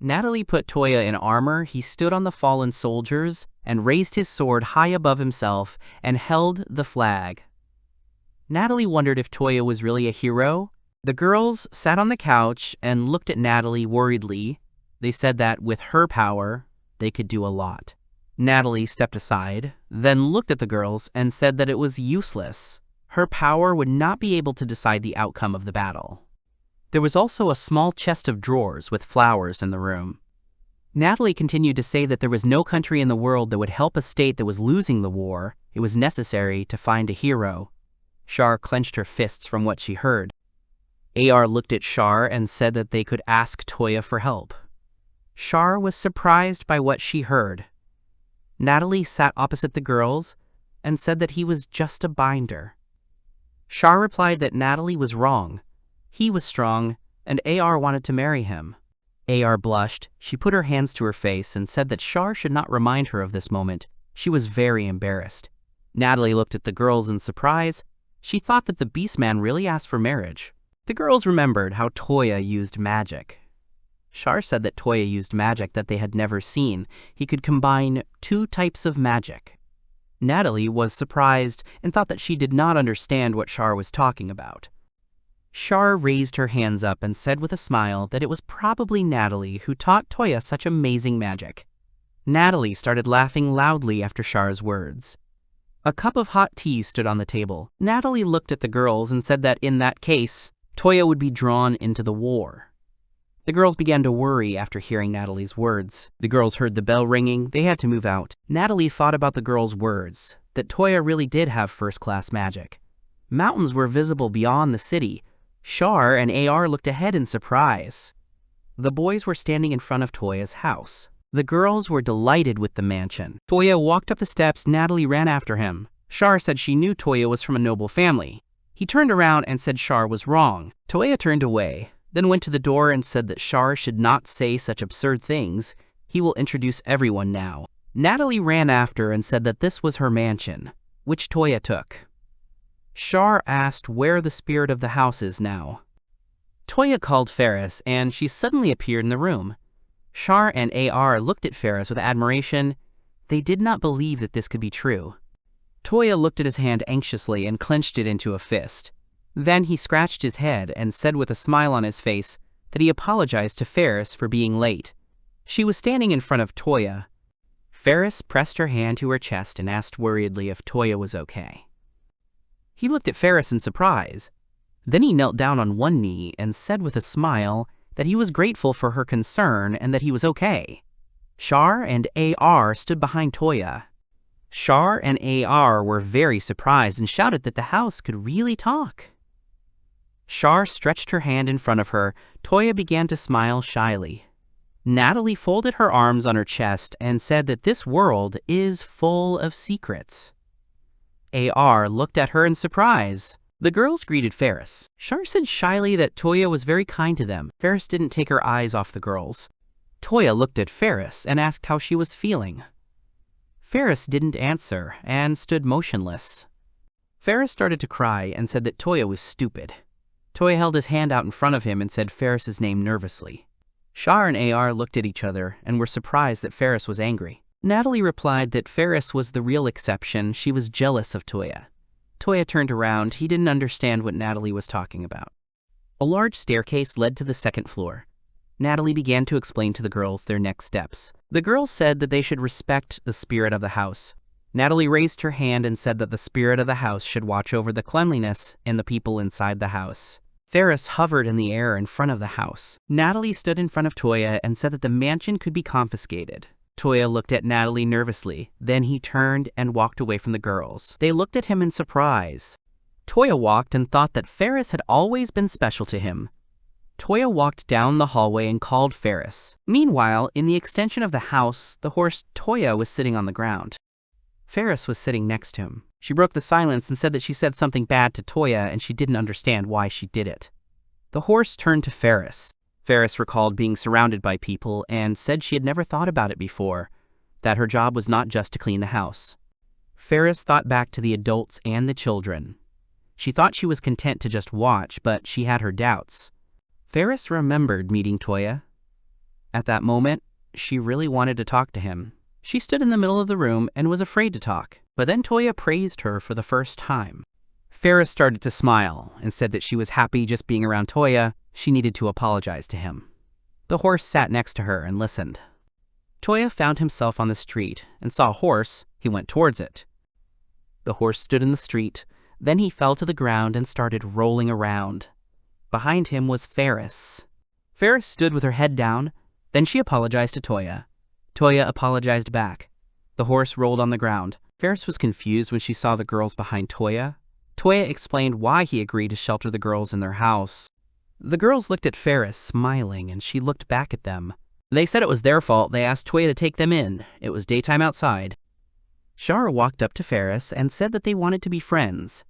Natalie put Toya in armor. He stood on the fallen soldiers and raised his sword high above himself and held the flag. Natalie wondered if Toya was really a hero. The girls sat on the couch and looked at Natalie worriedly. They said that with her power, they could do a lot. Natalie stepped aside, then looked at the girls and said that it was useless. Her power would not be able to decide the outcome of the battle. There was also a small chest of drawers with flowers in the room. Natalie continued to say that there was no country in the world that would help a state that was losing the war. It was necessary to find a hero. Char clenched her fists from what she heard. AR looked at Char and said that they could ask Toya for help. Char was surprised by what she heard. Natalie sat opposite the girls and said that he was just a binder. Char replied that Natalie was wrong. He was strong, and AR wanted to marry him. AR blushed. She put her hands to her face and said that Char should not remind her of this moment. She was very embarrassed. Natalie looked at the girls in surprise. She thought that the Beastman really asked for marriage. The girls remembered how Toya used magic. Char said that Toya used magic that they had never seen. He could combine 2 types of magic. Natalie was surprised and thought that she did not understand what Char was talking about. Char raised her hands up and said with a smile that it was probably Natalie who taught Toya such amazing magic. Natalie started laughing loudly after Char's words. A cup of hot tea stood on the table. Natalie looked at the girls and said that in that case, Toya would be drawn into the war. The girls began to worry after hearing Natalie's words. The girls heard the bell ringing. They had to move out. Natalie thought about the girls' words, that Toya really did have first-class magic. Mountains were visible beyond the city. Char and AR looked ahead in surprise. The boys were standing in front of Toya's house. The girls were delighted with the mansion. Toya walked up the steps. Natalie ran after him. Char said she knew Toya was from a noble family. He turned around and said Char was wrong. Toya turned away, then went to the door and said that Char should not say such absurd things. He will introduce everyone now. Natalie ran after and said that this was her mansion, which Toya took. Char asked where the spirit of the house is now. Toya called Ferris, and she suddenly appeared in the room. Char and AR looked at Ferris with admiration. They did not believe that this could be true. Toya looked at his hand anxiously and clenched it into a fist. Then he scratched his head and said with a smile on his face that he apologized to Ferris for being late. She was standing in front of Toya. Ferris pressed her hand to her chest and asked worriedly if Toya was okay. He looked at Ferris in surprise. Then he knelt down on one knee and said with a smile that he was grateful for her concern and that he was okay. Char and AR stood behind Toya. Char and AR were very surprised and shouted that the house could really talk. Char stretched her hand in front of her. Toya began to smile shyly. Natalie folded her arms on her chest and said that this world is full of secrets. AR looked at her in surprise. The girls greeted Ferris. Char said shyly that Toya was very kind to them. Ferris didn't take her eyes off the girls. Toya looked at Ferris and asked how she was feeling. Ferris didn't answer and stood motionless. Ferris started to cry and said that Toya was stupid. Toya held his hand out in front of him and said Ferris's name nervously. Char and AR looked at each other and were surprised that Ferris was angry. Natalie replied that Ferris was the real exception. She was jealous of Toya. Toya turned around. He didn't understand what Natalie was talking about. A large staircase led to the second floor. Natalie began to explain to the girls their next steps. The girls said that they should respect the spirit of the house. Natalie raised her hand and said that the spirit of the house should watch over the cleanliness and the people inside the house. Ferris hovered in the air in front of the house. Natalie stood in front of Toya and said that the mansion could be confiscated. Toya looked at Natalie nervously. Then he turned and walked away from the girls. They looked at him in surprise. Toya walked and thought that Ferris had always been special to him. Toya walked down the hallway and called Ferris. Meanwhile, in the extension of the house, the horse Toya was sitting on the ground. Ferris was sitting next to him. She broke the silence and said that she said something bad to Toya and she didn't understand why she did it. The horse turned to Ferris. Ferris recalled being surrounded by people and said she had never thought about it before, that her job was not just to clean the house. Ferris thought back to the adults and the children. She thought she was content to just watch, but she had her doubts. Ferris remembered meeting Toya. At that moment, she really wanted to talk to him. She stood in the middle of the room and was afraid to talk, but then Toya praised her for the first time. Ferris started to smile and said that she was happy just being around Toya. She needed to apologize to him. The horse sat next to her and listened. Toya found himself on the street and saw a horse. He went towards it. The horse stood in the street. Then he fell to the ground and started rolling around. Behind him was Ferris. Ferris stood with her head down. Then she apologized to Toya. Toya apologized back. The horse rolled on the ground. Ferris was confused when she saw the girls behind Toya. Toya explained why he agreed to shelter the girls in their house. The girls looked at Ferris, smiling, and she looked back at them. They said it was their fault. They asked Toya to take them in. It was daytime outside. Char walked up to Ferris and said that they wanted to be friends.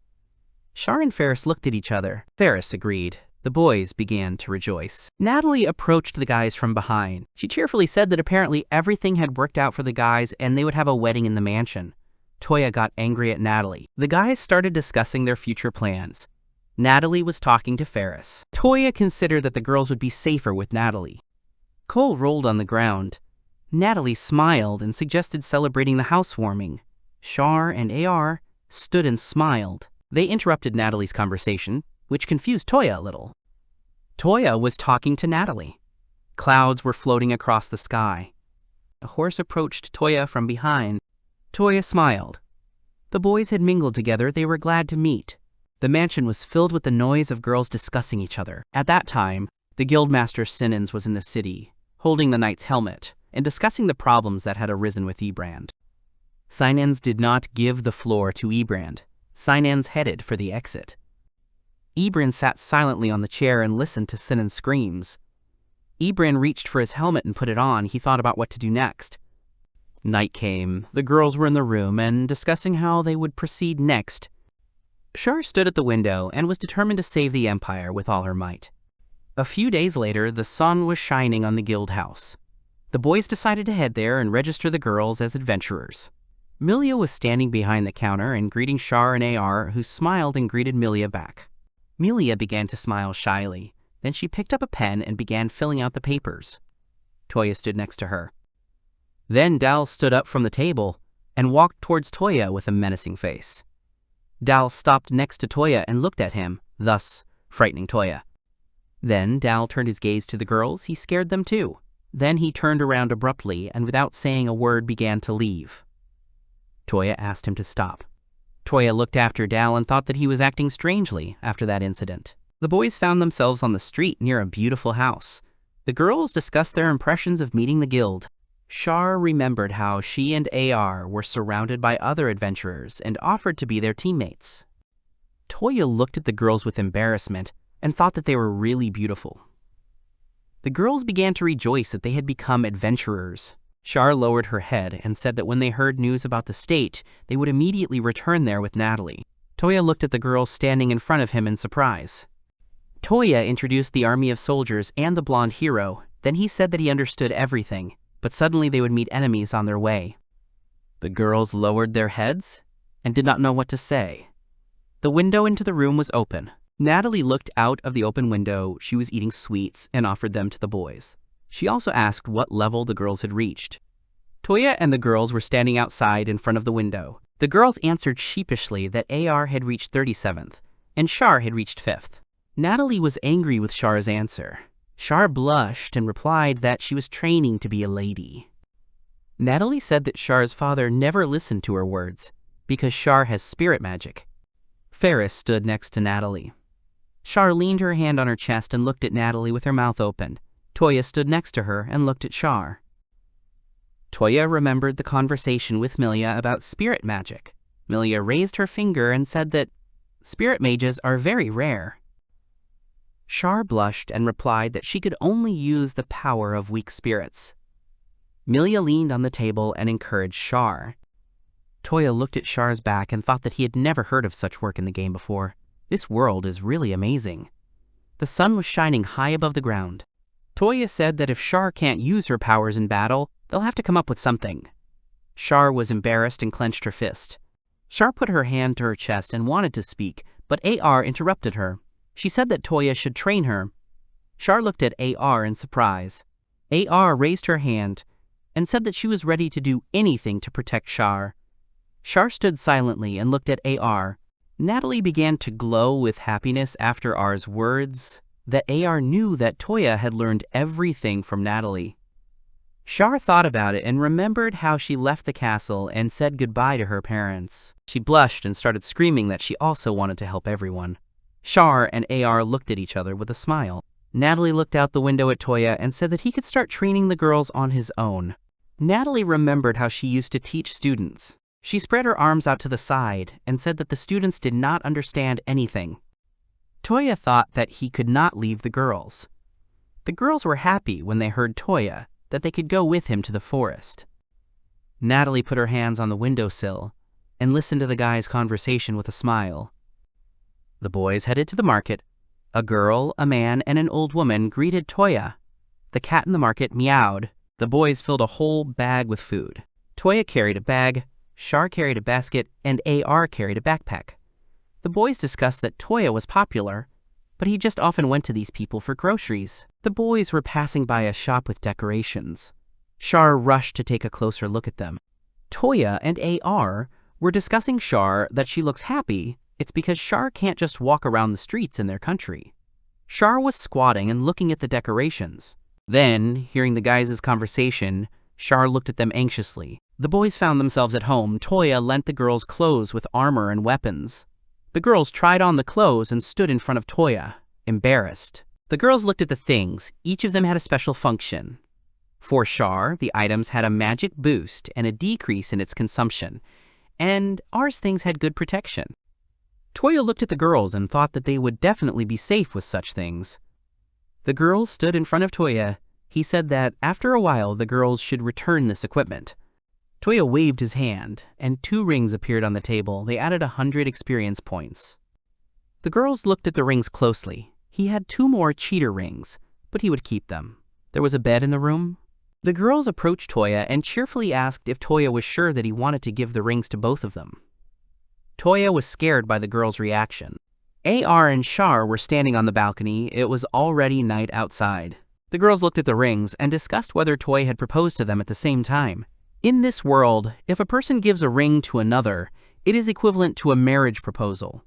Char and Ferris looked at each other. Ferris agreed. The boys began to rejoice. Natalie approached the guys from behind. She cheerfully said that apparently everything had worked out for the guys and they would have a wedding in the mansion. Toya got angry at Natalie. The guys started discussing their future plans. Natalie was talking to Ferris. Toya considered that the girls would be safer with Natalie. Cole rolled on the ground. Natalie smiled and suggested celebrating the housewarming. Char and AR stood and smiled. They interrupted Natalie's conversation, which confused Toya a little. Toya was talking to Natalie. Clouds were floating across the sky. A horse approached Toya from behind. Toya smiled. The boys had mingled together. They were glad to meet. The mansion was filled with the noise of girls discussing each other. At that time, the guildmaster Sinens was in the city, holding the knight's helmet, and discussing the problems that had arisen with Ebrand. Sinens did not give the floor to Ebrand. Sinens headed for the exit. Ebrand sat silently on the chair and listened to Sinen's screams. Ebrand reached for his helmet and put it on. He thought about what to do next. Night came. The girls were in the room and discussing how they would proceed next. Char stood at the window and was determined to save the Empire with all her might. A few days later, the sun was shining on the guild house. The boys decided to head there and register the girls as adventurers. Milia was standing behind the counter and greeting Char and AR, who smiled and greeted Milia back. Milia began to smile shyly. Then she picked up a pen and began filling out the papers. Toya stood next to her. Then Dal stood up from the table and walked towards Toya with a menacing face. Dal stopped next to Toya and looked at him, thus frightening Toya. Then Dal turned his gaze to the girls. He scared them too. Then he turned around abruptly and without saying a word began to leave. Toya asked him to stop. Toya looked after Dal and thought that he was acting strangely after that incident. The boys found themselves on the street near a beautiful house. The girls discussed their impressions of meeting the guild. Char remembered how she and AR were surrounded by other adventurers and offered to be their teammates. Toya looked at the girls with embarrassment and thought that they were really beautiful. The girls began to rejoice that they had become adventurers. Char lowered her head and said that when they heard news about the state, they would immediately return there with Natalie. Toya looked at the girls standing in front of him in surprise. Toya introduced the army of soldiers and the blonde hero. Then he said that he understood everything, but suddenly they would meet enemies on their way. The girls lowered their heads and did not know what to say. The window into the room was open. Natalie looked out of the open window. She was eating sweets and offered them to the boys. She also asked what level the girls had reached. Toya and the girls were standing outside in front of the window. The girls answered sheepishly that AR had reached 37th and Char had reached 5th. Natalie was angry with Char's answer. Char blushed and replied that she was training to be a lady. Natalie said that Char's father never listened to her words because Char has spirit magic. Ferris stood next to Natalie. Char leaned her hand on her chest and looked at Natalie with her mouth open. Toya stood next to her and looked at Char. Toya remembered the conversation with Milia about spirit magic. Milia raised her finger and said that spirit mages are very rare. Char blushed and replied that she could only use the power of weak spirits. Milia leaned on the table and encouraged Char. Toya looked at Char's back and thought that he had never heard of such work in the game before. This world is really amazing. The sun was shining high above the ground. Toya said that if Char can't use her powers in battle, they'll have to come up with something. Char was embarrassed and clenched her fist. Char put her hand to her chest and wanted to speak, but AR interrupted her. She said that Toya should train her. Char looked at AR in surprise. AR raised her hand and said that she was ready to do anything to protect Char. Char stood silently and looked at AR. Natalie began to glow with happiness after R's words that AR knew that Toya had learned everything from Natalie. Char thought about it and remembered how she left the castle and said goodbye to her parents. She blushed and started screaming that she also wanted to help everyone. Char and AR looked at each other with a smile. Natalie looked out the window at Toya and said that he could start training the girls on his own. Natalie remembered how she used to teach students. She spread her arms out to the side and said that the students did not understand anything. Toya thought that he could not leave the girls. The girls were happy when they heard Toya, that they could go with him to the forest. Natalie put her hands on the windowsill and listened to the guys' conversation with a smile. The boys headed to the market. A girl, a man, and an old woman greeted Toya. The cat in the market meowed. The boys filled a whole bag with food. Toya carried a bag, Char carried a basket, and AR carried a backpack. The boys discussed that Toya was popular, but he just often went to these people for groceries. The boys were passing by a shop with decorations. Char rushed to take a closer look at them. Toya and AR were discussing Char that she looks happy. It's because Char can't just walk around the streets in their country. Char was squatting and looking at the decorations. Then, hearing the guys' conversation, Char looked at them anxiously. The boys found themselves at home. Toya lent the girls clothes with armor and weapons. The girls tried on the clothes and stood in front of Toya, embarrassed. The girls looked at the things. Each of them had a special function. For Char, the items had a magic boost and a decrease in its consumption, and ours things had good protection. Toya looked at the girls and thought that they would definitely be safe with such things. The girls stood in front of Toya. He said that after a while the girls should return this equipment. Toya waved his hand, and 2 rings appeared on the table. They added 100 experience points. The girls looked at the rings closely. He had 2 more cheater rings, but he would keep them. There was a bed in the room. The girls approached Toya and cheerfully asked if Toya was sure that he wanted to give the rings to both of them. Toya was scared by the girls' reaction. AR and Char were standing on the balcony. It was already night outside. The girls looked at the rings and discussed whether Toya had proposed to them at the same time. In this world, if a person gives a ring to another, it is equivalent to a marriage proposal.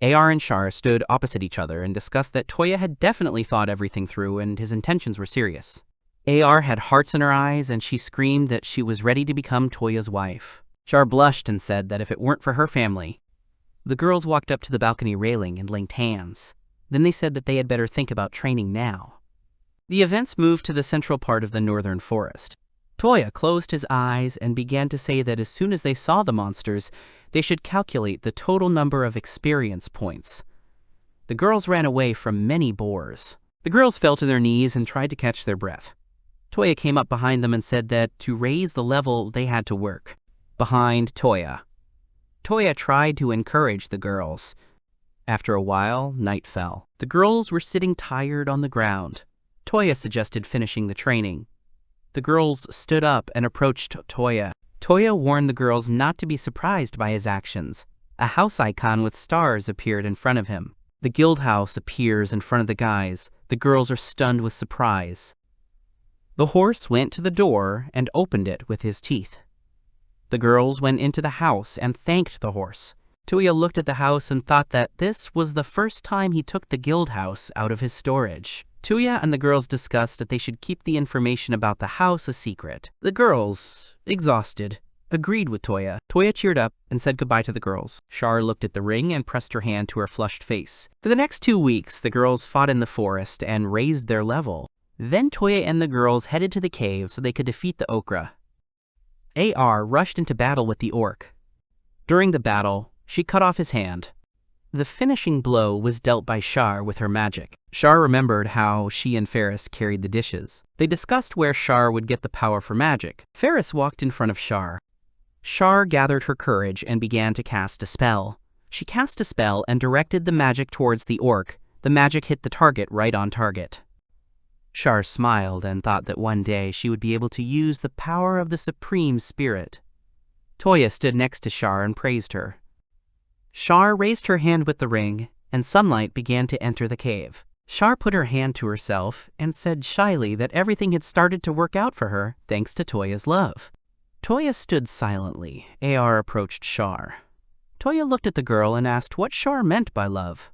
AR and Char stood opposite each other and discussed that Toya had definitely thought everything through and his intentions were serious. AR had hearts in her eyes and she screamed that she was ready to become Toya's wife. Char blushed and said that if it weren't for her family. The girls walked up to the balcony railing and linked hands. Then they said that they had better think about training now. The events moved to the central part of the northern forest. Toya closed his eyes and began to say that as soon as they saw the monsters, they should calculate the total number of experience points. The girls ran away from many boars. The girls fell to their knees and tried to catch their breath. Toya came up behind them and said that to raise the level, they had to work. Behind Toya. Toya tried to encourage the girls. After a while, night fell. The girls were sitting tired on the ground. Toya suggested finishing the training. The girls stood up and approached Toya. Toya warned the girls not to be surprised by his actions. A house icon with stars appeared in front of him. The guild house appears in front of the guys. The girls are stunned with surprise. The horse went to the door and opened it with his teeth. The girls went into the house and thanked the horse. Toya looked at the house and thought that this was the first time he took the guild house out of his storage. Toya and the girls discussed that they should keep the information about the house a secret. The girls, exhausted, agreed with Toya. Toya cheered up and said goodbye to the girls. Char looked at the ring and pressed her hand to her flushed face. For the next 2 weeks, the girls fought in the forest and raised their level. Then Toya and the girls headed to the cave so they could defeat the Okra. AR rushed into battle with the orc. During the battle, she cut off his hand. The finishing blow was dealt by Char with her magic. Char remembered how she and Ferris carried the dishes. They discussed where Char would get the power for magic. Ferris walked in front of Char. Char gathered her courage and began to cast a spell. She cast a spell and directed the magic towards the orc. The magic hit the target right on target. Char smiled and thought that one day she would be able to use the power of the Supreme Spirit. Toya stood next to Char and praised her. Char raised her hand with the ring, and sunlight began to enter the cave. Char put her hand to herself and said shyly that everything had started to work out for her thanks to Toya's love. Toya stood silently. AR approached Char. Toya looked at the girl and asked what Char meant by love.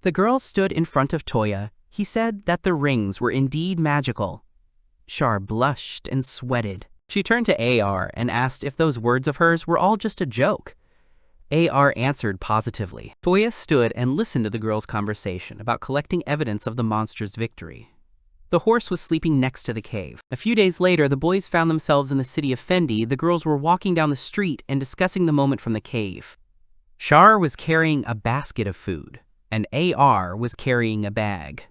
The girl stood in front of Toya. He said that the rings were indeed magical. Char blushed and sweated. She turned to AR and asked if those words of hers were all just a joke. AR answered positively. Toya stood and listened to the girls' conversation about collecting evidence of the monster's victory. The horse was sleeping next to the cave. A few days later, the boys found themselves in the city of Fendi. The girls were walking down the street and discussing the moment from the cave. Char was carrying a basket of food, and AR was carrying a bag.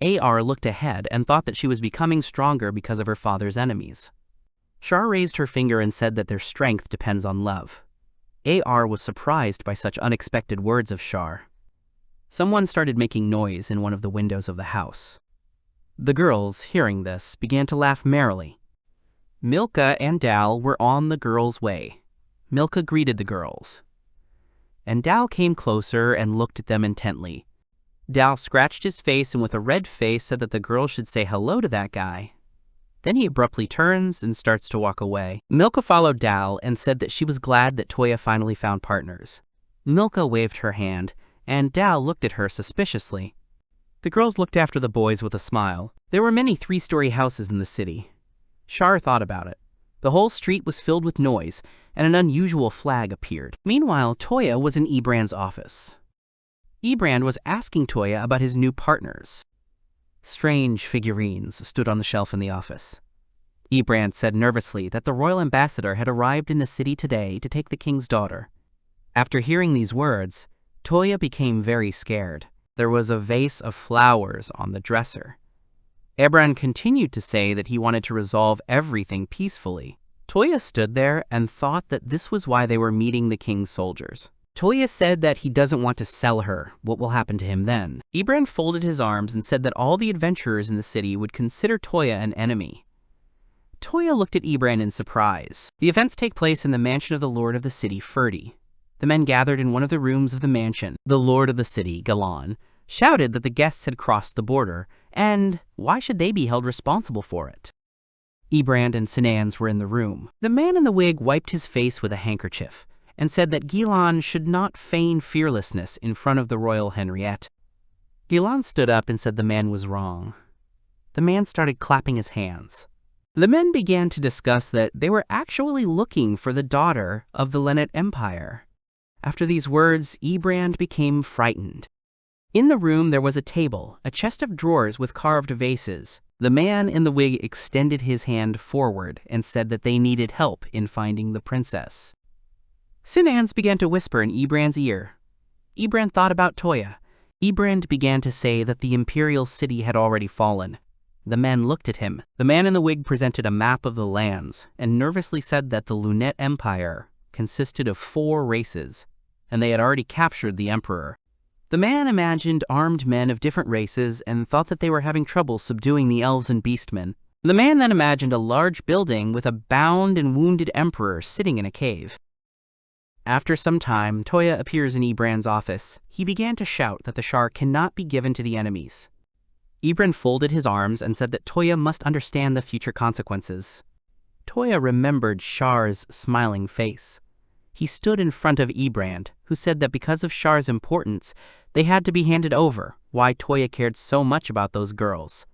AR looked ahead and thought that she was becoming stronger because of her father's enemies. Char raised her finger and said that their strength depends on love. AR was surprised by such unexpected words of Char. Someone started making noise in one of the windows of the house. The girls, hearing this, began to laugh merrily. Milka and Dal were on the girls' way. Milka greeted the girls, and Dal came closer and looked at them intently. Dal scratched his face and with a red face said that the girls should say hello to that guy. Then he abruptly turns and starts to walk away. Milka followed Dal and said that she was glad that Toya finally found partners. Milka waved her hand, and Dal looked at her suspiciously. The girls looked after the boys with a smile. There were many 3-story houses in the city. Char thought about it. The whole street was filled with noise, and an unusual flag appeared. Meanwhile, Toya was in Ebrand's office. Ebrand was asking Toya about his new partners. Strange figurines stood on the shelf in the office. Ebrand said nervously that the royal ambassador had arrived in the city today to take the king's daughter. After hearing these words, Toya became very scared. There was a vase of flowers on the dresser. Ebrand continued to say that he wanted to resolve everything peacefully. Toya stood there and thought that this was why they were meeting the king's soldiers. Toya said that he doesn't want to sell her. What will happen to him then? Ebrand folded his arms and said that all the adventurers in the city would consider Toya an enemy. Toya looked at Ebrand in surprise. The events take place in the mansion of the lord of the city, Ferdi. The men gathered in one of the rooms of the mansion. The lord of the city, Galan, shouted that the guests had crossed the border, and why should they be held responsible for it? Ebrand and Sinans were in the room. The man in the wig wiped his face with a handkerchief and said that Galan should not feign fearlessness in front of the royal Henriette. Galan stood up and said the man was wrong. The man started clapping his hands. The men began to discuss that they were actually looking for the daughter of the Lenet Empire. After these words, Ebrand became frightened. In the room there was a table, a chest of drawers with carved vases. The man in the wig extended his hand forward and said that they needed help in finding the princess. Sinans began to whisper in Ebrand's ear. Ebrand thought about Toya. Ebrand began to say that the imperial city had already fallen. The men looked at him. The man in the wig presented a map of the lands and nervously said that the Lunet Empire consisted of 4 races, and they had already captured the emperor. The man imagined armed men of different races and thought that they were having trouble subduing the elves and beastmen. The man then imagined a large building with a bound and wounded emperor sitting in a cave. After some time, Toya appears in Ebrand's office. He began to shout that the Char cannot be given to the enemies. Ebrand folded his arms and said that Toya must understand the future consequences. Toya remembered Char's smiling face. He stood in front of Ebrand, who said that because of Char's importance, they had to be handed over, why Toya cared so much about those girls.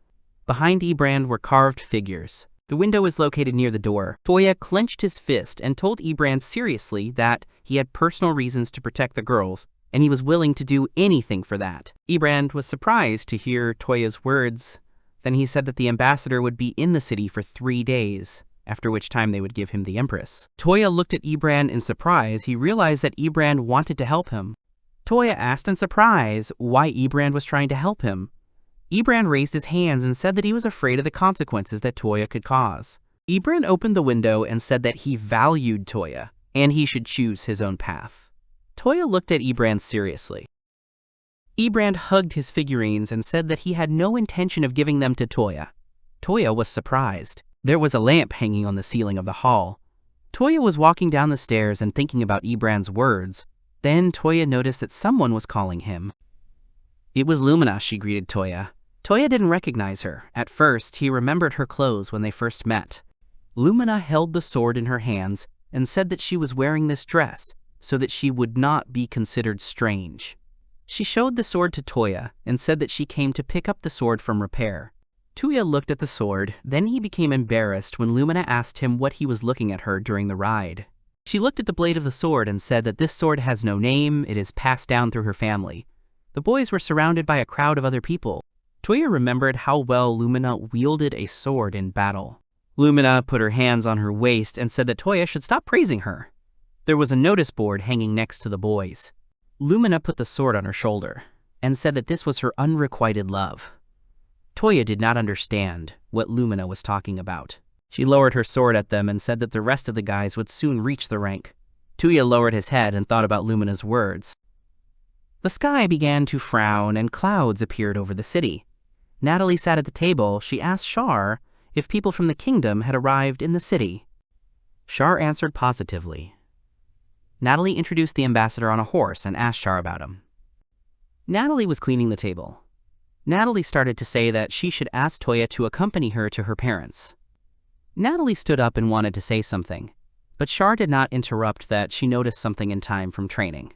Behind Ebrand were carved figures. The window was located near the door. Toya clenched his fist and told Ebrand seriously that he had personal reasons to protect the girls, and he was willing to do anything for that. Ebrand was surprised to hear Toya's words. Then he said that the ambassador would be in the city for 3 days, after which time they would give him the empress. Toya looked at Ebrand in surprise. He realized that Ebrand wanted to help him. Toya asked in surprise why Ebrand was trying to help him. Ebrand raised his hands and said that he was afraid of the consequences that Toya could cause. Ebrand opened the window and said that he valued Toya, and he should choose his own path. Toya looked at Ebrand seriously. Ebrand hugged his figurines and said that he had no intention of giving them to Toya. Toya was surprised. There was a lamp hanging on the ceiling of the hall. Toya was walking down the stairs and thinking about Ebrand's words. Then Toya noticed that someone was calling him. It was Lumina, she greeted Toya. Toya didn't recognize her. At first, he remembered her clothes when they first met. Lumina held the sword in her hands and said that she was wearing this dress so that she would not be considered strange. She showed the sword to Toya and said that she came to pick up the sword from repair. Toya looked at the sword, then he became embarrassed when Lumina asked him what he was looking at her during the ride. She looked at the blade of the sword and said that this sword has no name, it is passed down through her family. The boys were surrounded by a crowd of other people. Toya remembered how well Lumina wielded a sword in battle. Lumina put her hands on her waist and said that Toya should stop praising her. There was a notice board hanging next to the boys. Lumina put the sword on her shoulder and said that this was her unrequited love. Toya did not understand what Lumina was talking about. She lowered her sword at them and said that the rest of the guys would soon reach the rank. Toya lowered his head and thought about Lumina's words. The sky began to frown and clouds appeared over the city. Natalie sat at the table. She asked Char if people from the kingdom had arrived in the city. Char answered positively. Natalie introduced the ambassador on a horse and asked Char about him. Natalie was cleaning the table. Natalie started to say that she should ask Toya to accompany her to her parents. Natalie stood up and wanted to say something, but Char did not interrupt that she noticed something in time from training.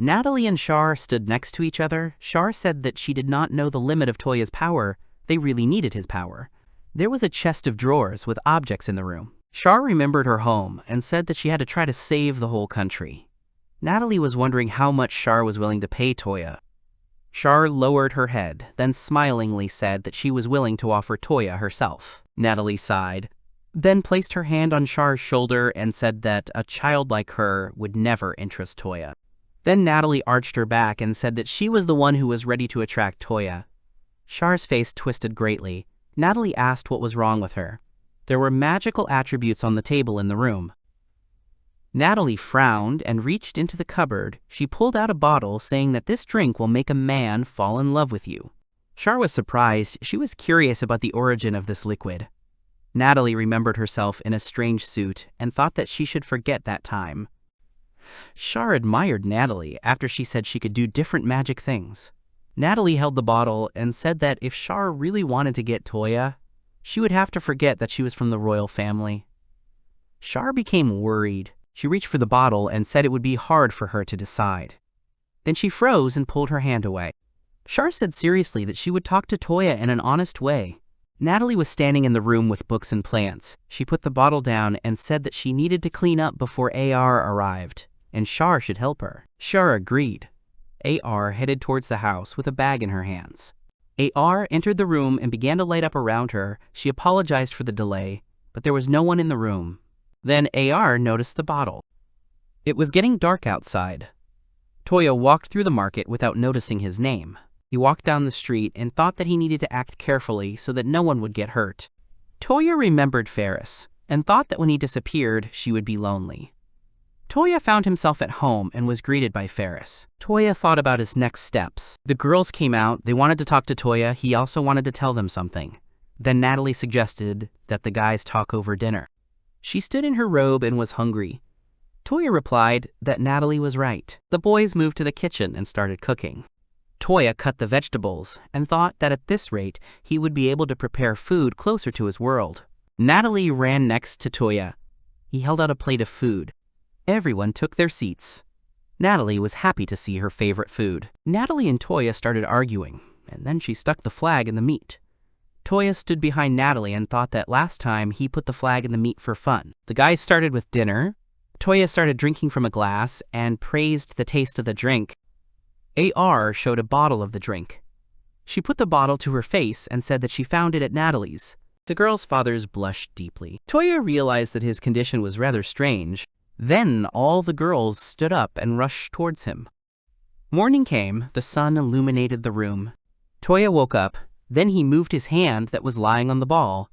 Natalie and Char stood next to each other. Char said that she did not know the limit of Toya's power. They really needed his power. There was a chest of drawers with objects in the room. Char remembered her home and said that she had to try to save the whole country. Natalie was wondering how much Char was willing to pay Toya. Char lowered her head, then smilingly said that she was willing to offer Toya herself. Natalie sighed, then placed her hand on Char's shoulder and said that a child like her would never interest Toya. Then Natalie arched her back and said that she was the one who was ready to attract Toya. Char's face twisted greatly. Natalie asked what was wrong with her. There were magical attributes on the table in the room. Natalie frowned and reached into the cupboard. She pulled out a bottle saying that this drink will make a man fall in love with you. Char was surprised. She was curious about the origin of this liquid. Natalie remembered herself in a strange suit and thought that she should forget that time. Char admired Natalie after she said she could do different magic things. Natalie held the bottle and said that if Char really wanted to get Toya, she would have to forget that she was from the royal family. Char became worried. She reached for the bottle and said it would be hard for her to decide. Then she froze and pulled her hand away. Char said seriously that she would talk to Toya in an honest way. Natalie was standing in the room with books and plants. She put the bottle down and said that she needed to clean up before AR arrived, and Char should help her. Char agreed. AR headed towards the house with a bag in her hands. AR entered the room and began to light up around her. She apologized for the delay, but there was no one in the room. Then AR noticed the bottle. It was getting dark outside. Toya walked through the market without noticing his name. He walked down the street and thought that he needed to act carefully so that no one would get hurt. Toya remembered Ferris and thought that when he disappeared, she would be lonely. Toya found himself at home and was greeted by Ferris. Toya thought about his next steps. The girls came out. They wanted to talk to Toya. He also wanted to tell them something. Then Natalie suggested that the guys talk over dinner. She stood in her robe and was hungry. Toya replied that Natalie was right. The boys moved to the kitchen and started cooking. Toya cut the vegetables and thought that at this rate he would be able to prepare food closer to his world. Natalie ran next to Toya. He held out a plate of food. Everyone took their seats. Natalie was happy to see her favorite food. Natalie and Toya started arguing, and then she stuck the flag in the meat. Toya stood behind Natalie and thought that last time he put the flag in the meat for fun. The guys started with dinner. Toya started drinking from a glass and praised the taste of the drink. AR showed a bottle of the drink. She put the bottle to her face and said that she found it at Natalie's. The girls' fathers blushed deeply. Toya realized that his condition was rather strange. Then all the girls stood up and rushed towards him. Morning came. The sun illuminated the room. Toya woke up. Then he moved his hand that was lying on the ball.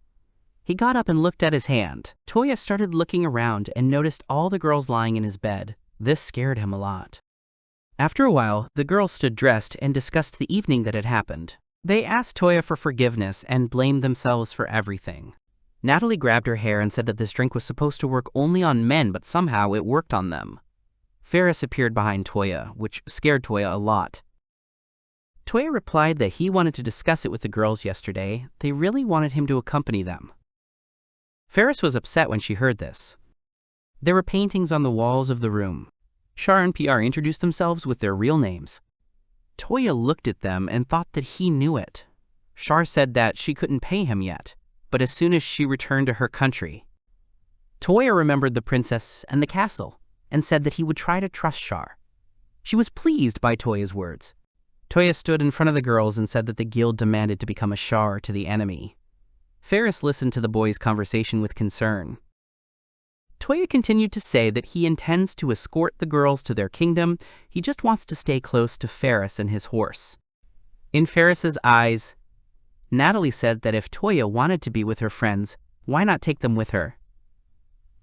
He got up and looked at his hand. Toya started looking around and noticed all the girls lying in his bed. This scared him a lot. After a while, the girls stood dressed and discussed the evening that had happened. They asked Toya for forgiveness and blamed themselves for everything. Natalie grabbed her hair and said that this drink was supposed to work only on men, but somehow it worked on them. Ferris appeared behind Toya, which scared Toya a lot. Toya replied that he wanted to discuss it with the girls yesterday. They really wanted him to accompany them. Ferris was upset when she heard this. There were paintings on the walls of the room. Char and PR introduced themselves with their real names. Toya looked at them and thought that he knew it. Char said that she couldn't pay him yet, but as soon as she returned to her country. Toya remembered the princess and the castle and said that he would try to trust Char. She was pleased by Toya's words. Toya stood in front of the girls and said that the guild demanded to become a shar to the enemy. Ferris listened to the boys' conversation with concern. Toya continued to say that he intends to escort the girls to their kingdom. He just wants to stay close to Ferris and his horse. In Ferris's eyes, Natalie said that if Toya wanted to be with her friends, why not take them with her?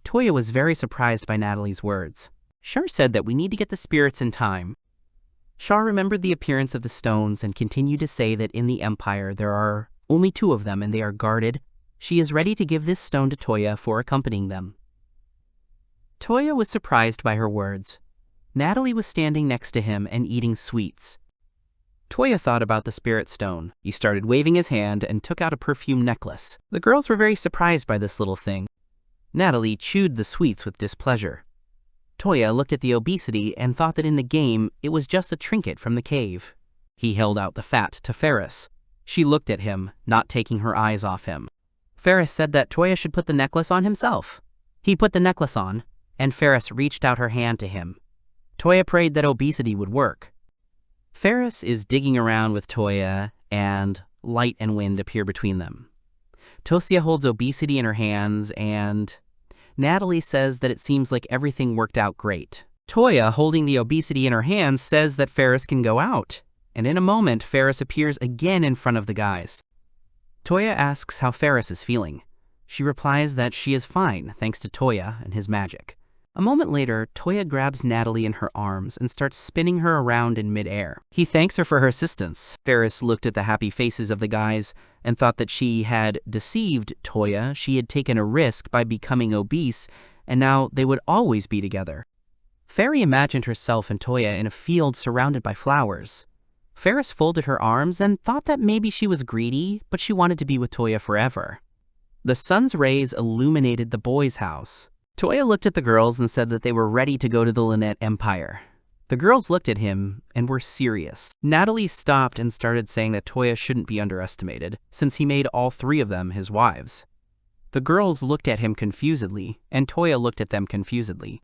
Toya was very surprised by Natalie's words. Char said that we need to get the spirits in time. Char remembered the appearance of the stones and continued to say that in the Empire there are only 2 of them and they are guarded. She is ready to give this stone to Toya for accompanying them. Toya was surprised by her words. Natalie was standing next to him and eating sweets. Toya thought about the spirit stone. He started waving his hand and took out a perfume necklace. The girls were very surprised by this little thing. Natalie chewed the sweets with displeasure. Toya looked at the obesity and thought that in the game it was just a trinket from the cave. He held out the fat to Ferris. She looked at him, not taking her eyes off him. Ferris said that Toya should put the necklace on himself. He put the necklace on, and Ferris reached out her hand to him. Toya prayed that obesity would work. Ferris is digging around with Toya, and light and wind appear between them. Tosia holds obesity in her hands, and Natalie says that it seems like everything worked out great. Toya, holding the obesity in her hands, says that Ferris can go out, and in a moment, Ferris appears again in front of the guys. Toya asks how Ferris is feeling. She replies that she is fine, thanks to Toya and his magic. A moment later, Toya grabs Natalie in her arms and starts spinning her around in midair. He thanks her for her assistance. Ferris looked at the happy faces of the guys and thought that she had deceived Toya. She had taken a risk by becoming obese, and now they would always be together. Fairy imagined herself and Toya in a field surrounded by flowers. Ferris folded her arms and thought that maybe she was greedy, but she wanted to be with Toya forever. The sun's rays illuminated the boys' house. Toya looked at the girls and said that they were ready to go to the Lynette Empire. The girls looked at him and were serious. Natalie stopped and started saying that Toya shouldn't be underestimated, since he made all 3 of them his wives. The girls looked at him confusedly, and Toya looked at them confusedly.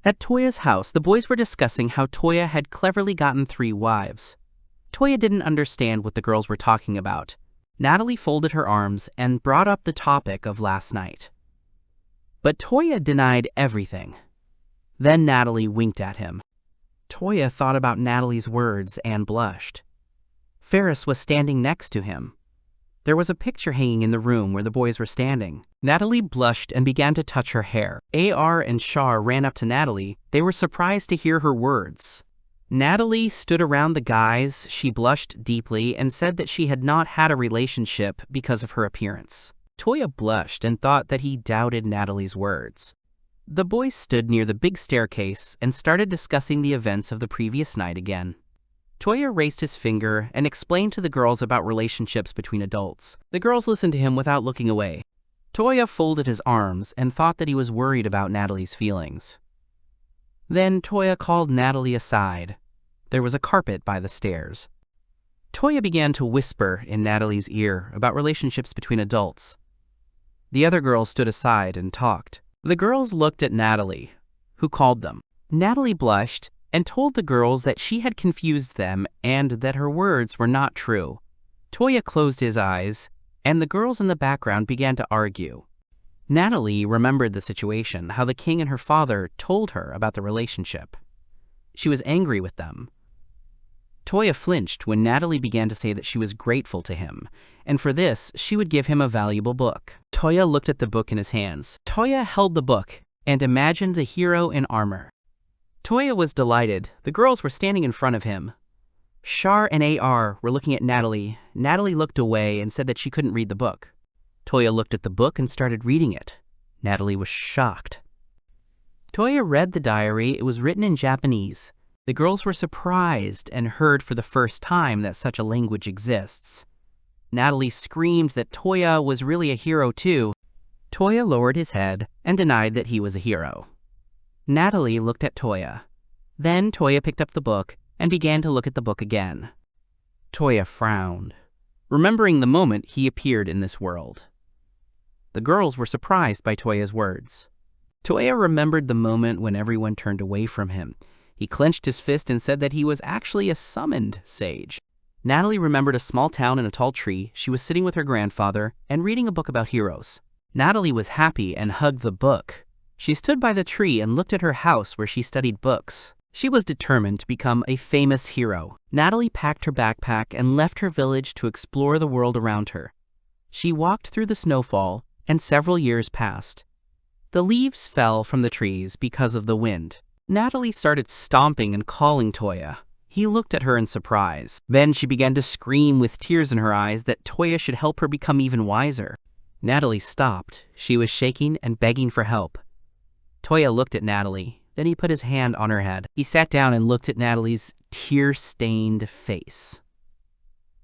At Toya's house, the boys were discussing how Toya had cleverly gotten 3 wives. Toya didn't understand what the girls were talking about. Natalie folded her arms and brought up the topic of last night. But Toya denied everything. Then Natalie winked at him. Toya thought about Natalie's words and blushed. Ferris was standing next to him. There was a picture hanging in the room where the boys were standing. Natalie blushed and began to touch her hair. AR and Char ran up to Natalie. They were surprised to hear her words. Natalie stood around the guys. She blushed deeply and said that she had not had a relationship because of her appearance. Toya blushed and thought that he doubted Natalie's words. The boys stood near the big staircase and started discussing the events of the previous night again. Toya raised his finger and explained to the girls about relationships between adults. The girls listened to him without looking away. Toya folded his arms and thought that he was worried about Natalie's feelings. Then Toya called Natalie aside. There was a carpet by the stairs. Toya began to whisper in Natalie's ear about relationships between adults. The other girls stood aside and talked. The girls looked at Natalie, who called them. Natalie blushed and told the girls that she had confused them and that her words were not true. Toya closed his eyes, and the girls in the background began to argue. Natalie remembered the situation, how the king and her father told her about the relationship. She was angry with them. Toya flinched when Natalie began to say that she was grateful to him, and for this, she would give him a valuable book. Toya looked at the book in his hands. Toya held the book and imagined the hero in armor. Toya was delighted. The girls were standing in front of him. Char and AR were looking at Natalie. Natalie looked away and said that she couldn't read the book. Toya looked at the book and started reading it. Natalie was shocked. Toya read the diary. It was written in Japanese. The girls were surprised and heard for the first time that such a language exists. Natalie screamed that Toya was really a hero too. Toya lowered his head and denied that he was a hero. Natalie looked at Toya. Then Toya picked up the book and began to look at the book again. Toya frowned, remembering the moment he appeared in this world. The girls were surprised by Toya's words. Toya remembered the moment when everyone turned away from him. He clenched his fist and said that he was actually a summoned sage. Natalie remembered a small town in a tall tree. She was sitting with her grandfather and reading a book about heroes. Natalie was happy and hugged the book. She stood by the tree and looked at her house where she studied books. She was determined to become a famous hero. Natalie packed her backpack and left her village to explore the world around her. She walked through the snowfall, and several years passed. The leaves fell from the trees because of the wind. Natalie started stomping and calling Toya. He looked at her in surprise. Then she began to scream with tears in her eyes that Toya should help her become even wiser. Natalie stopped. She was shaking and begging for help. Toya looked at Natalie. Then he put his hand on her head. He sat down and looked at Natalie's tear-stained face.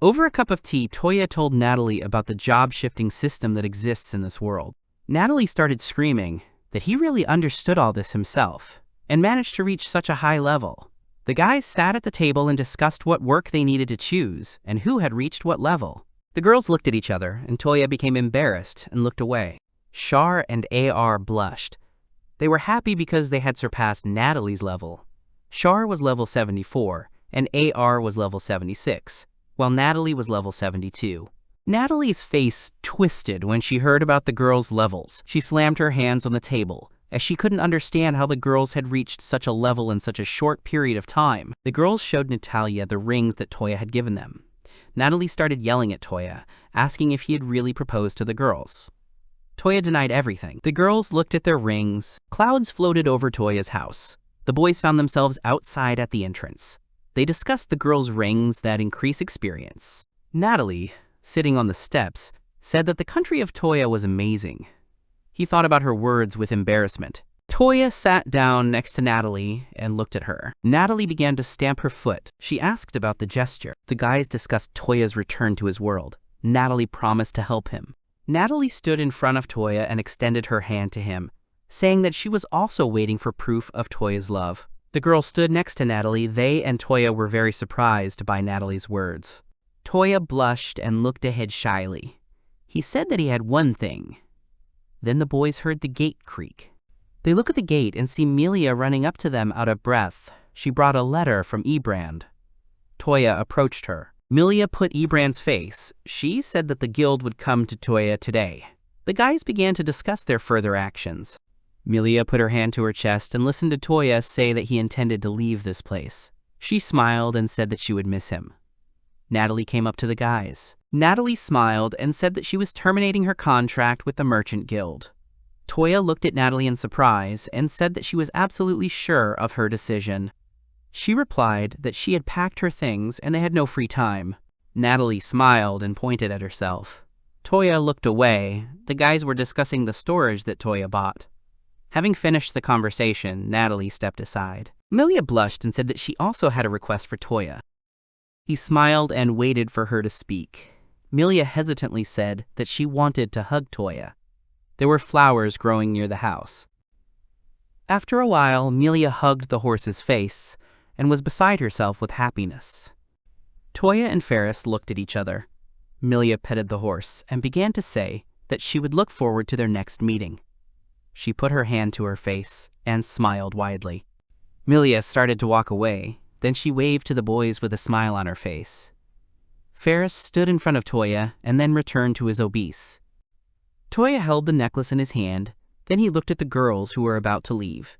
Over a cup of tea, Toya told Natalie about the job-shifting system that exists in this world. Natalie started screaming that he really understood all this himself and managed to reach such a high level. The guys sat at the table and discussed what work they needed to choose and who had reached what level. The girls looked at each other, and Toya became embarrassed and looked away. Char and AR blushed. They were happy because they had surpassed Natalie's level. Char was level 74, and AR was level 76, while Natalie was level 72. Natalie's face twisted when she heard about the girls' levels. She slammed her hands on the table, as she couldn't understand how the girls had reached such a level in such a short period of time. The girls showed Natalia the rings that Toya had given them. Natalie started yelling at Toya, asking if he had really proposed to the girls. Toya denied everything. The girls looked at their rings. Clouds floated over Toya's house. The boys found themselves outside at the entrance. They discussed the girls' rings that increase experience. Natalie, sitting on the steps, said that the country of Toya was amazing. He thought about her words with embarrassment. Toya sat down next to Natalie and looked at her. Natalie began to stamp her foot. She asked about the gesture. The guys discussed Toya's return to his world. Natalie promised to help him. Natalie stood in front of Toya and extended her hand to him, saying that she was also waiting for proof of Toya's love. The girl stood next to Natalie. They and Toya were very surprised by Natalie's words. Toya blushed and looked ahead shyly. He said that he had one thing. Then the boys heard the gate creak. They look at the gate and see Melia running up to them out of breath. She brought a letter from Ebrand. Toya approached her. Melia put Ebrand's face. She said that the guild would come to Toya today. The guys began to discuss their further actions. Melia put her hand to her chest and listened to Toya say that he intended to leave this place. She smiled and said that she would miss him. Natalie came up to the guys. Natalie smiled and said that she was terminating her contract with the Merchant Guild. Toya looked at Natalie in surprise and said that she was absolutely sure of her decision. She replied that she had packed her things and they had no free time. Natalie smiled and pointed at herself. Toya looked away. The guys were discussing the storage that Toya bought. Having finished the conversation, Natalie stepped aside. Melia blushed and said that she also had a request for Toya. He smiled and waited for her to speak. Melia hesitantly said that she wanted to hug Toya. There were flowers growing near the house. After a while, Melia hugged the horse's face and was beside herself with happiness. Toya and Ferris looked at each other. Melia petted the horse and began to say that she would look forward to their next meeting. She put her hand to her face and smiled widely. Melia started to walk away. Then she waved to the boys with a smile on her face. Ferris stood in front of Toya and then returned to his obese. Toya held the necklace in his hand. Then he looked at the girls who were about to leave.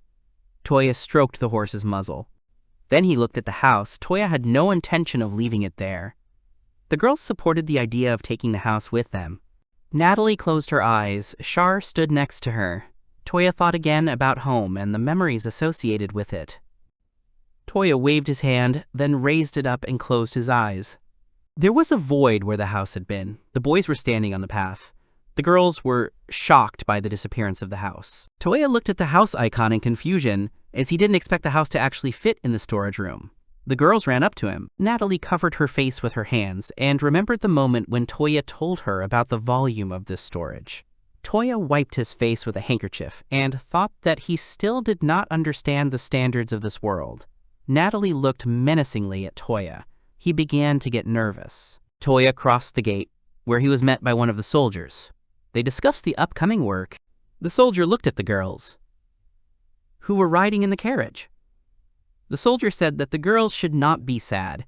Toya stroked the horse's muzzle. Then he looked at the house. Toya had no intention of leaving it there. The girls supported the idea of taking the house with them. Natalie closed her eyes. Char stood next to her. Toya thought again about home and the memories associated with it. Toya waved his hand, then raised it up and closed his eyes. There was a void where the house had been. The boys were standing on the path. The girls were shocked by the disappearance of the house. Toya looked at the house icon in confusion, as he didn't expect the house to actually fit in the storage room. The girls ran up to him. Natalie covered her face with her hands and remembered the moment when Toya told her about the volume of this storage. Toya wiped his face with a handkerchief and thought that he still did not understand the standards of this world. Natalie looked menacingly at Toya. He began to get nervous. Toya crossed the gate, where he was met by one of the soldiers. They discussed the upcoming work. The soldier looked at the girls, who were riding in the carriage. The soldier said that the girls should not be sad.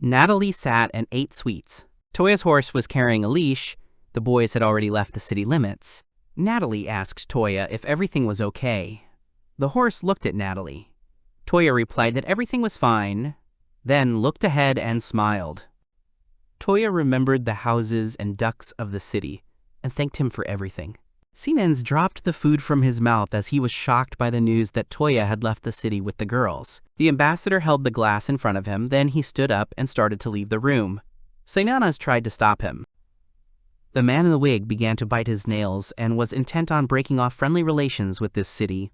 Natalie sat and ate sweets. Toya's horse was carrying a leash. The boys had already left the city limits. Natalie asked Toya if everything was okay. The horse looked at Natalie. Toya replied that everything was fine, then looked ahead and smiled. Toya remembered the houses and ducks of the city and thanked him for everything. Sinens dropped the food from his mouth as he was shocked by the news that Toya had left the city with the girls. The ambassador held the glass in front of him, then he stood up and started to leave the room. Seinanas tried to stop him. The man in the wig began to bite his nails and was intent on breaking off friendly relations with this city.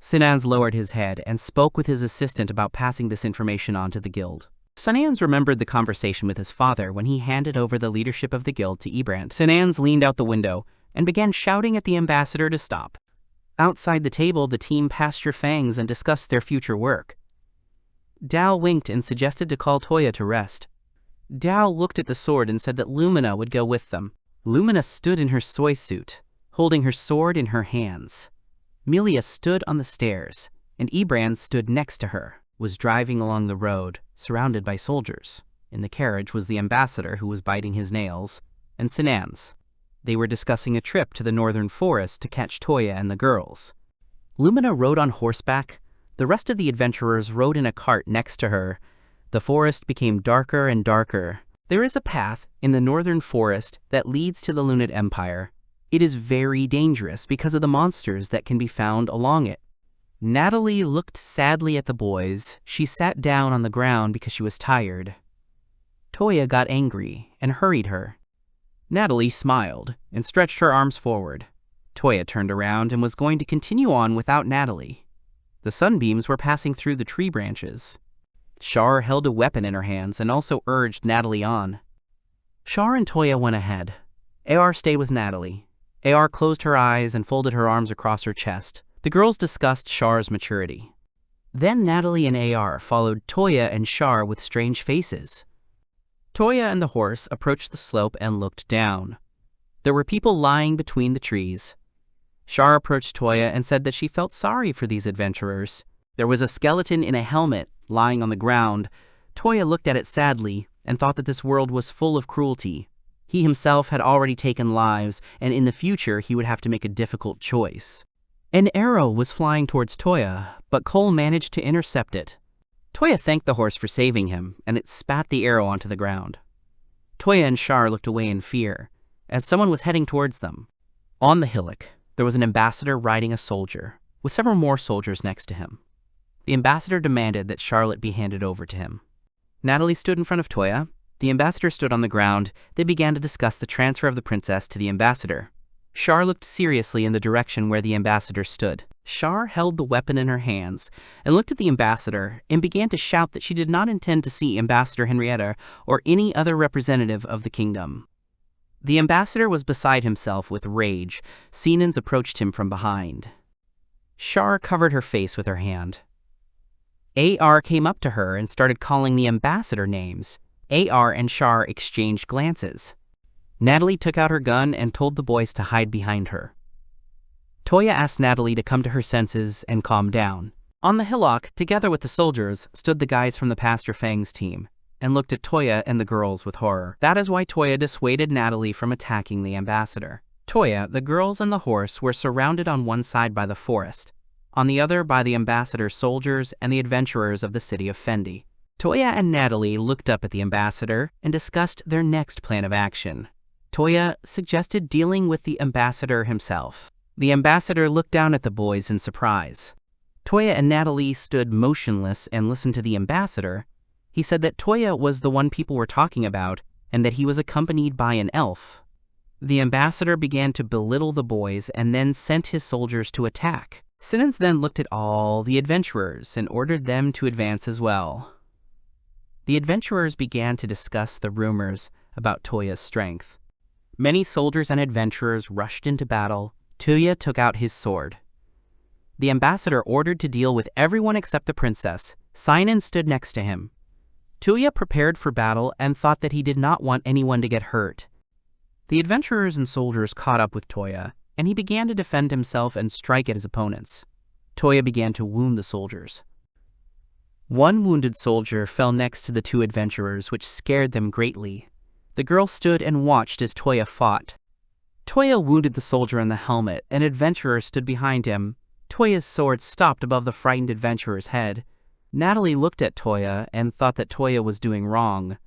Sinans lowered his head and spoke with his assistant about passing this information on to the guild. Sinans remembered the conversation with his father when he handed over the leadership of the guild to Ebrand. Sinans leaned out the window and began shouting at the ambassador to stop. Outside the table, the team passed your fangs and discussed their future work. Dao winked and suggested to call Toya to rest. Dao looked at the sword and said that Lumina would go with them. Lumina stood in her soy suit, holding her sword in her hands. Milia stood on the stairs, and Ebrand stood next to her, was driving along the road, surrounded by soldiers. In the carriage was the ambassador who was biting his nails, and Sinans. They were discussing a trip to the northern forest to catch Toya and the girls. Lumina rode on horseback. The rest of the adventurers rode in a cart next to her. The forest became darker and darker. There is a path in the northern forest that leads to the Lunid Empire. It is very dangerous because of the monsters that can be found along it. Natalie looked sadly at the boys. She sat down on the ground because she was tired. Toya got angry and hurried her. Natalie smiled and stretched her arms forward. Toya turned around and was going to continue on without Natalie. The sunbeams were passing through the tree branches. Char held a weapon in her hands and also urged Natalie on. Char and Toya went ahead. AR stayed with Natalie. AR closed her eyes and folded her arms across her chest. The girls discussed Char's maturity. Then Natalie and AR followed Toya and Char with strange faces. Toya and the horse approached the slope and looked down. There were people lying between the trees. Char approached Toya and said that she felt sorry for these adventurers. There was a skeleton in a helmet lying on the ground. Toya looked at it sadly and thought that this world was full of cruelty. He himself had already taken lives, and in the future he would have to make a difficult choice. An arrow was flying towards Toya, but Cole managed to intercept it. Toya thanked the horse for saving him, and it spat the arrow onto the ground. Toya and Char looked away in fear, as someone was heading towards them. On the hillock, there was an ambassador riding a soldier, with several more soldiers next to him. The ambassador demanded that Charlotte be handed over to him. Natalie stood in front of Toya. The ambassador stood on the ground. They began to discuss the transfer of the princess to the ambassador. Char looked seriously in the direction where the ambassador stood. Char held the weapon in her hands and looked at the ambassador and began to shout that she did not intend to see Ambassador Henrietta or any other representative of the kingdom. The ambassador was beside himself with rage. Sinens approached him from behind. Char covered her face with her hand. AR came up to her and started calling the ambassador names. AR and Char exchanged glances. Natalie took out her gun and told the boys to hide behind her. Toya asked Natalie to come to her senses and calm down. On the hillock, together with the soldiers, stood the guys from the Pastor Fang's team, and looked at Toya and the girls with horror. That is why Toya dissuaded Natalie from attacking the ambassador. Toya, the girls, and the horse were surrounded on one side by the forest, on the other by the ambassador's soldiers and the adventurers of the city of Fendi. Toya and Natalie looked up at the ambassador and discussed their next plan of action. Toya suggested dealing with the ambassador himself. The ambassador looked down at the boys in surprise. Toya and Natalie stood motionless and listened to the ambassador. He said that Toya was the one people were talking about and that he was accompanied by an elf. The ambassador began to belittle the boys and then sent his soldiers to attack. Sinens then looked at all the adventurers and ordered them to advance as well. The adventurers began to discuss the rumors about Toya's strength. Many soldiers and adventurers rushed into battle. Toya took out his sword. The ambassador ordered to deal with everyone except the princess. Seinen stood next to him. Toya prepared for battle and thought that he did not want anyone to get hurt. The adventurers and soldiers caught up with Toya, and he began to defend himself and strike at his opponents. Toya began to wound the soldiers. One wounded soldier fell next to the two adventurers, which scared them greatly. The girl stood and watched as Toya fought. Toya wounded the soldier in the helmet. An adventurer stood behind him. Toya's sword stopped above the frightened adventurer's head. Natalie looked at Toya and thought that Toya was doing wrong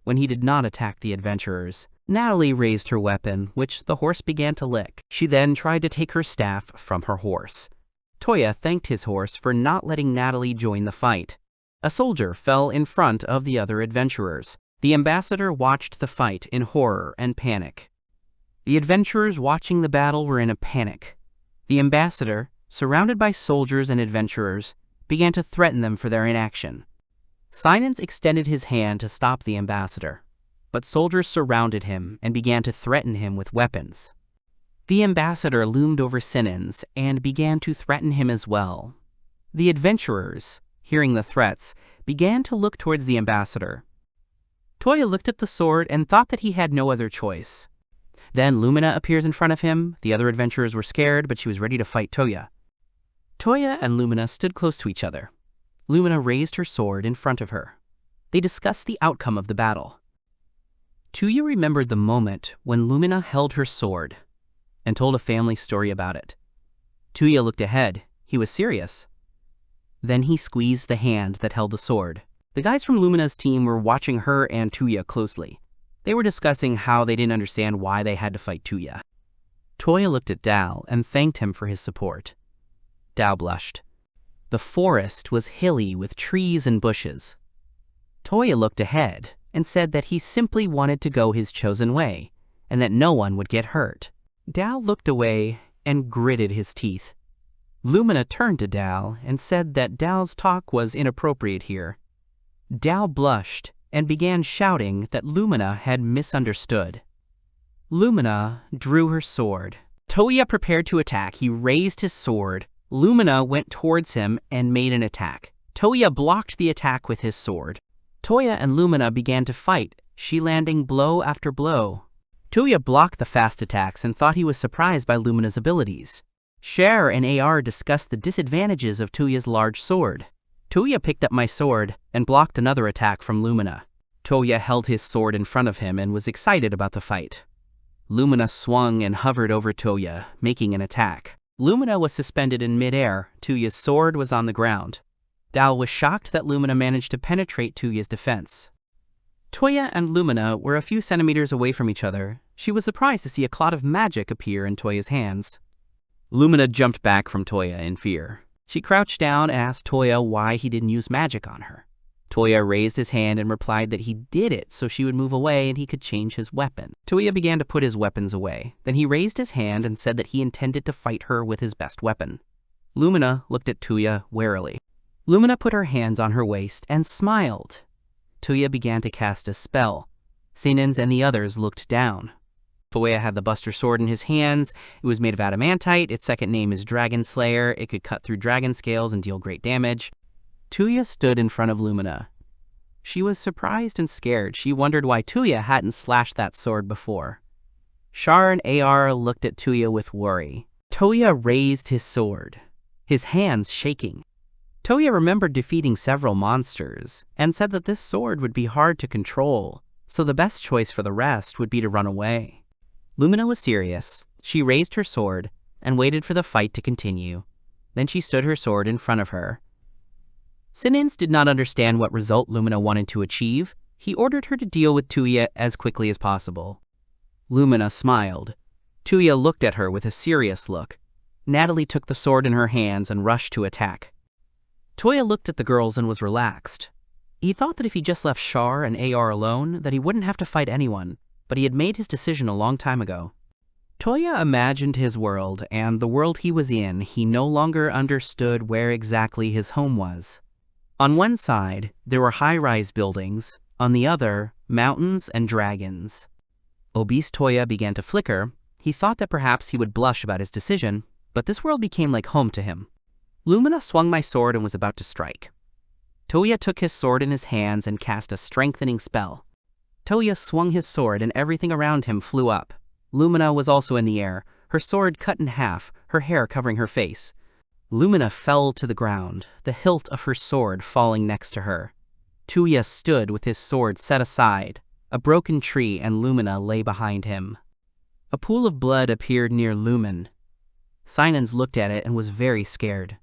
when he did not attack the adventurers. Natalie raised her weapon, which the horse began to lick. She then tried to take her staff from her horse. Toya thanked his horse for not letting Natalie join the fight. A soldier fell in front of the other adventurers. The ambassador watched the fight in horror and panic. The adventurers watching the battle were in a panic. The ambassador, surrounded by soldiers and adventurers, began to threaten them for their inaction. Sinens extended his hand to stop the ambassador, but soldiers surrounded him and began to threaten him with weapons. The ambassador loomed over Sinens and began to threaten him as well. The adventurers, hearing the threats, began to look towards the ambassador. Toya looked at the sword and thought that he had no other choice. Then Lumina appears in front of him. The other adventurers were scared, but she was ready to fight Toya. Toya and Lumina stood close to each other. Lumina raised her sword in front of her. They discussed the outcome of the battle. Toya remembered the moment when Lumina held her sword and told a family story about it. Toya looked ahead. He was serious. Then he squeezed the hand that held the sword. The guys from Lumina's team were watching her and Toya closely. They were discussing how they didn't understand why they had to fight Toya. Toya looked at Dal and thanked him for his support. Dal blushed. The forest was hilly with trees and bushes. Toya looked ahead and said that he simply wanted to go his chosen way and that no one would get hurt. Dal looked away and gritted his teeth. Lumina turned to Dal and said that Dal's talk was inappropriate here. Dal blushed and began shouting that Lumina had misunderstood. Lumina drew her sword. Toya prepared to attack. He raised his sword. Lumina went towards him and made an attack. Toya blocked the attack with his sword. Toya and Lumina began to fight, she landing blow after blow. Toya blocked the fast attacks and thought he was surprised by Lumina's abilities. Cher and AR discussed the disadvantages of Toya's large sword. Toya picked up my sword and blocked another attack from Lumina. Toya held his sword in front of him and was excited about the fight. Lumina swung and hovered over Toya, making an attack. Lumina was suspended in midair. Toya's sword was on the ground. Dal was shocked that Lumina managed to penetrate Toya's defense. Toya and Lumina were a few centimeters away from each other. She was surprised to see a cloud of magic appear in Toya's hands. Lumina jumped back from Toya in fear. She crouched down and asked Toya why he didn't use magic on her. Toya raised his hand and replied that he did it so she would move away and he could change his weapon. Toya began to put his weapons away. Then he raised his hand and said that he intended to fight her with his best weapon. Lumina looked at Toya warily. Lumina put her hands on her waist and smiled. Toya began to cast a spell. Sinens and the others looked down. Toya had the Buster Sword in his hands. It was made of adamantite. Its second name is Dragon Slayer. It could cut through dragon scales and deal great damage. Toya stood in front of Lumina. She was surprised and scared. She wondered why Toya hadn't slashed that sword before. Char and AR looked at Toya with worry. Toya raised his sword, his hands shaking. Toya remembered defeating several monsters and said that this sword would be hard to control, so the best choice for the rest would be to run away. Lumina was serious. She raised her sword and waited for the fight to continue. Then she stood her sword in front of her. Sinens did not understand what result Lumina wanted to achieve. He ordered her to deal with Toya as quickly as possible. Lumina smiled. Toya looked at her with a serious look. Natalie took the sword in her hands and rushed to attack. Toya looked at the girls and was relaxed. He thought that if he just left Char and AR alone, that he wouldn't have to fight anyone, but he had made his decision a long time ago. Toya imagined his world, and the world he was in, he no longer understood where exactly his home was. On one side, there were high-rise buildings. On the other, mountains and dragons. Obese Toya began to flicker. He thought that perhaps he would blush about his decision, but this world became like home to him. Lumina swung my sword and was about to strike. Toya took his sword in his hands and cast a strengthening spell. Toya swung his sword and everything around him flew up. Lumina was also in the air, her sword cut in half, her hair covering her face. Lumina fell to the ground, the hilt of her sword falling next to her. Toya stood with his sword set aside, a broken tree, and Lumina lay behind him. A pool of blood appeared near Lumen. Sinans looked at it and was very scared.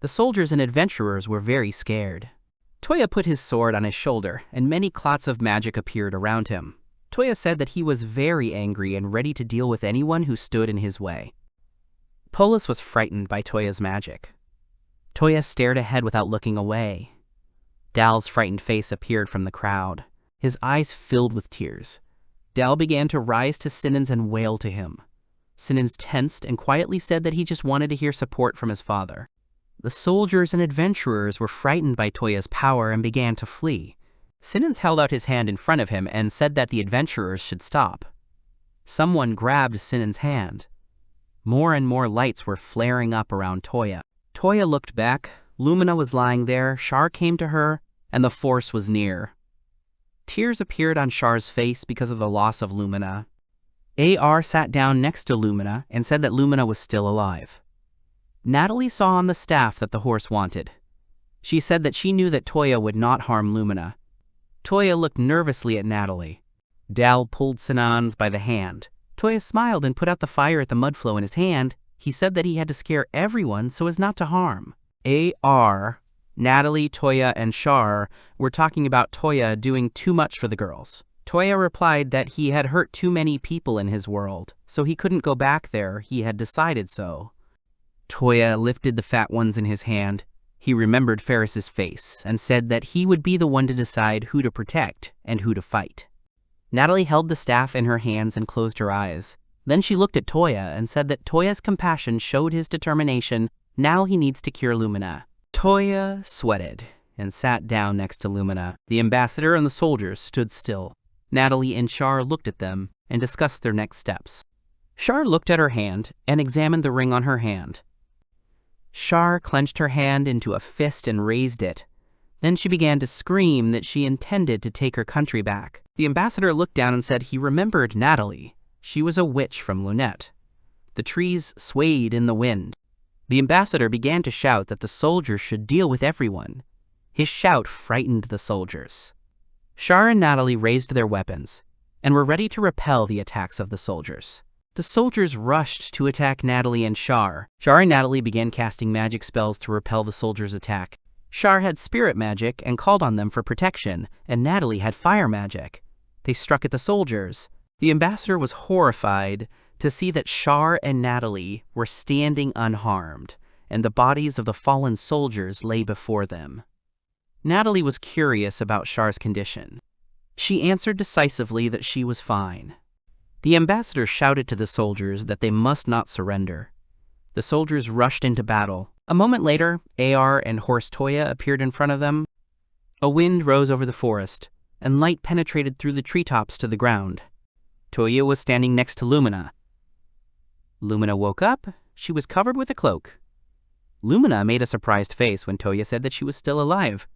The soldiers and adventurers were very scared. Toya put his sword on his shoulder, and many clots of magic appeared around him. Toya said that he was very angry and ready to deal with anyone who stood in his way. Polis was frightened by Toya's magic. Toya stared ahead without looking away. Dal's frightened face appeared from the crowd. His eyes filled with tears. Dal began to rise to Sinans and wail to him. Sinans tensed and quietly said that he just wanted to hear support from his father. The soldiers and adventurers were frightened by Toya's power and began to flee. Sinans held out his hand in front of him and said that the adventurers should stop. Someone grabbed Sinan's hand. More and more lights were flaring up around Toya. Toya looked back. Lumina was lying there, Char came to her, and the force was near. Tears appeared on Char's face because of the loss of Lumina. AR sat down next to Lumina and said that Lumina was still alive. Natalie saw on the staff that the horse wanted. She said that she knew that Toya would not harm Lumina. Toya looked nervously at Natalie. Dal pulled Sinans by the hand. Toya smiled and put out the fire at the mudflow in his hand. He said that he had to scare everyone so as not to harm. AR, Natalie, Toya, and Char were talking about Toya doing too much for the girls. Toya replied that he had hurt too many people in his world, so he couldn't go back there. He had decided so. Toya lifted the fat ones in his hand. He remembered Ferris's face and said that he would be the one to decide who to protect and who to fight. Natalie held the staff in her hands and closed her eyes. Then she looked at Toya and said that Toya's compassion showed his determination. Now he needs to cure Lumina. Toya sweated and sat down next to Lumina. The ambassador and the soldiers stood still. Natalie and Char looked at them and discussed their next steps. Char looked at her hand and examined the ring on her hand. Char clenched her hand into a fist and raised it. Then she began to scream that she intended to take her country back. The ambassador looked down and said he remembered Natalie. She was a witch from Lunette. The trees swayed in the wind. The ambassador began to shout that the soldiers should deal with everyone. His shout frightened the soldiers. Char and Natalie raised their weapons and were ready to repel the attacks of the soldiers. The soldiers rushed to attack Natalie and Char. Char and Natalie began casting magic spells to repel the soldiers' attack. Char had spirit magic and called on them for protection, and Natalie had fire magic. They struck at the soldiers. The ambassador was horrified to see that Char and Natalie were standing unharmed, and the bodies of the fallen soldiers lay before them. Natalie was curious about Char's condition. She answered decisively that she was fine. The ambassador shouted to the soldiers that they must not surrender. The soldiers rushed into battle. A moment later, AR and Horse Toya appeared in front of them. A wind rose over the forest, and light penetrated through the treetops to the ground. Toya was standing next to Lumina. Lumina woke up. She was covered with a cloak. Lumina made a surprised face when Toya said that she was still alive.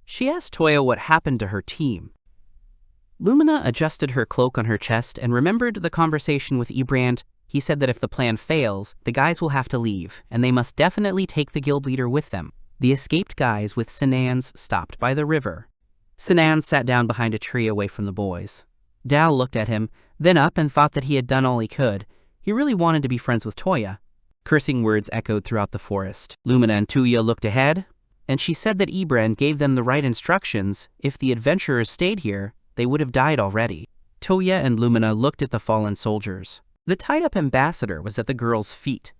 She asked Toya what happened to her team. Lumina adjusted her cloak on her chest and remembered the conversation with Ibrand. He said that if the plan fails, the guys will have to leave, and they must definitely take the guild leader with them. The escaped guys with Sinans stopped by the river. Sinan sat down behind a tree away from the boys. Dal looked at him, then up and thought that he had done all he could. He really wanted to be friends with Toya. Cursing words echoed throughout the forest. Lumina and Toya looked ahead, and she said that Ibrand gave them the right instructions. If the adventurers stayed here, they would have died already. Toya and Lumina looked at the fallen soldiers. The tied-up ambassador was at the girls' feet.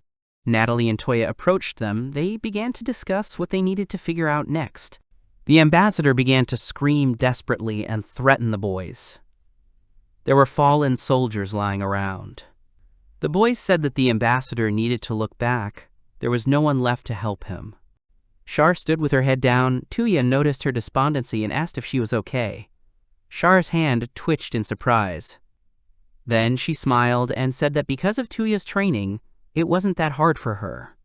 Natalie and Toya approached them. They began to discuss what they needed to figure out next. The ambassador began to scream desperately and threaten the boys. There were fallen soldiers lying around. The boys said that the ambassador needed to look back. There was no one left to help him. Char stood with her head down. Toya noticed her despondency and asked if she was okay. Char's hand twitched in surprise. Then she smiled and said that because of Toya's training, it wasn't that hard for her.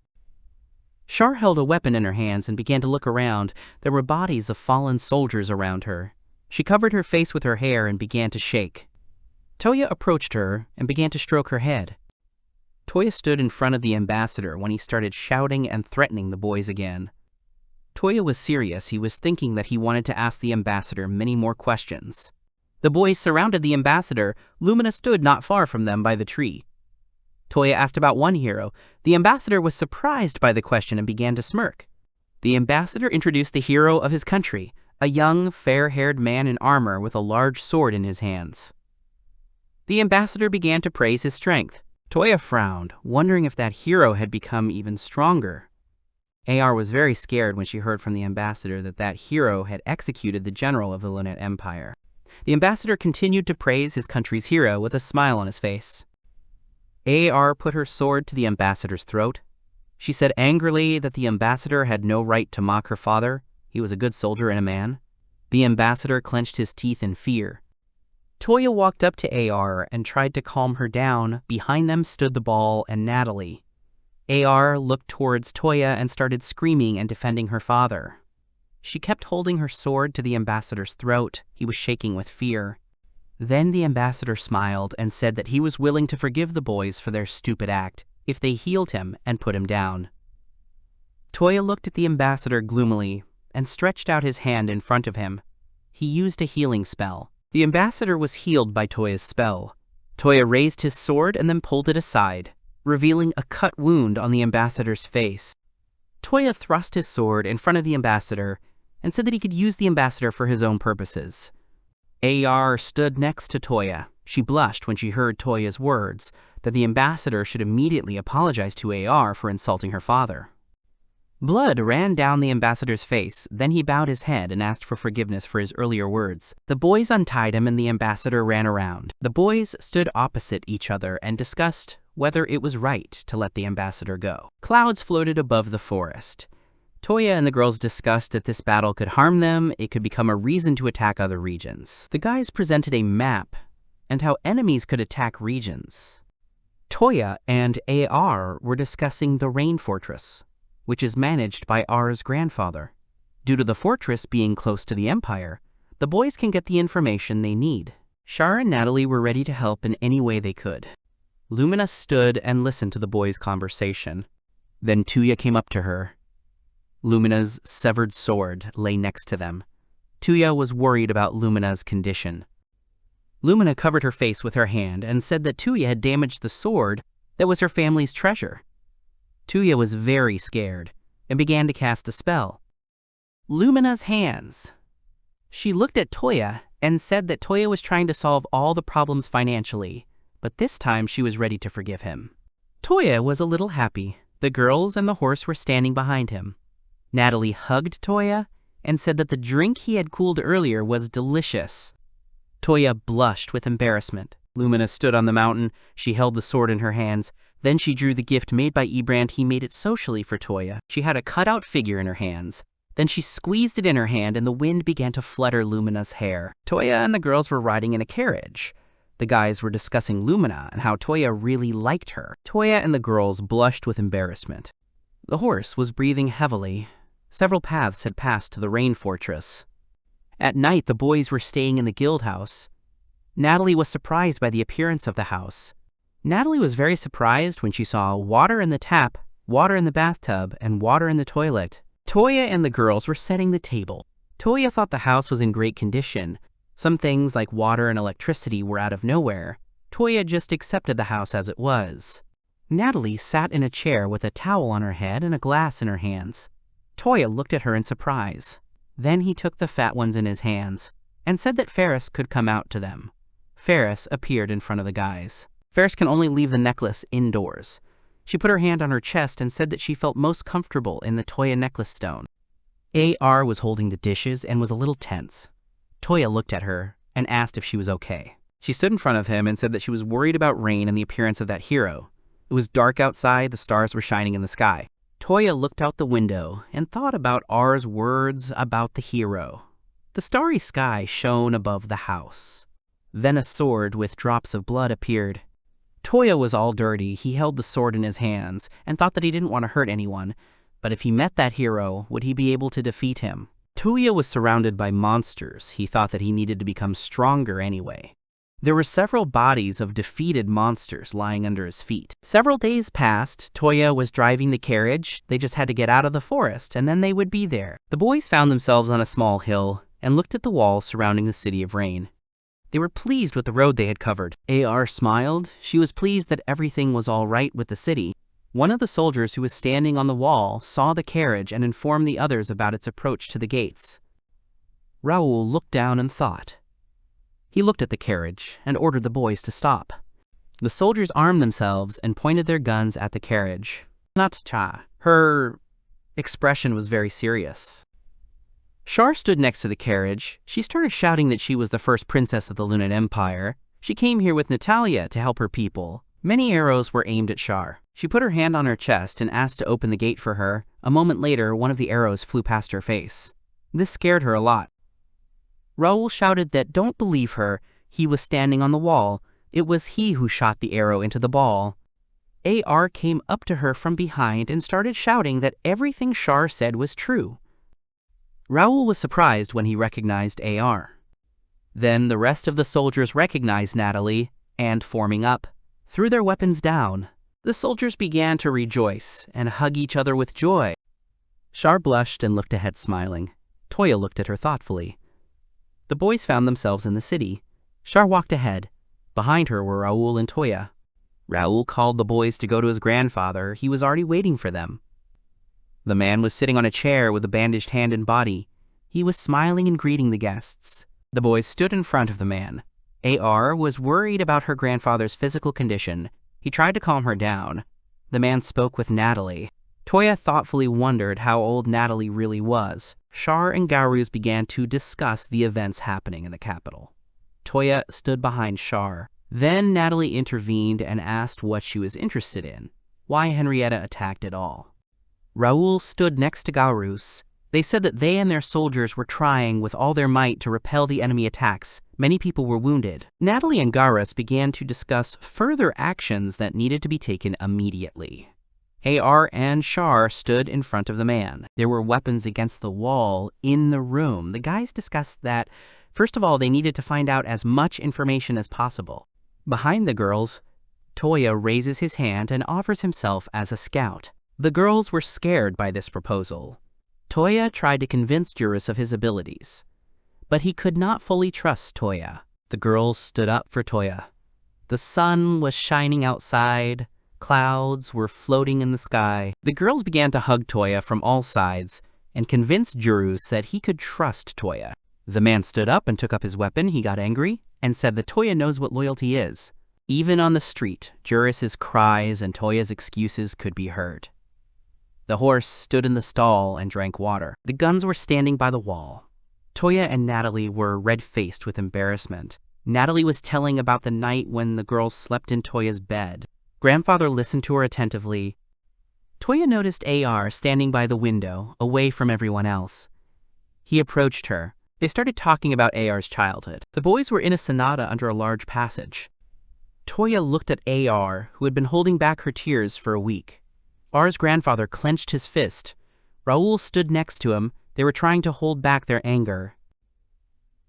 Char held a weapon in her hands and began to look around. There were bodies of fallen soldiers around her. She covered her face with her hair and began to shake. Toya approached her and began to stroke her head. Toya stood in front of the ambassador when he started shouting and threatening the boys again. Toya was serious. He was thinking that he wanted to ask the ambassador many more questions. The boys surrounded the ambassador. Lumina stood not far from them by the tree. Toya asked about one hero. The ambassador was surprised by the question and began to smirk. The ambassador introduced the hero of his country, a young, fair-haired man in armor with a large sword in his hands. The ambassador began to praise his strength. Toya frowned, wondering if that hero had become even stronger. AR was very scared when she heard from the ambassador that that hero had executed the general of the Lunette Empire. The ambassador continued to praise his country's hero with a smile on his face. AR put her sword to the ambassador's throat. She said angrily that the ambassador had no right to mock her father. He was a good soldier and a man. The ambassador clenched his teeth in fear. Toya walked up to AR and tried to calm her down. Behind them stood the ball and Natalie. AR looked towards Toya and started screaming and defending her father. She kept holding her sword to the ambassador's throat. He was shaking with fear. Then the ambassador smiled and said that he was willing to forgive the boys for their stupid act if they healed him and put him down. Toya looked at the ambassador gloomily and stretched out his hand in front of him. He used a healing spell. The ambassador was healed by Toya's spell. Toya raised his sword and then pulled it aside, revealing a cut wound on the ambassador's face. Toya thrust his sword in front of the ambassador and said that he could use the ambassador for his own purposes. AR stood next to Toya. She blushed when she heard Toya's words that the ambassador should immediately apologize to AR for insulting her father. Blood ran down the ambassador's face, then he bowed his head and asked for forgiveness for his earlier words. The boys untied him and the ambassador ran around. The boys stood opposite each other and discussed whether it was right to let the ambassador go. Clouds floated above the forest. Toya and the girls discussed that this battle could harm them, it could become a reason to attack other regions. The guys presented a map and how enemies could attack regions. Toya and AR were discussing the Rain Fortress, which is managed by R's grandfather. Due to the fortress being close to the Empire, the boys can get the information they need. Char and Natalie were ready to help in any way they could. Lumina stood and listened to the boys' conversation. Then Toya came up to her. Lumina's severed sword lay next to them. Toya was worried about Lumina's condition. Lumina covered her face with her hand and said that Toya had damaged the sword that was her family's treasure. Toya was very scared and began to cast a spell. Lumina's hands. She looked at Toya and said that Toya was trying to solve all the problems financially, but this time she was ready to forgive him. Toya was a little happy. The girls and the horse were standing behind him. Natalie hugged Toya and said that the drink he had cooled earlier was delicious. Toya blushed with embarrassment. Lumina stood on the mountain. She held the sword in her hands. Then she drew the gift made by Ebrand. He made it socially for Toya. She had a cutout figure in her hands. Then she squeezed it in her hand and the wind began to flutter Lumina's hair. Toya and the girls were riding in a carriage. The guys were discussing Lumina and how Toya really liked her. Toya and the girls blushed with embarrassment. The horse was breathing heavily. Several paths had passed to the Rain Fortress. At night, the boys were staying in the guild house. Natalie was surprised by the appearance of the house. Natalie was very surprised when she saw water in the tap, water in the bathtub, and water in the toilet. Toya and the girls were setting the table. Toya thought the house was in great condition. Some things like water and electricity were out of nowhere. Toya just accepted the house as it was. Natalie sat in a chair with a towel on her head and a glass in her hands. Toya looked at her in surprise. Then he took the fat ones in his hands and said that Ferris could come out to them. Ferris appeared in front of the guys. Ferris can only leave the necklace indoors. She put her hand on her chest and said that she felt most comfortable in the Toya necklace stone. AR was holding the dishes and was a little tense. Toya looked at her and asked if she was okay. She stood in front of him and said that she was worried about Rain and the appearance of that hero. It was dark outside, the stars were shining in the sky. Toya looked out the window and thought about R's words about the hero. The starry sky shone above the house. Then a sword with drops of blood appeared. Toya was all dirty. He held the sword in his hands and thought that he didn't want to hurt anyone, but if he met that hero, would he be able to defeat him? Toya was surrounded by monsters. He thought that he needed to become stronger anyway. There were several bodies of defeated monsters lying under his feet. Several days passed. Toya was driving the carriage. They just had to get out of the forest, and then they would be there. The boys found themselves on a small hill and looked at the walls surrounding the City of Rain. They were pleased with the road they had covered. AR smiled. She was pleased that everything was all right with the city. One of the soldiers who was standing on the wall saw the carriage and informed the others about its approach to the gates. Raoul looked down and thought. He looked at the carriage and ordered the boys to stop. The soldiers armed themselves and pointed their guns at the carriage. Natcha. Her expression was very serious. Char stood next to the carriage. She started shouting that she was the first princess of the Lunan Empire. She came here with Natalia to help her people. Many arrows were aimed at Char. She put her hand on her chest and asked to open the gate for her. A moment later, one of the arrows flew past her face. This scared her a lot. Raoul shouted that don't believe her. He was standing on the wall. It was he who shot the arrow into the ball. AR came up to her from behind and started shouting that everything Char said was true. Raoul was surprised when he recognized AR. Then the rest of the soldiers recognized Natalie and, forming up, threw their weapons down. The soldiers began to rejoice and hug each other with joy. Char blushed and looked ahead smiling. Toya looked at her thoughtfully. The boys found themselves in the city. Char walked ahead. Behind her were Raoul and Toya. Raoul called the boys to go to his grandfather. He was already waiting for them. The man was sitting on a chair with a bandaged hand and body. He was smiling and greeting the guests. The boys stood in front of the man. AR was worried about her grandfather's physical condition. He tried to calm her down. The man spoke with Natalie. Toya thoughtfully wondered how old Natalie really was. Char and Gaurus began to discuss the events happening in the capital. Toya stood behind Char. Then Natalie intervened and asked what she was interested in, why Henrietta attacked at all. Raoul stood next to Gaurus. They said that they and their soldiers were trying with all their might to repel the enemy attacks. Many people were wounded. Natalie and Gaurus began to discuss further actions that needed to be taken immediately. AR and Char stood in front of the man. There were weapons against the wall in the room. The guys discussed that, first of all, they needed to find out as much information as possible. Behind the girls, Toya raises his hand and offers himself as a scout. The girls were scared by this proposal. Toya tried to convince Juris of his abilities, but he could not fully trust Toya. The girls stood up for Toya. The sun was shining outside. Clouds were floating in the sky. The girls began to hug Toya from all sides and convinced Juris that he could trust Toya. The man stood up and took up his weapon. He got angry and said that Toya knows what loyalty is. Even on the street, Juris's cries and Toya's excuses could be heard. The horse stood in the stall and drank water. The guns were standing by the wall. Toya and Natalie were red-faced with embarrassment. Natalie was telling about the night when the girls slept in Toya's bed. Grandfather listened to her attentively. Toya noticed AR standing by the window, away from everyone else. He approached her. They started talking about AR's childhood. The boys were in a sonata under a large passage. Toya looked at AR, who had been holding back her tears for a week. R's grandfather clenched his fist. Raoul stood next to him. They were trying to hold back their anger.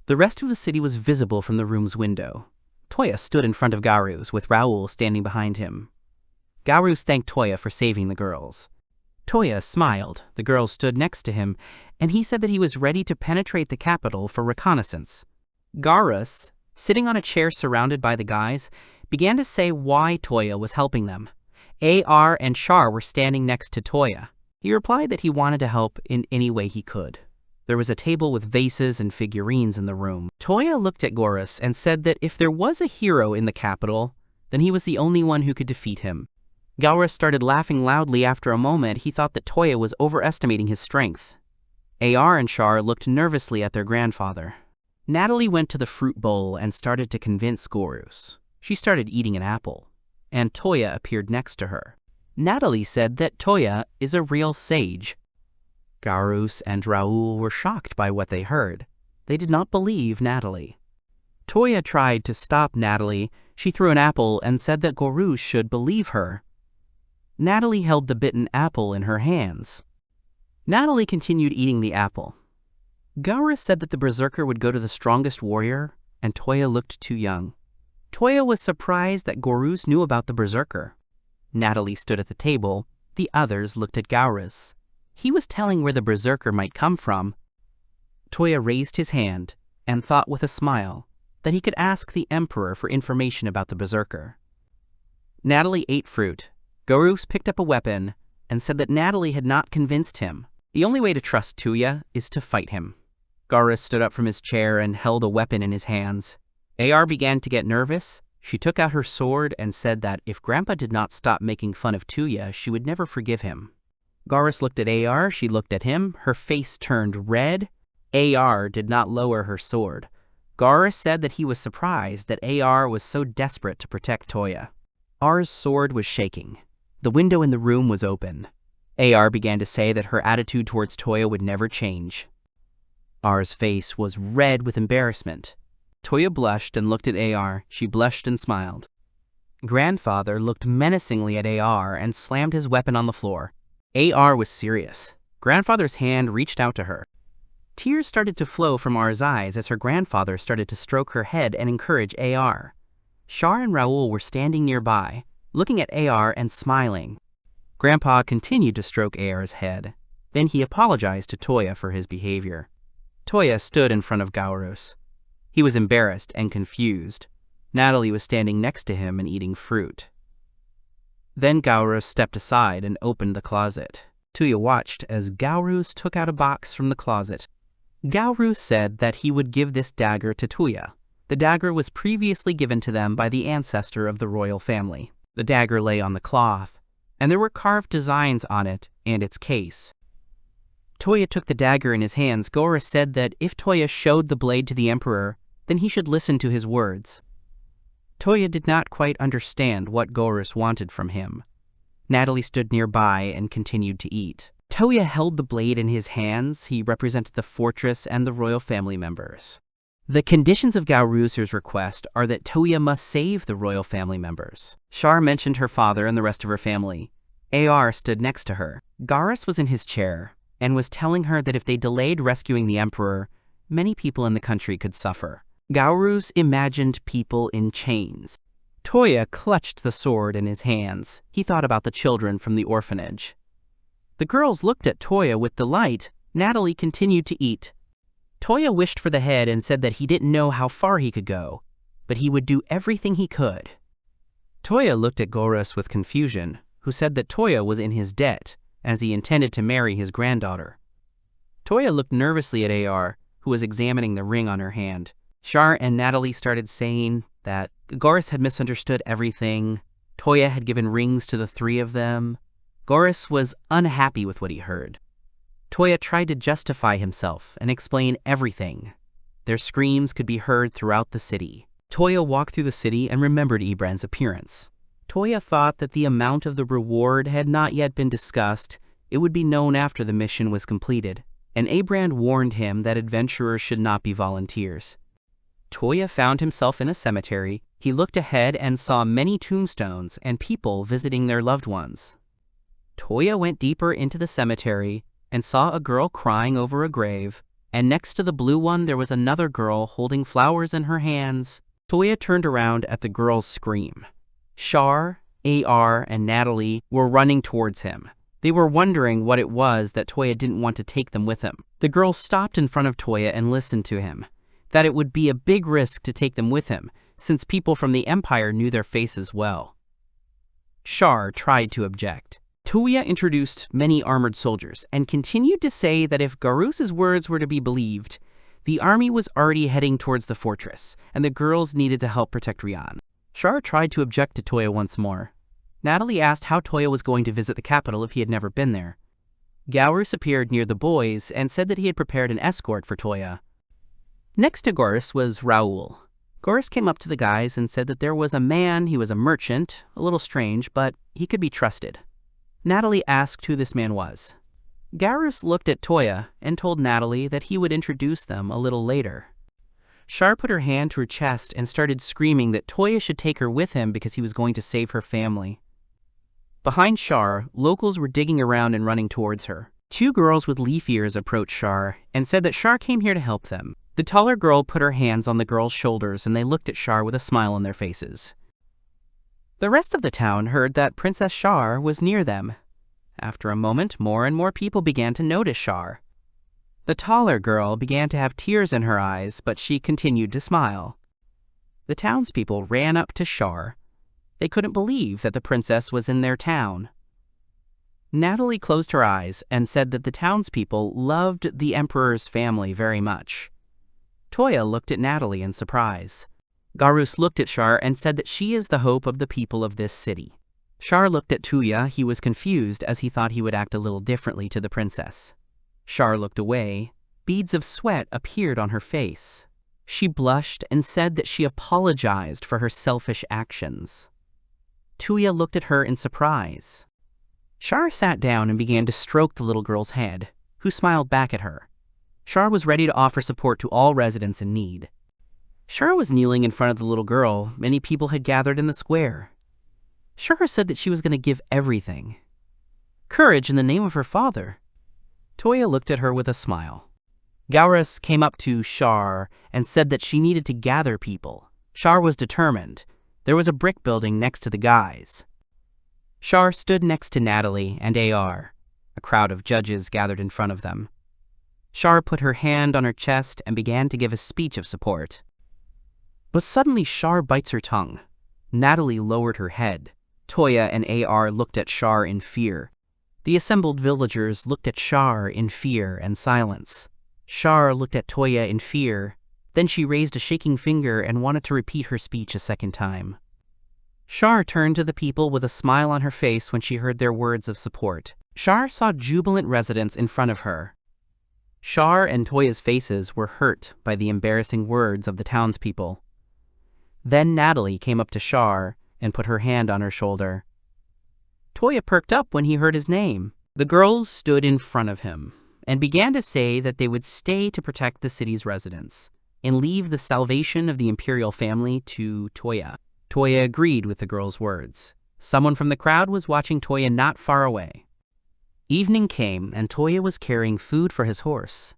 The rest of the city was visible from the room's window. Toya stood in front of Gaurus, with Raoul standing behind him. Gaurus thanked Toya for saving the girls. Toya smiled. The girls stood next to him, and he said that he was ready to penetrate the capital for reconnaissance. Gaurus, sitting on a chair surrounded by the guys, began to say why Toya was helping them. AR and Char were standing next to Toya. He replied that he wanted to help in any way he could. There was a table with vases and figurines in the room. Toya looked at Gaurus and said that if there was a hero in the capital, then he was the only one who could defeat him. Gaurus started laughing loudly. After a moment. He thought that Toya was overestimating his strength. AR and Char looked nervously at their grandfather. Natalie went to the fruit bowl and started to convince Gaurus. She started eating an apple, and Toya appeared next to her. Natalie said that Toya is a real sage. Gaurus and Raoul were shocked by what they heard. They did not believe Natalie. Toya tried to stop Natalie. She threw an apple and said that Gaurus should believe her. Natalie held the bitten apple in her hands. Natalie continued eating the apple. Gaurus said that the Berserker would go to the strongest warrior, and Toya looked too young. Toya was surprised that Gorus knew about the Berserker. Natalie stood at the table. The others looked at Gaurus. He was telling where the Berserker might come from. Toya raised his hand and thought with a smile that he could ask the Emperor for information about the Berserker. Natalie ate fruit. Gorus picked up a weapon and said that Natalie had not convinced him. The only way to trust Toya is to fight him. Gaurus stood up from his chair and held a weapon in his hands. AR began to get nervous. She took out her sword and said that if Grandpa did not stop making fun of Toya, she would never forgive him. Gaurus looked at AR, she looked at him, her face turned red. AR did not lower her sword. Gaurus said that he was surprised that AR was so desperate to protect Toya. R's sword was shaking. The window in the room was open. AR began to say that her attitude towards Toya would never change. R's face was red with embarrassment. Toya blushed and looked at AR. She blushed and smiled. Grandfather looked menacingly at AR and slammed his weapon on the floor. AR was serious. Grandfather's hand reached out to her. Tears started to flow from R's eyes as her grandfather started to stroke her head and encourage AR. Char and Raoul were standing nearby, looking at AR and smiling. Grandpa continued to stroke AR's head. Then he apologized to Toya for his behavior. Toya stood in front of Gaurus. He was embarrassed and confused. Natalie was standing next to him and eating fruit. Then Gaurus stepped aside and opened the closet. Toya watched as Gaurus took out a box from the closet. Gaurus said that he would give this dagger to Toya. The dagger was previously given to them by the ancestor of the royal family. The dagger lay on the cloth, and there were carved designs on it and its case. Toya took the dagger in his hands. Gaurus said that if Toya showed the blade to the Emperor, then he should listen to his words. Toya did not quite understand what Gaurus wanted from him. Natalie stood nearby and continued to eat. Toya held the blade in his hands. He represented the fortress and the royal family members. The conditions of Gaurus's request are that Toya must save the royal family members. Char mentioned her father and the rest of her family. AR stood next to her. Gaurus was in his chair and was telling her that if they delayed rescuing the Emperor, many people in the country could suffer. Gaurus imagined people in chains. Toya clutched the sword in his hands. He thought about the children from the orphanage. The girls looked at Toya with delight. Natalie continued to eat. Toya wished for the head and said that he didn't know how far he could go, but he would do everything he could. Toya looked at Gaurus with confusion, who said that Toya was in his debt, as he intended to marry his granddaughter. Toya looked nervously at AR, who was examining the ring on her hand. Char and Natalie started saying that Gaurus had misunderstood everything. Toya had given rings to the three of them. Gaurus was unhappy with what he heard. Toya tried to justify himself and explain everything. Their screams could be heard throughout the city. Toya walked through the city and remembered Ibran's appearance. Toya thought that the amount of the reward had not yet been discussed. It would be known after the mission was completed, and Ibran warned him that adventurers should not be volunteers. Toya found himself in a cemetery. He looked ahead and saw many tombstones and people visiting their loved ones. Toya went deeper into the cemetery and saw a girl crying over a grave, and next to the blue one there was another girl holding flowers in her hands. Toya turned around at the girl's scream. Char, AR, and Natalie were running towards him. They were wondering what it was that Toya didn't want to take them with him. The girl stopped in front of Toya and listened to him, that it would be a big risk to take them with him, since people from the Empire knew their faces well. Char tried to object. Toya introduced many armored soldiers and continued to say that if Gaurus's words were to be believed, the army was already heading towards the fortress, and the girls needed to help protect Rian. Char tried to object to Toya once more. Natalie asked how Toya was going to visit the capital if he had never been there. Gaurus appeared near the boys and said that he had prepared an escort for Toya. Next to Gaurus was Raoul. Gaurus came up to the guys and said that there was a man. He was a merchant, a little strange, but he could be trusted. Natalie asked who this man was. Gaurus looked at Toya and told Natalie that he would introduce them a little later. Char put her hand to her chest and started screaming that Toya should take her with him because he was going to save her family. Behind Char, locals were digging around and running towards her. Two girls with leaf ears approached Char and said that Char came here to help them. The taller girl put her hands on the girl's shoulders and they looked at Char with a smile on their faces. The rest of the town heard that Princess Char was near them. After a moment, more and more people began to notice Char. The taller girl began to have tears in her eyes, but she continued to smile. The townspeople ran up to Char. They couldn't believe that the princess was in their town. Natalie closed her eyes and said that the townspeople loved the emperor's family very much. Toya looked at Natalie in surprise. Garus looked at Char and said that she is the hope of the people of this city. Char looked at Toya. He was confused as he thought he would act a little differently to the princess. Char looked away. Beads of sweat appeared on her face. She blushed and said that she apologized for her selfish actions. Toya looked at her in surprise. Char sat down and began to stroke the little girl's head, who smiled back at her. Char was ready to offer support to all residents in need. Char was kneeling in front of the little girl. Many people had gathered in the square. Char said that she was going to give everything. Courage in the name of her father. Toya looked at her with a smile. Gaurus came up to Char and said that she needed to gather people. Char was determined. There was a brick building next to the guys. Char stood next to Natalie and AR. A crowd of judges gathered in front of them. Char put her hand on her chest and began to give a speech of support. But suddenly Char bites her tongue. Natalie lowered her head. Toya and AR looked at Char in fear. The assembled villagers looked at Char in fear and silence. Char looked at Toya in fear. Then she raised a shaking finger and wanted to repeat her speech a second time. Char turned to the people with a smile on her face when she heard their words of support. Char saw jubilant residents in front of her. Char and Toya's faces were hurt by the embarrassing words of the townspeople. Then Natalie came up to Char and put her hand on her shoulder. Toya perked up when he heard his name. The girls stood in front of him and began to say that they would stay to protect the city's residents and leave the salvation of the imperial family to Toya. Toya agreed with the girls' words. Someone from the crowd was watching Toya not far away. Evening came, and Toya was carrying food for his horse.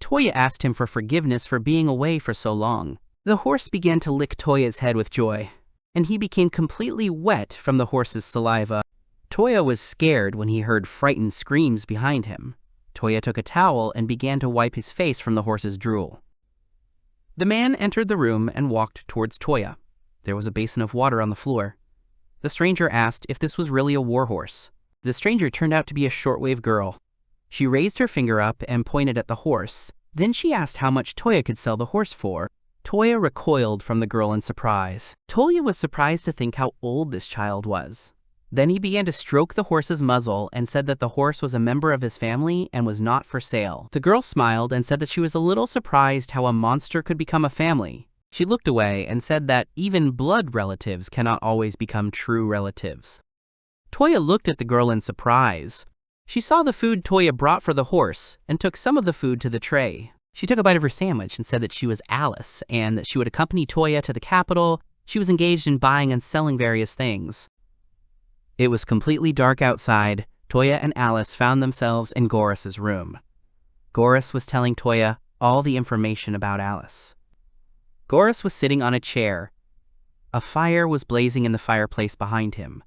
Toya asked him for forgiveness for being away for so long. The horse began to lick Toya's head with joy, and he became completely wet from the horse's saliva. Toya was scared when he heard frightened screams behind him. Toya took a towel and began to wipe his face from the horse's drool. The man entered the room and walked towards Toya. There was a basin of water on the floor. The stranger asked if this was really a warhorse. The stranger turned out to be a shortwave girl. She raised her finger up and pointed at the horse. Then she asked how much Toya could sell the horse for. Toya recoiled from the girl in surprise. Toya was surprised to think how old this child was. Then he began to stroke the horse's muzzle and said that the horse was a member of his family and was not for sale. The girl smiled and said that she was a little surprised how a monster could become a family. She looked away and said that even blood relatives cannot always become true relatives. Toya looked at the girl in surprise. She saw the food Toya brought for the horse and took some of the food to the tray. She took a bite of her sandwich and said that she was Alice and that she would accompany Toya to the capital. She was engaged in buying and selling various things. It was completely dark outside. Toya and Alice found themselves in Goros's room. Goros was telling Toya all the information about Alice. Goros was sitting on a chair. A fire was blazing in the fireplace behind him.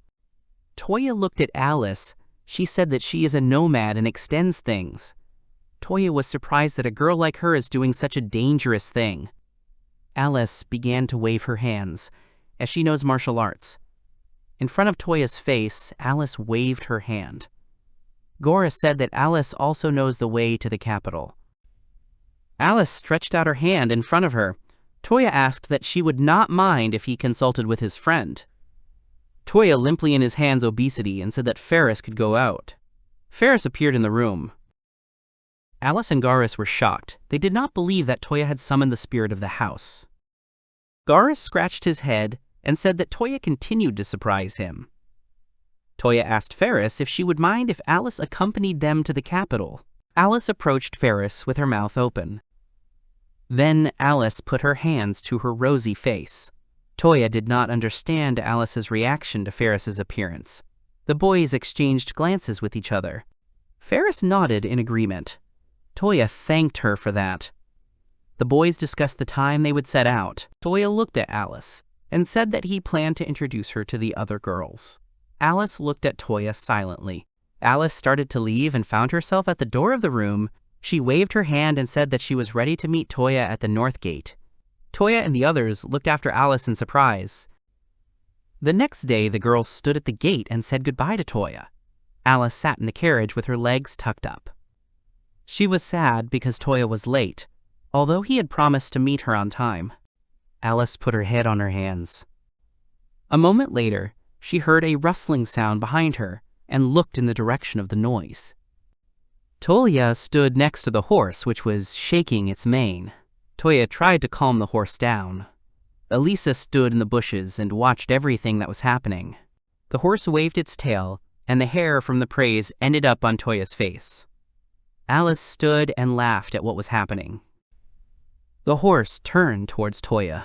Toya looked at Alice. She said that she is a nomad and extends things. Toya was surprised that a girl like her is doing such a dangerous thing. Alice began to wave her hands, as she knows martial arts. In front of Toya's face, Alice waved her hand. Goros said that Alice also knows the way to the capital. Alice stretched out her hand in front of her. Toya asked that she would not mind if he consulted with his friend. Toya limply in his hands obesity and said that Ferris could go out. Ferris appeared in the room. Alice and Goros were shocked. They did not believe that Toya had summoned the spirit of the house. Goros scratched his head and said that Toya continued to surprise him. Toya asked Ferris if she would mind if Alice accompanied them to the capital. Alice approached Ferris with her mouth open. Then Alice put her hands to her rosy face. Toya did not understand Alice's reaction to Ferris's appearance. The boys exchanged glances with each other. Ferris nodded in agreement. Toya thanked her for that. The boys discussed the time they would set out. Toya looked at Alice and said that he planned to introduce her to the other girls. Alice looked at Toya silently. Alice started to leave and found herself at the door of the room. She waved her hand and said that she was ready to meet Toya at the north gate. Toya and the others looked after Alice in surprise. The next day, the girls stood at the gate and said goodbye to Toya. Alice sat in the carriage with her legs tucked up. She was sad because Toya was late, although he had promised to meet her on time. Alice put her head on her hands. A moment later, she heard a rustling sound behind her and looked in the direction of the noise. Toya stood next to the horse, which was shaking its mane. Toya tried to calm the horse down. Elisa stood in the bushes and watched everything that was happening. The horse waved its tail, and the hair from the praise ended up on Toya's face. Alice stood and laughed at what was happening. The horse turned towards Toya.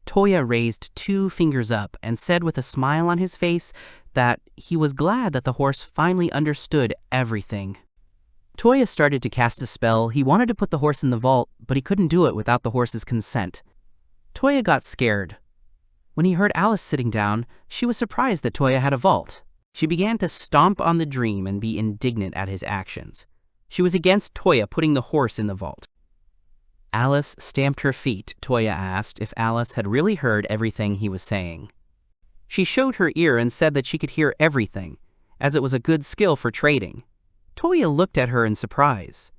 Toya raised 2 fingers up and said with a smile on his face that he was glad that the horse finally understood everything. Toya started to cast a spell. He wanted to put the horse in the vault, but he couldn't do it without the horse's consent. Toya got scared. When he heard Alice sitting down, she was surprised that Toya had a vault. She began to stomp on the dream and be indignant at his actions. She was against Toya putting the horse in the vault. Alice stamped her feet. Toya asked if Alice had really heard everything he was saying. She showed her ear and said that she could hear everything, as it was a good skill for trading. Toya looked at her in surprise.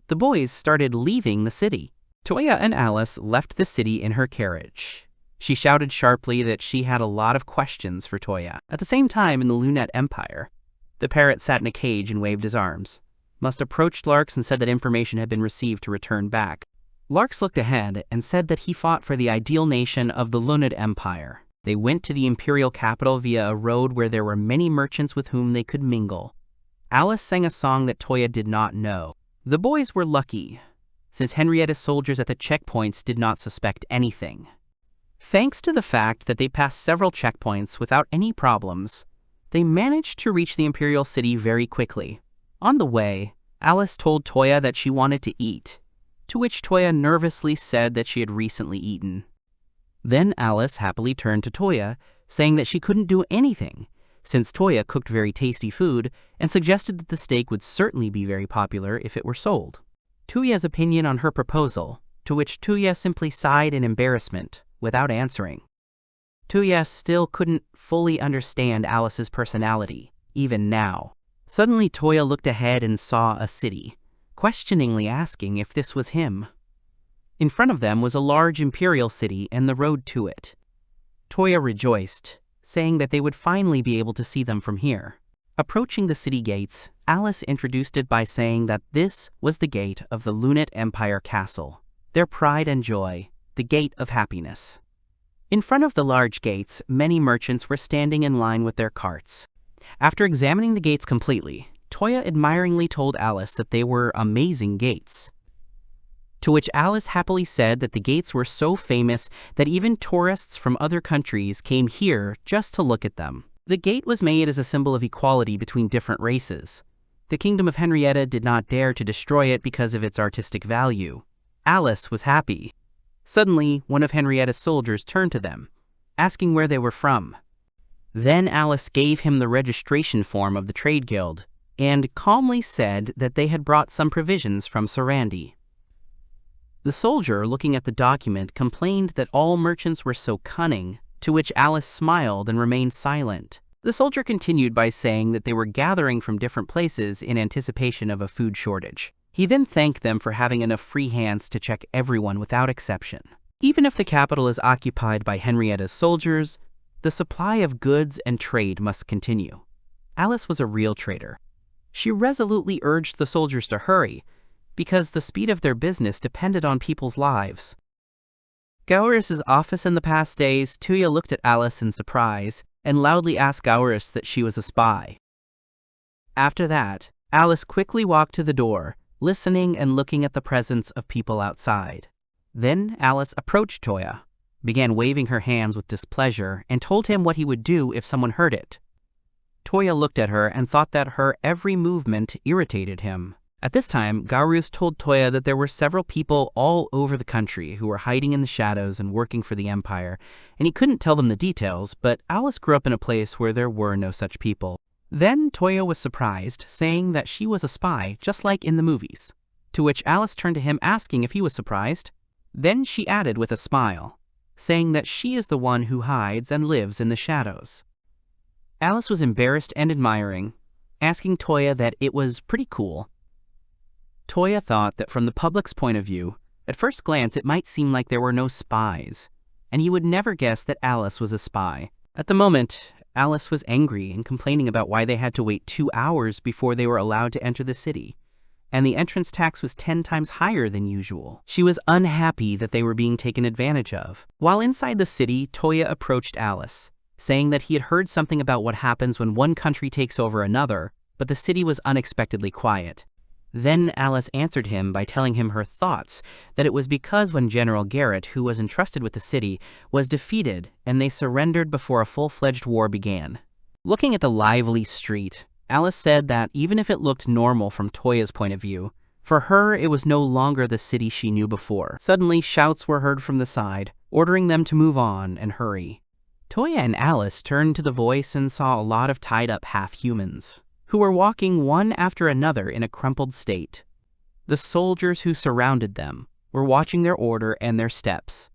The boys started leaving the city. Toya and Alice left the city in her carriage. She shouted sharply that she had a lot of questions for Toya. At the same time, in the Lunette Empire, the parrot sat in a cage and waved his arms. Must approached Larks and said that information had been received to return back. Larks looked ahead and said that he fought for the ideal nation of the Lunette Empire. They went to the imperial capital via a road where there were many merchants with whom they could mingle. Alice sang a song that Toya did not know. The boys were lucky, since Henrietta's soldiers at the checkpoints did not suspect anything. Thanks to the fact that they passed several checkpoints without any problems, they managed to reach the imperial city very quickly. On the way, Alice told Toya that she wanted to eat, to which Toya nervously said that she had recently eaten. Then Alice happily turned to Toya, saying that she couldn't do anything, since Toya cooked very tasty food and suggested that the steak would certainly be very popular if it were sold. Toya's opinion on her proposal, to which Toya simply sighed in embarrassment without answering. Toya still couldn't fully understand Alice's personality, even now. Suddenly Toya looked ahead and saw a city, questioningly asking if this was him. In front of them was a large imperial city and the road to it. Toya rejoiced, saying that they would finally be able to see them from here. Approaching the city gates, Alice introduced it by saying that this was the gate of the Lunette Empire Castle, their pride and joy, the gate of happiness. In front of the large gates, many merchants were standing in line with their carts. After examining the gates completely, Toya admiringly told Alice that they were amazing gates. To which Alice happily said that the gates were so famous that even tourists from other countries came here just to look at them. The gate was made as a symbol of equality between different races. The kingdom of Henrietta did not dare to destroy it because of its artistic value. Alice was happy. Suddenly, one of Henrietta's soldiers turned to them, asking where they were from. Then Alice gave him the registration form of the trade guild, and calmly said that they had brought some provisions from Sarandi. The soldier, looking at the document, complained that all merchants were so cunning, to which Alice smiled and remained silent. The soldier continued by saying that they were gathering from different places in anticipation of a food shortage. He then thanked them for having enough free hands to check everyone without exception. Even if the capital is occupied by Henrietta's soldiers, the supply of goods and trade must continue. Alice was a real trader. She resolutely urged the soldiers to hurry, because the speed of their business depended on people's lives. Gowris's office in the past days, Toya looked at Alice in surprise and loudly asked Gowris that she was a spy. After that, Alice quickly walked to the door, listening and looking at the presence of people outside. Then Alice approached Toya, began waving her hands with displeasure, and told him what he would do if someone heard it. Toya looked at her and thought that her every movement irritated him. At this time, Garus told Toya that there were several people all over the country who were hiding in the shadows and working for the Empire, and he couldn't tell them the details, but Alice grew up in a place where there were no such people. Then Toya was surprised, saying that she was a spy, just like in the movies. To which Alice turned to him asking if he was surprised. Then she added with a smile, saying that she is the one who hides and lives in the shadows. Alice was embarrassed and admiring, asking Toya that it was pretty cool. Toya thought that from the public's point of view, at first glance it might seem like there were no spies, and he would never guess that Alice was a spy. At the moment, Alice was angry and complaining about why they had to wait 2 hours before they were allowed to enter the city, and the entrance tax was 10 times higher than usual. She was unhappy that they were being taken advantage of. While inside the city, Toya approached Alice, saying that he had heard something about what happens when one country takes over another, but the city was unexpectedly quiet. Then Alice answered him by telling him her thoughts, that it was because when General Garrett, who was entrusted with the city, was defeated and they surrendered before a full-fledged war began. Looking at the lively street, Alice said that even if it looked normal from Toya's point of view, for her it was no longer the city she knew before. Suddenly shouts were heard from the side, ordering them to move on and hurry. Toya and Alice turned to the voice and saw a lot of tied-up half-humans, who were walking one after another in a crumpled state. The soldiers who surrounded them were watching their order and their steps.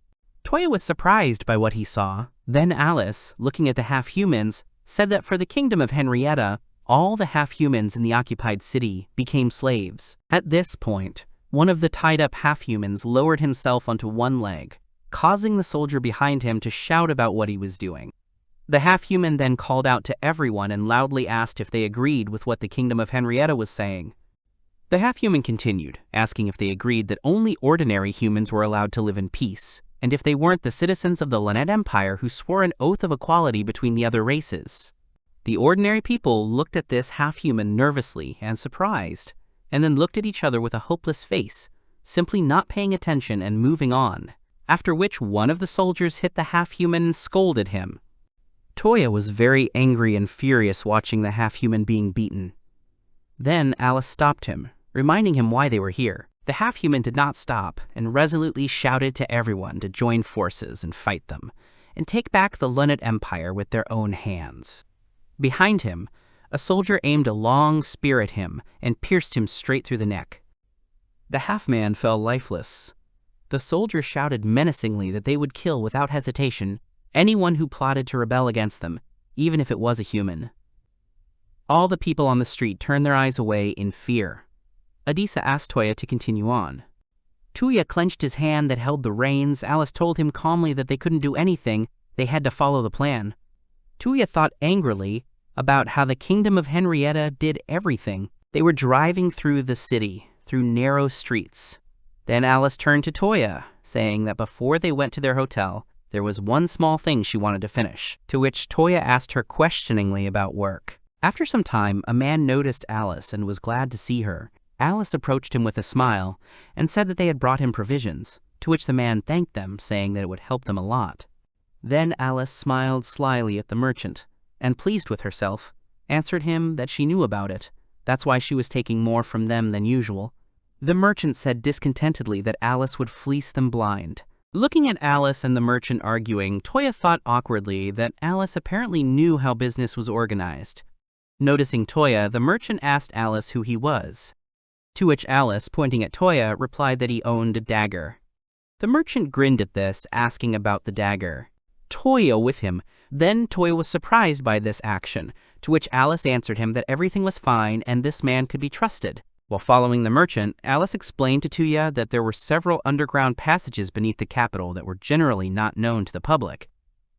Toya was surprised by what he saw. Then Alice, looking at the half-humans, said that for the kingdom of Henrietta, all the half-humans in the occupied city became slaves. At this point, one of the tied-up half-humans lowered himself onto one leg, causing the soldier behind him to shout about what he was doing. The half-human then called out to everyone and loudly asked if they agreed with what the kingdom of Henrietta was saying. The half-human continued, asking if they agreed that only ordinary humans were allowed to live in peace, and if they weren't the citizens of the Lynette Empire who swore an oath of equality between the other races. The ordinary people looked at this half-human nervously and surprised, and then looked at each other with a hopeless face, simply not paying attention and moving on, after which one of the soldiers hit the half-human and scolded him. Toya was very angry and furious watching the half-human being beaten. Then Alice stopped him, reminding him why they were here. The half-human did not stop and resolutely shouted to everyone to join forces and fight them, and take back the Lynette Empire with their own hands. Behind him, a soldier aimed a long spear at him and pierced him straight through the neck. The half-man fell lifeless. The soldier shouted menacingly that they would kill without hesitation anyone who plotted to rebel against them, even if it was a human. All the people on the street turned their eyes away in fear. Adisa asked Toya to continue on. Toya clenched his hand that held the reins. Alice told him calmly that they couldn't do anything, they had to follow the plan. Toya thought angrily about how the kingdom of Henrietta did everything. They were driving through the city, through narrow streets. Then Alice turned to Toya, saying that before they went to their hotel, there was one small thing she wanted to finish, to which Toya asked her questioningly about work. After some time, a man noticed Alice and was glad to see her. Alice approached him with a smile and said that they had brought him provisions, to which the man thanked them, saying that it would help them a lot. Then Alice smiled slyly at the merchant, and pleased with herself, answered him that she knew about it. That's why she was taking more from them than usual. The merchant said discontentedly that Alice would fleece them blind. Looking at Alice and the merchant arguing, Toya thought awkwardly that Alice apparently knew how business was organized. Noticing Toya, the merchant asked Alice who he was, to which Alice, pointing at Toya, replied that he owned a dagger. The merchant grinned at this, asking about the dagger. Toya with him. Then Toya was surprised by this action, to which Alice answered him that everything was fine and this man could be trusted. While following the merchant, Alice explained to Toya that there were several underground passages beneath the capital that were generally not known to the public,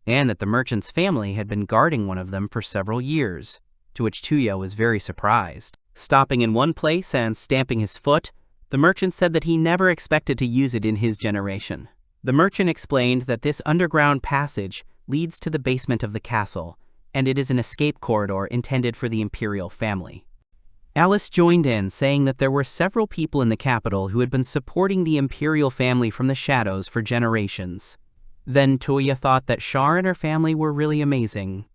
and that the merchant's family had been guarding one of them for several years, to which Toya was very surprised. Stopping in one place and stamping his foot, the merchant said that he never expected to use it in his generation. The merchant explained that this underground passage leads to the basement of the castle, and it is an escape corridor intended for the imperial family. Alice joined in, saying that there were several people in the capital who had been supporting the imperial family from the shadows for generations. Then Toya thought that Char and her family were really amazing.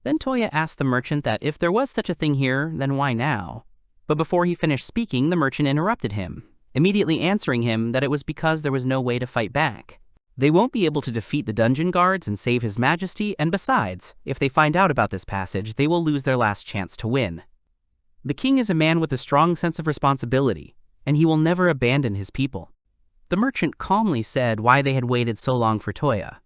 Then Toya asked the merchant that if there was such a thing here, then why now? But before he finished speaking, the merchant interrupted him, immediately answering him that it was because there was no way to fight back. They won't be able to defeat the dungeon guards and save His Majesty, and besides, if they find out about this passage, they will lose their last chance to win. The king is a man with a strong sense of responsibility, and he will never abandon his people. The merchant calmly said why they had waited so long for Toya,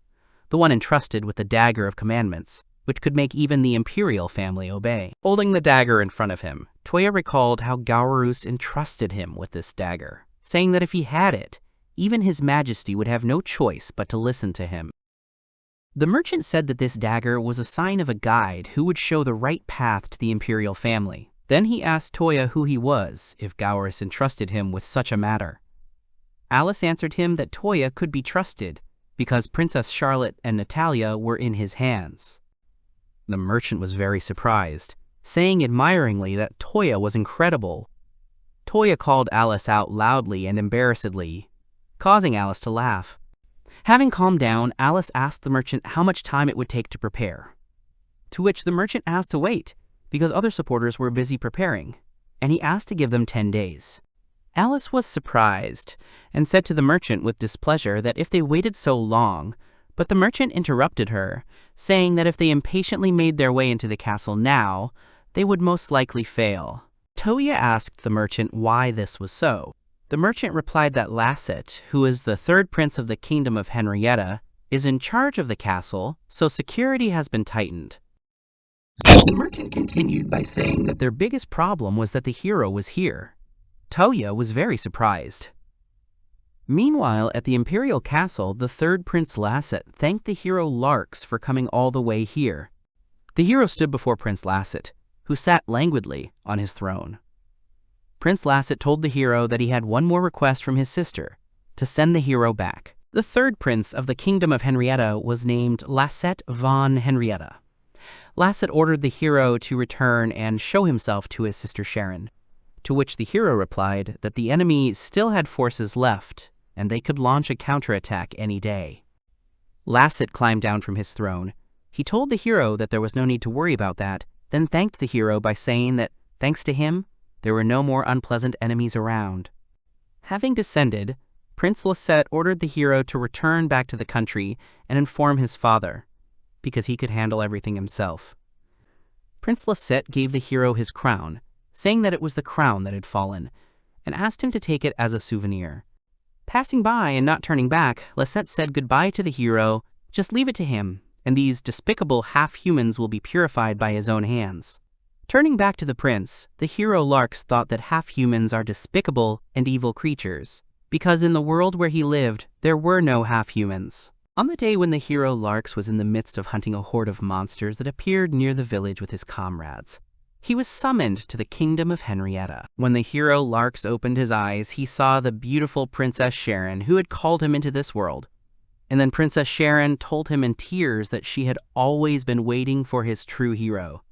the one entrusted with the dagger of commandments, which could make even the imperial family obey. Holding the dagger in front of him, Toya recalled how Gaurus entrusted him with this dagger, saying that if he had it, even His Majesty would have no choice but to listen to him. The merchant said that this dagger was a sign of a guide who would show the right path to the imperial family. Then he asked Toya who he was, if Gaurus entrusted him with such a matter. Alice answered him that Toya could be trusted, because Princess Charlotte and Natalia were in his hands. The merchant was very surprised, saying admiringly that Toya was incredible. Toya called Alice out loudly and embarrassedly, causing Alice to laugh. Having calmed down, Alice asked the merchant how much time it would take to prepare, to which the merchant asked to wait, because other supporters were busy preparing, and he asked to give them 10 days. Alice was surprised, and said to the merchant with displeasure that if they waited so long, but the merchant interrupted her, saying that if they impatiently made their way into the castle now, they would most likely fail. Toya asked the merchant why this was so. The merchant replied that Lasset, who is the third prince of the kingdom of Henrietta, is in charge of the castle, so security has been tightened. The merchant continued by saying that their biggest problem was that the hero was here. Toya was very surprised. Meanwhile, at the imperial castle, the third Prince Lasset thanked the hero Larks for coming all the way here. The hero stood before Prince Lasset, who sat languidly on his throne. Prince Lasset told the hero that he had one more request from his sister, to send the hero back. The third prince of the kingdom of Henrietta was named Lasset von Henrietta. Lasset ordered the hero to return and show himself to his sister Sharon, to which the hero replied that the enemy still had forces left, and they could launch a counterattack any day. Lasset climbed down from his throne. He told the hero that there was no need to worry about that, then thanked the hero by saying that, thanks to him, there were no more unpleasant enemies around. Having descended, Prince Lasset ordered the hero to return back to the country and inform his father, because he could handle everything himself. Prince Lasset gave the hero his crown, saying that it was the crown that had fallen, and asked him to take it as a souvenir. Passing by and not turning back, Lasset said goodbye to the hero, just leave it to him, and these despicable half-humans will be purified by his own hands. Turning back to the prince, the hero Larks thought that half-humans are despicable and evil creatures, because in the world where he lived, there were no half-humans. On the day when the hero Larks was in the midst of hunting a horde of monsters that appeared near the village with his comrades, he was summoned to the kingdom of Henrietta. When the hero Larks opened his eyes, he saw the beautiful Princess Sharon, who had called him into this world. And then Princess Sharon told him in tears that she had always been waiting for his true hero.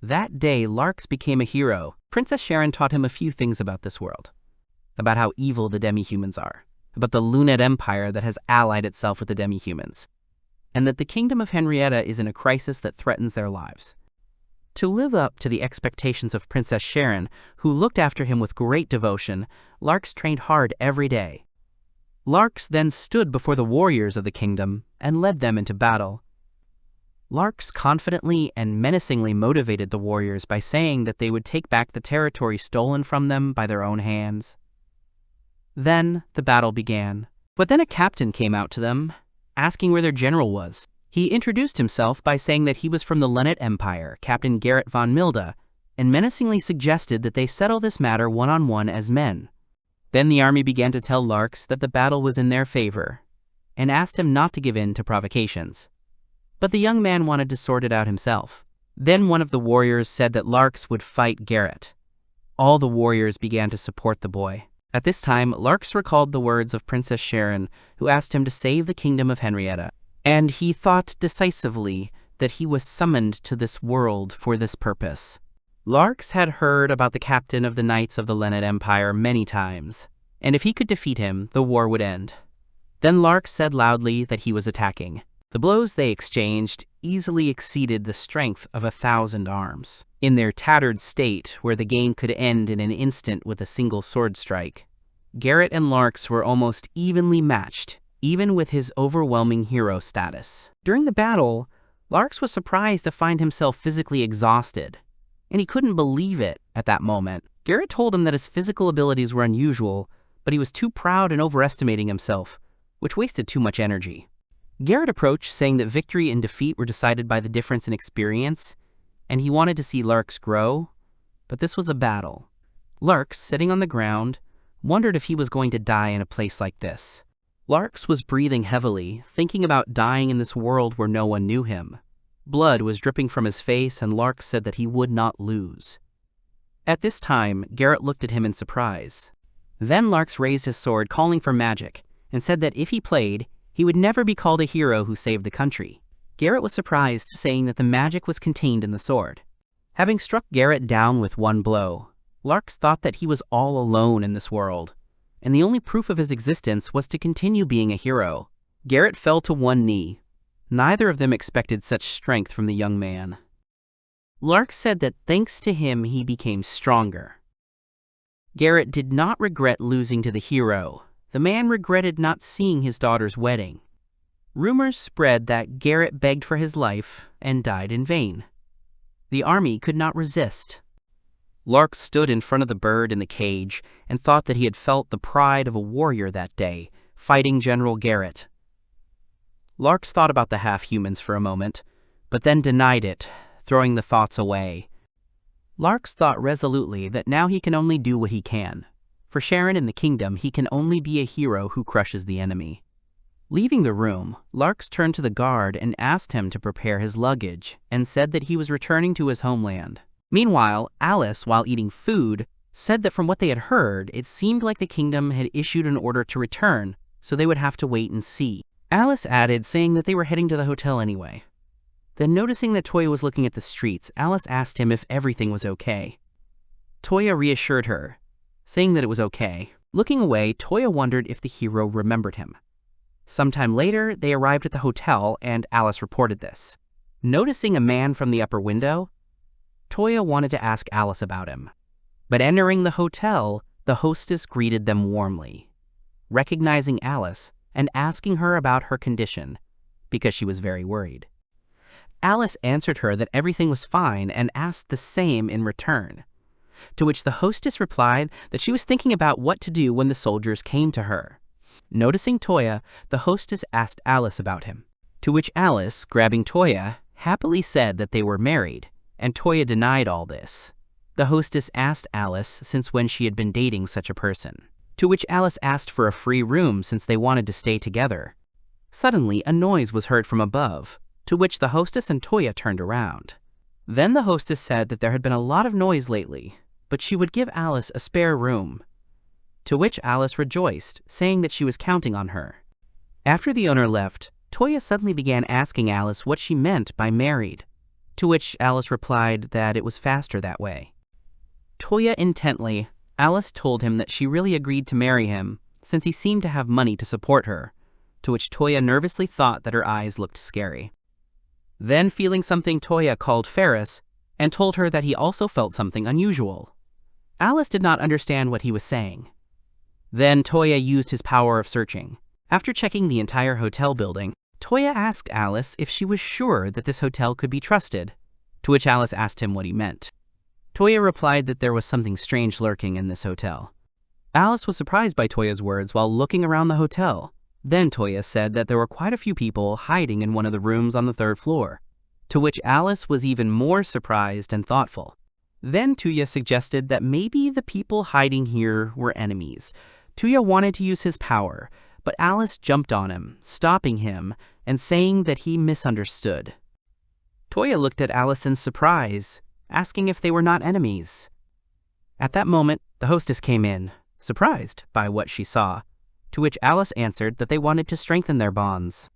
That day, Larks became a hero. Princess Sharon taught him a few things about this world, about how evil the demi-humans are, about the Lunet Empire that has allied itself with the demi-humans, and that the kingdom of Henrietta is in a crisis that threatens their lives. To live up to the expectations of Princess Sharon, who looked after him with great devotion, Larks trained hard every day. Larks then stood before the warriors of the kingdom and led them into battle. Larks confidently and menacingly motivated the warriors by saying that they would take back the territory stolen from them by their own hands. Then the battle began. But then a captain came out to them, asking where their general was. He introduced himself by saying that he was from the Lunet Empire, Captain Garrett von Milda, and menacingly suggested that they settle this matter one-on-one as men. Then the army began to tell Larks that the battle was in their favor, and asked him not to give in to provocations. But the young man wanted to sort it out himself. Then one of the warriors said that Larks would fight Garrett. All the warriors began to support the boy. At this time, Larks recalled the words of Princess Sharon, who asked him to save the kingdom of Henrietta, and he thought decisively that he was summoned to this world for this purpose. Larks had heard about the captain of the Knights of the Lunet Empire many times, and if he could defeat him, the war would end. Then Larks said loudly that he was attacking. The blows they exchanged easily exceeded the strength of 1,000 arms. In their tattered state, where the game could end in an instant with a single sword strike, Garrett and Larks were almost evenly matched, even with his overwhelming hero status. During the battle, Larks was surprised to find himself physically exhausted, and he couldn't believe it at that moment. Garrett told him that his physical abilities were unusual, but he was too proud and overestimating himself, which wasted too much energy. Garrett approached, saying that victory and defeat were decided by the difference in experience, and he wanted to see Larks grow, but this was a battle. Larks, sitting on the ground, wondered if he was going to die in a place like this. Larks was breathing heavily, thinking about dying in this world where no one knew him. Blood was dripping from his face, and Larks said that he would not lose. At this time, Garrett looked at him in surprise. Then Larks raised his sword, calling for magic, and said that if he played, he would never be called a hero who saved the country. Garrett was surprised, saying that the magic was contained in the sword. Having struck Garrett down with one blow, Larks thought that he was all alone in this world, and the only proof of his existence was to continue being a hero. Garrett fell to one knee. Neither of them expected such strength from the young man. Larks said that thanks to him he became stronger. Garrett did not regret losing to the hero. The man regretted not seeing his daughter's wedding. Rumors spread that Garrett begged for his life and died in vain. The army could not resist. Larks stood in front of the bird in the cage and thought that he had felt the pride of a warrior that day, fighting General Garrett. Larks thought about the half-humans for a moment, but then denied it, throwing the thoughts away. Larks thought resolutely that now he can only do what he can. For Sharon and the kingdom, he can only be a hero who crushes the enemy. Leaving the room, Larks turned to the guard and asked him to prepare his luggage, and said that he was returning to his homeland. Meanwhile, Alice, while eating food, said that from what they had heard, it seemed like the kingdom had issued an order to return, so they would have to wait and see. Alice added, saying that they were heading to the hotel anyway. Then noticing that Toya was looking at the streets, Alice asked him if everything was okay. Toya reassured her, saying that it was okay. Looking away, Toya wondered if the hero remembered him. Sometime later, they arrived at the hotel, and Alice reported this. Noticing a man from the upper window, Toya wanted to ask Alice about him. But entering the hotel, the hostess greeted them warmly, recognizing Alice and asking her about her condition, because she was very worried. Alice answered her that everything was fine and asked the same in return, to which the hostess replied that she was thinking about what to do when the soldiers came to her. Noticing Toya, the hostess asked Alice about him, to which Alice, grabbing Toya, happily said that they were married, and Toya denied all this. The hostess asked Alice since when she had been dating such a person, to which Alice asked for a free room since they wanted to stay together. Suddenly, a noise was heard from above, to which the hostess and Toya turned around. Then the hostess said that there had been a lot of noise lately, but she would give Alice a spare room, to which Alice rejoiced, saying that she was counting on her. After the owner left, Toya suddenly began asking Alice what she meant by married, to which Alice replied that it was faster that way. Toya intently, Alice told him that she really agreed to marry him, since he seemed to have money to support her, to which Toya nervously thought that her eyes looked scary. Then, feeling something, Toya called Ferris and told her that he also felt something unusual. Alice did not understand what he was saying. Then Toya used his power of searching. After checking the entire hotel building, Toya asked Alice if she was sure that this hotel could be trusted, to which Alice asked him what he meant. Toya replied that there was something strange lurking in this hotel. Alice was surprised by Toya's words while looking around the hotel. Then Toya said that there were quite a few people hiding in one of the rooms on the 3rd floor, to which Alice was even more surprised and thoughtful. Then Toya suggested that maybe the people hiding here were enemies. Toya wanted to use his power, but Alice jumped on him, stopping him and saying that he misunderstood. Toya looked at Alice in surprise, asking if they were not enemies. At that moment, the hostess came in, surprised by what she saw, to which Alice answered that they wanted to strengthen their bonds,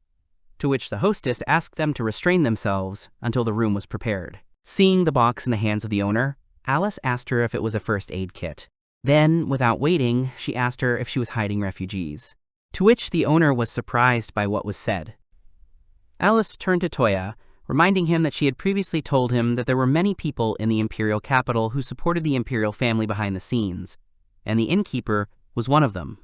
to which the hostess asked them to restrain themselves until the room was prepared. Seeing the box in the hands of the owner, Alice asked her if it was a first aid kit. Then, without waiting, she asked her if she was hiding refugees, to which the owner was surprised by what was said. Alice turned to Toya, reminding him that she had previously told him that there were many people in the imperial capital who supported the imperial family behind the scenes, and the innkeeper was one of them.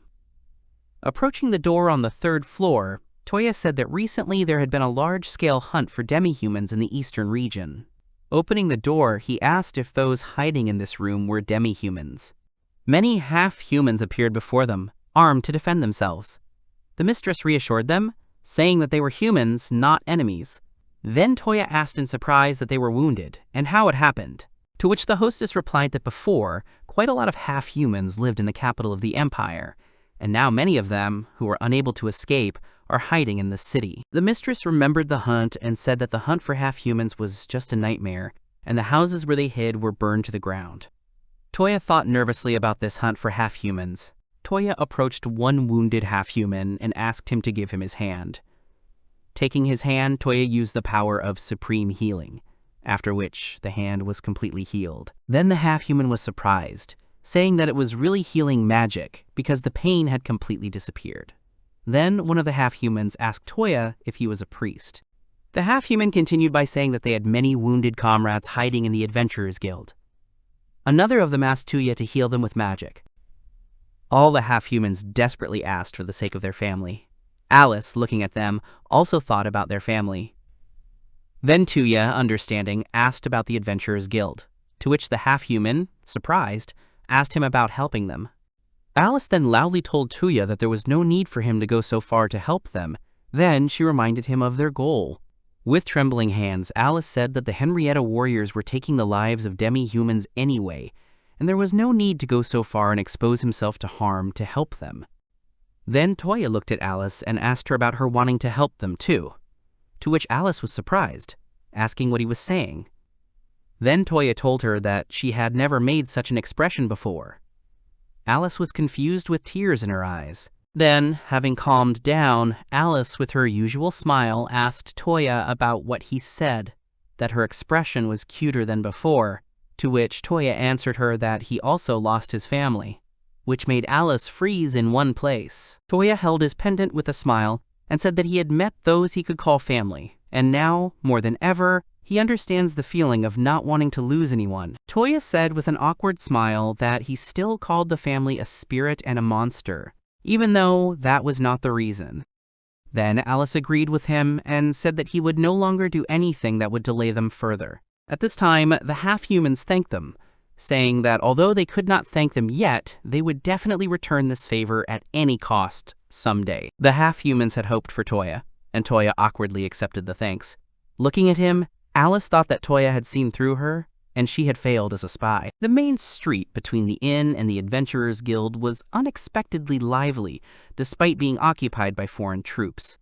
Approaching the door on the 3rd floor, Toya said that recently there had been a large-scale hunt for demi-humans in the eastern region. Opening the door, he asked if those hiding in this room were demi-humans. Many half-humans appeared before them, armed to defend themselves. The mistress reassured them, saying that they were humans, not enemies. Then Toya asked in surprise that they were wounded, and how it happened, to which the hostess replied that before, quite a lot of half-humans lived in the capital of the empire, and now many of them, who were unable to escape, are hiding in the city. The mistress remembered the hunt and said that the hunt for half-humans was just a nightmare, and the houses where they hid were burned to the ground. Toya thought nervously about this hunt for half-humans. Toya approached one wounded half-human and asked him to give him his hand. Taking his hand, Toya used the power of supreme healing, after which the hand was completely healed. Then the half-human was surprised, saying that it was really healing magic because the pain had completely disappeared. Then one of the half-humans asked Toya if he was a priest. The half-human continued by saying that they had many wounded comrades hiding in the Adventurers Guild. Another of them asked Toya to heal them with magic. All the half-humans desperately asked for the sake of their family. Alice, looking at them, also thought about their family. Then Toya, understanding, asked about the Adventurers Guild, to which the half-human, surprised, asked him about helping them. Alice then loudly told Toya that there was no need for him to go so far to help them. Then she reminded him of their goal. With trembling hands, Alice said that the Henrietta warriors were taking the lives of demi-humans anyway, and there was no need to go so far and expose himself to harm to help them. Then Toya looked at Alice and asked her about her wanting to help them too, to which Alice was surprised, asking what he was saying. Then Toya told her that she had never made such an expression before. Alice was confused with tears in her eyes. Then, having calmed down, Alice, with her usual smile, asked Toya about what he said, that her expression was cuter than before, to which Toya answered her that he also lost his family, which made Alice freeze in one place. Toya held his pendant with a smile and said that he had met those he could call family, and now, more than ever, he understands the feeling of not wanting to lose anyone. Toya said with an awkward smile that he still called the family a spirit and a monster, even though that was not the reason. Then Alice agreed with him and said that he would no longer do anything that would delay them further. At this time, the half-humans thanked them, saying that although they could not thank them yet, they would definitely return this favor at any cost someday. The half-humans had hoped for Toya, and Toya awkwardly accepted the thanks. Looking at him, Alice thought that Toya had seen through her, and she had failed as a spy. The main street between the inn and the Adventurers Guild was unexpectedly lively, despite being occupied by foreign troops.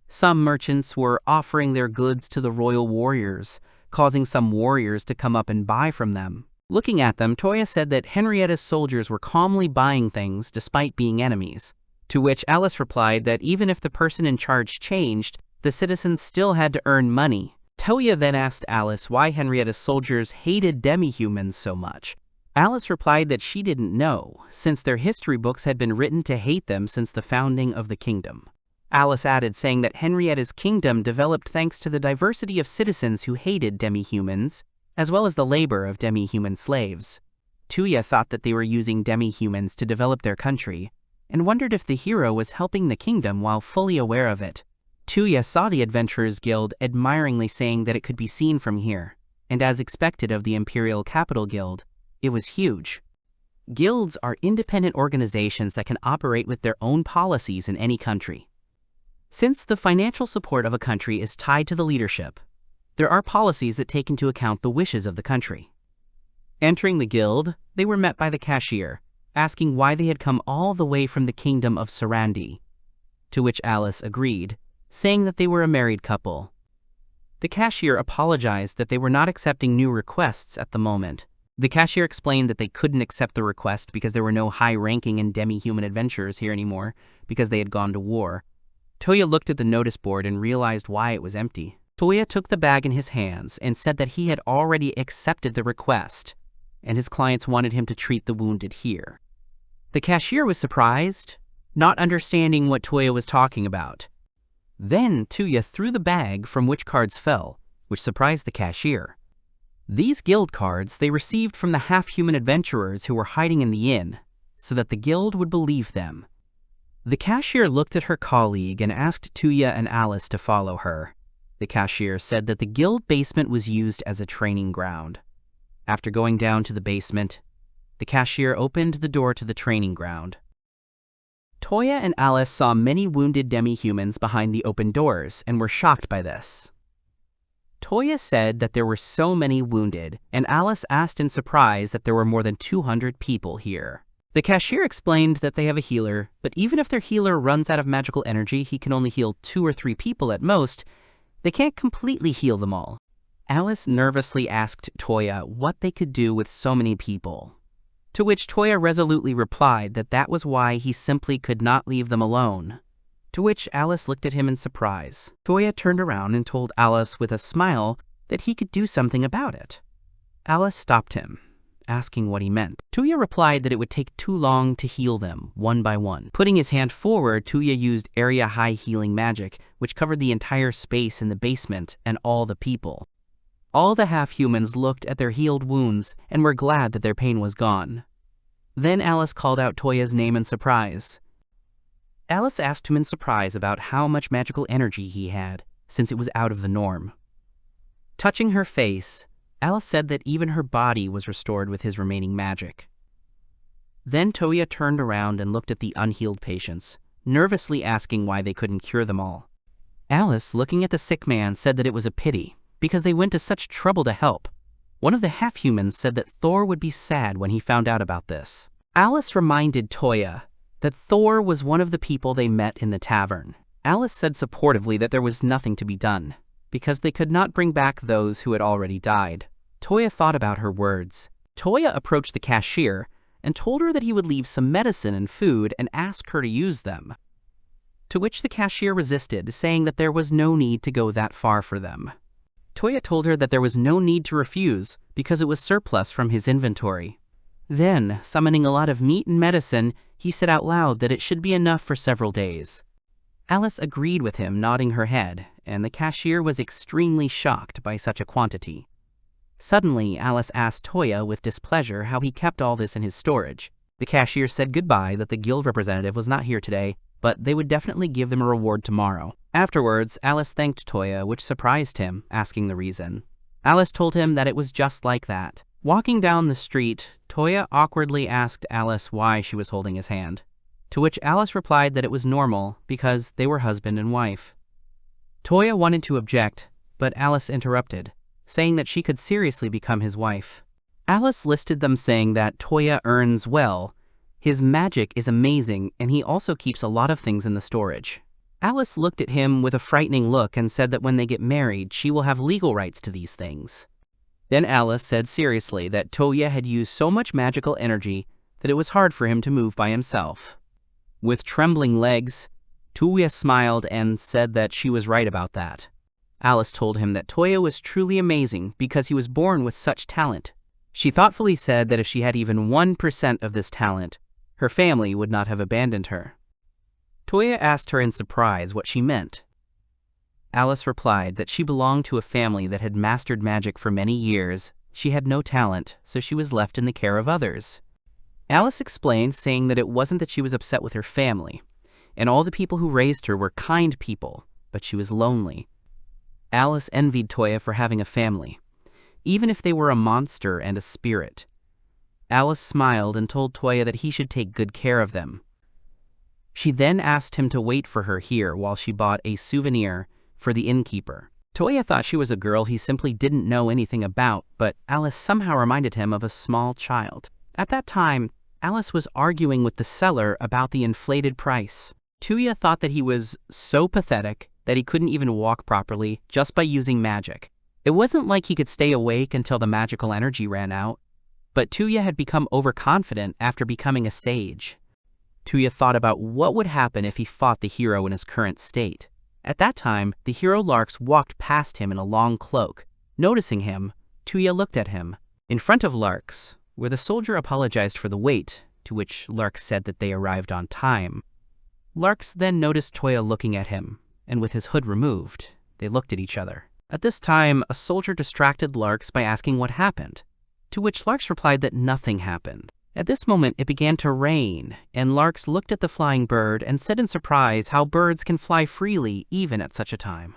Some merchants were offering their goods to the royal warriors, causing some warriors to come up and buy from them. Looking at them, Toya said that Henrietta's soldiers were calmly buying things despite being enemies, to which Alice replied that even if the person in charge changed, the citizens still had to earn money. Toya then asked Alice why Henrietta's soldiers hated demi-humans so much. Alice replied that she didn't know, since their history books had been written to hate them since the founding of the kingdom. Alice added, saying that Henrietta's kingdom developed thanks to the diversity of citizens who hated demi-humans, as well as the labor of demi-human slaves. Toya thought that they were using demi-humans to develop their country, and wondered if the hero was helping the kingdom while fully aware of it. Toya saw the Adventurers Guild, admiringly saying that it could be seen from here, and as expected of the Imperial Capital Guild, it was huge. Guilds are independent organizations that can operate with their own policies in any country. Since the financial support of a country is tied to the leadership, there are policies that take into account the wishes of the country. Entering the guild, they were met by the cashier, asking why they had come all the way from the kingdom of Sarandi, to which Alice agreed, saying that they were a married couple. The cashier apologized that they were not accepting new requests at the moment. The cashier explained that they couldn't accept the request because there were no high-ranking and demi-human adventurers here anymore, because they had gone to war. Toya looked at the notice board and realized why it was empty. Toya took the bag in his hands and said that he had already accepted the request, and his clients wanted him to treat the wounded here. The cashier was surprised, not understanding what Toya was talking about. Then Toya threw the bag from which cards fell, which surprised the cashier. These guild cards they received from the half-human adventurers who were hiding in the inn, so that the guild would believe them. The cashier looked at her colleague and asked Toya and Alice to follow her. The cashier said that the guild basement was used as a training ground. After going down to the basement, the cashier opened the door to the training ground. Toya and Alice saw many wounded demi-humans behind the open doors and were shocked by this. Toya said that there were so many wounded, and Alice asked in surprise that there were more than 200 people here. The cashier explained that they have a healer, but even if their healer runs out of magical energy, he can only heal 2 or 3 people at most. They can't completely heal them all. Alice nervously asked Toya what they could do with so many people, to which Toya resolutely replied that that was why he simply could not leave them alone. To which Alice looked at him in surprise. Toya turned around and told Alice with a smile that he could do something about it. Alice stopped him, asking what he meant. Toya replied that it would take too long to heal them, one by one. Putting his hand forward, Toya used area high healing magic, which covered the entire space in the basement and all the people. All the half-humans looked at their healed wounds and were glad that their pain was gone. Then Alice called out Toya's name in surprise. Alice asked him in surprise about how much magical energy he had, since it was out of the norm. Touching her face, Alice said that even her body was restored with his remaining magic. Then Toya turned around and looked at the unhealed patients, nervously asking why they couldn't cure them all. Alice, looking at the sick man, said that it was a pity, because they went to such trouble to help. One of the half-humans said that Thor would be sad when he found out about this. Alice reminded Toya that Thor was one of the people they met in the tavern. Alice said supportively that there was nothing to be done, because they could not bring back those who had already died. Toya thought about her words. Toya approached the cashier and told her that he would leave some medicine and food and ask her to use them. To which the cashier resisted, saying that there was no need to go that far for them. Toya told her that there was no need to refuse because it was surplus from his inventory. Then, summoning a lot of meat and medicine, he said out loud that it should be enough for several days. Alice agreed with him, nodding her head, and the cashier was extremely shocked by such a quantity. Suddenly, Alice asked Toya with displeasure how he kept all this in his storage. The cashier said goodbye, that the guild representative was not here today, but they would definitely give them a reward tomorrow. Afterwards, Alice thanked Toya, which surprised him, asking the reason. Alice told him that it was just like that. Walking down the street, Toya awkwardly asked Alice why she was holding his hand, to which Alice replied that it was normal because they were husband and wife. Toya wanted to object, but Alice interrupted, saying that she could seriously become his wife. Alice listed them, saying that Toya earns well, his magic is amazing, and he also keeps a lot of things in the storage. Alice looked at him with a frightening look and said that when they get married, she will have legal rights to these things. Then Alice said seriously that Toya had used so much magical energy that it was hard for him to move by himself. With trembling legs, Toya smiled and said that she was right about that. Alice told him that Toya was truly amazing because he was born with such talent. She thoughtfully said that if she had even 1% of this talent, her family would not have abandoned her. Toya asked her in surprise what she meant. Alice replied that she belonged to a family that had mastered magic for many years. She had no talent, so she was left in the care of others. Alice explained, saying that it wasn't that she was upset with her family, and all the people who raised her were kind people, but she was lonely. Alice envied Toya for having a family, even if they were a monster and a spirit. Alice smiled and told Toya that he should take good care of them. She then asked him to wait for her here while she bought a souvenir for the innkeeper. Toya thought she was a girl he simply didn't know anything about, but Alice somehow reminded him of a small child. At that time, Alice was arguing with the seller about the inflated price. Toya thought that he was so pathetic that he couldn't even walk properly just by using magic. It wasn't like he could stay awake until the magical energy ran out, but Toya had become overconfident after becoming a sage. Toya thought about what would happen if he fought the hero in his current state. At that time, the hero Larks walked past him in a long cloak. Noticing him, Toya looked at him. In front of Larks, where the soldier apologized for the wait, to which Larks said that they arrived on time. Larks then noticed Toya looking at him, and with his hood removed, they looked at each other. At this time, a soldier distracted Larks by asking what happened, to which Larks replied that nothing happened. At this moment, it began to rain, and Larks looked at the flying bird and said in surprise how birds can fly freely even at such a time.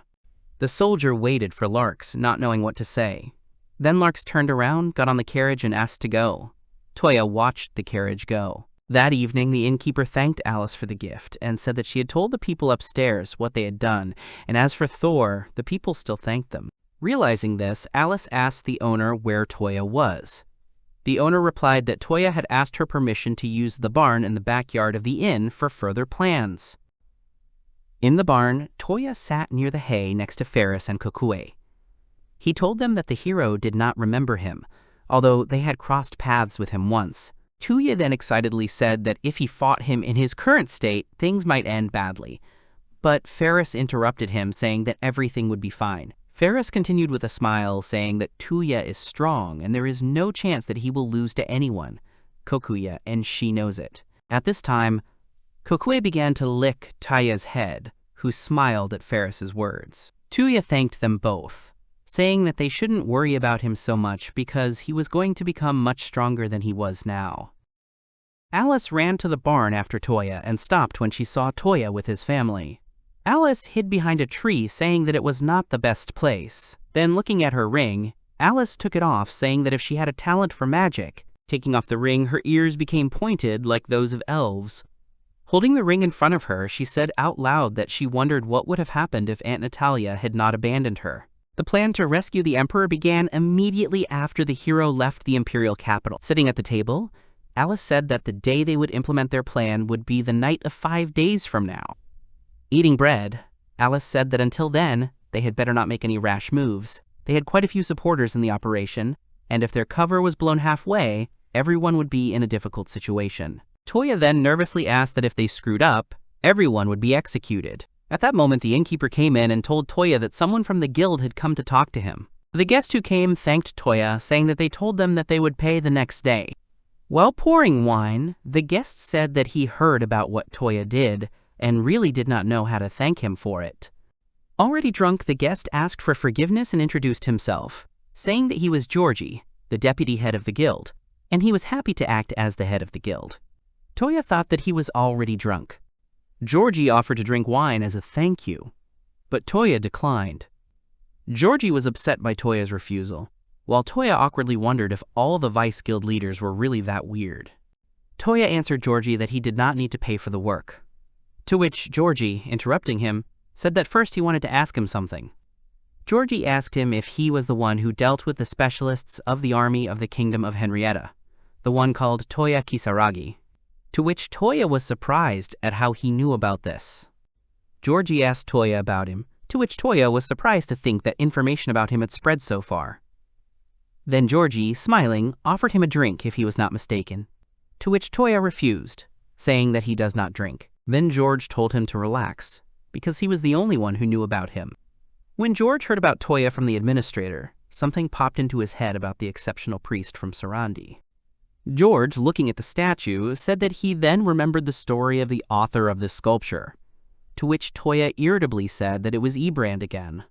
The soldier waited for Larks, not knowing what to say. Then Larks turned around, got on the carriage, and asked to go. Toya watched the carriage go. That evening, the innkeeper thanked Alice for the gift and said that she had told the people upstairs what they had done, and as for Thor, the people still thanked them. Realizing this, Alice asked the owner where Toya was. The owner replied that Toya had asked her permission to use the barn in the backyard of the inn for further plans. In the barn, Toya sat near the hay next to Ferris and Kokue. He told them that the hero did not remember him, although they had crossed paths with him once. Toya then excitedly said that if he fought him in his current state, things might end badly. But Ferris interrupted him, saying that everything would be fine. Ferris continued with a smile, saying that Toya is strong and there is no chance that he will lose to anyone, Kokuya, and she knows it. At this time, Kokue began to lick Taya's head, who smiled at Ferris's words. Toya thanked them both, saying that they shouldn't worry about him so much because he was going to become much stronger than he was now. Alice ran to the barn after Toya and stopped when she saw Toya with his family. Alice hid behind a tree, saying that it was not the best place. Then, looking at her ring, Alice took it off, saying that if she had a talent for magic, taking off the ring, her ears became pointed like those of elves. Holding the ring in front of her, she said out loud that she wondered what would have happened if Aunt Natalia had not abandoned her. The plan to rescue the Emperor began immediately after the hero left the imperial capital. Sitting at the table, Alice said that the day they would implement their plan would be the night of 5 days from now. Eating bread, Alice said that until then, they had better not make any rash moves. They had quite a few supporters in the operation, and if their cover was blown halfway, everyone would be in a difficult situation. Toya then nervously asked that if they screwed up, everyone would be executed. At that moment, the innkeeper came in and told Toya that someone from the guild had come to talk to him. The guest who came thanked Toya, saying that they told them that they would pay the next day. While pouring wine, the guest said that he heard about what Toya did and really did not know how to thank him for it. Already drunk, the guest asked for forgiveness and introduced himself, saying that he was Georgie, the deputy head of the guild, and he was happy to act as the head of the guild. Toya thought that he was already drunk. Georgie offered to drink wine as a thank you, but Toya declined. Georgie was upset by Toya's refusal, while Toya awkwardly wondered if all the Vice Guild leaders were really that weird. Toya answered Georgie that he did not need to pay for the work, to which Georgie, interrupting him, said that first he wanted to ask him something. Georgie asked him if he was the one who dealt with the specialists of the army of the Kingdom of Henrietta, the one called Toyu Kisaragi, to which Toya was surprised at how he knew about this. Georgie asked Toya about him, to which Toya was surprised to think that information about him had spread so far. Then Georgie, smiling, offered him a drink if he was not mistaken, to which Toya refused, saying that he does not drink. Then George told him to relax, because he was the only one who knew about him. When George heard about Toya from the administrator, something popped into his head about the exceptional priest from Sarandi. George, looking at the statue, said that he then remembered the story of the author of this sculpture, to which Toya irritably said that it was Ebrand again.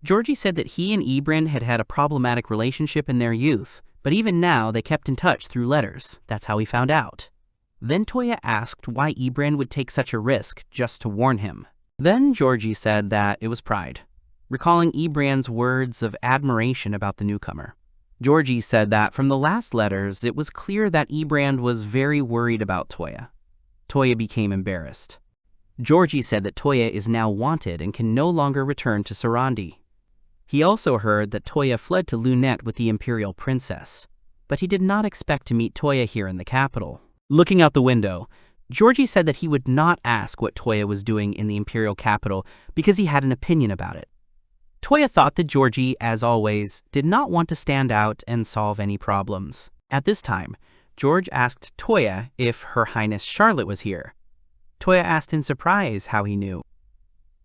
Georgie said that he and Ebrand had had a problematic relationship in their youth, but even now they kept in touch through letters. That's how he found out. Then Toya asked why Ebrand would take such a risk just to warn him. Then Georgie said that it was pride, recalling Ebrand's words of admiration about the newcomer. Georgie said that from the last letters, it was clear that Ebrand was very worried about Toya. Toya became embarrassed. Georgie said that Toya is now wanted and can no longer return to Sarandi. He also heard that Toya fled to Lunette with the Imperial Princess, but he did not expect to meet Toya here in the capital. Looking out the window, Georgie said that he would not ask what Toya was doing in the Imperial capital because he had an opinion about it. Toya thought that Georgie, as always, did not want to stand out and solve any problems. At this time, George asked Toya if Her Highness Charlotte was here. Toya asked in surprise how he knew.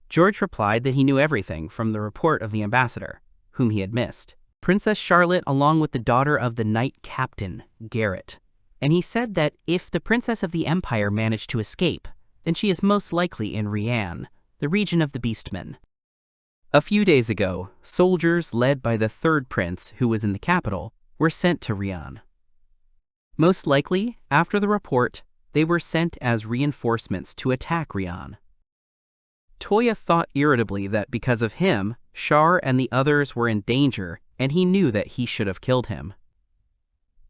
George replied that he knew everything from the report of the ambassador, whom he had missed, Princess Charlotte along with the daughter of the Knight Captain, Garrett. And he said that if the Princess of the Empire managed to escape, then she is most likely in Rian, the region of the Beastmen. A few days ago, soldiers led by the third prince, who was in the capital, were sent to Rian. Most likely, after the report, they were sent as reinforcements to attack Rian. Toya thought irritably that because of him, Char and the others were in danger, and he knew that he should have killed him.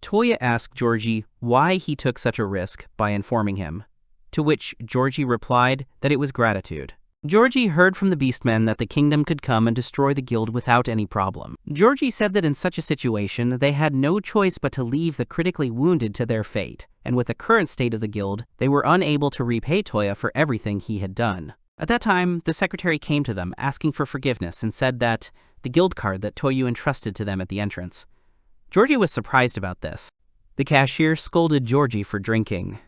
Toya asked Georgie why he took such a risk by informing him, to which Georgie replied that it was gratitude. Georgie heard from the Beastmen that the kingdom could come and destroy the guild without any problem. Georgie said that in such a situation, they had no choice but to leave the critically wounded to their fate, and with the current state of the guild, they were unable to repay Toya for everything he had done. At that time, the secretary came to them asking for forgiveness and said that the guild card that Toyu entrusted to them at the entrance. Georgie was surprised about this. The cashier scolded Georgie for drinking.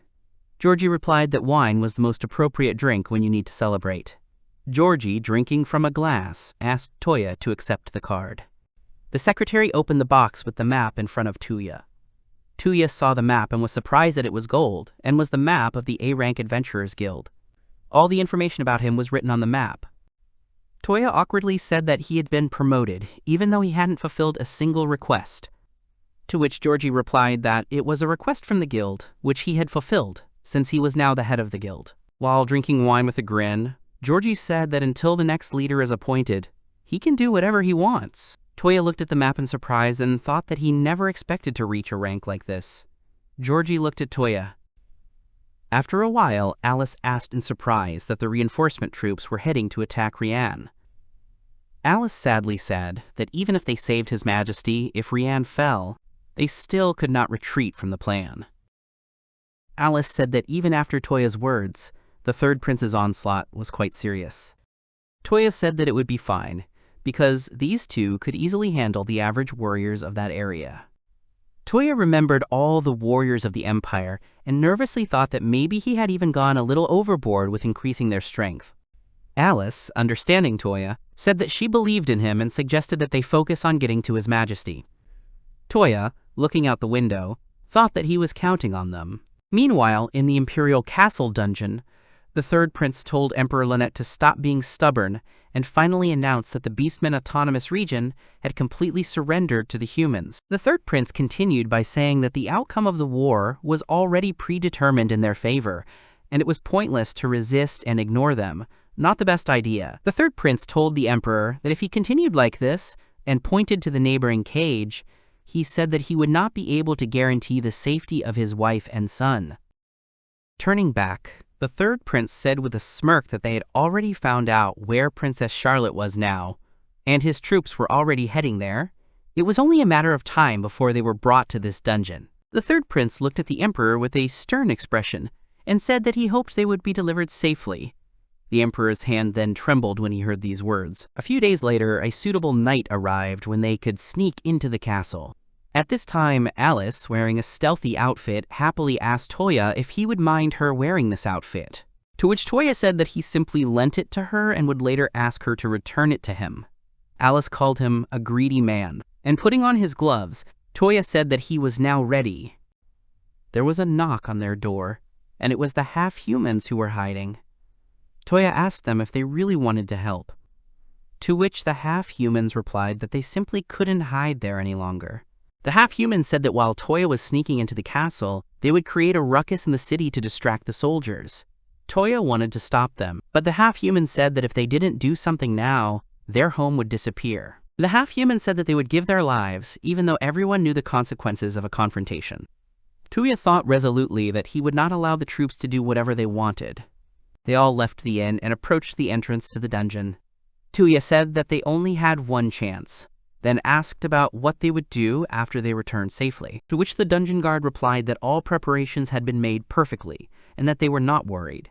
Georgie replied that wine was the most appropriate drink when you need to celebrate. Georgie, drinking from a glass, asked Toya to accept the card. The secretary opened the box with the map in front of Toya. Toya saw the map and was surprised that it was gold, and was the map of the A-Rank Adventurers Guild. All the information about him was written on the map. Toya awkwardly said that he had been promoted, even though he hadn't fulfilled a single request. To which Georgie replied that it was a request from the guild, which he had fulfilled, since he was now the head of the guild. While drinking wine with a grin, Georgie said that until the next leader is appointed, he can do whatever he wants. Toya looked at the map in surprise and thought that he never expected to reach a rank like this. Georgie looked at Toya. After a while, Alice asked in surprise that the reinforcement troops were heading to attack Rian. Alice sadly said that even if they saved His Majesty, if Rian fell, they still could not retreat from the plan. Alice said that even after Toya's words, the third prince's onslaught was quite serious. Toya said that it would be fine, because these two could easily handle the average warriors of that area. Toya remembered all the warriors of the Empire and nervously thought that maybe he had even gone a little overboard with increasing their strength. Alice, understanding Toya, said that she believed in him and suggested that they focus on getting to His Majesty. Toya, looking out the window, thought that he was counting on them. Meanwhile, in the Imperial Castle dungeon, the third prince told Emperor Lynette to stop being stubborn and finally announced that the Beastmen Autonomous Region had completely surrendered to the humans. The third prince continued by saying that the outcome of the war was already predetermined in their favor, and it was pointless to resist and ignore them. Not the best idea. The third prince told the emperor that if he continued like this and pointed to the neighboring cage, he said that he would not be able to guarantee the safety of his wife and son. Turning back, the third prince said with a smirk that they had already found out where Princess Charlotte was now, and his troops were already heading there. It was only a matter of time before they were brought to this dungeon. The third prince looked at the emperor with a stern expression and said that he hoped they would be delivered safely. The emperor's hand then trembled when he heard these words. A few days later, a suitable night arrived when they could sneak into the castle. At this time, Alice, wearing a stealthy outfit, happily asked Toya if he would mind her wearing this outfit, to which Toya said that he simply lent it to her and would later ask her to return it to him. Alice called him a greedy man, and putting on his gloves, Toya said that he was now ready. There was a knock on their door, and it was the half-humans who were hiding. Toya asked them if they really wanted to help, to which the half-humans replied that they simply couldn't hide there any longer. The half-humans said that while Toya was sneaking into the castle, they would create a ruckus in the city to distract the soldiers. Toya wanted to stop them, but the half-humans said that if they didn't do something now, their home would disappear. The half-humans said that they would give their lives, even though everyone knew the consequences of a confrontation. Toya thought resolutely that he would not allow the troops to do whatever they wanted. They all left the inn and approached the entrance to the dungeon. Toya said that they only had one chance, then asked about what they would do after they returned safely, to which the dungeon guard replied that all preparations had been made perfectly and that they were not worried,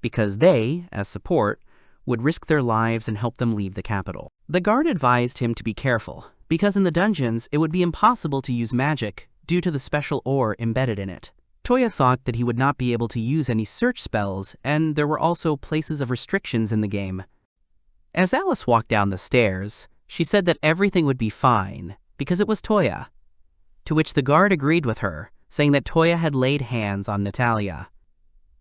because they, as support, would risk their lives and help them leave the capital. The guard advised him to be careful, because in the dungeons it would be impossible to use magic due to the special ore embedded in it. Toya thought that he would not be able to use any search spells, and there were also places of restrictions in the game. As Alice walked down the stairs, she said that everything would be fine, because it was Toya, to which the guard agreed with her, saying that Toya had laid hands on Natalia.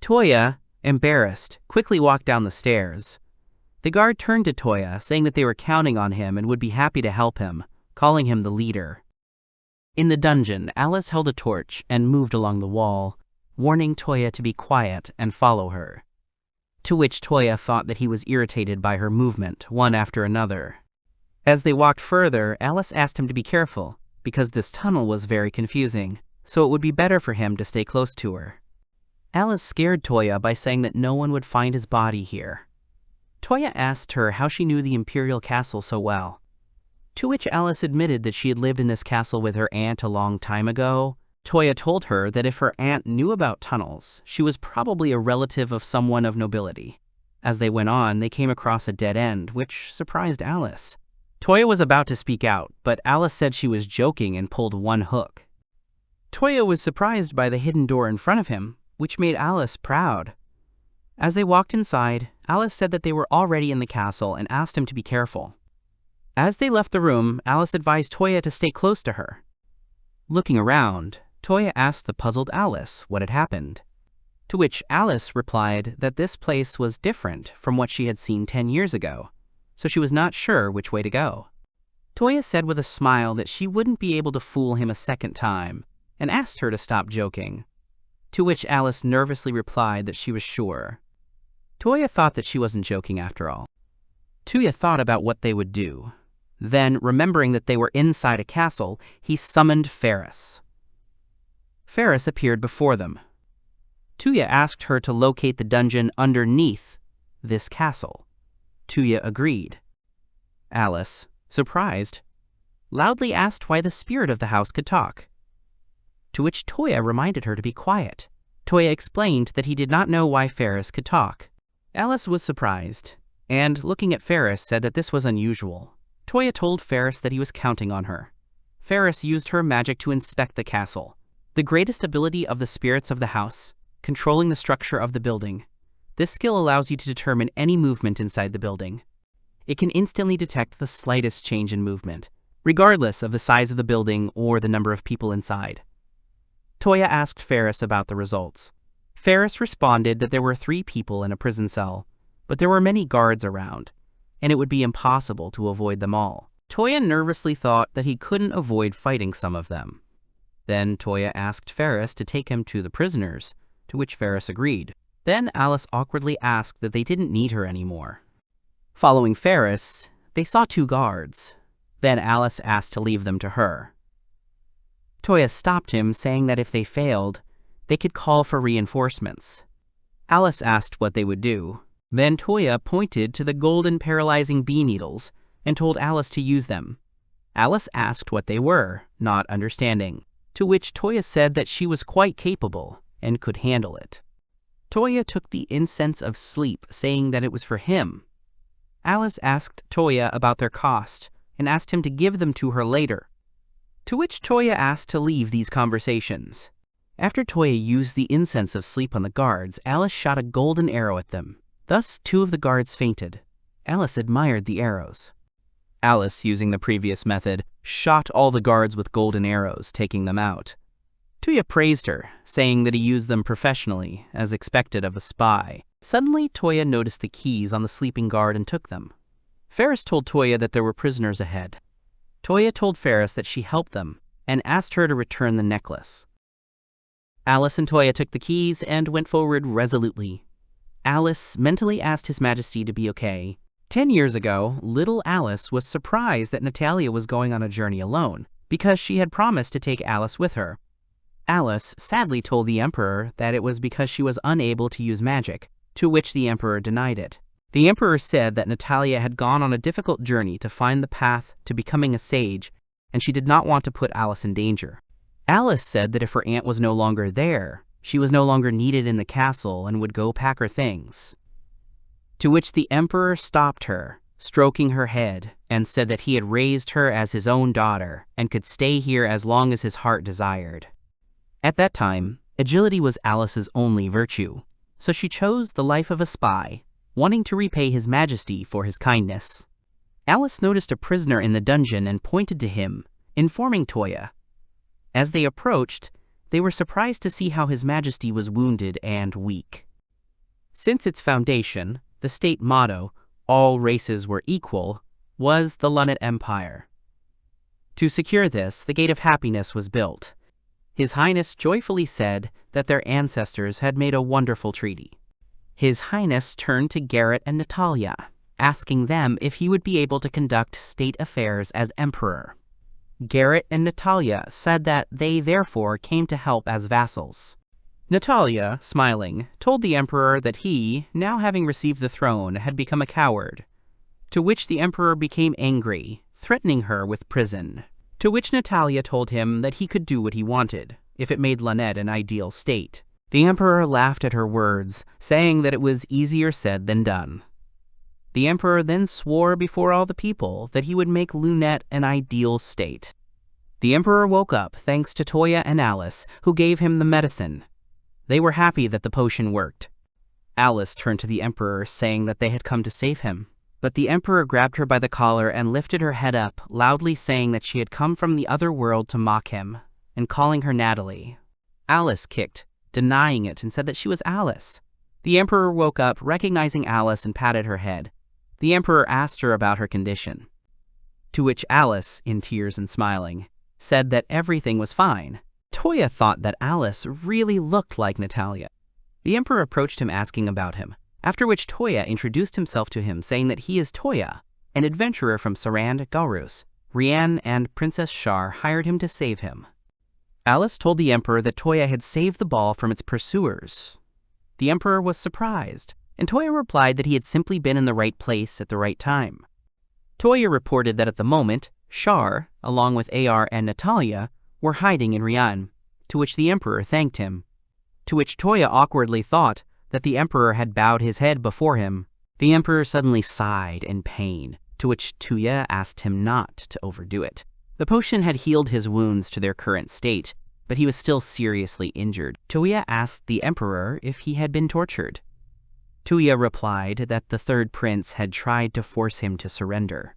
Toya, embarrassed, quickly walked down the stairs. The guard turned to Toya, saying that they were counting on him and would be happy to help him, calling him the leader. In the dungeon, Alice held a torch and moved along the wall, warning Toya to be quiet and follow her. To which Toya thought that he was irritated by her movement, one after another. As they walked further, Alice asked him to be careful, because this tunnel was very confusing, so it would be better for him to stay close to her. Alice scared Toya by saying that no one would find his body here. Toya asked her how she knew the Imperial Castle so well, to which Alice admitted that she had lived in this castle with her aunt a long time ago. Toya told her that if her aunt knew about tunnels, she was probably a relative of someone of nobility. As they went on, they came across a dead end, which surprised Alice. Toya was about to speak out, but Alice said she was joking and pulled one hook. Toya was surprised by the hidden door in front of him, which made Alice proud. As they walked inside, Alice said that they were already in the castle and asked him to be careful. As they left the room, Alice advised Toya to stay close to her. Looking around, Toya asked the puzzled Alice what had happened, to which Alice replied that this place was different from what she had seen 10 years ago, so she was not sure which way to go. Toya said with a smile that she wouldn't be able to fool him a second time, and asked her to stop joking, to which Alice nervously replied that she was sure. Toya thought that she wasn't joking after all. Toya thought about what they would do. Then, remembering that they were inside a castle, he summoned Ferris. Ferris appeared before them. Toya asked her to locate the dungeon underneath this castle. Toya agreed. Alice, surprised, loudly asked why the spirit of the house could talk, to which Toya reminded her to be quiet. Toya explained that he did not know why Ferris could talk. Alice was surprised, and looking at Ferris said that this was unusual. Toya told Ferris that he was counting on her. Ferris used her magic to inspect the castle, the greatest ability of the spirits of the house, controlling the structure of the building. This skill allows you to determine any movement inside the building. It can instantly detect the slightest change in movement, regardless of the size of the building or the number of people inside. Toya asked Ferris about the results. Ferris responded that there were 3 people in a prison cell, but there were many guards around, and it would be impossible to avoid them all. Toya nervously thought that he couldn't avoid fighting some of them. Then Toya asked Ferris to take him to the prisoners, to which Ferris agreed. Then Alice awkwardly asked that they didn't need her anymore. Following Ferris, they saw 2 guards. Then Alice asked to leave them to her. Toya stopped him, saying that if they failed, they could call for reinforcements. Alice asked what they would do. Then Toya pointed to the golden paralyzing bee needles and told Alice to use them. Alice asked what they were, not understanding, to which Toya said that she was quite capable and could handle it. Toya took the incense of sleep, saying that it was for him. Alice asked Toya about their cost and asked him to give them to her later, to which Toya asked to leave these conversations. After Toya used the incense of sleep on the guards, Alice shot a golden arrow at them. Thus, 2 of the guards fainted. Alice admired the arrows. Alice, using the previous method, shot all the guards with golden arrows, taking them out. Toya praised her, saying that he used them professionally, as expected of a spy. Suddenly, Toya noticed the keys on the sleeping guard and took them. Ferris told Toya that there were prisoners ahead. Toya told Ferris that she helped them, and asked her to return the necklace. Alice and Toya took the keys and went forward resolutely. Alice mentally asked His Majesty to be okay. 10 years ago, little Alice was surprised that Natalia was going on a journey alone, because she had promised to take Alice with her. Alice sadly told the Emperor that it was because she was unable to use magic, to which the Emperor denied it. The Emperor said that Natalia had gone on a difficult journey to find the path to becoming a sage, and she did not want to put Alice in danger. Alice said that if her aunt was no longer there, she was no longer needed in the castle and would go pack her things. To which the Emperor stopped her, stroking her head, and said that he had raised her as his own daughter and could stay here as long as his heart desired. At that time, agility was Alice's only virtue, so she chose the life of a spy, wanting to repay His Majesty for his kindness. Alice noticed a prisoner in the dungeon and pointed to him, informing Toya. As they approached, they were surprised to see how His Majesty was wounded and weak. Since its foundation, the state motto, all races were equal, was the Lunate Empire. To secure this, the Gate of Happiness was built. His Highness joyfully said that their ancestors had made a wonderful treaty. His Highness turned to Garrett and Natalia, asking them if he would be able to conduct state affairs as emperor. Garrett and Natalia said that they therefore came to help as vassals. Natalia, smiling, told the emperor that he, now having received the throne, had become a coward, to which the emperor became angry, threatening her with prison, to which Natalia told him that he could do what he wanted, if it made Lunate an ideal state. The emperor laughed at her words, saying that it was easier said than done. The emperor then swore before all the people that he would make Lunate an ideal state. The emperor woke up thanks to Toya and Alice, who gave him the medicine. They were happy that the potion worked. Alice turned to the emperor, saying that they had come to save him. But the emperor grabbed her by the collar and lifted her head up, loudly saying that she had come from the other world to mock him, and calling her Natalie. Alice kicked, denying it, and said that she was Alice. The emperor woke up, recognizing Alice, and patted her head. The emperor asked her about her condition, to which Alice, in tears and smiling, said that everything was fine. Toya thought that Alice really looked like Natalia. The emperor approached him asking about him, after which Toya introduced himself to him, saying that he is Toya, an adventurer from Sarand, Galrus. Rian and Princess Shar hired him to save him. Alice told the emperor that Toya had saved the ball from its pursuers. The emperor was surprised, and Toya replied that he had simply been in the right place at the right time. Toya reported that at the moment, Shar, along with Ar and Natalia, were hiding in Rian, to which the emperor thanked him, to which Toya awkwardly thought that the emperor had bowed his head before him. The emperor suddenly sighed in pain, to which Toya asked him not to overdo it. The potion had healed his wounds to their current state, but he was still seriously injured. Toya asked the emperor if he had been tortured. Toya replied that the third prince had tried to force him to surrender.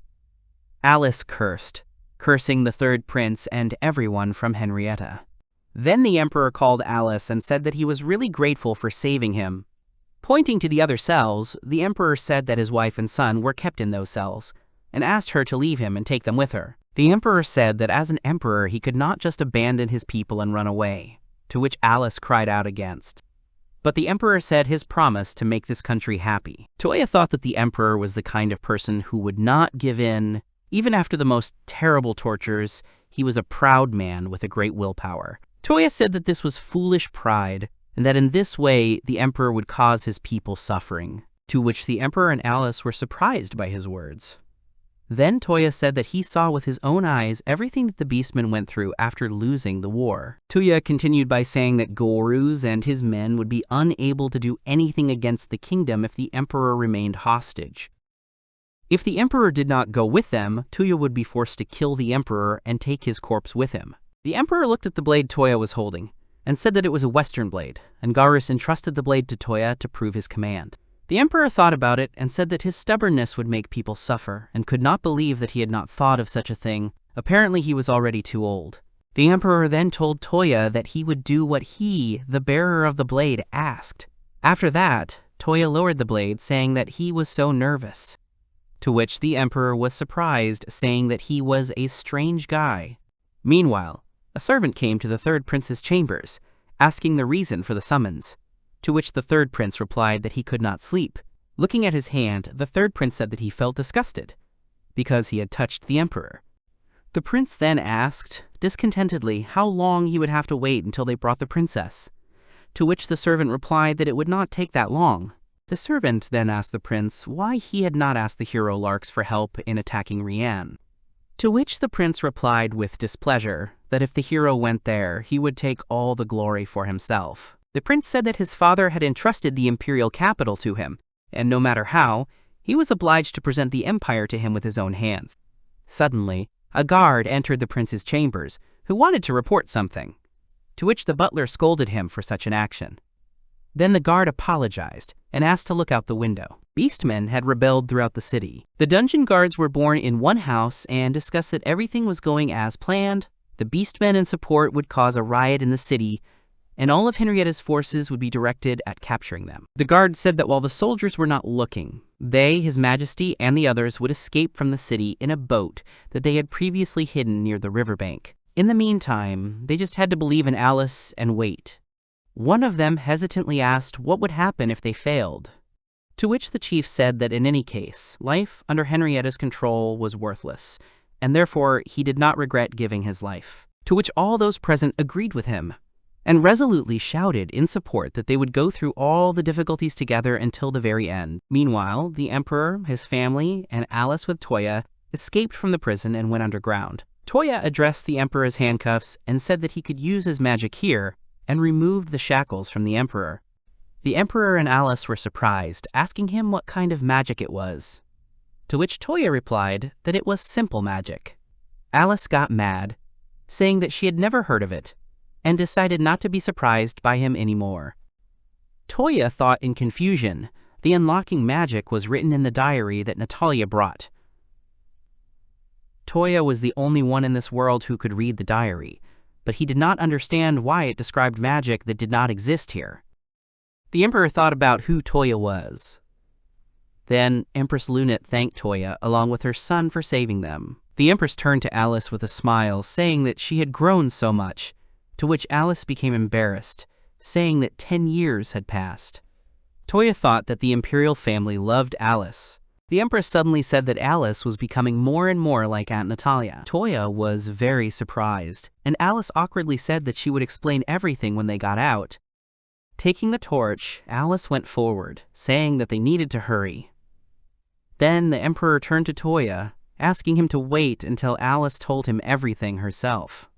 Alice cursed, cursing the third prince and everyone from Henrietta. Then the emperor called Alice and said that he was really grateful for saving him. Pointing to the other cells, the emperor said that his wife and son were kept in those cells, and asked her to leave him and take them with her. The emperor said that as an emperor he could not just abandon his people and run away, to which Alice cried out against. But the emperor said his promise to make this country happy. Toya thought that the emperor was the kind of person who would not give in. Even after the most terrible tortures, he was a proud man with a great willpower. Toya said that this was foolish pride, and that in this way the emperor would cause his people suffering, to which the emperor and Alice were surprised by his words. Then Toya said that he saw with his own eyes everything that the beastmen went through after losing the war. Toya continued by saying that Goruz and his men would be unable to do anything against the kingdom if the emperor remained hostage. If the emperor did not go with them, Toya would be forced to kill the emperor and take his corpse with him. The emperor looked at the blade Toya was holding, and said that it was a western blade, and Garrus entrusted the blade to Toya to prove his command. The emperor thought about it and said that his stubbornness would make people suffer, and could not believe that he had not thought of such a thing. Apparently he was already too old. The emperor then told Toya that he would do what he, the bearer of the blade, asked. After that, Toya lowered the blade, saying that he was so nervous. To which the emperor was surprised, saying that he was a strange guy. Meanwhile, a servant came to the third prince's chambers, asking the reason for the summons, to which the third prince replied that he could not sleep. Looking at his hand, the third prince said that he felt disgusted, because he had touched the emperor. The prince then asked, discontentedly, how long he would have to wait until they brought the princess, to which the servant replied that it would not take that long. The servant then asked the prince why he had not asked the hero Larks for help in attacking Rian, to which the prince replied with displeasure that if the hero went there, he would take all the glory for himself. The prince said that his father had entrusted the imperial capital to him, and no matter how, he was obliged to present the empire to him with his own hands. Suddenly, a guard entered the prince's chambers, who wanted to report something, to which the butler scolded him for such an action. Then the guard apologized and asked to look out the window. Beastmen had rebelled throughout the city. The dungeon guards were born in one house and discussed that everything was going as planned. The beastmen in support would cause a riot in the city, and all of Henrietta's forces would be directed at capturing them. The guard said that while the soldiers were not looking, they, His Majesty, and the others would escape from the city in a boat that they had previously hidden near the riverbank. In the meantime, they just had to believe in Alice and wait. One of them hesitantly asked what would happen if they failed, to which the chief said that in any case, life under Henrietta's control was worthless, and therefore he did not regret giving his life. To which all those present agreed with him, and resolutely shouted in support that they would go through all the difficulties together until the very end. Meanwhile, the emperor, his family, and Alice with Toya escaped from the prison and went underground. Toya addressed the emperor's handcuffs and said that he could use his magic here, and removed the shackles from the emperor. The emperor and Alice were surprised, asking him what kind of magic it was, to which Toya replied that it was simple magic. Alice got mad, saying that she had never heard of it, and decided not to be surprised by him anymore. Toya thought in confusion the unlocking magic was written in the diary that Natalia brought. Toya was the only one in this world who could read the diary, but he did not understand why it described magic that did not exist here. The emperor thought about who Toya was. Then Empress Lunit thanked Toya along with her son for saving them. The empress turned to Alice with a smile, saying that she had grown so much, to which Alice became embarrassed, saying that 10 years had passed. Toya thought that the imperial family loved Alice. The empress suddenly said that Alice was becoming more and more like Aunt Natalia. Toya was very surprised, and Alice awkwardly said that she would explain everything when they got out. Taking the torch, Alice went forward, saying that they needed to hurry. Then the emperor turned to Toya, asking him to wait until Alice told him everything herself.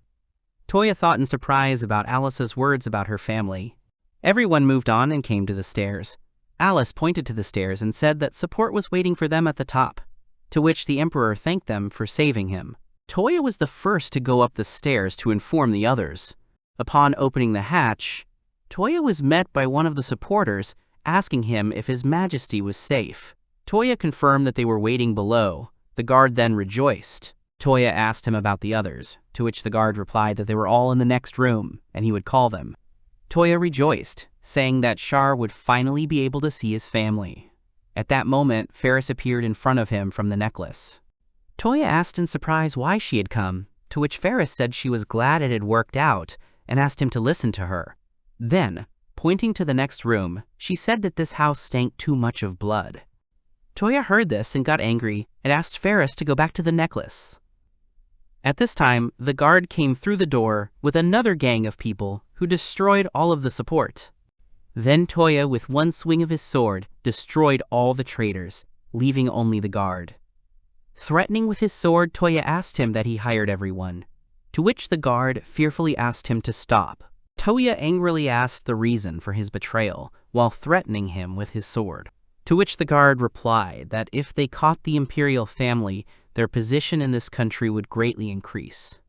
Toya thought in surprise about Alice's words about her family. Everyone moved on and came to the stairs. Alice pointed to the stairs and said that support was waiting for them at the top, to which the emperor thanked them for saving him. Toya was the first to go up the stairs to inform the others. Upon opening the hatch, Toya was met by one of the supporters asking him if His Majesty was safe. Toya confirmed that they were waiting below. The guard then rejoiced. Toya asked him about the others, to which the guard replied that they were all in the next room, and he would call them. Toya rejoiced, saying that Char would finally be able to see his family. At that moment, Ferris appeared in front of him from the necklace. Toya asked in surprise why she had come, to which Ferris said she was glad it had worked out, and asked him to listen to her. Then, pointing to the next room, she said that this house stank too much of blood. Toya heard this and got angry, and asked Ferris to go back to the necklace. At this time, the guard came through the door with another gang of people who destroyed all of the support. Then Toya, with one swing of his sword, destroyed all the traitors, leaving only the guard. Threatening with his sword, Toya asked him that he hired everyone, to which the guard fearfully asked him to stop. Toya angrily asked the reason for his betrayal while threatening him with his sword, to which the guard replied that if they caught the imperial family, their position in this country would greatly increase.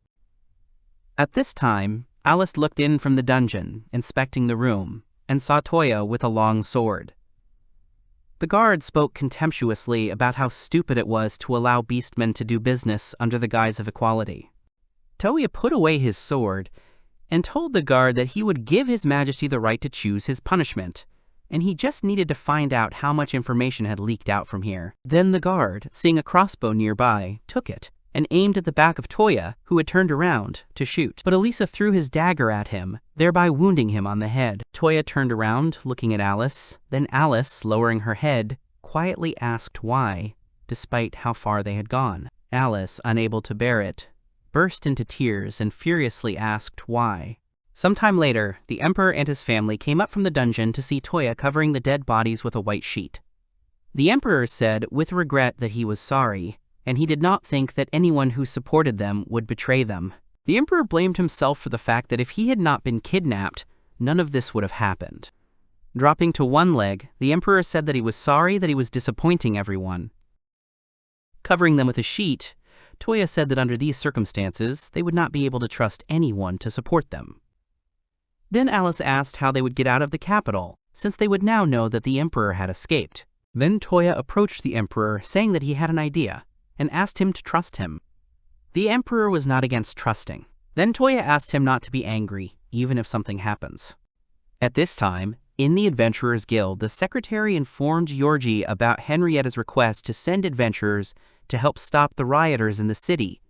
At this time, Alice looked in from the dungeon, inspecting the room, and saw Toya with a long sword. The guard spoke contemptuously about how stupid it was to allow beastmen to do business under the guise of equality. Toya put away his sword and told the guard that he would give His Majesty the right to choose his punishment, and he just needed to find out how much information had leaked out from here. Then the guard, seeing a crossbow nearby, took it and aimed at the back of Toya, who had turned around to shoot. But Elisa threw his dagger at him, thereby wounding him on the head. Toya turned around, looking at Alice. Then Alice, lowering her head, quietly asked why, despite how far they had gone. Alice, unable to bear it, burst into tears and furiously asked why. Sometime later, the emperor and his family came up from the dungeon to see Toya covering the dead bodies with a white sheet. The emperor said with regret that he was sorry, and he did not think that anyone who supported them would betray them. The emperor blamed himself for the fact that if he had not been kidnapped, none of this would have happened. Dropping to one leg, the emperor said that he was sorry that he was disappointing everyone. Covering them with a sheet, Toya said that under these circumstances, they would not be able to trust anyone to support them. Then Alice asked how they would get out of the capital, since they would now know that the emperor had escaped. Then Toya approached the emperor, saying that he had an idea, and asked him to trust him. The emperor was not against trusting. Then Toya asked him not to be angry, even if something happens. At this time, in the Adventurers Guild, the secretary informed Georgie about Henrietta's request to send adventurers to help stop the rioters in the city.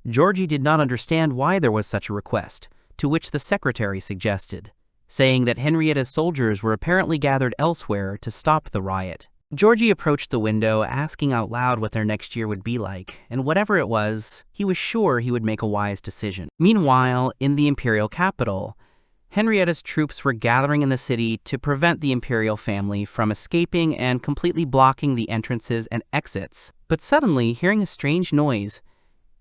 Georgie did not understand why there was such a request, to which the secretary suggested, saying that Henrietta's soldiers were apparently gathered elsewhere to stop the riot. Georgie approached the window, asking out loud what their next year would be like, and whatever it was, he was sure he would make a wise decision. Meanwhile, in the imperial capital, Henrietta's troops were gathering in the city to prevent the imperial family from escaping and completely blocking the entrances and exits. But suddenly, hearing a strange noise,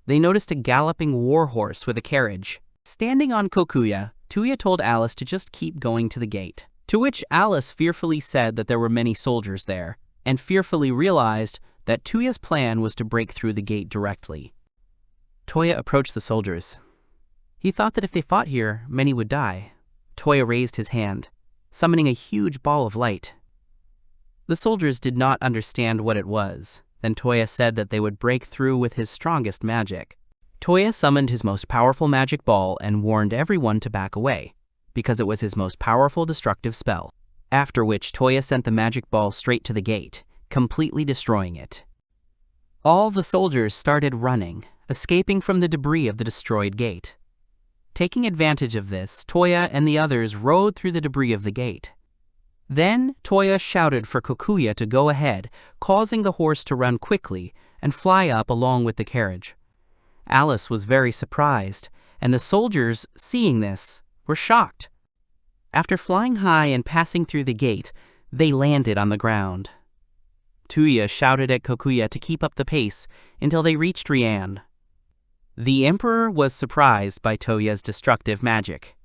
they noticed a galloping warhorse with a carriage. Standing on Kokuya, Toya told Alice to just keep going to the gate, to which Alice fearfully said that there were many soldiers there, and fearfully realized that Toya's plan was to break through the gate directly. Toya approached the soldiers. He thought that if they fought here, many would die. Toya raised his hand, summoning a huge ball of light. The soldiers did not understand what it was. Then Toya said that they would break through with his strongest magic. Toya summoned his most powerful magic ball and warned everyone to back away, because it was his most powerful destructive spell. After which Toya sent the magic ball straight to the gate, completely destroying it. All the soldiers started running, escaping from the debris of the destroyed gate. Taking advantage of this, Toya and the others rode through the debris of the gate. Then Toya shouted for Kokuya to go ahead, causing the horse to run quickly and fly up along with the carriage. Alice was very surprised, and the soldiers, seeing this, were shocked. After flying high and passing through the gate, they landed on the ground. Toya shouted at Kokuya to keep up the pace until they reached Rian. The Emperor was surprised by Toya's destructive magic.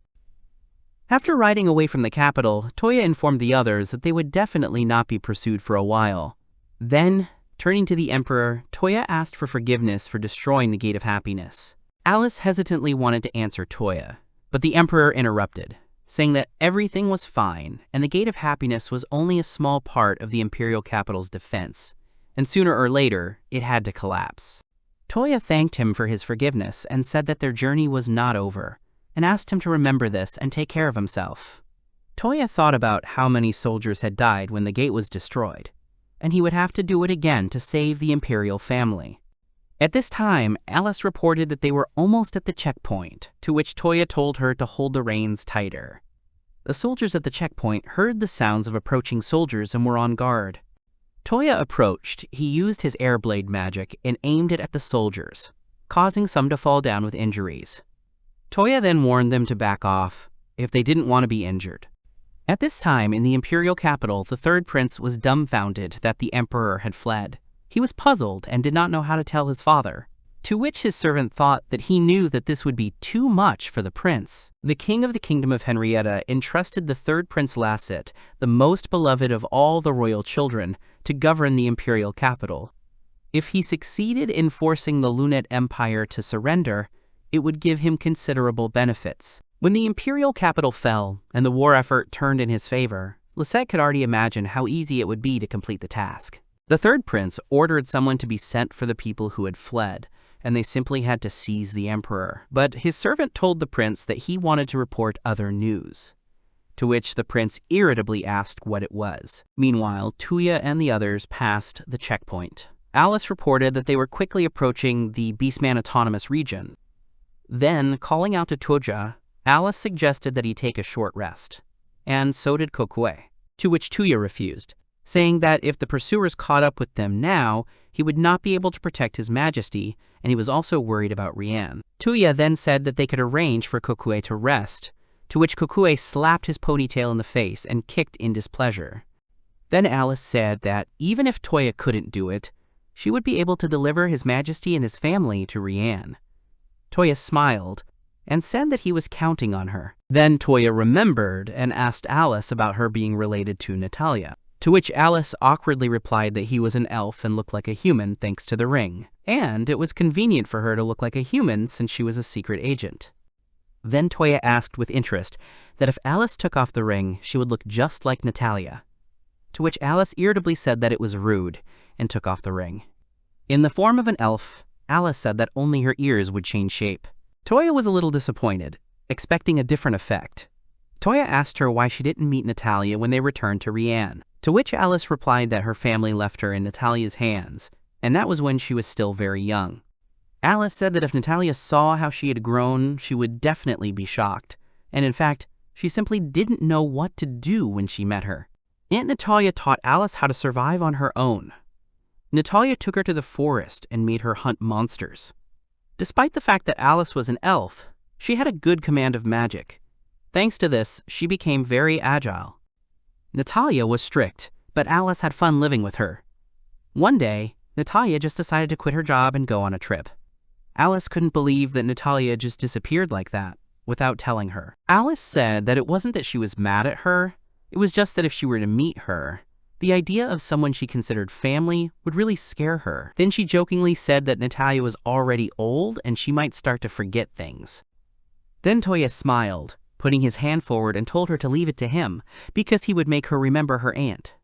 After riding away from the capital, Toya informed the others that they would definitely not be pursued for a while. Then, turning to the Emperor, Toya asked for forgiveness for destroying the Gate of Happiness. Alice hesitantly wanted to answer Toya, but the Emperor interrupted, saying that everything was fine and the Gate of Happiness was only a small part of the imperial capital's defense, and sooner or later, it had to collapse. Toya thanked him for his forgiveness and said that their journey was not over, and asked him to remember this and take care of himself. Toya thought about how many soldiers had died when the gate was destroyed, and he would have to do it again to save the imperial family. At this time, Alice reported that they were almost at the checkpoint, to which Toya told her to hold the reins tighter. The soldiers at the checkpoint heard the sounds of approaching soldiers and were on guard. Toya approached, he used his air blade magic and aimed it at the soldiers, causing some to fall down with injuries. Toya then warned them to back off if they didn't want to be injured. At this time, in the imperial capital, the third prince was dumbfounded that the emperor had fled. He was puzzled and did not know how to tell his father, to which his servant thought that he knew that this would be too much for the prince. The king of the kingdom of Henrietta entrusted the third prince Lasset, the most beloved of all the royal children, to govern the imperial capital. If he succeeded in forcing the Lunate Empire to surrender, it would give him considerable benefits. When the imperial capital fell and the war effort turned in his favor, Lasset could already imagine how easy it would be to complete the task. The third prince ordered someone to be sent for the people who had fled, and they simply had to seize the emperor. But his servant told the prince that he wanted to report other news, to which the prince irritably asked what it was. Meanwhile, Toya and the others passed the checkpoint. Alice reported that they were quickly approaching the Beastman Autonomous Region. Then, calling out to Toja, Alice suggested that he take a short rest, and so did Kokue, to which Toya refused, saying that if the pursuers caught up with them now, he would not be able to protect his majesty, and he was also worried about Rian. Toya then said that they could arrange for Kokue to rest, to which Kokue slapped his ponytail in the face and kicked in displeasure. Then Alice said that even if Toya couldn't do it, she would be able to deliver his majesty and his family to Rian. Toya smiled and said that he was counting on her. Then Toya remembered and asked Alice about her being related to Natalia, to which Alice awkwardly replied that he was an elf and looked like a human thanks to the ring, and it was convenient for her to look like a human since she was a secret agent. Then Toya asked with interest that if Alice took off the ring, she would look just like Natalia, to which Alice irritably said that it was rude and took off the ring. In the form of an elf, Alice said that only her ears would change shape. Toya was a little disappointed, expecting a different effect. Toya asked her why she didn't meet Natalia when they returned to Rian, to which Alice replied that her family left her in Natalia's hands, and that was when she was still very young. Alice said that if Natalia saw how she had grown, she would definitely be shocked, and in fact, she simply didn't know what to do when she met her. Aunt Natalia taught Alice how to survive on her own. Natalia took her to the forest and made her hunt monsters. Despite the fact that Alice was an elf, she had a good command of magic. Thanks to this, she became very agile. Natalia was strict, but Alice had fun living with her. One day, Natalia just decided to quit her job and go on a trip. Alice couldn't believe that Natalia just disappeared like that, without telling her. Alice said that it wasn't that she was mad at her, it was just that if she were to meet her, the idea of someone she considered family would really scare her. Then she jokingly said that Natalia was already old and she might start to forget things. Then Toya smiled, putting his hand forward, and told her to leave it to him, because he would make her remember her aunt.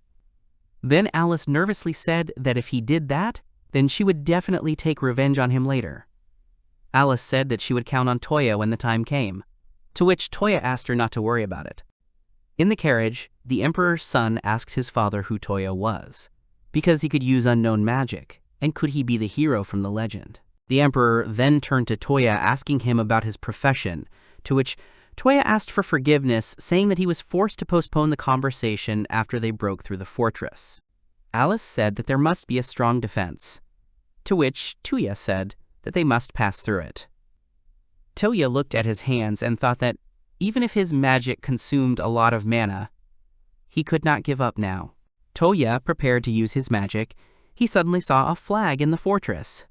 Then Alice nervously said that if he did that, then she would definitely take revenge on him later. Alice said that she would count on Toya when the time came, to which Toya asked her not to worry about it. In the carriage, the Emperor's son asked his father who Toya was, because he could use unknown magic, and could he be the hero from the legend. The Emperor then turned to Toya asking him about his profession, to which Toya asked for forgiveness, saying that he was forced to postpone the conversation after they broke through the fortress. Alice said that there must be a strong defense, to which Toya said that they must pass through it. Toya looked at his hands and thought that even if his magic consumed a lot of mana, he could not give up now. Toya prepared to use his magic. He suddenly saw a flag in the fortress.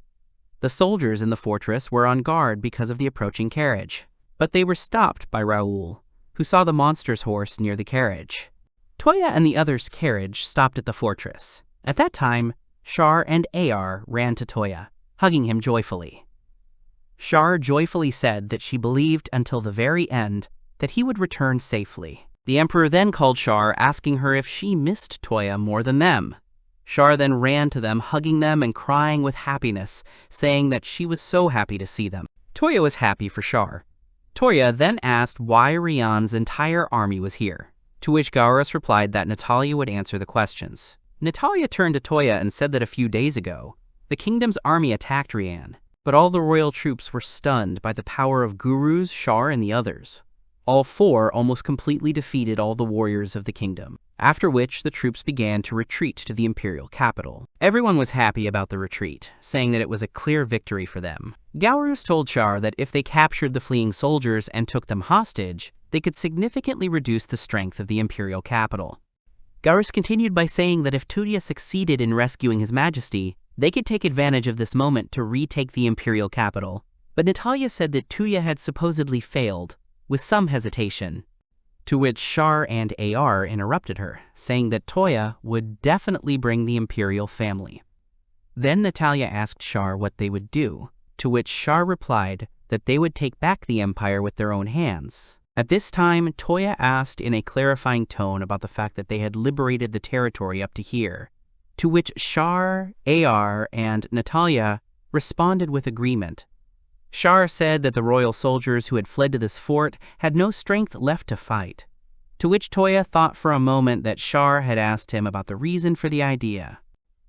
The soldiers in the fortress were on guard because of the approaching carriage, but they were stopped by Raoul, who saw the monster's horse near the carriage. Toya and the others' carriage stopped at the fortress. At that time, Char and Ar ran to Toya, hugging him joyfully. Char joyfully said that she believed until the very end that he would return safely. The Emperor then called Char, asking her if she missed Toya more than them. Char then ran to them, hugging them and crying with happiness, saying that she was so happy to see them. Toya was happy for Char. Toya then asked why Rian's entire army was here, to which Garrus replied that Natalia would answer the questions. Natalia turned to Toya and said that a few days ago, the kingdom's army attacked Rian, but all the royal troops were stunned by the power of gurus, Char, and the others. All four almost completely defeated all the warriors of the kingdom, after which the troops began to retreat to the imperial capital. Everyone was happy about the retreat, saying that it was a clear victory for them. Garrus told Char that if they captured the fleeing soldiers and took them hostage, they could significantly reduce the strength of the imperial capital. Garrus continued by saying that if Toya succeeded in rescuing His Majesty, they could take advantage of this moment to retake the imperial capital. But Natalia said that Toya had supposedly failed, with some hesitation, to which Char and Ar interrupted her, saying that Toya would definitely bring the imperial family. Then Natalia asked Char what they would do, to which Char replied that they would take back the empire with their own hands. At this time, Toya asked in a clarifying tone about the fact that they had liberated the territory up to here, to which Char, Ar, and Natalia responded with agreement. Char said that the royal soldiers who had fled to this fort had no strength left to fight, to which Toya thought for a moment that Char had asked him about the reason for the idea.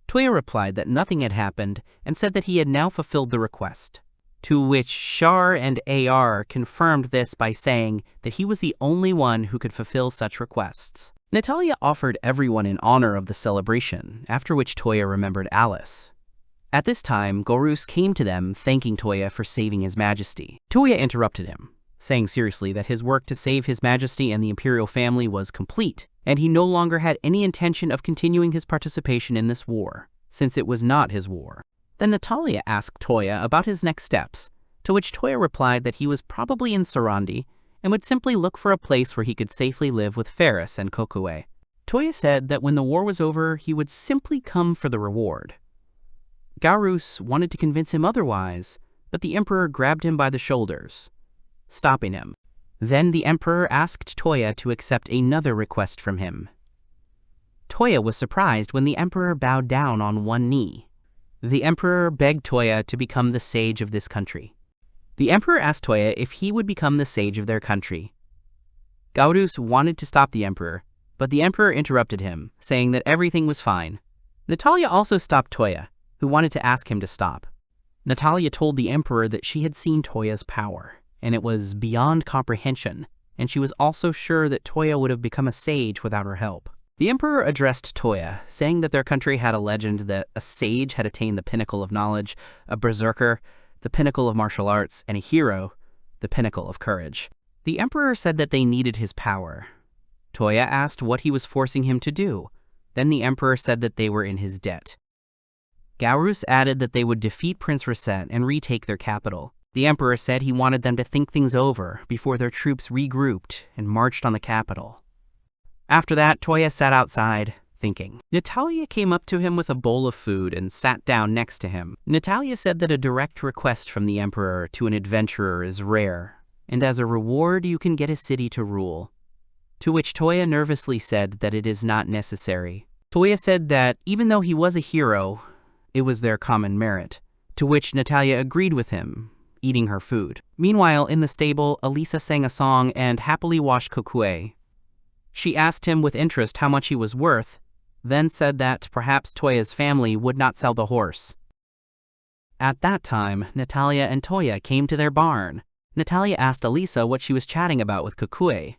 Toya replied that nothing had happened and said that he had now fulfilled the request, to which Char and Ar confirmed this by saying that he was the only one who could fulfill such requests. Natalia offered everyone in honor of the celebration, after which Toya remembered Alice. At this time, Garrus came to them, thanking Toya for saving His Majesty. Toya interrupted him, saying seriously that his work to save His Majesty and the imperial family was complete, and he no longer had any intention of continuing his participation in this war, since it was not his war. Then Natalia asked Toya about his next steps, to which Toya replied that he was probably in Sarandi and would simply look for a place where he could safely live with Ferris and Kokue. Toya said that when the war was over, he would simply come for the reward. Garrus wanted to convince him otherwise, but the Emperor grabbed him by the shoulders, stopping him. Then the Emperor asked Toya to accept another request from him. Toya was surprised when the Emperor bowed down on one knee. The Emperor begged Toya to become the sage of this country. The Emperor asked Toya if he would become the sage of their country. Gaurus wanted to stop the Emperor, but the Emperor interrupted him, saying that everything was fine. Natalia also stopped Toya, who wanted to ask him to stop. Natalia told the Emperor that she had seen Toya's power, and it was beyond comprehension, and she was also sure that Toya would have become a sage without her help. The Emperor addressed Toya, saying that their country had a legend that a sage had attained the pinnacle of knowledge, a berserker, the pinnacle of martial arts, and a hero, the pinnacle of courage. The Emperor said that they needed his power. Toya asked what he was forcing him to do. Then the Emperor said that they were in his debt. Gaurus added that they would defeat Prince Reset and retake their capital. The Emperor said he wanted them to think things over before their troops regrouped and marched on the capital. After that, Toya sat outside, thinking. Natalia came up to him with a bowl of food and sat down next to him. Natalia said that a direct request from the Emperor to an adventurer is rare, and as a reward you can get a city to rule. To which Toya nervously said that it is not necessary. Toya said that even though he was a hero, it was their common merit, to which Natalia agreed with him, eating her food. Meanwhile, in the stable, Elisa sang a song and happily washed Kokue. She asked him with interest how much he was worth, then said that perhaps Toya's family would not sell the horse. At that time, Natalia and Toya came to their barn. Natalia asked Elisa what she was chatting about with Kokue.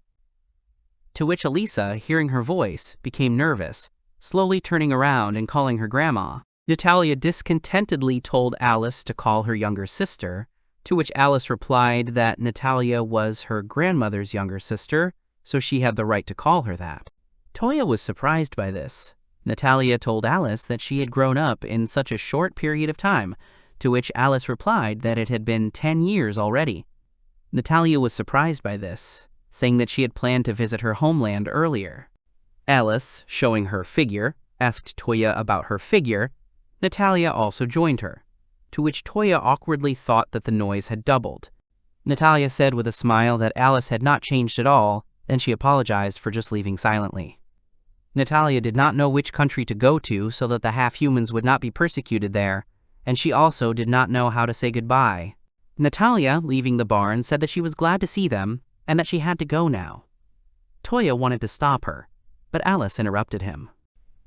To which Elisa, hearing her voice, became nervous, slowly turning around and calling her grandma. Natalia discontentedly told Alice to call her younger sister, to which Alice replied that Natalia was her grandmother's younger sister, so she had the right to call her that. Toya was surprised by this. Natalia told Alice that she had grown up in such a short period of time, to which Alice replied that it had been 10 years already. Natalia was surprised by this, saying that she had planned to visit her homeland earlier. Alice, showing her figure, asked Toya about her figure. Natalia also joined her, to which Toya awkwardly thought that the noise had doubled. Natalia said with a smile that Alice had not changed at all, then she apologized for just leaving silently. Natalia did not know which country to go to so that the half-humans would not be persecuted there, and she also did not know how to say goodbye. Natalia, leaving the barn, said that she was glad to see them and that she had to go now. Toya wanted to stop her, but Alice interrupted him.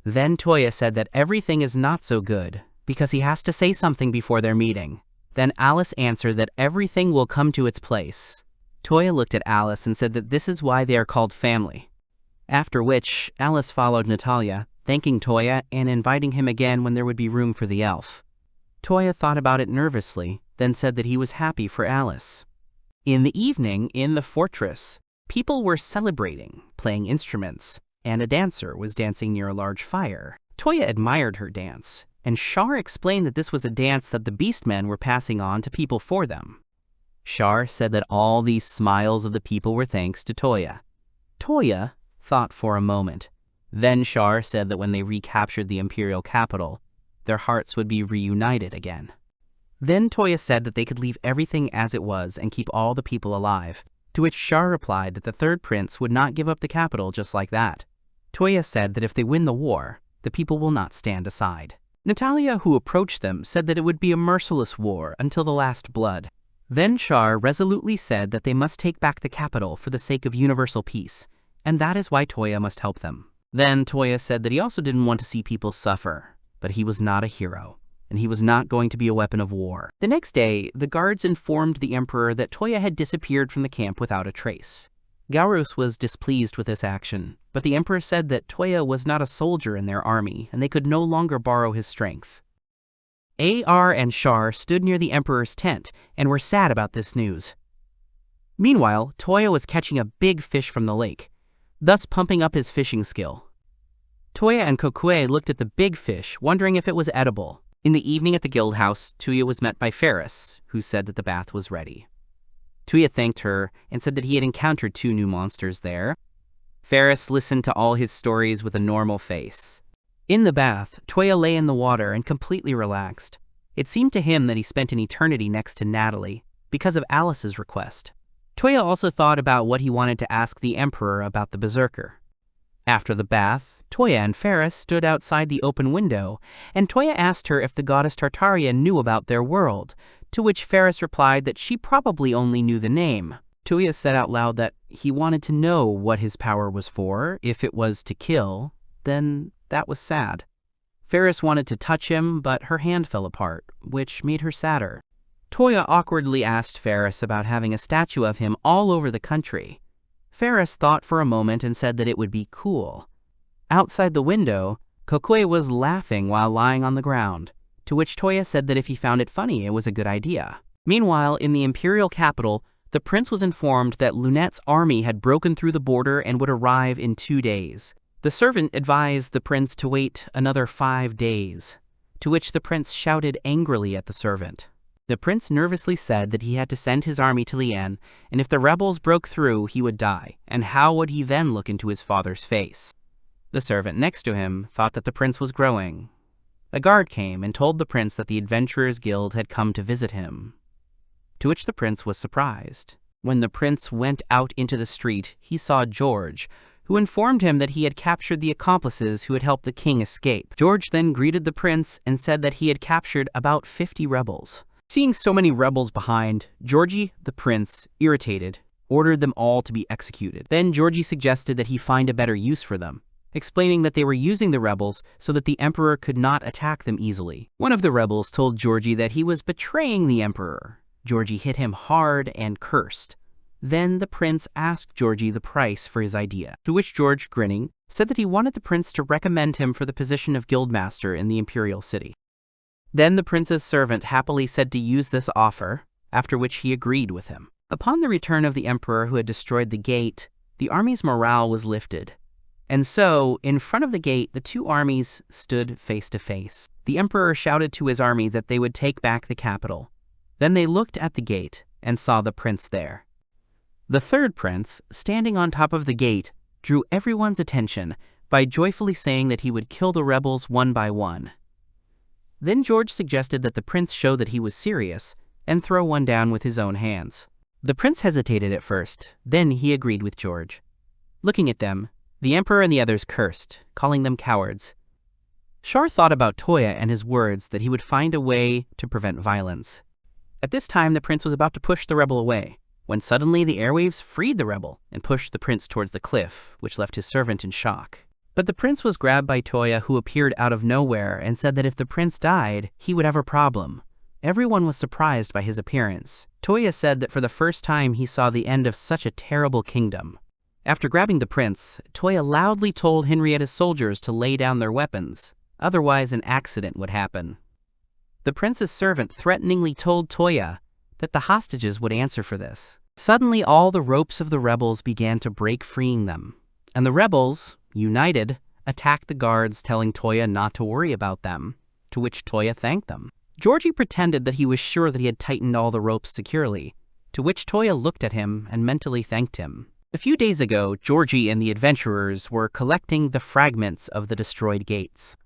Then Toya said that everything is not so good because he has to say something before their meeting. Then Alice answered that everything will come to its place. Toya looked at Alice and said that this is why they are called family. After which, Alice followed Natalia, thanking Toya and inviting him again when there would be room for the elf. Toya thought about it nervously, then said that he was happy for Alice. In the evening, in the fortress, people were celebrating, playing instruments, and a dancer was dancing near a large fire. Toya admired her dance, and Char explained that this was a dance that the beastmen were passing on to people for them. Char said that all these smiles of the people were thanks to Toya. Toya thought for a moment. Then Char said that when they recaptured the imperial capital, their hearts would be reunited again. Then Toya said that they could leave everything as it was and keep all the people alive, to which Char replied that the third prince would not give up the capital just like that. Toya said that if they win the war, the people will not stand aside. Natalia, who approached them, said that it would be a merciless war until the last blood. Then Char resolutely said that they must take back the capital for the sake of universal peace, and that is why Toya must help them. Then Toya said that he also didn't want to see people suffer, but he was not a hero, and he was not going to be a weapon of war. The next day, the guards informed the Emperor that Toya had disappeared from the camp without a trace. Gaurus was displeased with this action, but the Emperor said that Toya was not a soldier in their army, and they could no longer borrow his strength. Ar and Char stood near the Emperor's tent and were sad about this news. Meanwhile, Toya was catching a big fish from the lake, thus pumping up his fishing skill. Toya and Kokue looked at the big fish, wondering if it was edible. In the evening at the guild house, Toya was met by Ferris, who said that the bath was ready. Toya thanked her and said that he had encountered 2 new monsters there. Ferris listened to all his stories with a normal face. In the bath, Toya lay in the water and completely relaxed. It seemed to him that he spent an eternity next to Natalie, because of Alice's request. Toya also thought about what he wanted to ask the Emperor about the Berserker. After the bath, Toya and Ferris stood outside the open window, and Toya asked her if the goddess Tartaria knew about their world, to which Ferris replied that she probably only knew the name. Toya said out loud that he wanted to know what his power was for. If it was to kill, then that was sad. Ferris wanted to touch him, but her hand fell apart, which made her sadder. Toya awkwardly asked Ferris about having a statue of him all over the country. Ferris thought for a moment and said that it would be cool. Outside the window, Kokue was laughing while lying on the ground, to which Toya said that if he found it funny, it was a good idea. Meanwhile, in the imperial capital, the prince was informed that Lunette's army had broken through the border and would arrive in 2 days. The servant advised the prince to wait another 5 days, to which the prince shouted angrily at the servant. The prince nervously said that he had to send his army to Lien, and if the rebels broke through, he would die, and how would he then look into his father's face? The servant next to him thought that the prince was growing. A guard came and told the prince that the Adventurers Guild had come to visit him, to which the prince was surprised. When the prince went out into the street, he saw George, who informed him that he had captured the accomplices who had helped the king escape. George then greeted the prince and said that he had captured about 50 rebels. Seeing so many rebels behind, Georgie, the prince, irritated, ordered them all to be executed. Then Georgie suggested that he find a better use for them, explaining that they were using the rebels so that the emperor could not attack them easily. One of the rebels told Georgie that he was betraying the emperor. Georgie hit him hard and cursed. Then the prince asked Georgie the price for his idea, to which George, grinning, said that he wanted the prince to recommend him for the position of guildmaster in the imperial city. Then the prince's servant happily said to use this offer, after which he agreed with him. Upon the return of the emperor who had destroyed the gate, the army's morale was lifted. And so, in front of the gate, the two armies stood face to face. The emperor shouted to his army that they would take back the capital. Then they looked at the gate and saw the prince there. The third prince, standing on top of the gate, drew everyone's attention by joyfully saying that he would kill the rebels one by one. Then George suggested that the prince show that he was serious and throw one down with his own hands. The prince hesitated at first, then he agreed with George. Looking at them, the emperor and the others cursed, calling them cowards. Char thought about Toya and his words that he would find a way to prevent violence. At this time, the prince was about to push the rebel away, when suddenly the airwaves freed the rebel and pushed the prince towards the cliff, which left his servant in shock. But the prince was grabbed by Toya, who appeared out of nowhere and said that if the prince died, he would have a problem. Everyone was surprised by his appearance. Toya said that for the first time he saw the end of such a terrible kingdom. After grabbing the prince, Toya loudly told Henrietta's soldiers to lay down their weapons, otherwise an accident would happen. The prince's servant threateningly told Toya that the hostages would answer for this. Suddenly all the ropes of the rebels began to break, freeing them, and the rebels, united, attacked the guards, telling Toya not to worry about them, to which Toya thanked them. Georgie pretended that he was sure that he had tightened all the ropes securely, to which Toya looked at him and mentally thanked him. A few days ago, Georgie and the adventurers were collecting the fragments of the destroyed gates.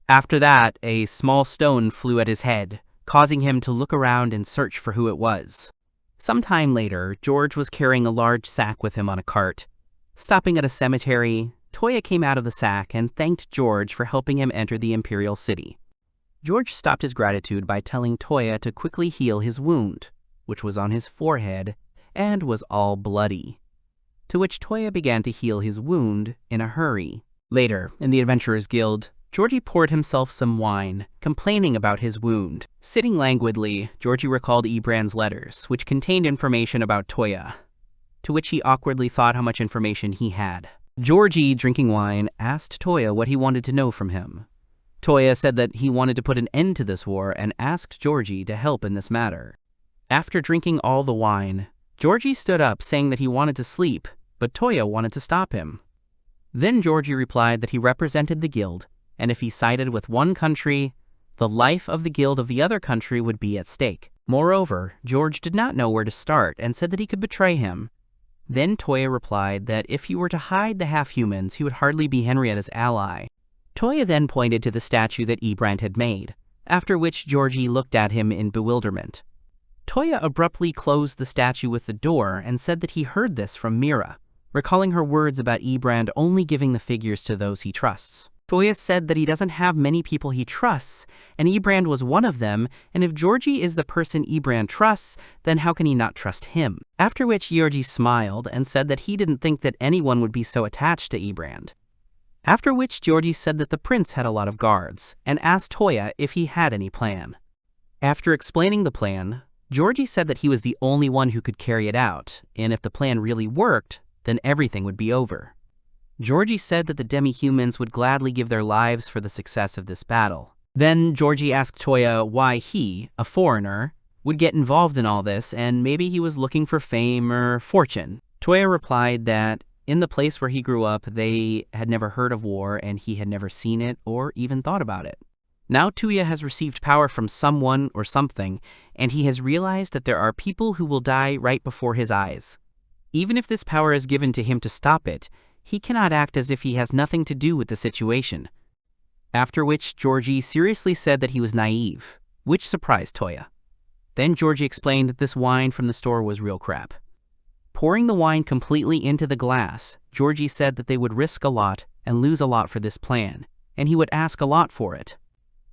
After that, a small stone flew at his head, causing him to look around and search for who it was. Some time later, George was carrying a large sack with him on a cart. Stopping at a cemetery, Toya came out of the sack and thanked George for helping him enter the imperial city. George stopped his gratitude by telling Toya to quickly heal his wound, which was on his forehead and was all bloody, to which Toya began to heal his wound in a hurry. Later, in the Adventurers Guild, Georgie poured himself some wine, complaining about his wound. Sitting languidly, Georgie recalled Ebrand's letters, which contained information about Toya, to which he awkwardly thought how much information he had. Georgie, drinking wine, asked Toya what he wanted to know from him. Toya said that he wanted to put an end to this war and asked Georgie to help in this matter. After drinking all the wine, Georgie stood up saying that he wanted to sleep, but Toya wanted to stop him. Then Georgie replied that he represented the guild, and if he sided with one country, the life of the guild of the other country would be at stake. Moreover, George did not know where to start and said that he could betray him. Then Toya replied that if he were to hide the half-humans, he would hardly be Henrietta's ally. Toya then pointed to the statue that Ebrand had made, after which Georgie looked at him in bewilderment. Toya abruptly closed the statue with the door and said that he heard this from Mira, recalling her words about Ebrand only giving the figures to those he trusts. Toya said that he doesn't have many people he trusts, and Ebrand was one of them, and if Georgie is the person Ebrand trusts, then how can he not trust him? After which Georgie smiled and said that he didn't think that anyone would be so attached to Ebrand. After which Georgie said that the prince had a lot of guards, and asked Toya if he had any plan. After explaining the plan, Georgie said that he was the only one who could carry it out, and if the plan really worked, then everything would be over. Georgie said that the demi-humans would gladly give their lives for the success of this battle. Then Georgie asked Toya why he, a foreigner, would get involved in all this, and maybe he was looking for fame or fortune. Toya replied that in the place where he grew up, they had never heard of war and he had never seen it or even thought about it. Now Toya has received power from someone or something, and he has realized that there are people who will die right before his eyes. Even if this power is given to him to stop it, he cannot act as if he has nothing to do with the situation. After which Georgie seriously said that he was naive, which surprised Toya. Then Georgie explained that this wine from the store was real crap. Pouring the wine completely into the glass, Georgie said that they would risk a lot and lose a lot for this plan, and he would ask a lot for it.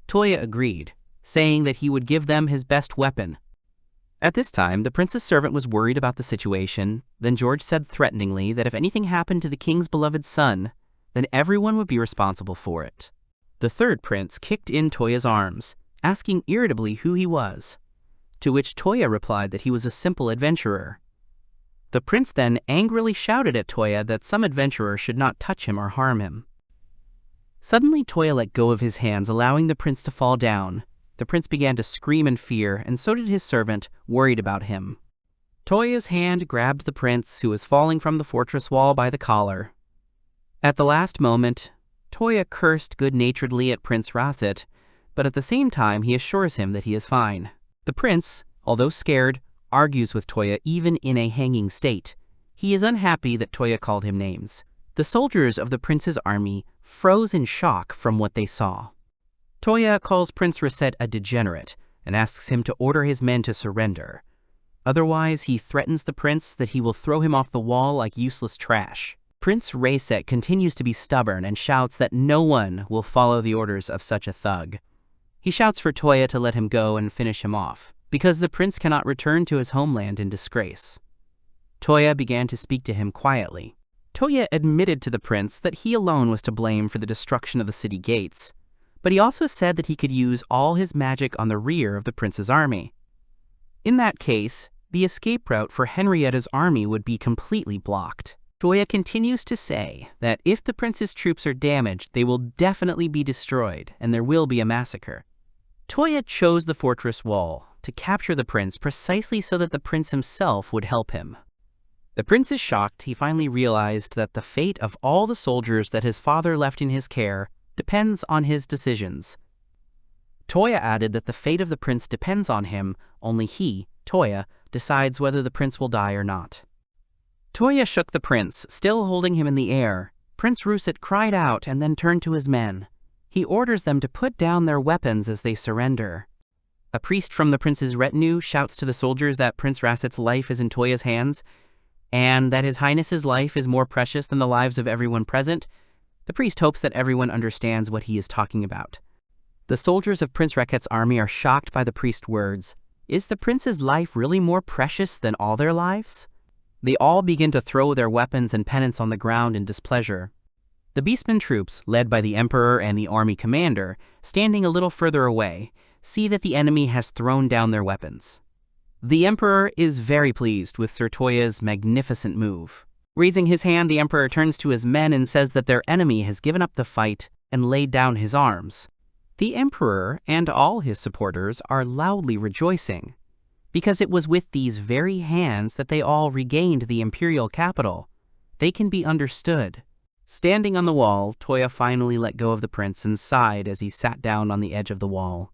Toya agreed, saying that he would give them his best weapon. At this time, the prince's servant was worried about the situation. Then George said threateningly that if anything happened to the king's beloved son, then everyone would be responsible for it. The third prince kicked in Toya's arms, asking irritably who he was, to which Toya replied that he was a simple adventurer. The prince then angrily shouted at Toya that some adventurer should not touch him or harm him. Suddenly Toya let go of his hands, allowing the prince to fall down. The prince began to scream in fear, and so did his servant, worried about him. Toya's hand grabbed the prince, who was falling from the fortress wall, by the collar. At the last moment, Toya cursed good-naturedly at Prince Rasset, but at the same time he assures him that he is fine. The prince, although scared, argues with Toya even in a hanging state. He is unhappy that Toya called him names. The soldiers of the prince's army froze in shock from what they saw. Toya calls Prince Rasset a degenerate and asks him to order his men to surrender. Otherwise, he threatens the prince that he will throw him off the wall like useless trash. Prince Rasset continues to be stubborn and shouts that no one will follow the orders of such a thug. He shouts for Toya to let him go and finish him off, because the prince cannot return to his homeland in disgrace. Toya began to speak to him quietly. Toya admitted to the prince that he alone was to blame for the destruction of the city gates, but he also said that he could use all his magic on the rear of the prince's army. In that case, the escape route for Henrietta's army would be completely blocked. Toya continues to say that if the prince's troops are damaged, they will definitely be destroyed, and there will be a massacre. Toya chose the fortress wall to capture the prince precisely so that the prince himself would help him. The prince is shocked. He finally realized that the fate of all the soldiers that his father left in his care depends on his decisions. Toya added that the fate of the prince depends on him. Only he, Toya, decides whether the prince will die or not. Toya shook the prince, still holding him in the air. Prince Rasset cried out and then turned to his men. He orders them to put down their weapons as they surrender. A priest from the prince's retinue shouts to the soldiers that Prince Rasset's life is in Toya's hands, and that His Highness's life is more precious than the lives of everyone present. The priest hopes that everyone understands what he is talking about. The soldiers of Prince Rasset's army are shocked by the priest's words. Is the prince's life really more precious than all their lives? They all begin to throw their weapons and pennants on the ground in displeasure. The Beastmen troops, led by the emperor and the army commander, standing a little further away, see that the enemy has thrown down their weapons. The emperor is very pleased with Sir Toya's magnificent move. Raising his hand, the emperor turns to his men and says that their enemy has given up the fight and laid down his arms. The emperor and all his supporters are loudly rejoicing, because it was with these very hands that they all regained the imperial capital. They can be understood. Standing on the wall, Toya finally let go of the prince and sighed as he sat down on the edge of the wall.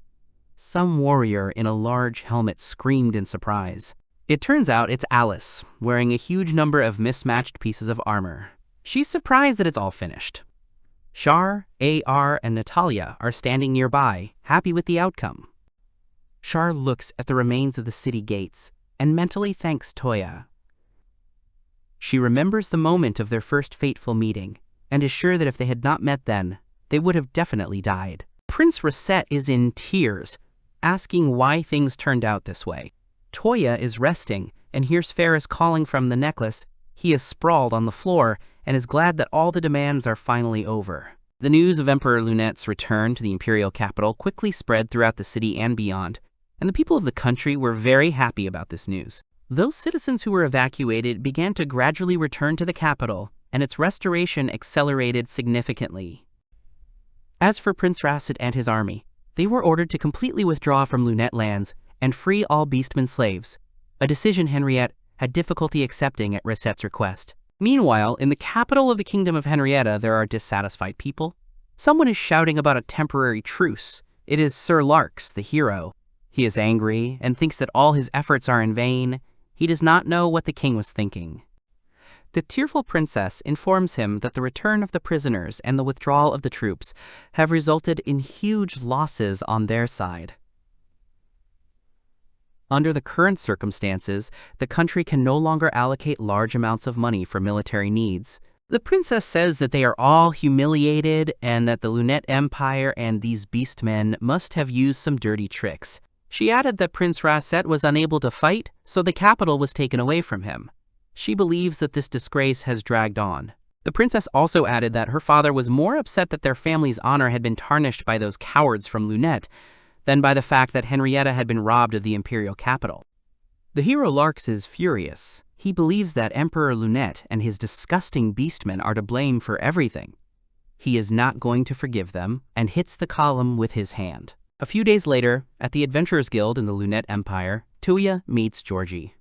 Some warrior in a large helmet screamed in surprise. It turns out it's Alice, wearing a huge number of mismatched pieces of armor. She's surprised that it's all finished. Char, A.R., and Natalia are standing nearby, happy with the outcome. Char looks at the remains of the city gates and mentally thanks Toya. She remembers the moment of their first fateful meeting and is sure that if they had not met then, they would have definitely died. Prince Reset is in tears, asking why things turned out this way. Toya is resting and hears Ferris calling from the necklace. He is sprawled on the floor and is glad that all the demands are finally over. The news of Emperor Lunette's return to the imperial capital quickly spread throughout the city and beyond, and the people of the country were very happy about this news. Those citizens who were evacuated began to gradually return to the capital, and its restoration accelerated significantly. As for Prince Rasset and his army, they were ordered to completely withdraw from Lunette lands and free all beastmen slaves, a decision Henriette had difficulty accepting at Rasset's request. Meanwhile, in the capital of the Kingdom of Henrietta, there are dissatisfied people. Someone is shouting about a temporary truce. It is Sir Larks, the hero. He is angry and thinks that all his efforts are in vain. He does not know what the king was thinking. The tearful princess informs him that the return of the prisoners and the withdrawal of the troops have resulted in huge losses on their side. Under the current circumstances, the country can no longer allocate large amounts of money for military needs. The princess says that they are all humiliated and that the Lunette Empire and these beastmen must have used some dirty tricks. She added that Prince Rasset was unable to fight, so the capital was taken away from him. She believes that this disgrace has dragged on. The princess also added that her father was more upset that their family's honor had been tarnished by those cowards from Lunette than by the fact that Henrietta had been robbed of the imperial capital. The hero Larks is furious. He believes that Emperor Lunette and his disgusting beastmen are to blame for everything. He is not going to forgive them and hits the column with his hand. A few days later, at the Adventurers Guild in the Lunette Empire, Toya meets Georgie.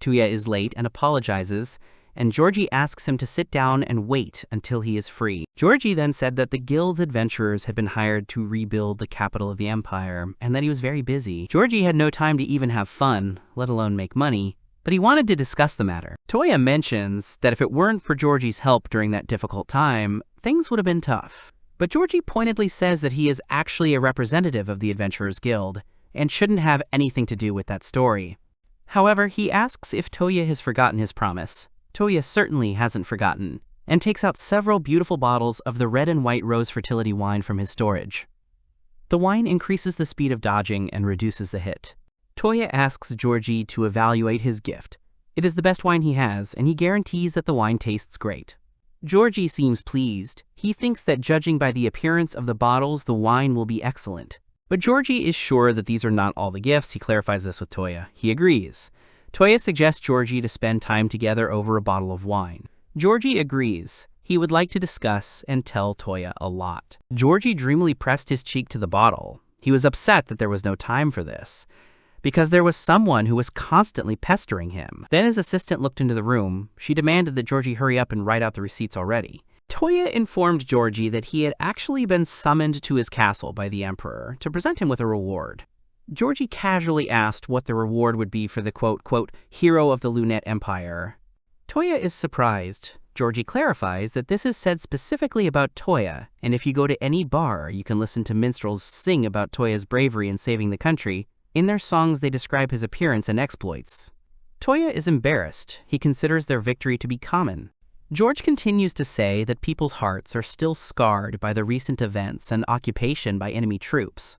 Toya is late and apologizes, and Georgie asks him to sit down and wait until he is free. Georgie then said that the guild's adventurers had been hired to rebuild the capital of the empire, and that he was very busy. Georgie had no time to even have fun, let alone make money, but he wanted to discuss the matter. Toya mentions that if it weren't for Georgie's help during that difficult time, things would have been tough. But Georgie pointedly says that he is actually a representative of the Adventurers Guild, and shouldn't have anything to do with that story. However, he asks if Toya has forgotten his promise. Toya certainly hasn't forgotten, and takes out several beautiful bottles of the red and white rose fertility wine from his storage. The wine increases the speed of dodging and reduces the hit. Toya asks Georgie to evaluate his gift. It is the best wine he has, and he guarantees that the wine tastes great. Georgie seems pleased. He thinks that judging by the appearance of the bottles, the wine will be excellent. But Georgie is sure that these are not all the gifts. He clarifies this with Toya. He agrees. Toya suggests Georgie to spend time together over a bottle of wine. Georgie agrees. He would like to discuss and tell Toya a lot. Georgie dreamily pressed his cheek to the bottle. He was upset that there was no time for this, because there was someone who was constantly pestering him. Then his assistant looked into the room. She demanded that Georgie hurry up and write out the receipts already. Toya informed Georgie that he had actually been summoned to his castle by the Emperor to present him with a reward. Georgie casually asked what the reward would be for the quote, hero of the Lunette Empire. Toya is surprised. Georgie clarifies that this is said specifically about Toya, and if you go to any bar, you can listen to minstrels sing about Toya's bravery in saving the country. In their songs, they describe his appearance and exploits. Toya is embarrassed. He considers their victory to be common. George continues to say that people's hearts are still scarred by the recent events and occupation by enemy troops.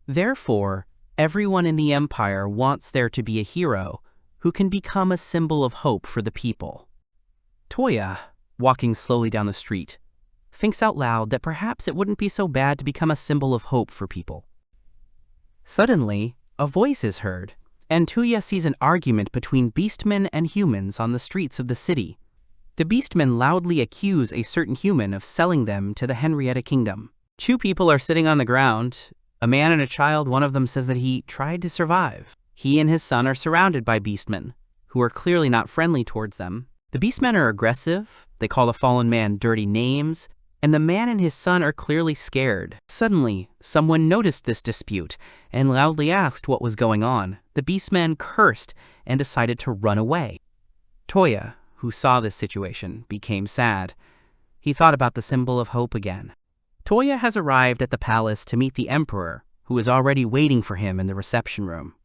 Therefore, everyone in the Empire wants there to be a hero who can become a symbol of hope for the people. Toya, walking slowly down the street, thinks out loud that perhaps it wouldn't be so bad to become a symbol of hope for people. Suddenly, a voice is heard, and Toya sees an argument between beastmen and humans on the streets of the city. The beastmen loudly accuse a certain human of selling them to the Henrietta Kingdom. Two people are sitting on the ground. A man and a child. One of them says that he tried to survive. He and his son are surrounded by beastmen, who are clearly not friendly towards them. The beastmen are aggressive. They call the fallen man dirty names, and the man and his son are clearly scared. Suddenly, someone noticed this dispute and loudly asked what was going on. The beastmen cursed and decided to run away. Toya, who saw this situation, became sad. He thought about the symbol of hope again. Toya has arrived at the palace to meet the Emperor, who is already waiting for him in the reception room.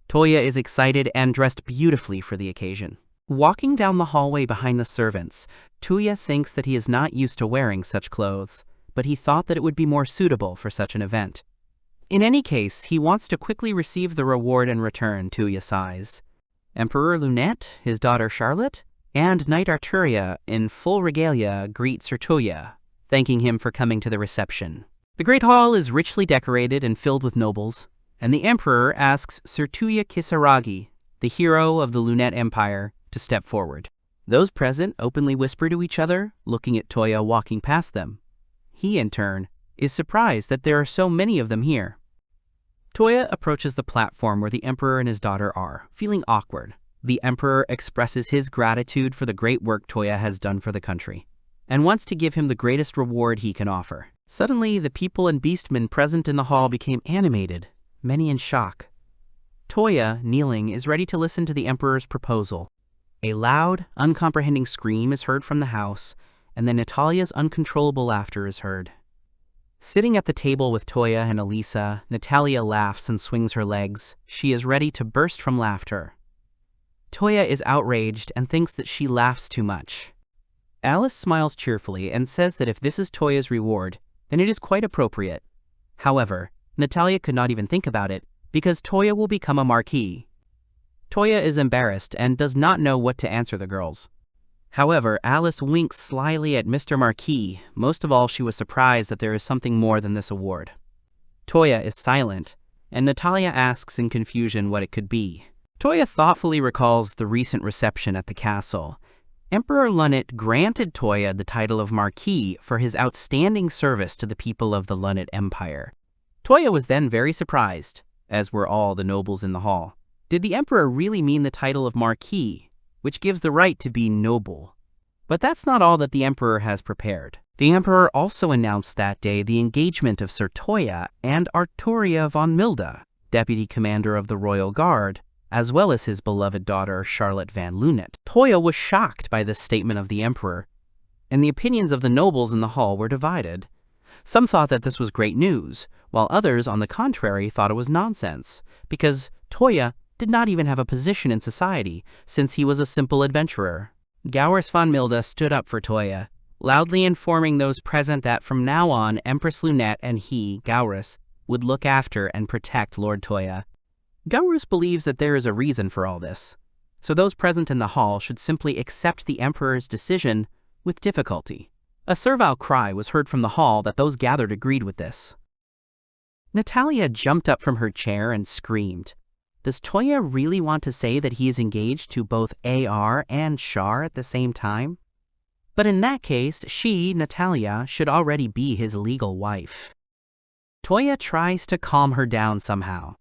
Toya is excited and dressed beautifully for the occasion. Walking down the hallway behind the servants, Toya thinks that he is not used to wearing such clothes, but he thought that it would be more suitable for such an event. In any case, he wants to quickly receive the reward and return, Toya sighs. Emperor Lunette, his daughter Charlotte, and Knight Arturia in full regalia greet Sir Toya, thanking him for coming to the reception. The great hall is richly decorated and filled with nobles, and the emperor asks Sir Toyu Kisaragi, the hero of the Lunette Empire, to step forward. Those present openly whisper to each other, looking at Toya walking past them. He, in turn, is surprised that there are so many of them here. Toya approaches the platform where the emperor and his daughter are, feeling awkward. The emperor expresses his gratitude for the great work Toya has done for the country, and wants to give him the greatest reward he can offer. Suddenly, the people and beastmen present in the hall became animated, many in shock. Toya, kneeling, is ready to listen to the emperor's proposal. A loud, uncomprehending scream is heard from the house, and then Natalia's uncontrollable laughter is heard. Sitting at the table with Toya and Elisa, Natalia laughs and swings her legs. She is ready to burst from laughter. Toya is outraged and thinks that she laughs too much. Alice smiles cheerfully and says that if this is Toya's reward, then it is quite appropriate. However, Natalia could not even think about it, because Toya will become a marquis. Toya is embarrassed and does not know what to answer the girls. However, Alice winks slyly at Mr. Marquis. Most of all, she was surprised that there is something more than this award. Toya is silent, and Natalia asks in confusion what it could be. Toya thoughtfully recalls the recent reception at the castle. Emperor Lunette granted Toya the title of Marquis for his outstanding service to the people of the Lunette Empire. Toya was then very surprised, as were all the nobles in the hall. Did the emperor really mean the title of Marquis, which gives the right to be noble? But that's not all that the emperor has prepared. The emperor also announced that day the engagement of Sir Toya and Arturia von Milda, deputy commander of the royal guard, as well as his beloved daughter Charlotte van Lunette. Toya was shocked by this statement of the emperor, and the opinions of the nobles in the hall were divided. Some thought that this was great news, while others, on the contrary, thought it was nonsense, because Toya did not even have a position in society, since he was a simple adventurer. Gowers von Milda stood up for Toya, loudly informing those present that from now on Empress Lunette and he, Gowers, would look after and protect Lord Toya. Gowers believes that there is a reason for all this, so those present in the hall should simply accept the emperor's decision with difficulty. A servile cry was heard from the hall that those gathered agreed with this. Natalia jumped up from her chair and screamed. Does Toya really want to say that he is engaged to both AR and Char at the same time? But in that case, she, Natalia, should already be his legal wife. Toya tries to calm her down somehow.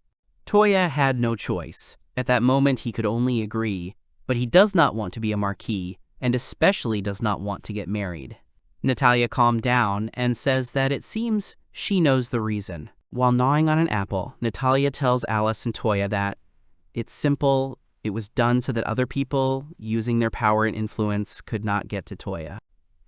Toya had no choice. At that moment he could only agree, but he does not want to be a marquis, and especially does not want to get married. Natalia calmed down and says that it seems she knows the reason. While gnawing on an apple, Natalia tells Alice and Toya that it's simple, it was done so that other people, using their power and influence, could not get to Toya.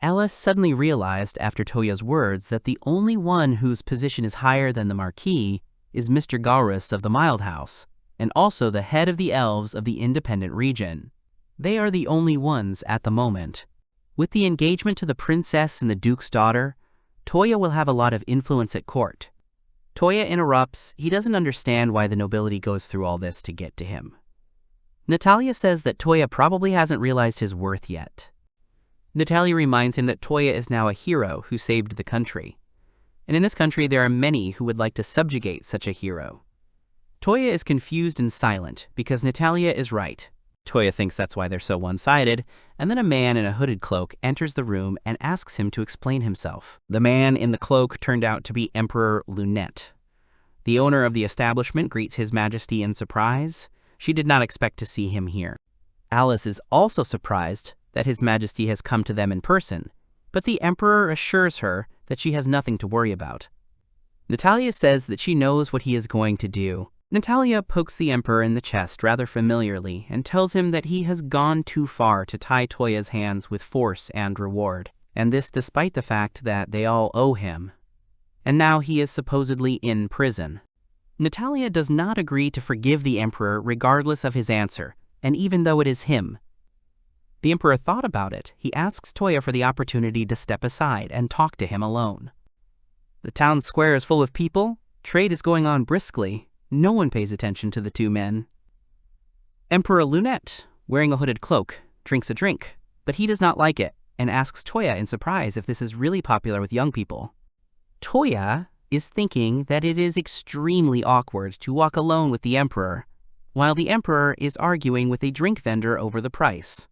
Alice suddenly realized after Toya's words that the only one whose position is higher than the Marquis is Mr. Gaurus of the Mild House, and also the head of the elves of the independent region. They are the only ones at the moment. With the engagement to the princess and the duke's daughter, Toya will have a lot of influence at court. Toya interrupts. He doesn't understand why the nobility goes through all this to get to him. Natalia says that Toya probably hasn't realized his worth yet. Natalia reminds him that Toya is now a hero who saved the country. And in this country there are many who would like to subjugate such a hero. Toya is confused and silent because Natalia is right. Toya thinks that's why they're so one-sided, and then a man in a hooded cloak enters the room and asks him to explain himself. The man in the cloak turned out to be Emperor Lunette. The owner of the establishment greets His Majesty in surprise. She did not expect to see him here. Alice is also surprised that His Majesty has come to them in person, but the Emperor assures her that she has nothing to worry about. Natalia says that she knows what he is going to do. Natalia pokes the Emperor in the chest rather familiarly and tells him that he has gone too far to tie Toya's hands with force and reward, and this despite the fact that they all owe him. And now he is supposedly in prison. Natalia does not agree to forgive the Emperor regardless of his answer, and even though it is him. The Emperor thought about it. He asks Toya for the opportunity to step aside and talk to him alone. The town square is full of people, trade is going on briskly, no one pays attention to the two men. Emperor Lunette, wearing a hooded cloak, drinks a drink, but he does not like it and asks Toya in surprise if this is really popular with young people. Toya is thinking that it is extremely awkward to walk alone with the emperor, while the emperor is arguing with a drink vendor over the price.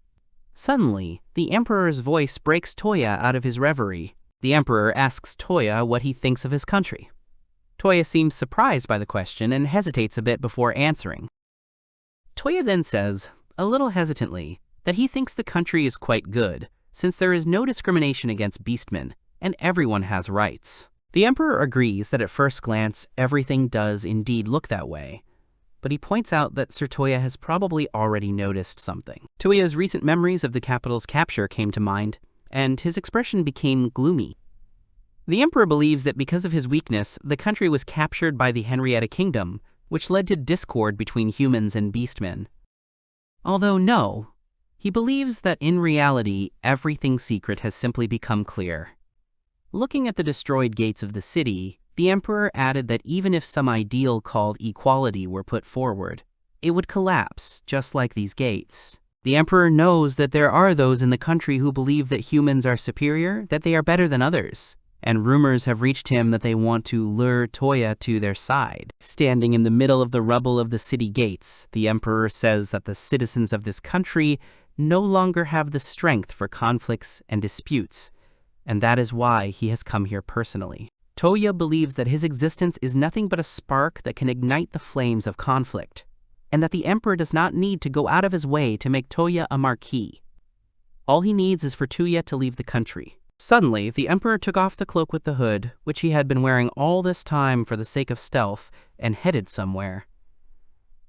Suddenly, the emperor's voice breaks Toya out of his reverie. The emperor asks Toya what he thinks of his country. Toya seems surprised by the question and hesitates a bit before answering. Toya then says, a little hesitantly, that he thinks the country is quite good, since there is no discrimination against beastmen, and everyone has rights. The emperor agrees that at first glance, everything does indeed look that way, but he points out that Sir Toya has probably already noticed something. Toya's recent memories of the capital's capture came to mind, and his expression became gloomy. The emperor believes that because of his weakness, the country was captured by the Henrietta Kingdom, which led to discord between humans and beastmen. Although no, he believes that in reality, everything secret has simply become clear. Looking at the destroyed gates of the city, the emperor added that even if some ideal called equality were put forward, it would collapse, just like these gates. The emperor knows that there are those in the country who believe that humans are superior, that they are better than others, and rumors have reached him that they want to lure Toya to their side. Standing in the middle of the rubble of the city gates, the emperor says that the citizens of this country no longer have the strength for conflicts and disputes, and that is why he has come here personally. Toya believes that his existence is nothing but a spark that can ignite the flames of conflict, and that the emperor does not need to go out of his way to make Toya a marquis. All he needs is for Toya to leave the country. Suddenly, the emperor took off the cloak with the hood, which he had been wearing all this time for the sake of stealth, and headed somewhere.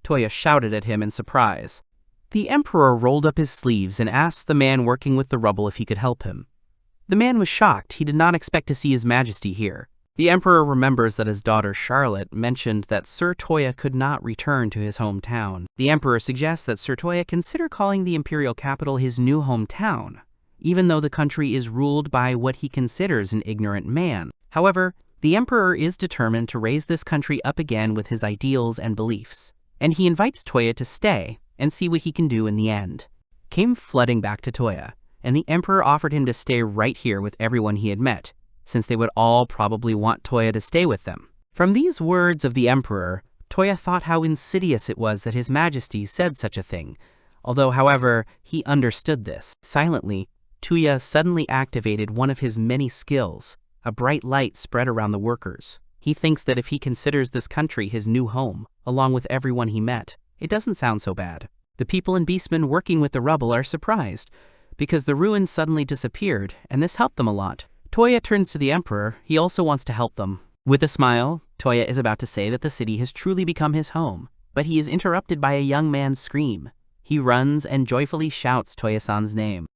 Toya shouted at him in surprise. The emperor rolled up his sleeves and asked the man working with the rubble if he could help him. The man was shocked. He did not expect to see His Majesty here. The emperor remembers that his daughter Charlotte mentioned that Sir Toya could not return to his hometown. The emperor suggests that Sir Toya consider calling the imperial capital his new hometown, even though the country is ruled by what he considers an ignorant man. However, the emperor is determined to raise this country up again with his ideals and beliefs, and he invites Toya to stay and see what he can do in the end. Came flooding back to Toya, and the emperor offered him to stay right here with everyone he had met, since they would all probably want Toya to stay with them. From these words of the emperor, Toya thought how insidious it was that His Majesty said such a thing, although, however, he understood this. Silently, Toya suddenly activated one of his many skills. A bright light spread around the workers. He thinks that if he considers this country his new home, along with everyone he met, it doesn't sound so bad. The people and beastmen working with the rubble are surprised, because the ruins suddenly disappeared, and this helped them a lot. Toya turns to the emperor. He also wants to help them. With a smile, Toya is about to say that the city has truly become his home, but he is interrupted by a young man's scream. He runs and joyfully shouts Toya-san's name.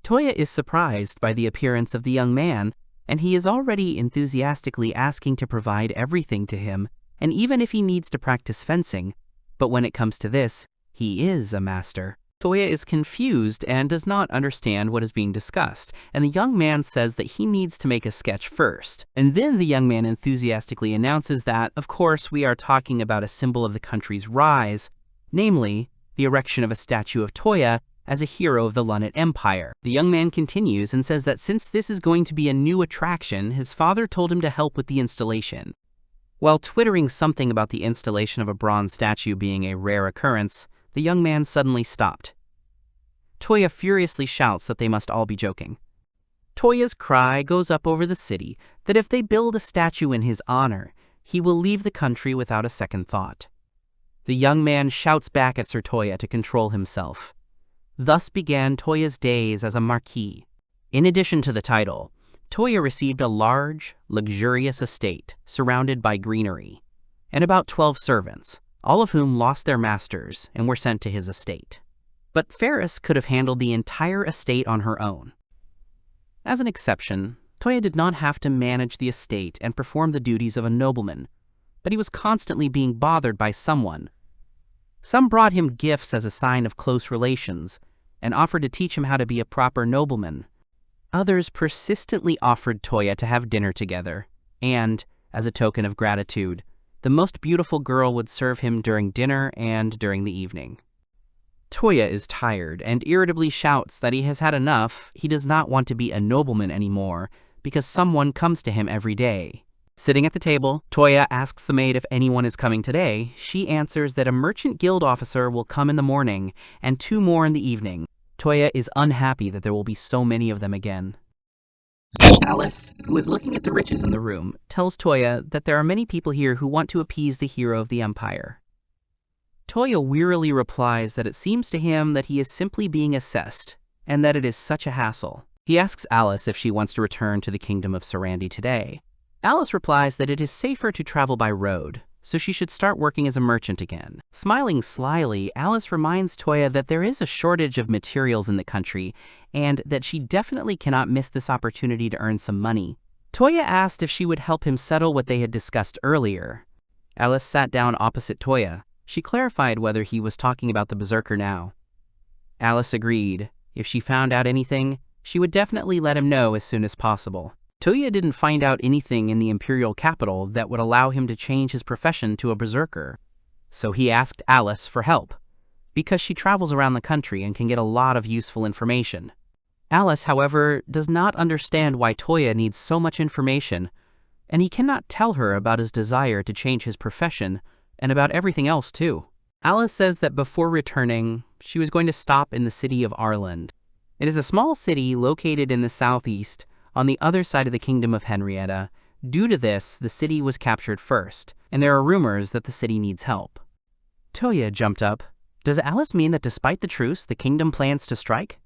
Toya is surprised by the appearance of the young man, and he is already enthusiastically asking to provide everything to him, and even if he needs to practice fencing, but when it comes to this, he is a master. Toya is confused and does not understand what is being discussed, and the young man says that he needs to make a sketch first. And then the young man enthusiastically announces that, of course, we are talking about a symbol of the country's rise, namely, the erection of a statue of Toya as a hero of the Lunette Empire. The young man continues and says that since this is going to be a new attraction, his father told him to help with the installation. While twittering something about the installation of a bronze statue being a rare occurrence, the young man suddenly stopped. Toya furiously shouts that they must all be joking. Toya's cry goes up over the city that if they build a statue in his honor, he will leave the country without a second thought. The young man shouts back at Sir Toya to control himself. Thus began Toya's days as a marquis. In addition to the title, Toya received a large, luxurious estate surrounded by greenery, and about 12 servants, all of whom lost their masters and were sent to his estate. But Ferris could have handled the entire estate on her own. As an exception, Toya did not have to manage the estate and perform the duties of a nobleman, but he was constantly being bothered by someone. Some brought him gifts as a sign of close relations and offered to teach him how to be a proper nobleman. Others persistently offered Toya to have dinner together, and, as a token of gratitude, the most beautiful girl would serve him during dinner and during the evening. Toya is tired and irritably shouts that he has had enough. He does not want to be a nobleman anymore because someone comes to him every day. Sitting at the table, Toya asks the maid if anyone is coming today. She answers that a merchant guild officer will come in the morning and 2 more in the evening. Toya is unhappy that there will be so many of them again. Alice, who is looking at the riches in the room, tells Toya that there are many people here who want to appease the hero of the empire. Toya wearily replies that it seems to him that he is simply being assessed, and that it is such a hassle. He asks Alice if she wants to return to the kingdom of Sarandi today. Alice replies that it is safer to travel by road, so she should start working as a merchant again. Smiling slyly, Alice reminds Toya that there is a shortage of materials in the country, and that she definitely cannot miss this opportunity to earn some money. Toya asked if she would help him settle what they had discussed earlier. Alice sat down opposite Toya. She clarified whether he was talking about the Berserker now. Alice agreed. If she found out anything, she would definitely let him know as soon as possible. Toya didn't find out anything in the imperial capital that would allow him to change his profession to a berserker, so he asked Alice for help, because she travels around the country and can get a lot of useful information. Alice, however, does not understand why Toya needs so much information, and he cannot tell her about his desire to change his profession and about everything else too. Alice says that before returning, she was going to stop in the city of Arland. It is a small city located in the southeast, on the other side of the kingdom of Henrietta. Due to this, the city was captured first, and there are rumors that the city needs help. Toya jumped up. Does Alice mean that despite the truce, the kingdom plans to strike?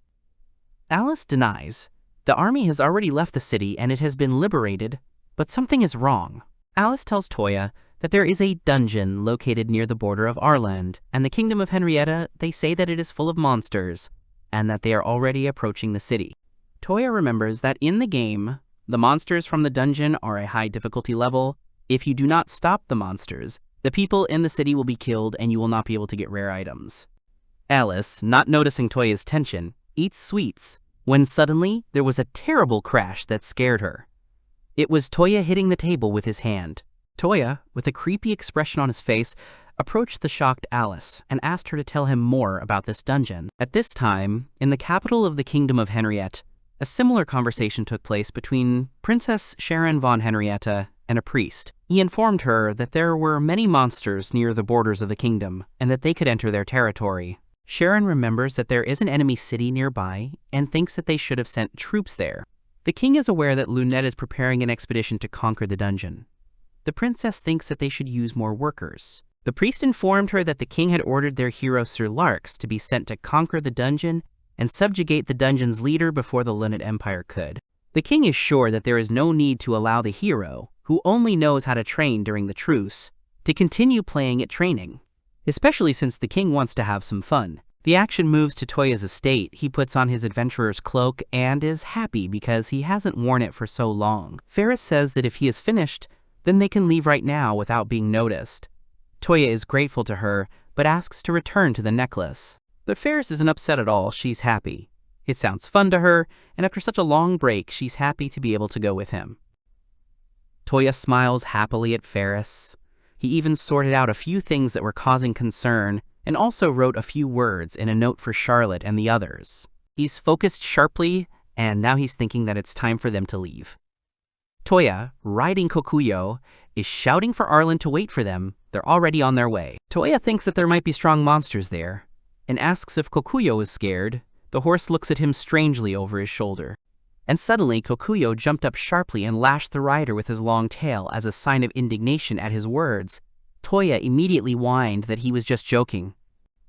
Alice denies. The army has already left the city and it has been liberated, but something is wrong. Alice tells Toya that there is a dungeon located near the border of Arland, and the kingdom of Henrietta, they say that it is full of monsters, and that they are already approaching the city. Toya remembers that in the game, the monsters from the dungeon are a high difficulty level. If you do not stop the monsters, the people in the city will be killed and you will not be able to get rare items. Alice, not noticing Toya's tension, eats sweets, when suddenly there was a terrible crash that scared her. It was Toya hitting the table with his hand. Toya, with a creepy expression on his face, approached the shocked Alice and asked her to tell him more about this dungeon. At this time, in the capital of the kingdom of Henriette, a similar conversation took place between Princess Sharon von Henrietta and a priest. He informed her that there were many monsters near the borders of the kingdom, and that they could enter their territory. Sharon remembers that there is an enemy city nearby, and thinks that they should have sent troops there. The king is aware that Lunette is preparing an expedition to conquer the dungeon. The princess thinks that they should use more workers. The priest informed her that the king had ordered their hero Sir Larx to be sent to conquer the dungeon and subjugate the dungeon's leader before the Lunette Empire could. The king is sure that there is no need to allow the hero, who only knows how to train during the truce, to continue playing at training, especially since the king wants to have some fun. The action moves to Toya's estate. He puts on his adventurer's cloak and is happy because he hasn't worn it for so long. Ferris says that if he is finished, then they can leave right now without being noticed. Toya is grateful to her, but asks to return to the necklace. But Ferris isn't upset at all. She's happy. It sounds fun to her, and after such a long break, she's happy to be able to go with him. Toya smiles happily at Ferris. He even sorted out a few things that were causing concern, and also wrote a few words in a note for Charlotte and the others. He's focused sharply, and now he's thinking that it's time for them to leave. Toya, riding Kokuyo, is shouting for Arlen to wait for them. They're already on their way. Toya thinks that there might be strong monsters there, and asks if Kokuyo is scared. The horse looks at him strangely over his shoulder. And suddenly, Kokuyo jumped up sharply and lashed the rider with his long tail as a sign of indignation at his words. Toya immediately whined that he was just joking.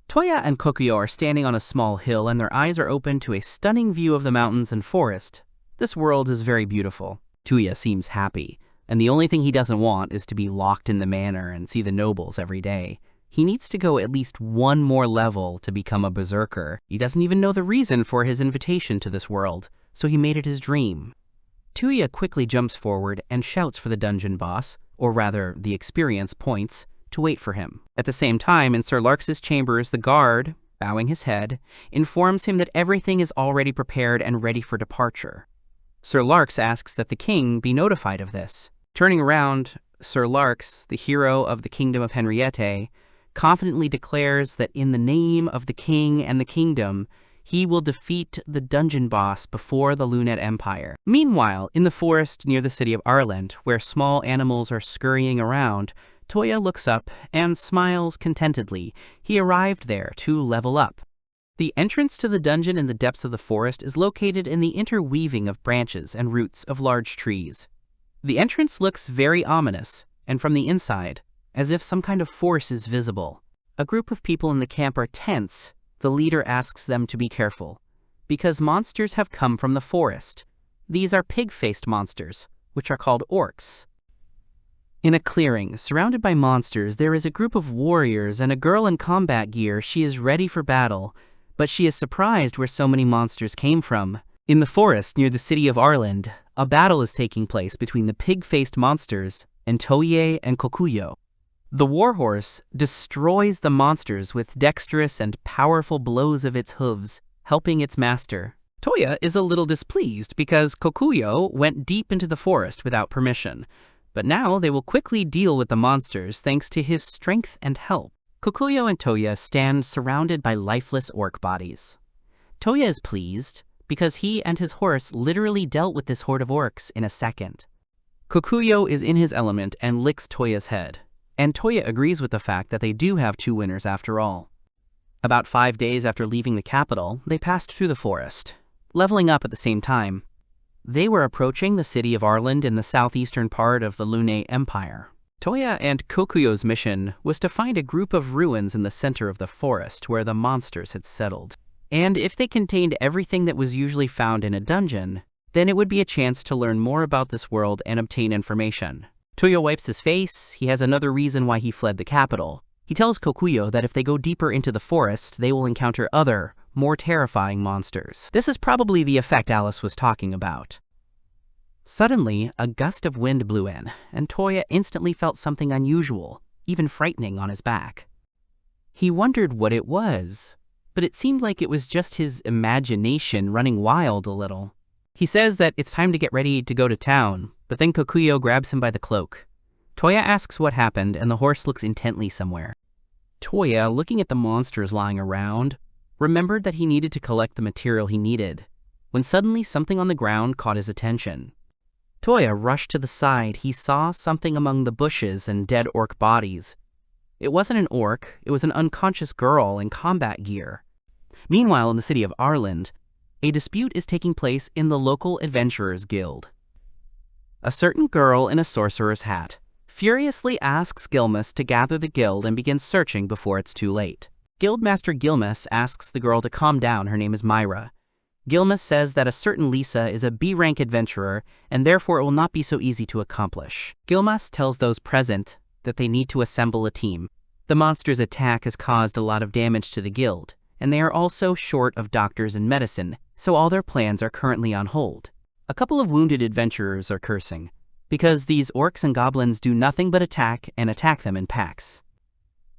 Toya and Kokuyo are standing on a small hill and their eyes are open to a stunning view of the mountains and forest. This world is very beautiful. Toya seems happy, and the only thing he doesn't want is to be locked in the manor and see the nobles every day. He needs to go at least one more level to become a berserker. He doesn't even know the reason for his invitation to this world, so he made it his dream. Toya quickly jumps forward and shouts for the dungeon boss, or rather the experience points, to wait for him. At the same time, in Sir Larx's chambers, the guard, bowing his head, informs him that everything is already prepared and ready for departure. Sir Larx asks that the king be notified of this. Turning around, Sir Larks, the hero of the Kingdom of Henriette, confidently declares that in the name of the king and the kingdom, he will defeat the dungeon boss before the Lunette Empire. Meanwhile, in the forest near the city of Arland, where small animals are scurrying around, Toya looks up and smiles contentedly. He arrived there to level up. The entrance to the dungeon in the depths of the forest is located in the interweaving of branches and roots of large trees. The entrance looks very ominous, and from the inside, as if some kind of force is visible. A group of people in the camp are tense. The leader asks them to be careful, because monsters have come from the forest. These are pig-faced monsters, which are called orcs. In a clearing, surrounded by monsters, there is a group of warriors and a girl in combat gear. She is ready for battle, but she is surprised where so many monsters came from. In the forest near the city of Arland, a battle is taking place between the pig-faced monsters and Toye and Kokuyo. The warhorse destroys the monsters with dexterous and powerful blows of its hooves, helping its master. Toya is a little displeased because Kokuyo went deep into the forest without permission, but now they will quickly deal with the monsters thanks to his strength and help. Kokuyo and Toya stand surrounded by lifeless orc bodies. Toya is pleased because he and his horse literally dealt with this horde of orcs in a second. Kokuyo is in his element and licks Toya's head. And Toya agrees with the fact that they do have two winners after all. About 5 days after leaving the capital, they passed through the forest, leveling up at the same time. They were approaching the city of Arland in the southeastern part of the Lunette Empire. Toya and Kokuyo's mission was to find a group of ruins in the center of the forest where the monsters had settled. And if they contained everything that was usually found in a dungeon, then it would be a chance to learn more about this world and obtain information. Toya wipes his face. He has another reason why he fled the capital. He tells Kokuyo that if they go deeper into the forest, they will encounter other, more terrifying monsters. This is probably the effect Alice was talking about. Suddenly, a gust of wind blew in, and Toya instantly felt something unusual, even frightening on his back. He wondered what it was, but it seemed like it was just his imagination running wild a little. He says that it's time to get ready to go to town, but then Kokuyo grabs him by the cloak. Toya asks what happened, and the horse looks intently somewhere. Toya, looking at the monsters lying around, remembered that he needed to collect the material he needed, when suddenly something on the ground caught his attention. Toya rushed to the side. He saw something among the bushes and dead orc bodies. It wasn't an orc, it was an unconscious girl in combat gear. Meanwhile, in the city of Arland, a dispute is taking place in the local adventurers guild. A certain girl in a sorcerer's hat furiously asks Gilmas to gather the guild and begin searching before it's too late. Guildmaster Gilmas asks the girl to calm down. Her name is Myra. Gilmas says that a certain Lisa is a B-rank adventurer and therefore it will not be so easy to accomplish. Gilmas tells those present that they need to assemble a team. The monster's attack has caused a lot of damage to the guild, and they are also short of doctors and medicine, so all their plans are currently on hold. A couple of wounded adventurers are cursing, because these orcs and goblins do nothing but attack and attack them in packs.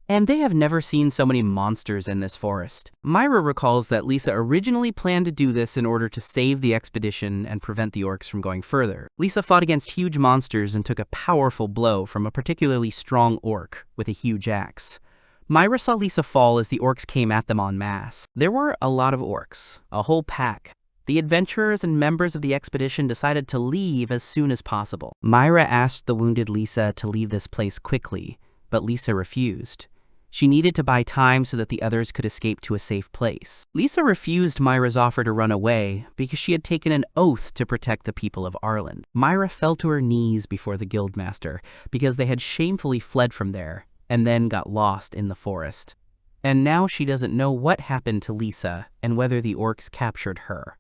And they have never seen so many monsters in this forest. Myra recalls that Lisa originally planned to do this in order to save the expedition and prevent the orcs from going further. Lisa fought against huge monsters and took a powerful blow from a particularly strong orc with a huge axe. Myra saw Lisa fall as the orcs came at them en masse. There were a lot of orcs, a whole pack. The adventurers and members of the expedition decided to leave as soon as possible. Myra asked the wounded Lisa to leave this place quickly, but Lisa refused. She needed to buy time so that the others could escape to a safe place. Lisa refused Myra's offer to run away because she had taken an oath to protect the people of Arland. Myra fell to her knees before the guildmaster because they had shamefully fled from there and then got lost in the forest. And now she doesn't know what happened to Lisa and whether the orcs captured her.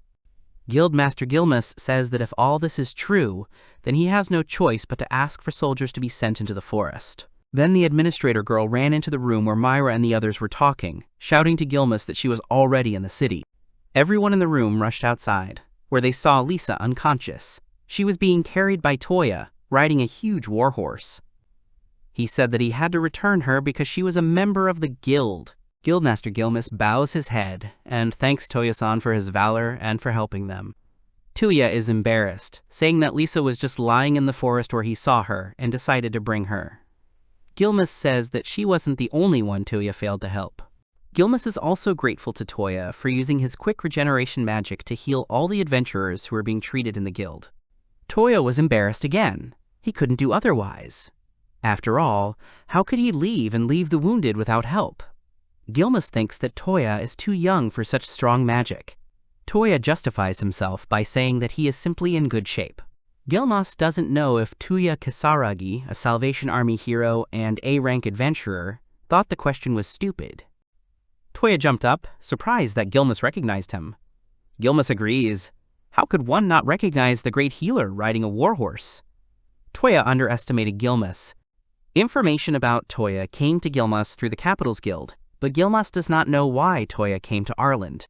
Guildmaster Gilmas says that if all this is true, then he has no choice but to ask for soldiers to be sent into the forest. Then the administrator girl ran into the room where Myra and the others were talking, shouting to Gilmas that she was already in the city. Everyone in the room rushed outside, where they saw Lisa unconscious. She was being carried by Toya, riding a huge warhorse. He said that he had to return her because she was a member of the guild. Guildmaster Gilmas bows his head and thanks Toya-san for his valor and for helping them. Toya is embarrassed, saying that Lisa was just lying in the forest where he saw her and decided to bring her. Gilmas says that she wasn't the only one Toya failed to help. Gilmas is also grateful to Toya for using his quick regeneration magic to heal all the adventurers who were being treated in the guild. Toya was embarrassed again. He couldn't do otherwise. After all, how could he leave the wounded without help? Gilmas thinks that Toya is too young for such strong magic. Toya justifies himself by saying that he is simply in good shape. Gilmas doesn't know if Toyu Kisaragi, a Salvation Army hero and A-rank adventurer, thought the question was stupid. Toya jumped up, surprised that Gilmas recognized him. Gilmas agrees. How could one not recognize the great healer riding a warhorse? Toya underestimated Gilmas. Information about Toya came to Gilmas through the Capitals Guild, but Gilmas does not know why Toya came to Arland.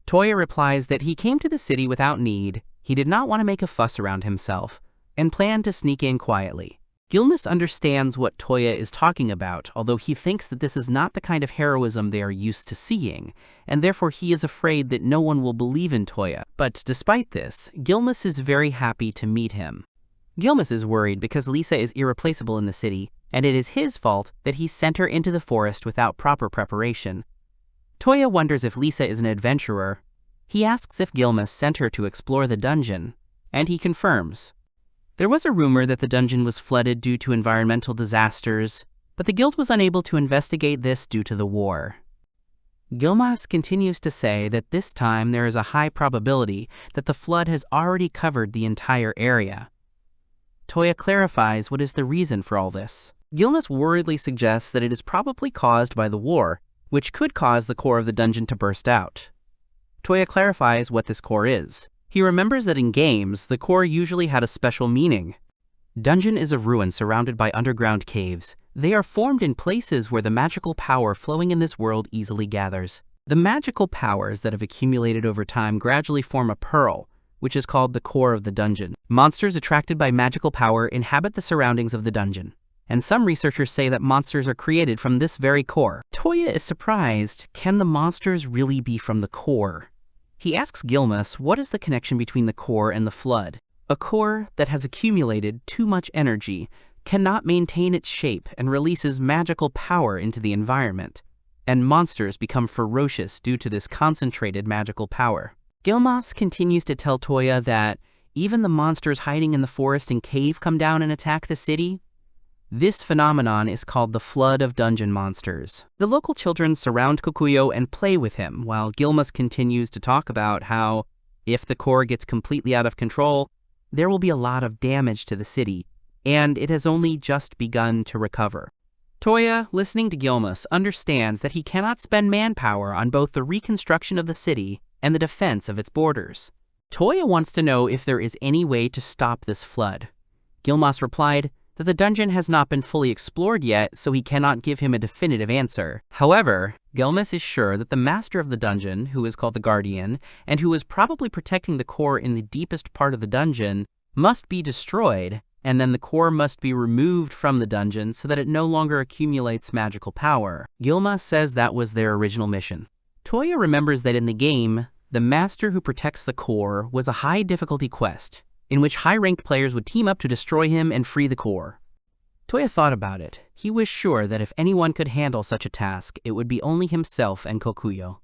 Toya replies that he came to the city without need, he did not want to make a fuss around himself, and planned to sneak in quietly. Gilmas understands what Toya is talking about, although he thinks that this is not the kind of heroism they are used to seeing, and therefore he is afraid that no one will believe in Toya. But despite this, Gilmas is very happy to meet him. Gilmas is worried because Lisa is irreplaceable in the city, and it is his fault that he sent her into the forest without proper preparation. Toya wonders if Lisa is an adventurer. He asks if Gilmas sent her to explore the dungeon, and he confirms. There was a rumor that the dungeon was flooded due to environmental disasters, but the guild was unable to investigate this due to the war. Gilmas continues to say that this time there is a high probability that the flood has already covered the entire area. Toya clarifies what is the reason for all this. Gilmas worriedly suggests that it is probably caused by the war, which could cause the core of the dungeon to burst out. Toya clarifies what this core is. He remembers that in games, the core usually had a special meaning. Dungeon is a ruin surrounded by underground caves. They are formed in places where the magical power flowing in this world easily gathers. The magical powers that have accumulated over time gradually form a pearl, which is called the core of the dungeon. Monsters attracted by magical power inhabit the surroundings of the dungeon, and some researchers say that monsters are created from this very core. Toya is surprised. Can the monsters really be from the core? He asks Gilmas what is the connection between the core and the flood. A core that has accumulated too much energy cannot maintain its shape and releases magical power into the environment, and monsters become ferocious due to this concentrated magical power. Gilmas continues to tell Toya that even the monsters hiding in the forest and cave come down and attack the city. This phenomenon is called the flood of dungeon monsters. The local children surround Kokuyo and play with him, while Gilmas continues to talk about how, if the core gets completely out of control, there will be a lot of damage to the city, and it has only just begun to recover. Toya, listening to Gilmas, understands that he cannot spend manpower on both the reconstruction of the city and the defense of its borders. Toya wants to know if there is any way to stop this flood. Gilmas replied that the dungeon has not been fully explored yet, so he cannot give him a definitive answer. However, Gilmas is sure that the master of the dungeon, who is called the Guardian, and who is probably protecting the core in the deepest part of the dungeon, must be destroyed, and then the core must be removed from the dungeon so that it no longer accumulates magical power. Gilmas says that was their original mission. Toya remembers that in the game, the master who protects the core was a high difficulty quest, in which high-ranked players would team up to destroy him and free the core. Toya thought about it. He was sure that if anyone could handle such a task, it would be only himself and Kokuyo.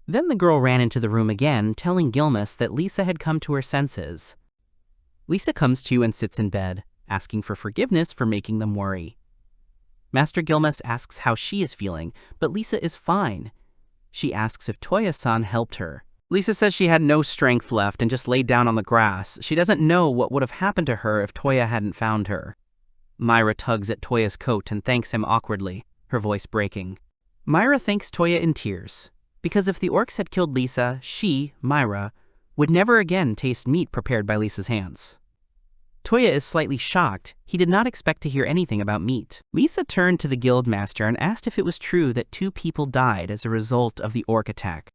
Then the girl ran into the room again, telling Gilmas that Lisa had come to her senses. Lisa comes to and sits in bed, asking for forgiveness for making them worry. Master Gilmas asks how she is feeling, but Lisa is fine. She asks if Toya-san helped her. Lisa says she had no strength left and just laid down on the grass. She doesn't know what would have happened to her if Toya hadn't found her. Myra tugs at Toya's coat and thanks him awkwardly, her voice breaking. Myra thanks Toya in tears, because if the orcs had killed Lisa, she, Myra, would never again taste meat prepared by Lisa's hands. Toya is slightly shocked. He did not expect to hear anything about meat. Lisa turned to the guild master and asked if it was true that 2 people died as a result of the orc attack.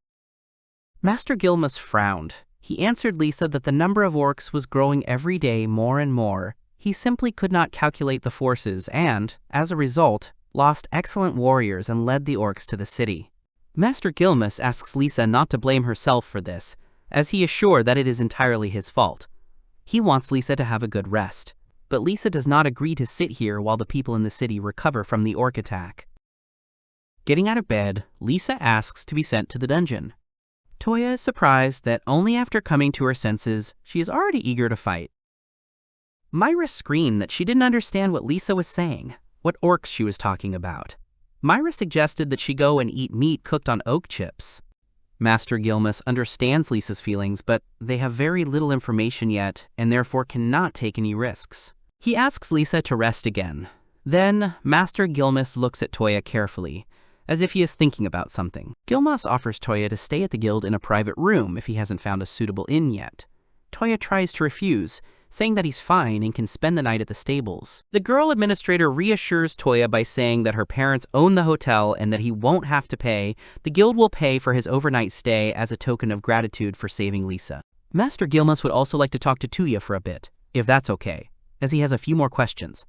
Master Gilmas frowned. He answered Lisa that the number of orcs was growing every day more and more. He simply could not calculate the forces and, as a result, lost excellent warriors and led the orcs to the city. Master Gilmas asks Lisa not to blame herself for this, as he is sure that it is entirely his fault. He wants Lisa to have a good rest, but Lisa does not agree to sit here while the people in the city recover from the orc attack. Getting out of bed, Lisa asks to be sent to the dungeon. Toya is surprised that only after coming to her senses, she is already eager to fight. Myra screamed that she didn't understand what Lisa was saying, what orcs she was talking about. Myra suggested that she go and eat meat cooked on oak chips. Master Gilmus understands Lisa's feelings, but they have very little information yet and therefore cannot take any risks. He asks Lisa to rest again. Then, Master Gilmus looks at Toya carefully, as if he is thinking about something. Gilmus offers Toya to stay at the guild in a private room if he hasn't found a suitable inn yet. Toya tries to refuse, saying that he's fine and can spend the night at the stables. The girl administrator reassures Toya by saying that her parents own the hotel and that he won't have to pay. The guild will pay for his overnight stay as a token of gratitude for saving Lisa. Master Gilmus would also like to talk to Toya for a bit, if that's okay, as he has a few more questions.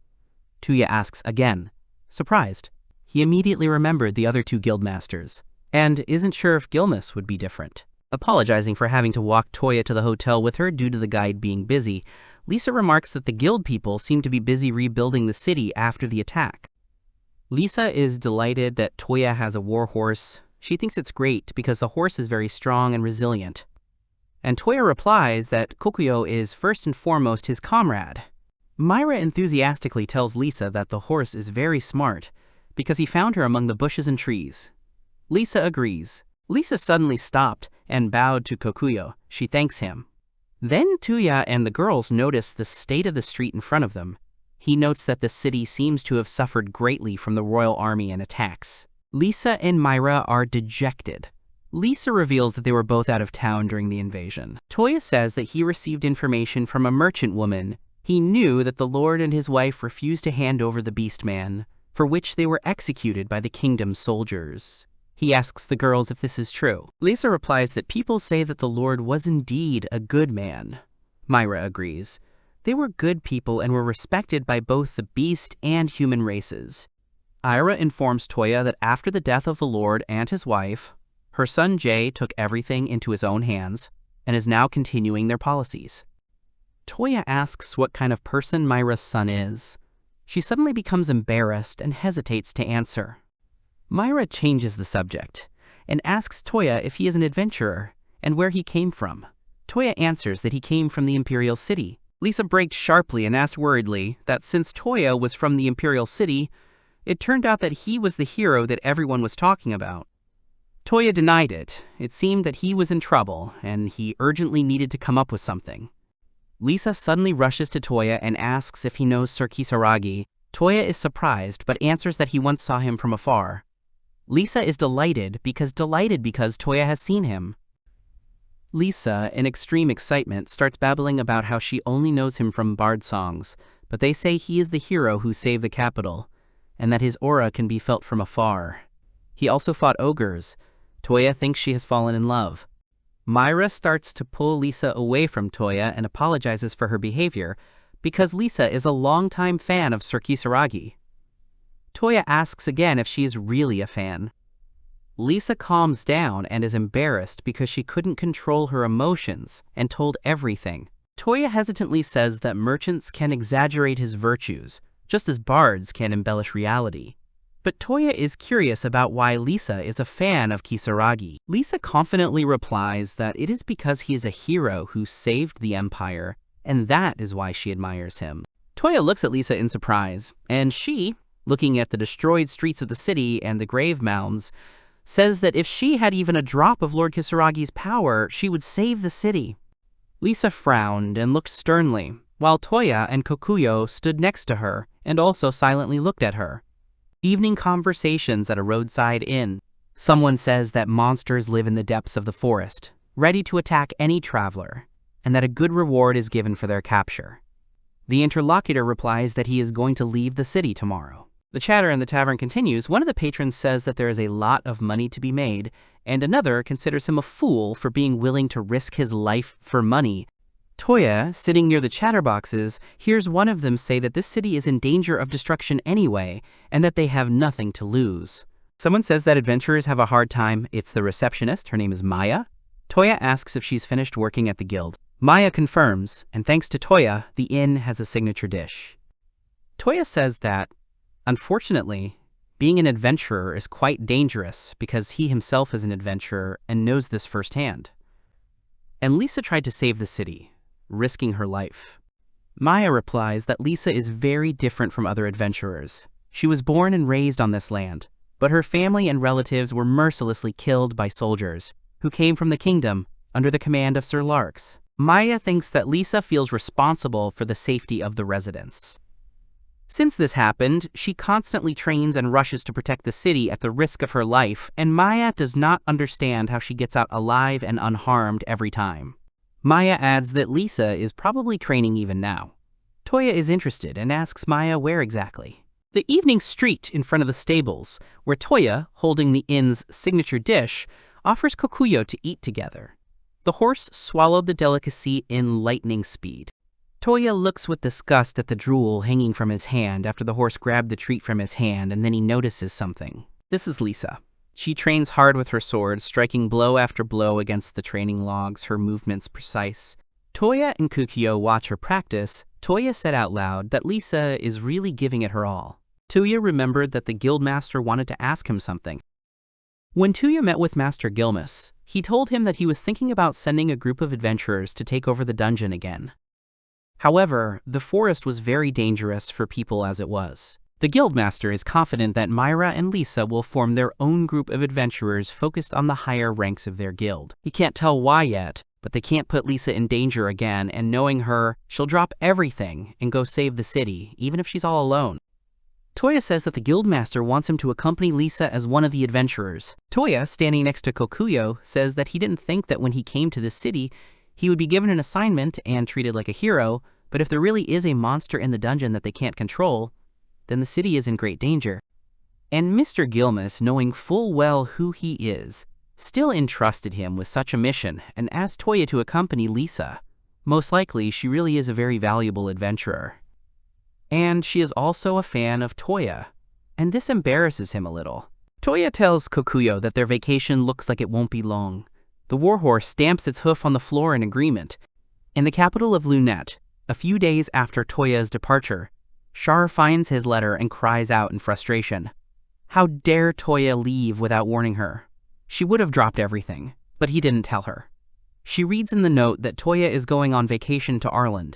Toya asks again. Surprised, he immediately remembered the other two guildmasters, and isn't sure if Gilmus would be different. Apologizing for having to walk Toya to the hotel with her due to the guide being busy, Lisa remarks that the guild people seem to be busy rebuilding the city after the attack. Lisa is delighted that Toya has a war horse. She thinks it's great because the horse is very strong and resilient. And Toya replies that Kokuyo is first and foremost his comrade. Myra enthusiastically tells Lisa that the horse is very smart because he found her among the bushes and trees. Lisa agrees. Lisa suddenly stopped and bowed to Kokuyo. She thanks him. Then Toya and the girls notice the state of the street in front of them. He notes that the city seems to have suffered greatly from the royal army and attacks. Lisa and Myra are dejected. Lisa reveals that they were both out of town during the invasion. Toya says that he received information from a merchant woman. He knew that the lord and his wife refused to hand over the beast man, for which they were executed by the kingdom's soldiers. He asks the girls if this is true. Lisa replies that people say that the Lord was indeed a good man. Myra agrees. They were good people and were respected by both the beast and human races. Ira informs Toya that after the death of the Lord and his wife, her son Jay took everything into his own hands and is now continuing their policies. Toya asks what kind of person Myra's son is. She suddenly becomes embarrassed and hesitates to answer. Myra changes the subject and asks Toya if he is an adventurer and where he came from. Toya answers that he came from the Imperial City. Lisa braked sharply and asked worriedly that since Toya was from the Imperial City, it turned out that he was the hero that everyone was talking about. Toya denied it. It seemed that he was in trouble and he urgently needed to come up with something. Lisa suddenly rushes to Toya and asks if he knows Sir Kisaragi. Toya is surprised but answers that he once saw him from afar. Lisa is delighted because Toya has seen him. Lisa, in extreme excitement, starts babbling about how she only knows him from bard songs, but they say he is the hero who saved the capital, and that his aura can be felt from afar. He also fought ogres. Toya thinks she has fallen in love. Myra starts to pull Lisa away from Toya and apologizes for her behavior because Lisa is a longtime fan of Sir Kisaragi. Toya asks again if she is really a fan. Lisa calms down and is embarrassed because she couldn't control her emotions and told everything. Toya hesitantly says that merchants can exaggerate his virtues, just as bards can embellish reality. But Toya is curious about why Lisa is a fan of Kisaragi. Lisa confidently replies that it is because he is a hero who saved the empire, and that is why she admires him. Toya looks at Lisa in surprise, and she, looking at the destroyed streets of the city and the grave mounds, says that if she had even a drop of Lord Kisaragi's power, she would save the city. Lisa frowned and looked sternly, while Toya and Kokuyo stood next to her and also silently looked at her. Evening conversations at a roadside inn. Someone says that monsters live in the depths of the forest, ready to attack any traveler, and that a good reward is given for their capture. The interlocutor replies that he is going to leave the city tomorrow. The chatter in the tavern continues. One of the patrons says that there is a lot of money to be made, and another considers him a fool for being willing to risk his life for money. Toya, sitting near the chatterboxes, hears one of them say that this city is in danger of destruction anyway, and that they have nothing to lose. Someone says that adventurers have a hard time. It's the receptionist. Her name is Maya. Toya asks if she's finished working at the guild. Maya confirms, and thanks to Toya, the inn has a signature dish. Toya says that, unfortunately, being an adventurer is quite dangerous because he himself is an adventurer and knows this firsthand. And Lisa tried to save the city, risking her life. Maya replies that Lisa is very different from other adventurers. She was born and raised on this land, but her family and relatives were mercilessly killed by soldiers who came from the kingdom under the command of Sir Larks. Maya thinks that Lisa feels responsible for the safety of the residents. Since this happened, she constantly trains and rushes to protect the city at the risk of her life, and Maya does not understand how she gets out alive and unharmed every time. Maya adds that Lisa is probably training even now. Toya is interested and asks Maya where exactly. The evening street in front of the stables, where Toya, holding the inn's signature dish, offers Kokuyo to eat together. The horse swallowed the delicacy in lightning speed. Toya looks with disgust at the drool hanging from his hand after the horse grabbed the treat from his hand, and then he notices something. This is Lisa. She trains hard with her sword, striking blow after blow against the training logs, her movements precise. Toya and Kokuyo watch her practice. Toya said out loud that Lisa is really giving it her all. Toya remembered that the guildmaster wanted to ask him something. When Toya met with Master Gilmas, he told him that he was thinking about sending a group of adventurers to take over the dungeon again. However, the forest was very dangerous for people as it was. The guildmaster is confident that Myra and Lisa will form their own group of adventurers focused on the higher ranks of their guild. He can't tell why yet, but they can't put Lisa in danger again, and knowing her, she'll drop everything and go save the city, even if she's all alone. Toya says that the guildmaster wants him to accompany Lisa as one of the adventurers. Toya, standing next to Kokuyo, says that he didn't think that when he came to this city, he would be given an assignment and treated like a hero, but if there really is a monster in the dungeon that they can't control, then the city is in great danger. And Mr. Gilmas, knowing full well who he is, still entrusted him with such a mission and asked Toya to accompany Lisa. Most likely, she really is a very valuable adventurer. And she is also a fan of Toya, and this embarrasses him a little. Toya tells Kokuyo that their vacation looks like it won't be long. The warhorse stamps its hoof on the floor in agreement. In the capital of Lunette, a few days after Toya's departure, Char finds his letter and cries out in frustration. How dare Toya leave without warning her? She would have dropped everything, but he didn't tell her. She reads in the note that Toya is going on vacation to Arland.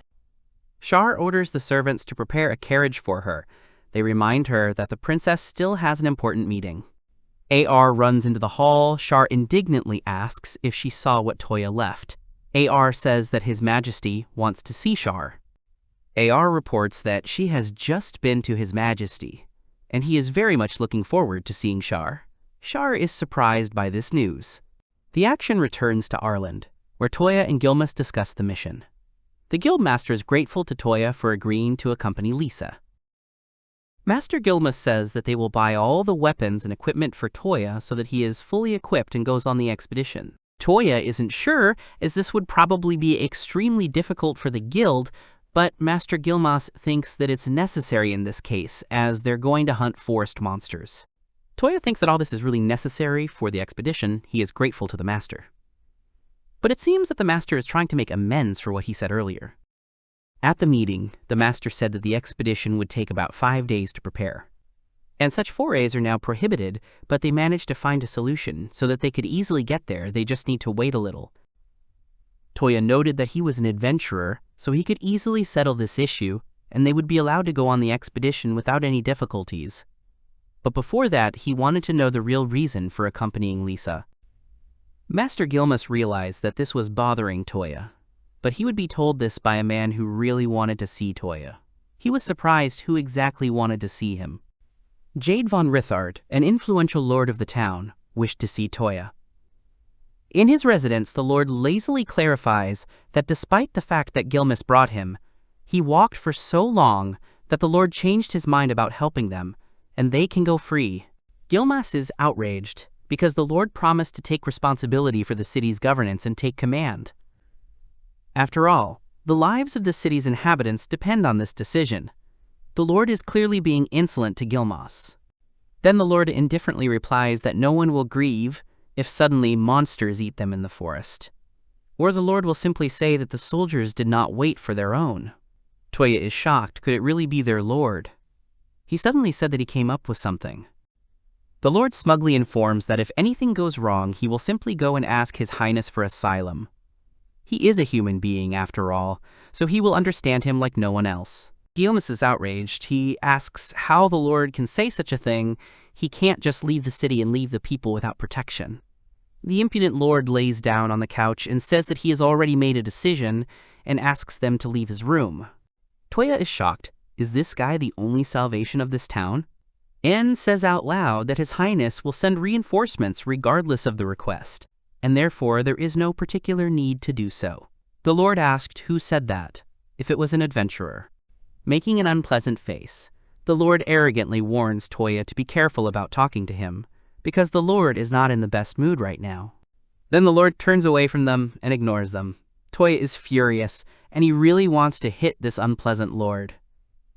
Char orders the servants to prepare a carriage for her. They remind her that the princess still has an important meeting. AR runs into the hall. Char indignantly asks if she saw what Toya left. AR says that His Majesty wants to see Char. AR reports that she has just been to His Majesty, and he is very much looking forward to seeing Char. Char is surprised by this news. The action returns to Arland, where Toya and Gilmas discuss the mission. The guildmaster is grateful to Toya for agreeing to accompany Lisa. Master Gilmas says that they will buy all the weapons and equipment for Toya so that he is fully equipped and goes on the expedition. Toya isn't sure, as this would probably be extremely difficult for the guild, but Master Gilmas thinks that it's necessary in this case, as they're going to hunt forest monsters. Toya thinks that all this is really necessary for the expedition. He is grateful to the master. But it seems that the master is trying to make amends for what he said earlier. At the meeting, the master said that the expedition would take about 5 days to prepare. And such forays are now prohibited, but they managed to find a solution so that they could easily get there. They just need to wait a little. Toya noted that he was an adventurer, so he could easily settle this issue, and they would be allowed to go on the expedition without any difficulties. But before that, he wanted to know the real reason for accompanying Lisa. Master Gilmas realized that this was bothering Toya, but he would be told this by a man who really wanted to see Toya. He was surprised who exactly wanted to see him. Jade von Rithard, an influential lord of the town, wished to see Toya. In his residence, the lord lazily clarifies that despite the fact that Gilmas brought him, he walked for so long that the lord changed his mind about helping them, and they can go free. Gilmas is outraged because the lord promised to take responsibility for the city's governance and take command. After all, the lives of the city's inhabitants depend on this decision. The lord is clearly being insolent to Gilmas. Then the lord indifferently replies that no one will grieve if suddenly monsters eat them in the forest. Or the Lord will simply say that the soldiers did not wait for their own. Toya is shocked. Could it really be their Lord? He suddenly said that he came up with something. The Lord smugly informs that if anything goes wrong, he will simply go and ask His Highness for asylum. He is a human being, after all, so he will understand him like no one else. Gilmas is outraged. He asks how the Lord can say such a thing. He can't just leave the city and leave the people without protection. The impudent Lord lays down on the couch and says that he has already made a decision and asks them to leave his room. Toya is shocked. Is this guy the only salvation of this town? And says out loud that His Highness will send reinforcements regardless of the request, and therefore there is no particular need to do so. The Lord asked who said that, if it was an adventurer. Making an unpleasant face, the Lord arrogantly warns Toya to be careful about talking to him, because the Lord is not in the best mood right now. Then the Lord turns away from them and ignores them. Toya is furious, and he really wants to hit this unpleasant Lord.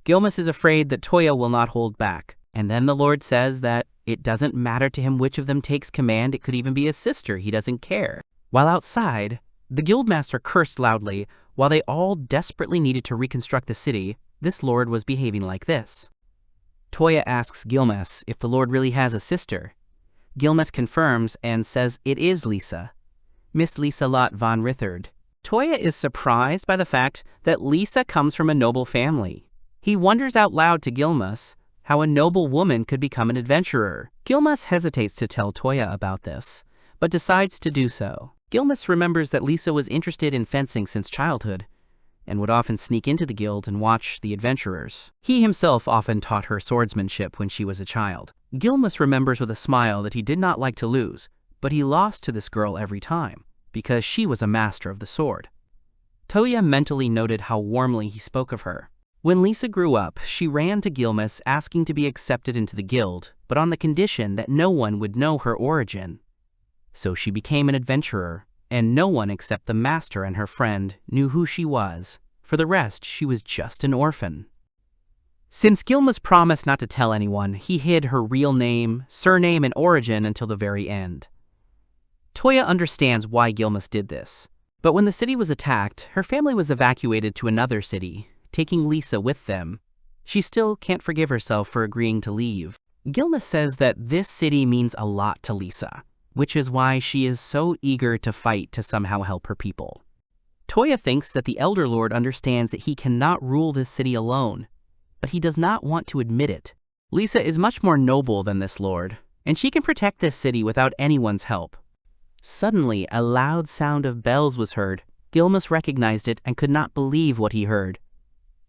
Gilmas is afraid that Toya will not hold back. And then the Lord says that it doesn't matter to him which of them takes command. It could even be his sister. He doesn't care. While outside, the guildmaster cursed loudly. While they all desperately needed to reconstruct the city, this Lord was behaving like this. Toya asks Gilmas if the Lord really has a sister. Gilmas confirms and says it is Lisa, Miss Lisa Lot von Rithard. Toya is surprised by the fact that Lisa comes from a noble family. He wonders out loud to Gilmas how a noble woman could become an adventurer. Gilmas hesitates to tell Toya about this, but decides to do so. Gilmas remembers that Lisa was interested in fencing since childhood, and would often sneak into the guild and watch the adventurers. He himself often taught her swordsmanship when she was a child. Gilmas remembers with a smile that he did not like to lose, but he lost to this girl every time, because she was a master of the sword. Toya mentally noted how warmly he spoke of her. When Lisa grew up, she ran to Gilmas asking to be accepted into the guild, but on the condition that no one would know her origin. So she became an adventurer, and no one except the master and her friend knew who she was. For the rest, she was just an orphan. Since Gilmas promised not to tell anyone, he hid her real name, surname, and origin until the very end. Toya understands why Gilmas did this, but when the city was attacked, her family was evacuated to another city, taking Lisa with them. She still can't forgive herself for agreeing to leave. Gilmas says that this city means a lot to Lisa, which is why she is so eager to fight to somehow help her people. Toya thinks that the Elder Lord understands that he cannot rule this city alone, but he does not want to admit it. Lisa is much more noble than this lord, and she can protect this city without anyone's help. Suddenly, a loud sound of bells was heard. Gilmas recognized it and could not believe what he heard.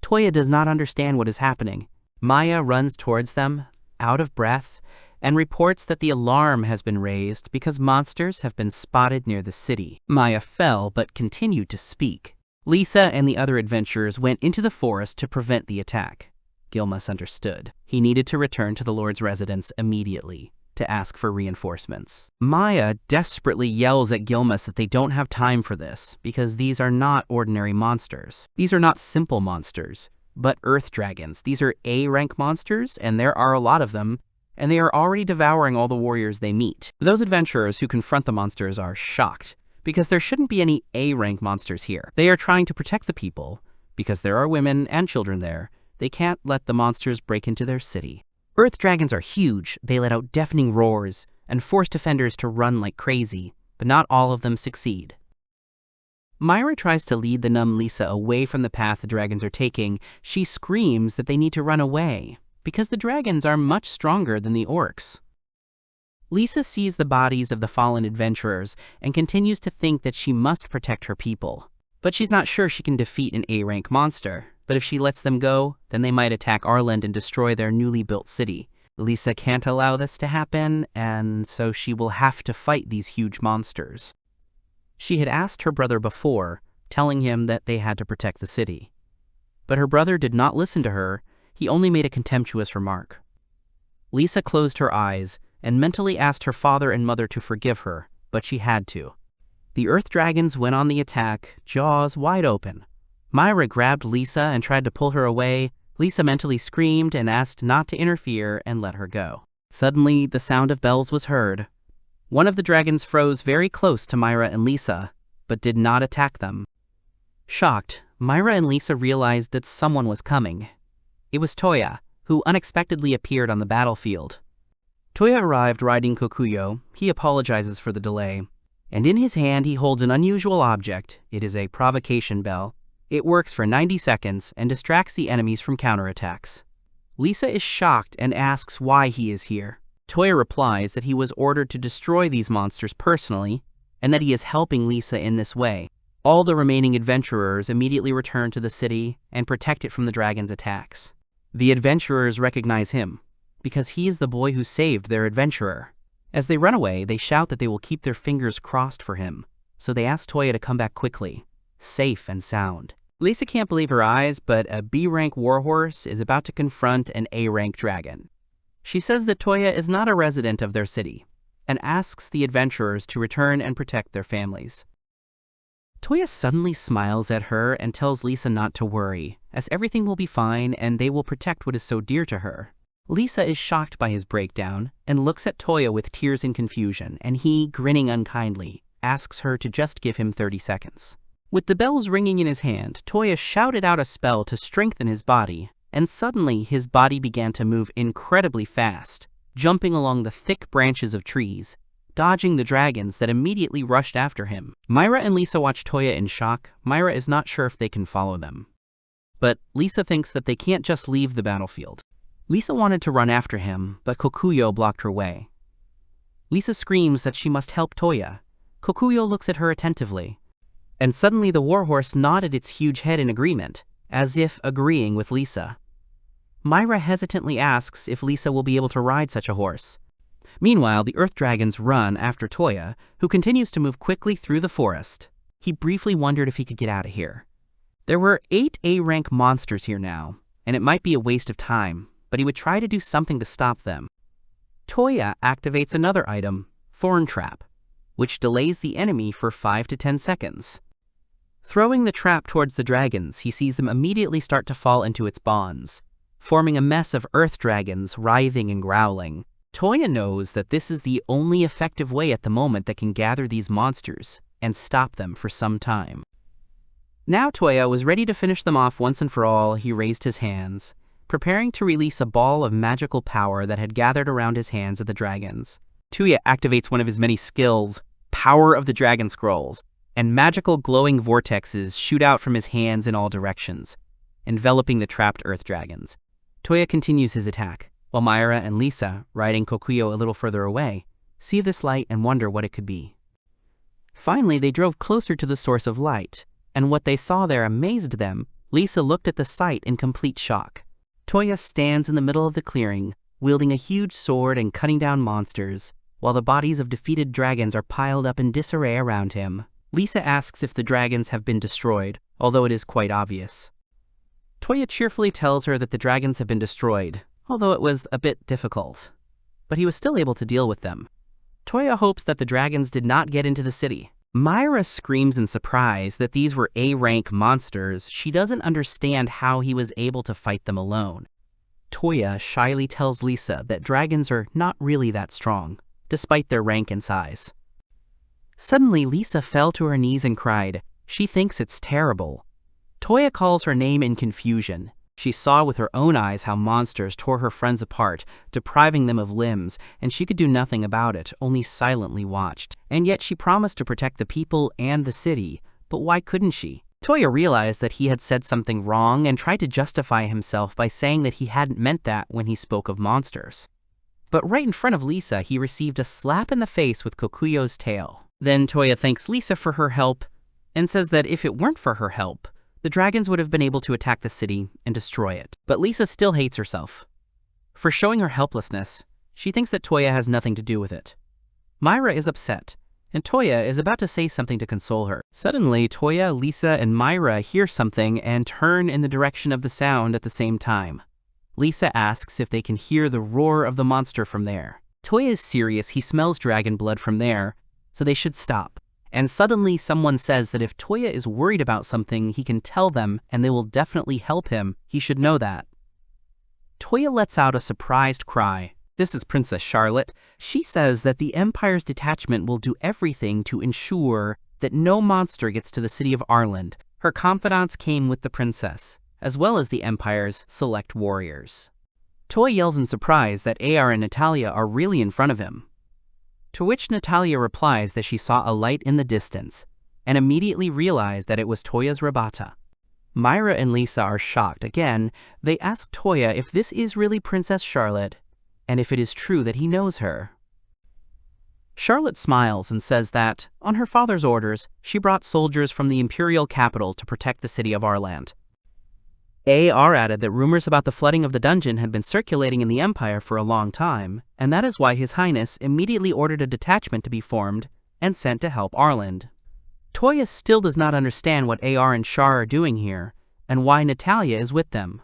Toya does not understand what is happening. Maya runs towards them, out of breath, and reports that the alarm has been raised because monsters have been spotted near the city. Maya fell but continued to speak. Lisa and the other adventurers went into the forest to prevent the attack. Gilmas understood. He needed to return to the Lord's residence immediately to ask for reinforcements. Maya desperately yells at Gilmas that they don't have time for this because these are not ordinary monsters. These are not simple monsters, but earth dragons. These are A-rank monsters, and there are a lot of them, and they are already devouring all the warriors they meet. Those adventurers who confront the monsters are shocked because there shouldn't be any A-rank monsters here. They are trying to protect the people because there are women and children there. They can't let the monsters break into their city. Earth dragons are huge. They let out deafening roars and force defenders to run like crazy, but not all of them succeed. Myra tries to lead the numb Lisa away from the path the dragons are taking. She screams that they need to run away because the dragons are much stronger than the orcs. Lisa sees the bodies of the fallen adventurers and continues to think that she must protect her people. But she's not sure she can defeat an A-rank monster. But if she lets them go, then they might attack Arland and destroy their newly built city. Lisa can't allow this to happen, and so she will have to fight these huge monsters. She had asked her brother before, telling him that they had to protect the city. But her brother did not listen to her. He only made a contemptuous remark. Lisa closed her eyes and mentally asked her father and mother to forgive her, but she had to. The earth dragons went on the attack, jaws wide open. Myra grabbed Lisa and tried to pull her away. Lisa mentally screamed and asked not to interfere and let her go. Suddenly, the sound of bells was heard. One of the dragons froze very close to Myra and Lisa, but did not attack them. Shocked, Myra and Lisa realized that someone was coming. It was Toya, who unexpectedly appeared on the battlefield. Toya arrived riding Kokuyo. He apologizes for the delay, and in his hand he holds an unusual object. It is a provocation bell. It works for 90 seconds and distracts the enemies from counterattacks. Lisa is shocked and asks why he is here. Toya replies that he was ordered to destroy these monsters personally, and that he is helping Lisa in this way. All the remaining adventurers immediately return to the city and protect it from the dragon's attacks. The adventurers recognize him, because he is the boy who saved their adventurer. As they run away, they shout that they will keep their fingers crossed for him, so they ask Toya to come back quickly, safe and sound. Lisa can't believe her eyes, but a B-rank warhorse is about to confront an A-rank dragon. She says that Toya is not a resident of their city, and asks the adventurers to return and protect their families. Toya suddenly smiles at her and tells Lisa not to worry, as everything will be fine and they will protect what is so dear to her. Lisa is shocked by his breakdown and looks at Toya with tears and confusion, and he, grinning unkindly, asks her to just give him 30 seconds. With the bells ringing in his hand, Toya shouted out a spell to strengthen his body, and suddenly his body began to move incredibly fast, jumping along the thick branches of trees, dodging the dragons that immediately rushed after him. Myra and Lisa watch Toya in shock. Myra is not sure if they can follow them. But Lisa thinks that they can't just leave the battlefield. Lisa wanted to run after him, but Kokuyo blocked her way. Lisa screams that she must help Toya. Kokuyo looks at her attentively, and suddenly the warhorse nodded its huge head in agreement, as if agreeing with Lisa. Myra hesitantly asks if Lisa will be able to ride such a horse. Meanwhile, the earth dragons run after Toya, who continues to move quickly through the forest. He briefly wondered if he could get out of here. There were 8 A-rank monsters here now, and it might be a waste of time, but he would try to do something to stop them. Toya activates another item, Thorn Trap, which delays the enemy for 5 to 10 seconds. Throwing the trap towards the dragons, he sees them immediately start to fall into its bonds, forming a mess of earth dragons writhing and growling. Toya knows that this is the only effective way at the moment that can gather these monsters and stop them for some time. Now Toya was ready to finish them off once and for all. He raised his hands, preparing to release a ball of magical power that had gathered around his hands of the dragons. Toya activates one of his many skills, Power of the Dragon Scrolls, and magical glowing vortexes shoot out from his hands in all directions, enveloping the trapped earth dragons. Toya continues his attack, while Myra and Lisa, riding Kokuyo a little further away, see this light and wonder what it could be. Finally, they drove closer to the source of light, and what they saw there amazed them. Lisa looked at the sight in complete shock. Toya stands in the middle of the clearing, wielding a huge sword and cutting down monsters, while the bodies of defeated dragons are piled up in disarray around him. Lisa asks if the dragons have been destroyed, although it is quite obvious. Toya cheerfully tells her that the dragons have been destroyed, although it was a bit difficult, but he was still able to deal with them. Toya hopes that the dragons did not get into the city. Myra screams in surprise that these were A-rank monsters. She doesn't understand how he was able to fight them alone. Toya shyly tells Lisa that dragons are not really that strong, despite their rank and size. Suddenly, Lisa fell to her knees and cried. She thinks it's terrible. Toya calls her name in confusion. She saw with her own eyes how monsters tore her friends apart, depriving them of limbs, and she could do nothing about it, only silently watched. And yet she promised to protect the people and the city, but why couldn't she? Toya realized that he had said something wrong and tried to justify himself by saying that he hadn't meant that when he spoke of monsters. But right in front of Lisa, he received a slap in the face with Kokuyo's tail. Then Toya thanks Lisa for her help and says that if it weren't for her help, the dragons would have been able to attack the city and destroy it. But Lisa still hates herself. For showing her helplessness, she thinks that Toya has nothing to do with it. Myra is upset, and Toya is about to say something to console her. Suddenly, Toya, Lisa, and Myra hear something and turn in the direction of the sound at the same time. Lisa asks if they can hear the roar of the monster from there. Toya is serious. He smells dragon blood from there, so they should stop. And suddenly someone says that if Toya is worried about something, he can tell them and they will definitely help him. He should know that. Toya lets out a surprised cry. This is Princess Charlotte. She says that the Empire's detachment will do everything to ensure that no monster gets to the city of Arland. Her confidants came with the princess, as well as the Empire's select warriors. Toya yells in surprise that AR and Natalia are really in front of him. To which Natalia replies that she saw a light in the distance, and immediately realized that it was Toya's Rabata. Myra and Lisa are shocked. Again, they ask Toya if this is really Princess Charlotte, and if it is true that he knows her. Charlotte smiles and says that, on her father's orders, she brought soldiers from the imperial capital to protect the city of Arland. AR added that rumors about the flooding of the dungeon had been circulating in the Empire for a long time, and that is why His Highness immediately ordered a detachment to be formed and sent to help Arland. Toya still does not understand what AR and Char are doing here, and why Natalia is with them.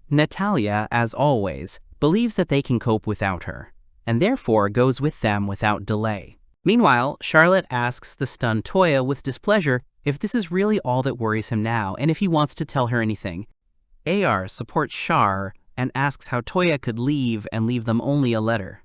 Natalia, as always, believes that they can cope without her, and therefore goes with them without delay. Meanwhile, Charlotte asks the stunned Toya with displeasure if this is really all that worries him now, and if he wants to tell her anything. AR supports Char and asks how Toya could leave and leave them only a letter.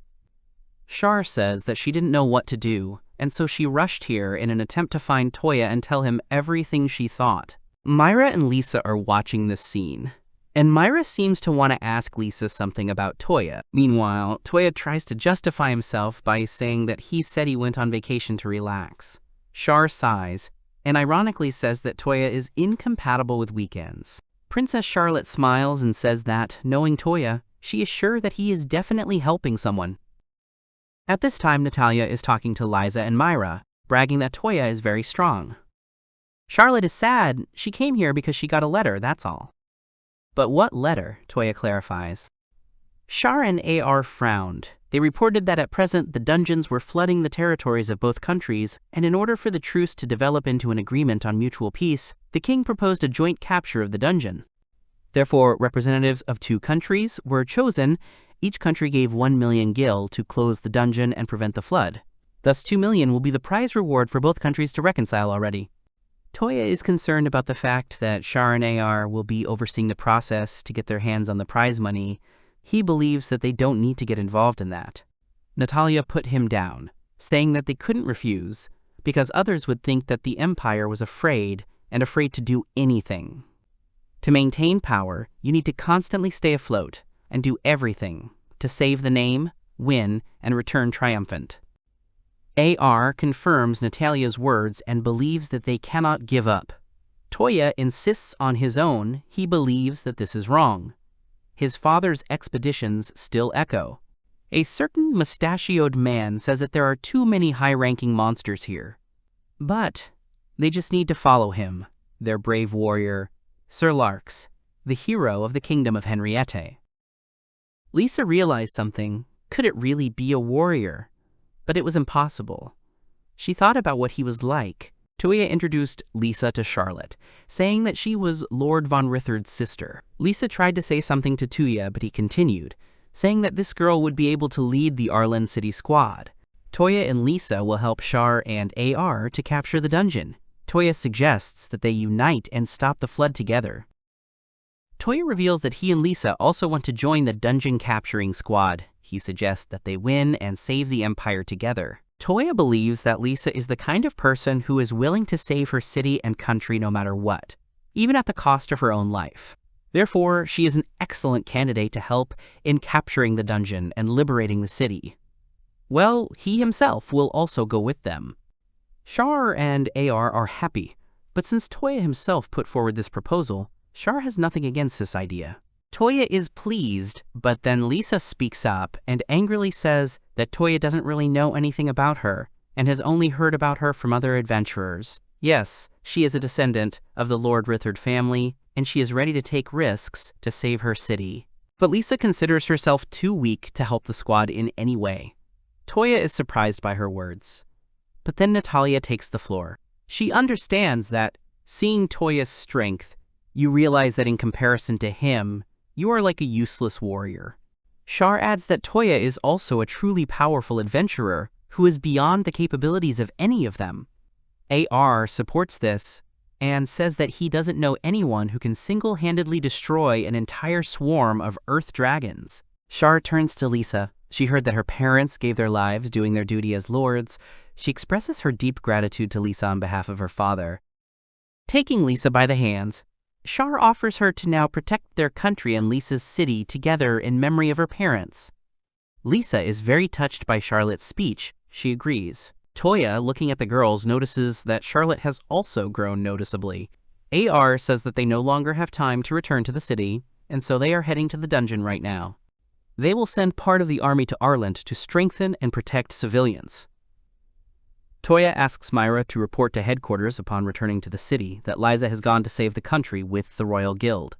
Char says that she didn't know what to do, and so she rushed here in an attempt to find Toya and tell him everything she thought. Myra and Lisa are watching this scene, and Myra seems to want to ask Lisa something about Toya. Meanwhile, Toya tries to justify himself by saying that he said he went on vacation to relax. Char sighs, and ironically says that Toya is incompatible with weekends. Princess Charlotte smiles and says that, knowing Toya, she is sure that he is definitely helping someone. At this time, Natalia is talking to Liza and Myra, bragging that Toya is very strong. Charlotte is sad. She came here because she got a letter, that's all. But what letter? Toya clarifies. Char and AR frowned. They reported that at present the dungeons were flooding the territories of both countries, and in order for the truce to develop into an agreement on mutual peace, the king proposed a joint capture of the dungeon. Therefore, representatives of 2 countries were chosen. Each country gave 1 million gil to close the dungeon and prevent the flood. Thus 2 million will be the prize reward for both countries to reconcile already. Toya is concerned about the fact that Char and AR will be overseeing the process to get their hands on the prize money. He believes that they don't need to get involved in that. Natalia put him down, saying that they couldn't refuse because others would think that the Empire was afraid to do anything. To maintain power, you need to constantly stay afloat and do everything to save the name, win, and return triumphant. AR confirms Natalia's words and believes that they cannot give up. Toya insists on his own. He believes that this is wrong. His father's expeditions still echo. A certain mustachioed man says that there are too many high-ranking monsters here. But they just need to follow him, their brave warrior, Sir Larx, the hero of the kingdom of Henriette. Lisa realized something. Could it really be a warrior? But it was impossible. She thought about what he was like. Toya introduced Lisa to Charlotte, saying that she was Lord von Rithard's sister. Lisa tried to say something to Toya, but he continued, saying that this girl would be able to lead the Arland City squad. Toya and Lisa will help Char and AR to capture the dungeon. Toya suggests that they unite and stop the flood together. Toya reveals that he and Lisa also want to join the dungeon capturing squad. He suggests that they win and save the Empire together. Toya believes that Lisa is the kind of person who is willing to save her city and country no matter what, even at the cost of her own life. Therefore, she is an excellent candidate to help in capturing the dungeon and liberating the city. Well, he himself will also go with them. Char and AR are happy, but since Toya himself put forward this proposal, Char has nothing against this idea. Toya is pleased, but then Lisa speaks up and angrily says that Toya doesn't really know anything about her and has only heard about her from other adventurers. Yes, she is a descendant of the Lord Rithard family, and she is ready to take risks to save her city. But Lisa considers herself too weak to help the squad in any way. Toya is surprised by her words. But then Natalia takes the floor. She understands that, seeing Toya's strength, you realize that in comparison to him, you are like a useless warrior. Char adds that Toya is also a truly powerful adventurer who is beyond the capabilities of any of them. AR supports this and says that he doesn't know anyone who can single-handedly destroy an entire swarm of earth dragons. Char turns to Lisa, She heard that her parents gave their lives doing their duty as lords. She expresses her deep gratitude to Lisa on behalf of her father. Taking Lisa by the hands, Char offers her to now protect their country and Lisa's city together in memory of her parents. Lisa is very touched by Charlotte's speech. She agrees. Toya, looking at the girls, notices that Charlotte has also grown noticeably. AR says that they no longer have time to return to the city, and so they are heading to the dungeon right now. They will send part of the army to Arland to strengthen and protect civilians. Toya asks Myra to report to headquarters upon returning to the city that Liza has gone to save the country with the Royal Guild.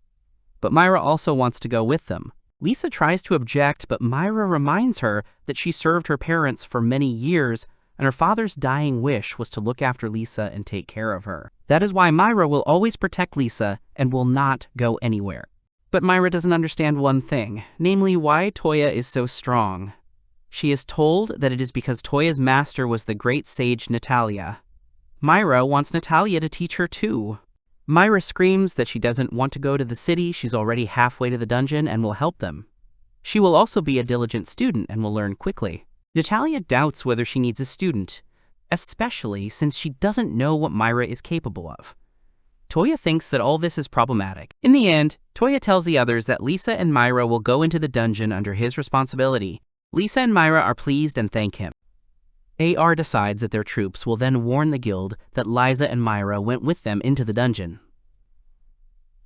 But Myra also wants to go with them. Lisa tries to object, but Myra reminds her that she served her parents for many years, and her father's dying wish was to look after Lisa and take care of her. That is why Myra will always protect Lisa and will not go anywhere. But Myra doesn't understand one thing, namely why Toya is so strong. She is told that it is because Toya's master was the great sage Natalia. Myra wants Natalia to teach her too. Myra screams that she doesn't want to go to the city, she's already halfway to the dungeon and will help them. She will also be a diligent student and will learn quickly. Natalia doubts whether she needs a student, especially since she doesn't know what Myra is capable of. Toya thinks that all this is problematic. In the end, Toya tells the others that Lisa and Myra will go into the dungeon under his responsibility. Lisa and Myra are pleased and thank him. AR decides that their troops will then warn the guild that Liza and Myra went with them into the dungeon.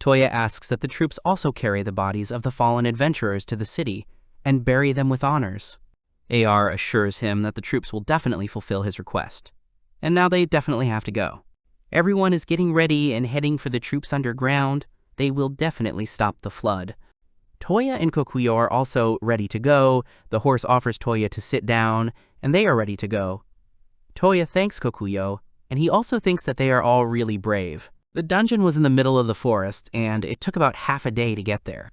Toya asks that the troops also carry the bodies of the fallen adventurers to the city and bury them with honors. AR assures him that the troops will definitely fulfill his request, and now they definitely have to go. Everyone is getting ready and heading for the troops underground. They will definitely stop the flood. Toya and Kokuyo are also ready to go. The horse offers Toya to sit down, and they are ready to go. Toya thanks Kokuyo, and he also thinks that they are all really brave. The dungeon was in the middle of the forest, and it took about half a day to get there.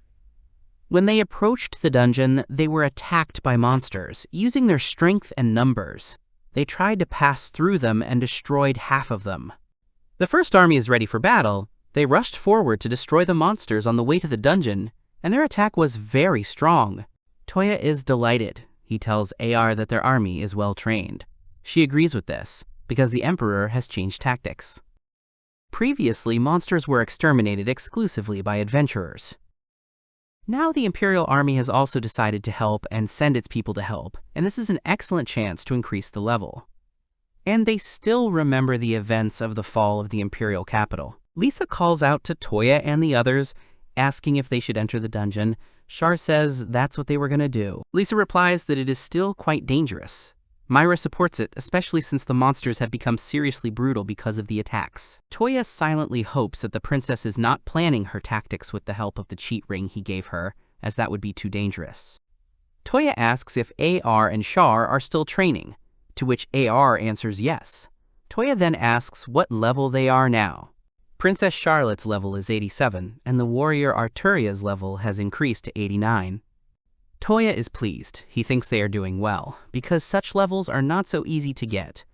When they approached the dungeon, they were attacked by monsters, using their strength and numbers. They tried to pass through them and destroyed half of them. The first army is ready for battle. They rushed forward to destroy the monsters on the way to the dungeon, and their attack was very strong. Toya is delighted. He tells AR that their army is well trained. She agrees with this, because the Emperor has changed tactics. Previously, monsters were exterminated exclusively by adventurers. Now the Imperial Army has also decided to help and send its people to help, and this is an excellent chance to increase the level. And they still remember the events of the fall of the Imperial capital. Lisa calls out to Toya and the others, asking if they should enter the dungeon. Char says that's what they were going to do. Lisa replies that it is still quite dangerous. Myra supports it, especially since the monsters have become seriously brutal because of the attacks. Toya silently hopes that the princess is not planning her tactics with the help of the cheat ring he gave her, as that would be too dangerous. Toya asks if AR and Char are still training, to which AR answers yes. Toya then asks what level they are now. Princess Charlotte's level is 87, and the warrior Arturia's level has increased to 89. Toya is pleased. He thinks they are doing well, because such levels are not so easy to get.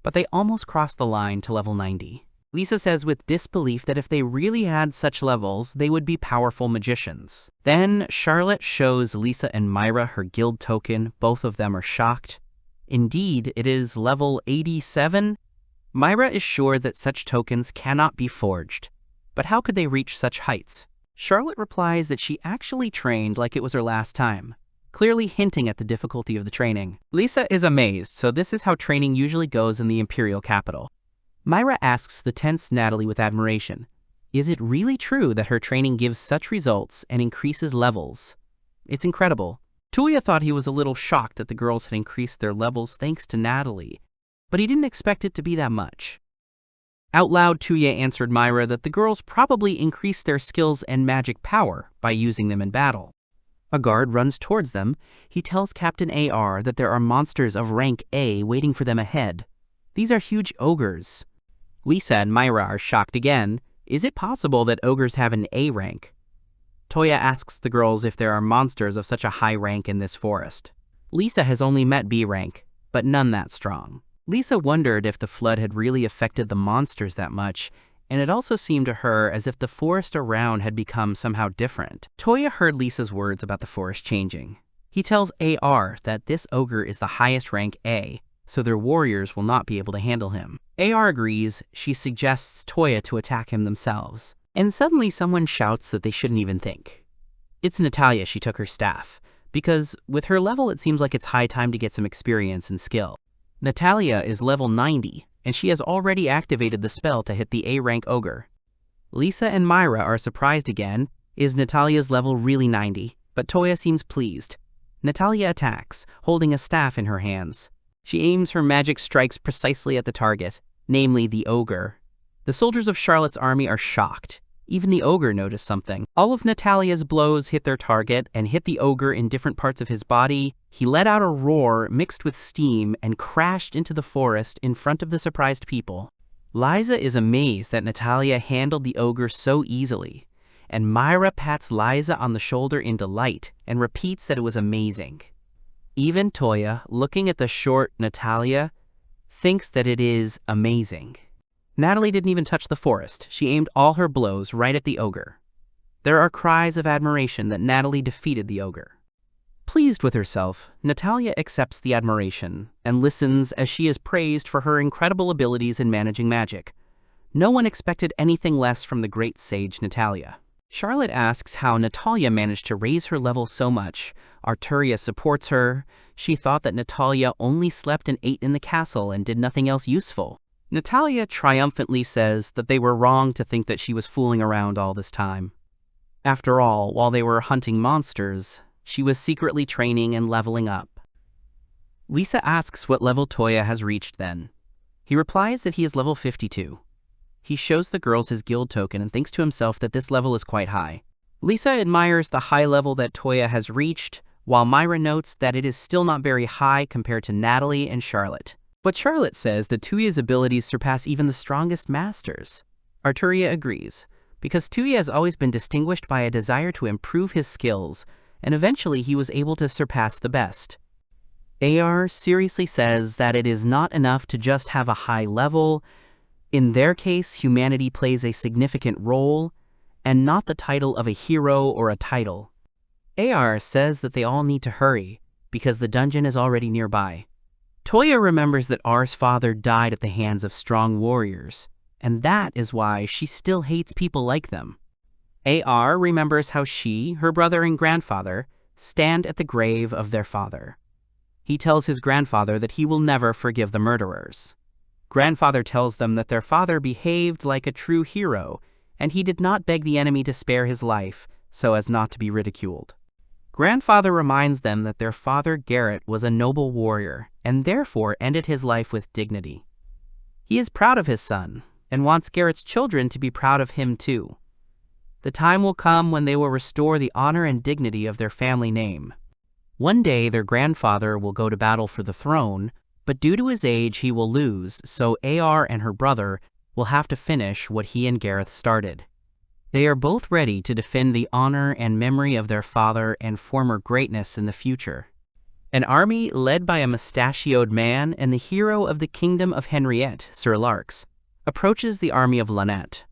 But they almost crossed the line to level 90. Lisa says with disbelief that if they really had such levels, they would be powerful magicians. Then Charlotte shows Lisa and Myra her guild token. Both of them are shocked. Indeed, it is level 87. Myra is sure that such tokens cannot be forged. But how could they reach such heights? Charlotte replies that she actually trained like it was her last time, clearly hinting at the difficulty of the training. Lisa is amazed, so this is how training usually goes in the Imperial capital. Myra asks the tense Natalie with admiration, is it really true that her training gives such results and increases levels? It's incredible. Toya thought he was a little shocked that the girls had increased their levels thanks to Natalie, but he didn't expect it to be that much. Out loud, Toya answered Myra that the girls probably increased their skills and magic power by using them in battle. A guard runs towards them. He tells Captain AR that there are monsters of rank A waiting for them ahead. These are huge ogres. Lisa and Myra are shocked again. Is it possible that ogres have an A rank? Toya asks the girls if there are monsters of such a high rank in this forest. Lisa has only met B rank, but none that strong. Lisa wondered if the flood had really affected the monsters that much, and it also seemed to her as if the forest around had become somehow different. Toya heard Lisa's words about the forest changing. He tells AR that this ogre is the highest rank A, so their warriors will not be able to handle him. AR agrees. She suggests Toya to attack him themselves. And suddenly someone shouts that they shouldn't even think. It's Natalia. She took her staff, because with her level it seems like it's high time to get some experience and skill. Natalia is level 90, and she has already activated the spell to hit the A-rank ogre. Lisa and Myra are surprised again. Is Natalia's level really 90? But Toya seems pleased. Natalia attacks, holding a staff in her hands. She aims her magic strikes precisely at the target, namely the ogre. The soldiers of Charlotte's army are shocked. Even the ogre noticed something. All of Natalia's blows hit their target and hit the ogre in different parts of his body. He let out a roar mixed with steam and crashed into the forest in front of the surprised people. Liza is amazed that Natalia handled the ogre so easily, and Myra pats Liza on the shoulder in delight and repeats that it was amazing. Even Toya, looking at the short Natalia, thinks that it is amazing. Natalie didn't even touch the forest. She aimed all her blows right at the ogre. There are cries of admiration that Natalie defeated the ogre. Pleased with herself, Natalia accepts the admiration and listens as she is praised for her incredible abilities in managing magic. No one expected anything less from the great sage Natalia. Charlotte asks how Natalia managed to raise her level so much. Arturia supports her. She thought that Natalia only slept and ate in the castle and did nothing else useful. Natalia triumphantly says that they were wrong to think that she was fooling around all this time. After all, while they were hunting monsters, she was secretly training and leveling up. Lisa asks what level Toya has reached then. He replies that he is level 52. He shows the girls his guild token and thinks to himself that this level is quite high. Lisa admires the high level that Toya has reached, while Myra notes that it is still not very high compared to Natalie and Charlotte. But Charlotte says that Toya's abilities surpass even the strongest masters. Arturia agrees, because Toya has always been distinguished by a desire to improve his skills, and eventually he was able to surpass the best. AR seriously says that it is not enough to just have a high level. In their case, humanity plays a significant role, and not the title of a hero or a title. AR says that they all need to hurry, because the dungeon is already nearby. Toya remembers that R's father died at the hands of strong warriors, and that is why she still hates people like them. AR remembers how she, her brother, and grandfather stand at the grave of their father. He tells his grandfather that he will never forgive the murderers. Grandfather tells them that their father behaved like a true hero, and he did not beg the enemy to spare his life so as not to be ridiculed. Grandfather reminds them that their father Garrett was a noble warrior and therefore ended his life with dignity. He is proud of his son and wants Garrett's children to be proud of him too. The time will come when they will restore the honor and dignity of their family name. One day their grandfather will go to battle for the throne, but due to his age he will lose, so AR and her brother will have to finish what he and Gareth started. They are both ready to defend the honor and memory of their father and former greatness in the future. An army led by a mustachioed man and the hero of the kingdom of Henriette, Sir Larks, approaches the army of Lynette.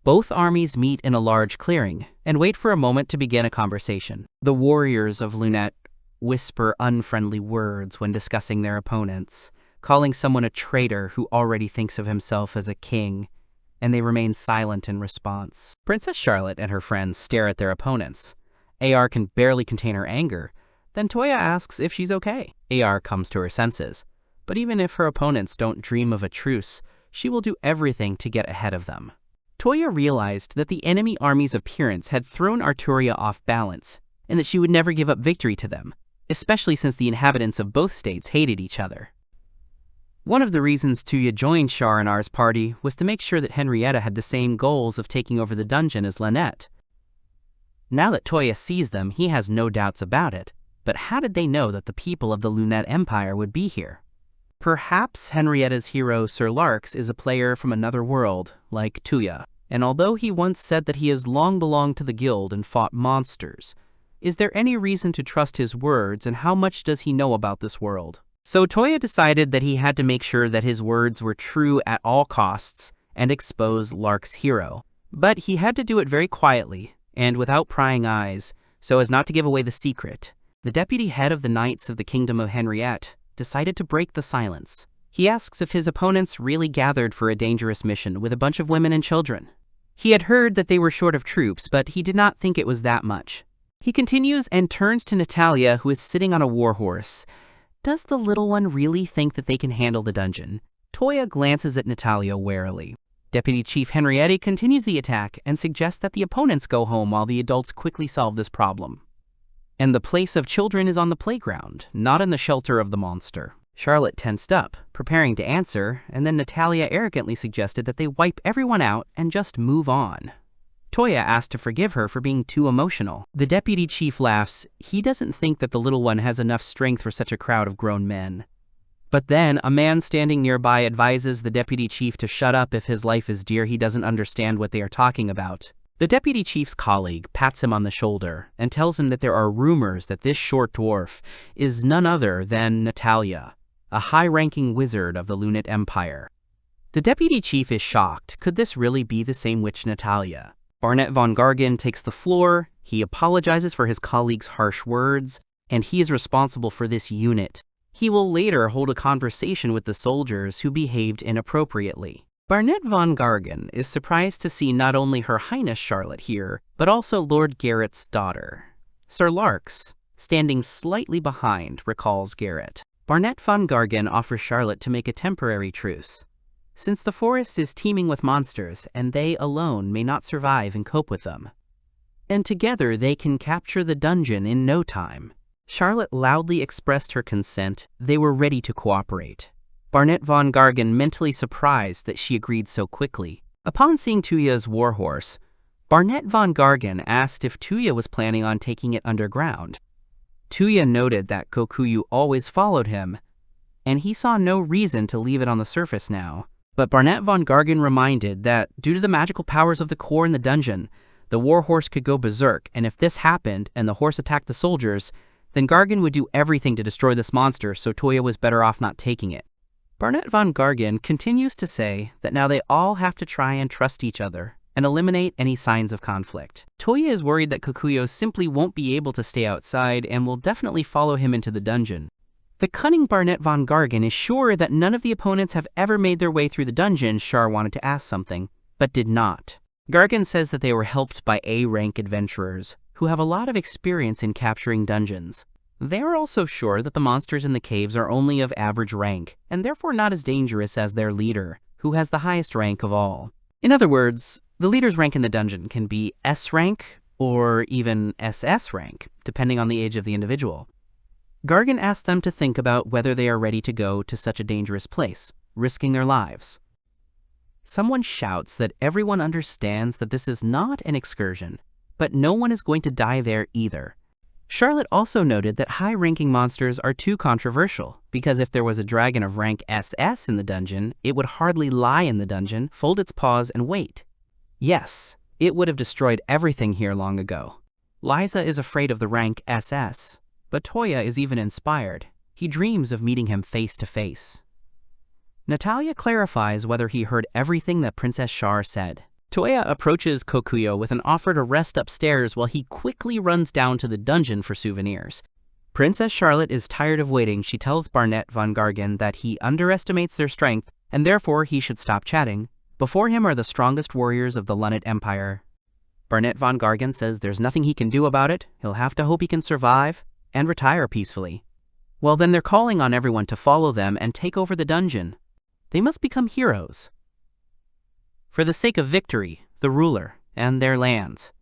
Both armies meet in a large clearing and wait for a moment to begin a conversation. The warriors of Lynette whisper unfriendly words when discussing their opponents, calling someone a traitor who already thinks of himself as a king, and they remain silent in response. Princess Charlotte and her friends stare at their opponents. AR can barely contain her anger. Then Toya asks if she's okay. AR comes to her senses, but even if her opponents don't dream of a truce, she will do everything to get ahead of them. Toya realized that the enemy army's appearance had thrown Arturia off balance, and that she would never give up victory to them, especially since the inhabitants of both states hated each other. One of the reasons Toya joined Char and R's party was to make sure that Henrietta had the same goals of taking over the dungeon as Lynette. Now that Toya sees them, he has no doubts about it, but how did they know that the people of the Lynette Empire would be here? Perhaps Henrietta's hero Sir Larks is a player from another world, like Toya, and although he once said that he has long belonged to the guild and fought monsters, is there any reason to trust his words, and how much does he know about this world? So Toya decided that he had to make sure that his words were true at all costs and expose Lark's hero. But he had to do it very quietly and without prying eyes, so as not to give away the secret, The deputy head of the Knights of the Kingdom of Henriette decided to break the silence. He asks if his opponents really gathered for a dangerous mission with a bunch of women and children. He had heard that they were short of troops, but he did not think it was that much. He continues and turns to Natalia, who is sitting on a warhorse. Does the little one really think that they can handle the dungeon? Toya glances at Natalia warily. Deputy Chief Henriette continues the attack and suggests that the opponents go home while the adults quickly solve this problem. And the place of children is on the playground, not in the shelter of the monster. Charlotte tensed up, preparing to answer, and then Natalia arrogantly suggested that they wipe everyone out and just move on. Toya asked to forgive her for being too emotional. The deputy chief laughs. He doesn't think that the little one has enough strength for such a crowd of grown men. But then, a man standing nearby advises the deputy chief to shut up if his life is dear. He doesn't understand what they are talking about. The deputy chief's colleague pats him on the shoulder and tells him that there are rumors that this short dwarf is none other than Natalia, a high-ranking wizard of the Lunate Empire. The deputy chief is shocked. Could this really be the same witch Natalia? Barnett von Gargan takes the floor. He apologizes for his colleague's harsh words, and he is responsible for this unit. He will later hold a conversation with the soldiers who behaved inappropriately. Barnett von Gargan is surprised to see not only Her Highness Charlotte here, but also Lord Garrett's daughter. Sir Larks, standing slightly behind, recalls Garrett. Barnett von Gargan offers Charlotte to make a temporary truce, since the forest is teeming with monsters and they alone may not survive and cope with them. And together they can capture the dungeon in no time. Charlotte loudly expressed her consent. They were ready to cooperate. Barnett von Gargan mentally surprised that she agreed so quickly. Upon seeing Toya's warhorse, Barnett von Gargan asked if Toya was planning on taking it underground. Toya noted that Kokuyu always followed him, and he saw no reason to leave it on the surface now. But Barnett von Gargan reminded that, due to the magical powers of the core in the dungeon, the warhorse could go berserk, and if this happened and the horse attacked the soldiers, then Gargan would do everything to destroy this monster, so Toya was better off not taking it. Barnett von Gargan continues to say that now they all have to try and trust each other and eliminate any signs of conflict. Toya is worried that Kokuyo simply won't be able to stay outside and will definitely follow him into the dungeon. The cunning Barnett von Gargan is sure that none of the opponents have ever made their way through the dungeon. Char wanted to ask something, but did not. Gargan says that they were helped by A-rank adventurers, who have a lot of experience in capturing dungeons. They are also sure that the monsters in the caves are only of average rank, and therefore not as dangerous as their leader, who has the highest rank of all. In other words, the leader's rank in the dungeon can be S rank, or even SS rank, depending on the age of the individual. Gargan asked them to think about whether they are ready to go to such a dangerous place, risking their lives. Someone shouts that everyone understands that this is not an excursion, but no one is going to die there either. Charlotte also noted that high-ranking monsters are too controversial, because if there was a dragon of rank SS in the dungeon, it would hardly lie in the dungeon, fold its paws, and wait. Yes, it would have destroyed everything here long ago. Liza is afraid of the rank SS, but Toya is even inspired. He dreams of meeting him face to face. Natalia clarifies whether he heard everything that Princess Char said. Toya approaches Kokuyo with an offer to rest upstairs while he quickly runs down to the dungeon for souvenirs. Princess Charlotte is tired of waiting. She tells Barnett von Gargan that he underestimates their strength and therefore he should stop chatting. Before him are the strongest warriors of the Lunate Empire. Barnett von Gargan says there's nothing he can do about it. He'll have to hope he can survive and retire peacefully. Well, then they're calling on everyone to follow them and take over the dungeon. They must become heroes. For the sake of victory, the ruler, and their lands.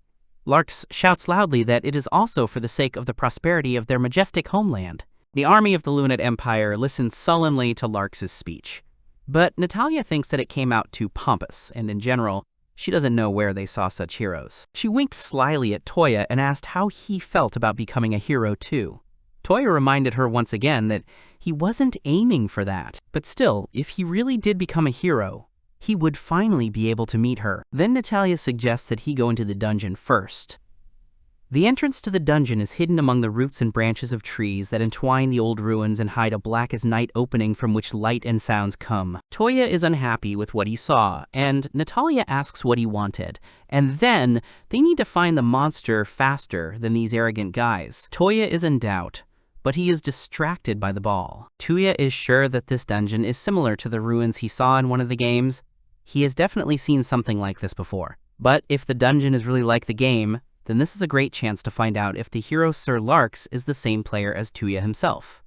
Larks shouts loudly that it is also for the sake of the prosperity of their majestic homeland. The army of the Lunate Empire listens sullenly to Larks' speech. But Natalia thinks that it came out too pompous, and in general, she doesn't know where they saw such heroes. She winked slyly at Toya and asked how he felt about becoming a hero too. Toya reminded her once again that he wasn't aiming for that, but still, if he really did become a hero, he would finally be able to meet her. Then Natalia suggests that he go into the dungeon first. The entrance to the dungeon is hidden among the roots and branches of trees that entwine the old ruins and hide a black as night opening from which light and sounds come. Toya is unhappy with what he saw, and Natalia asks what he wanted. And then, they need to find the monster faster than these arrogant guys. Toya is in doubt, but he is distracted by the ball. Toya is sure that this dungeon is similar to the ruins he saw in one of the games. He has definitely seen something like this before. But if the dungeon is really like the game, then this is a great chance to find out if the hero Sir Larks is the same player as Toya himself.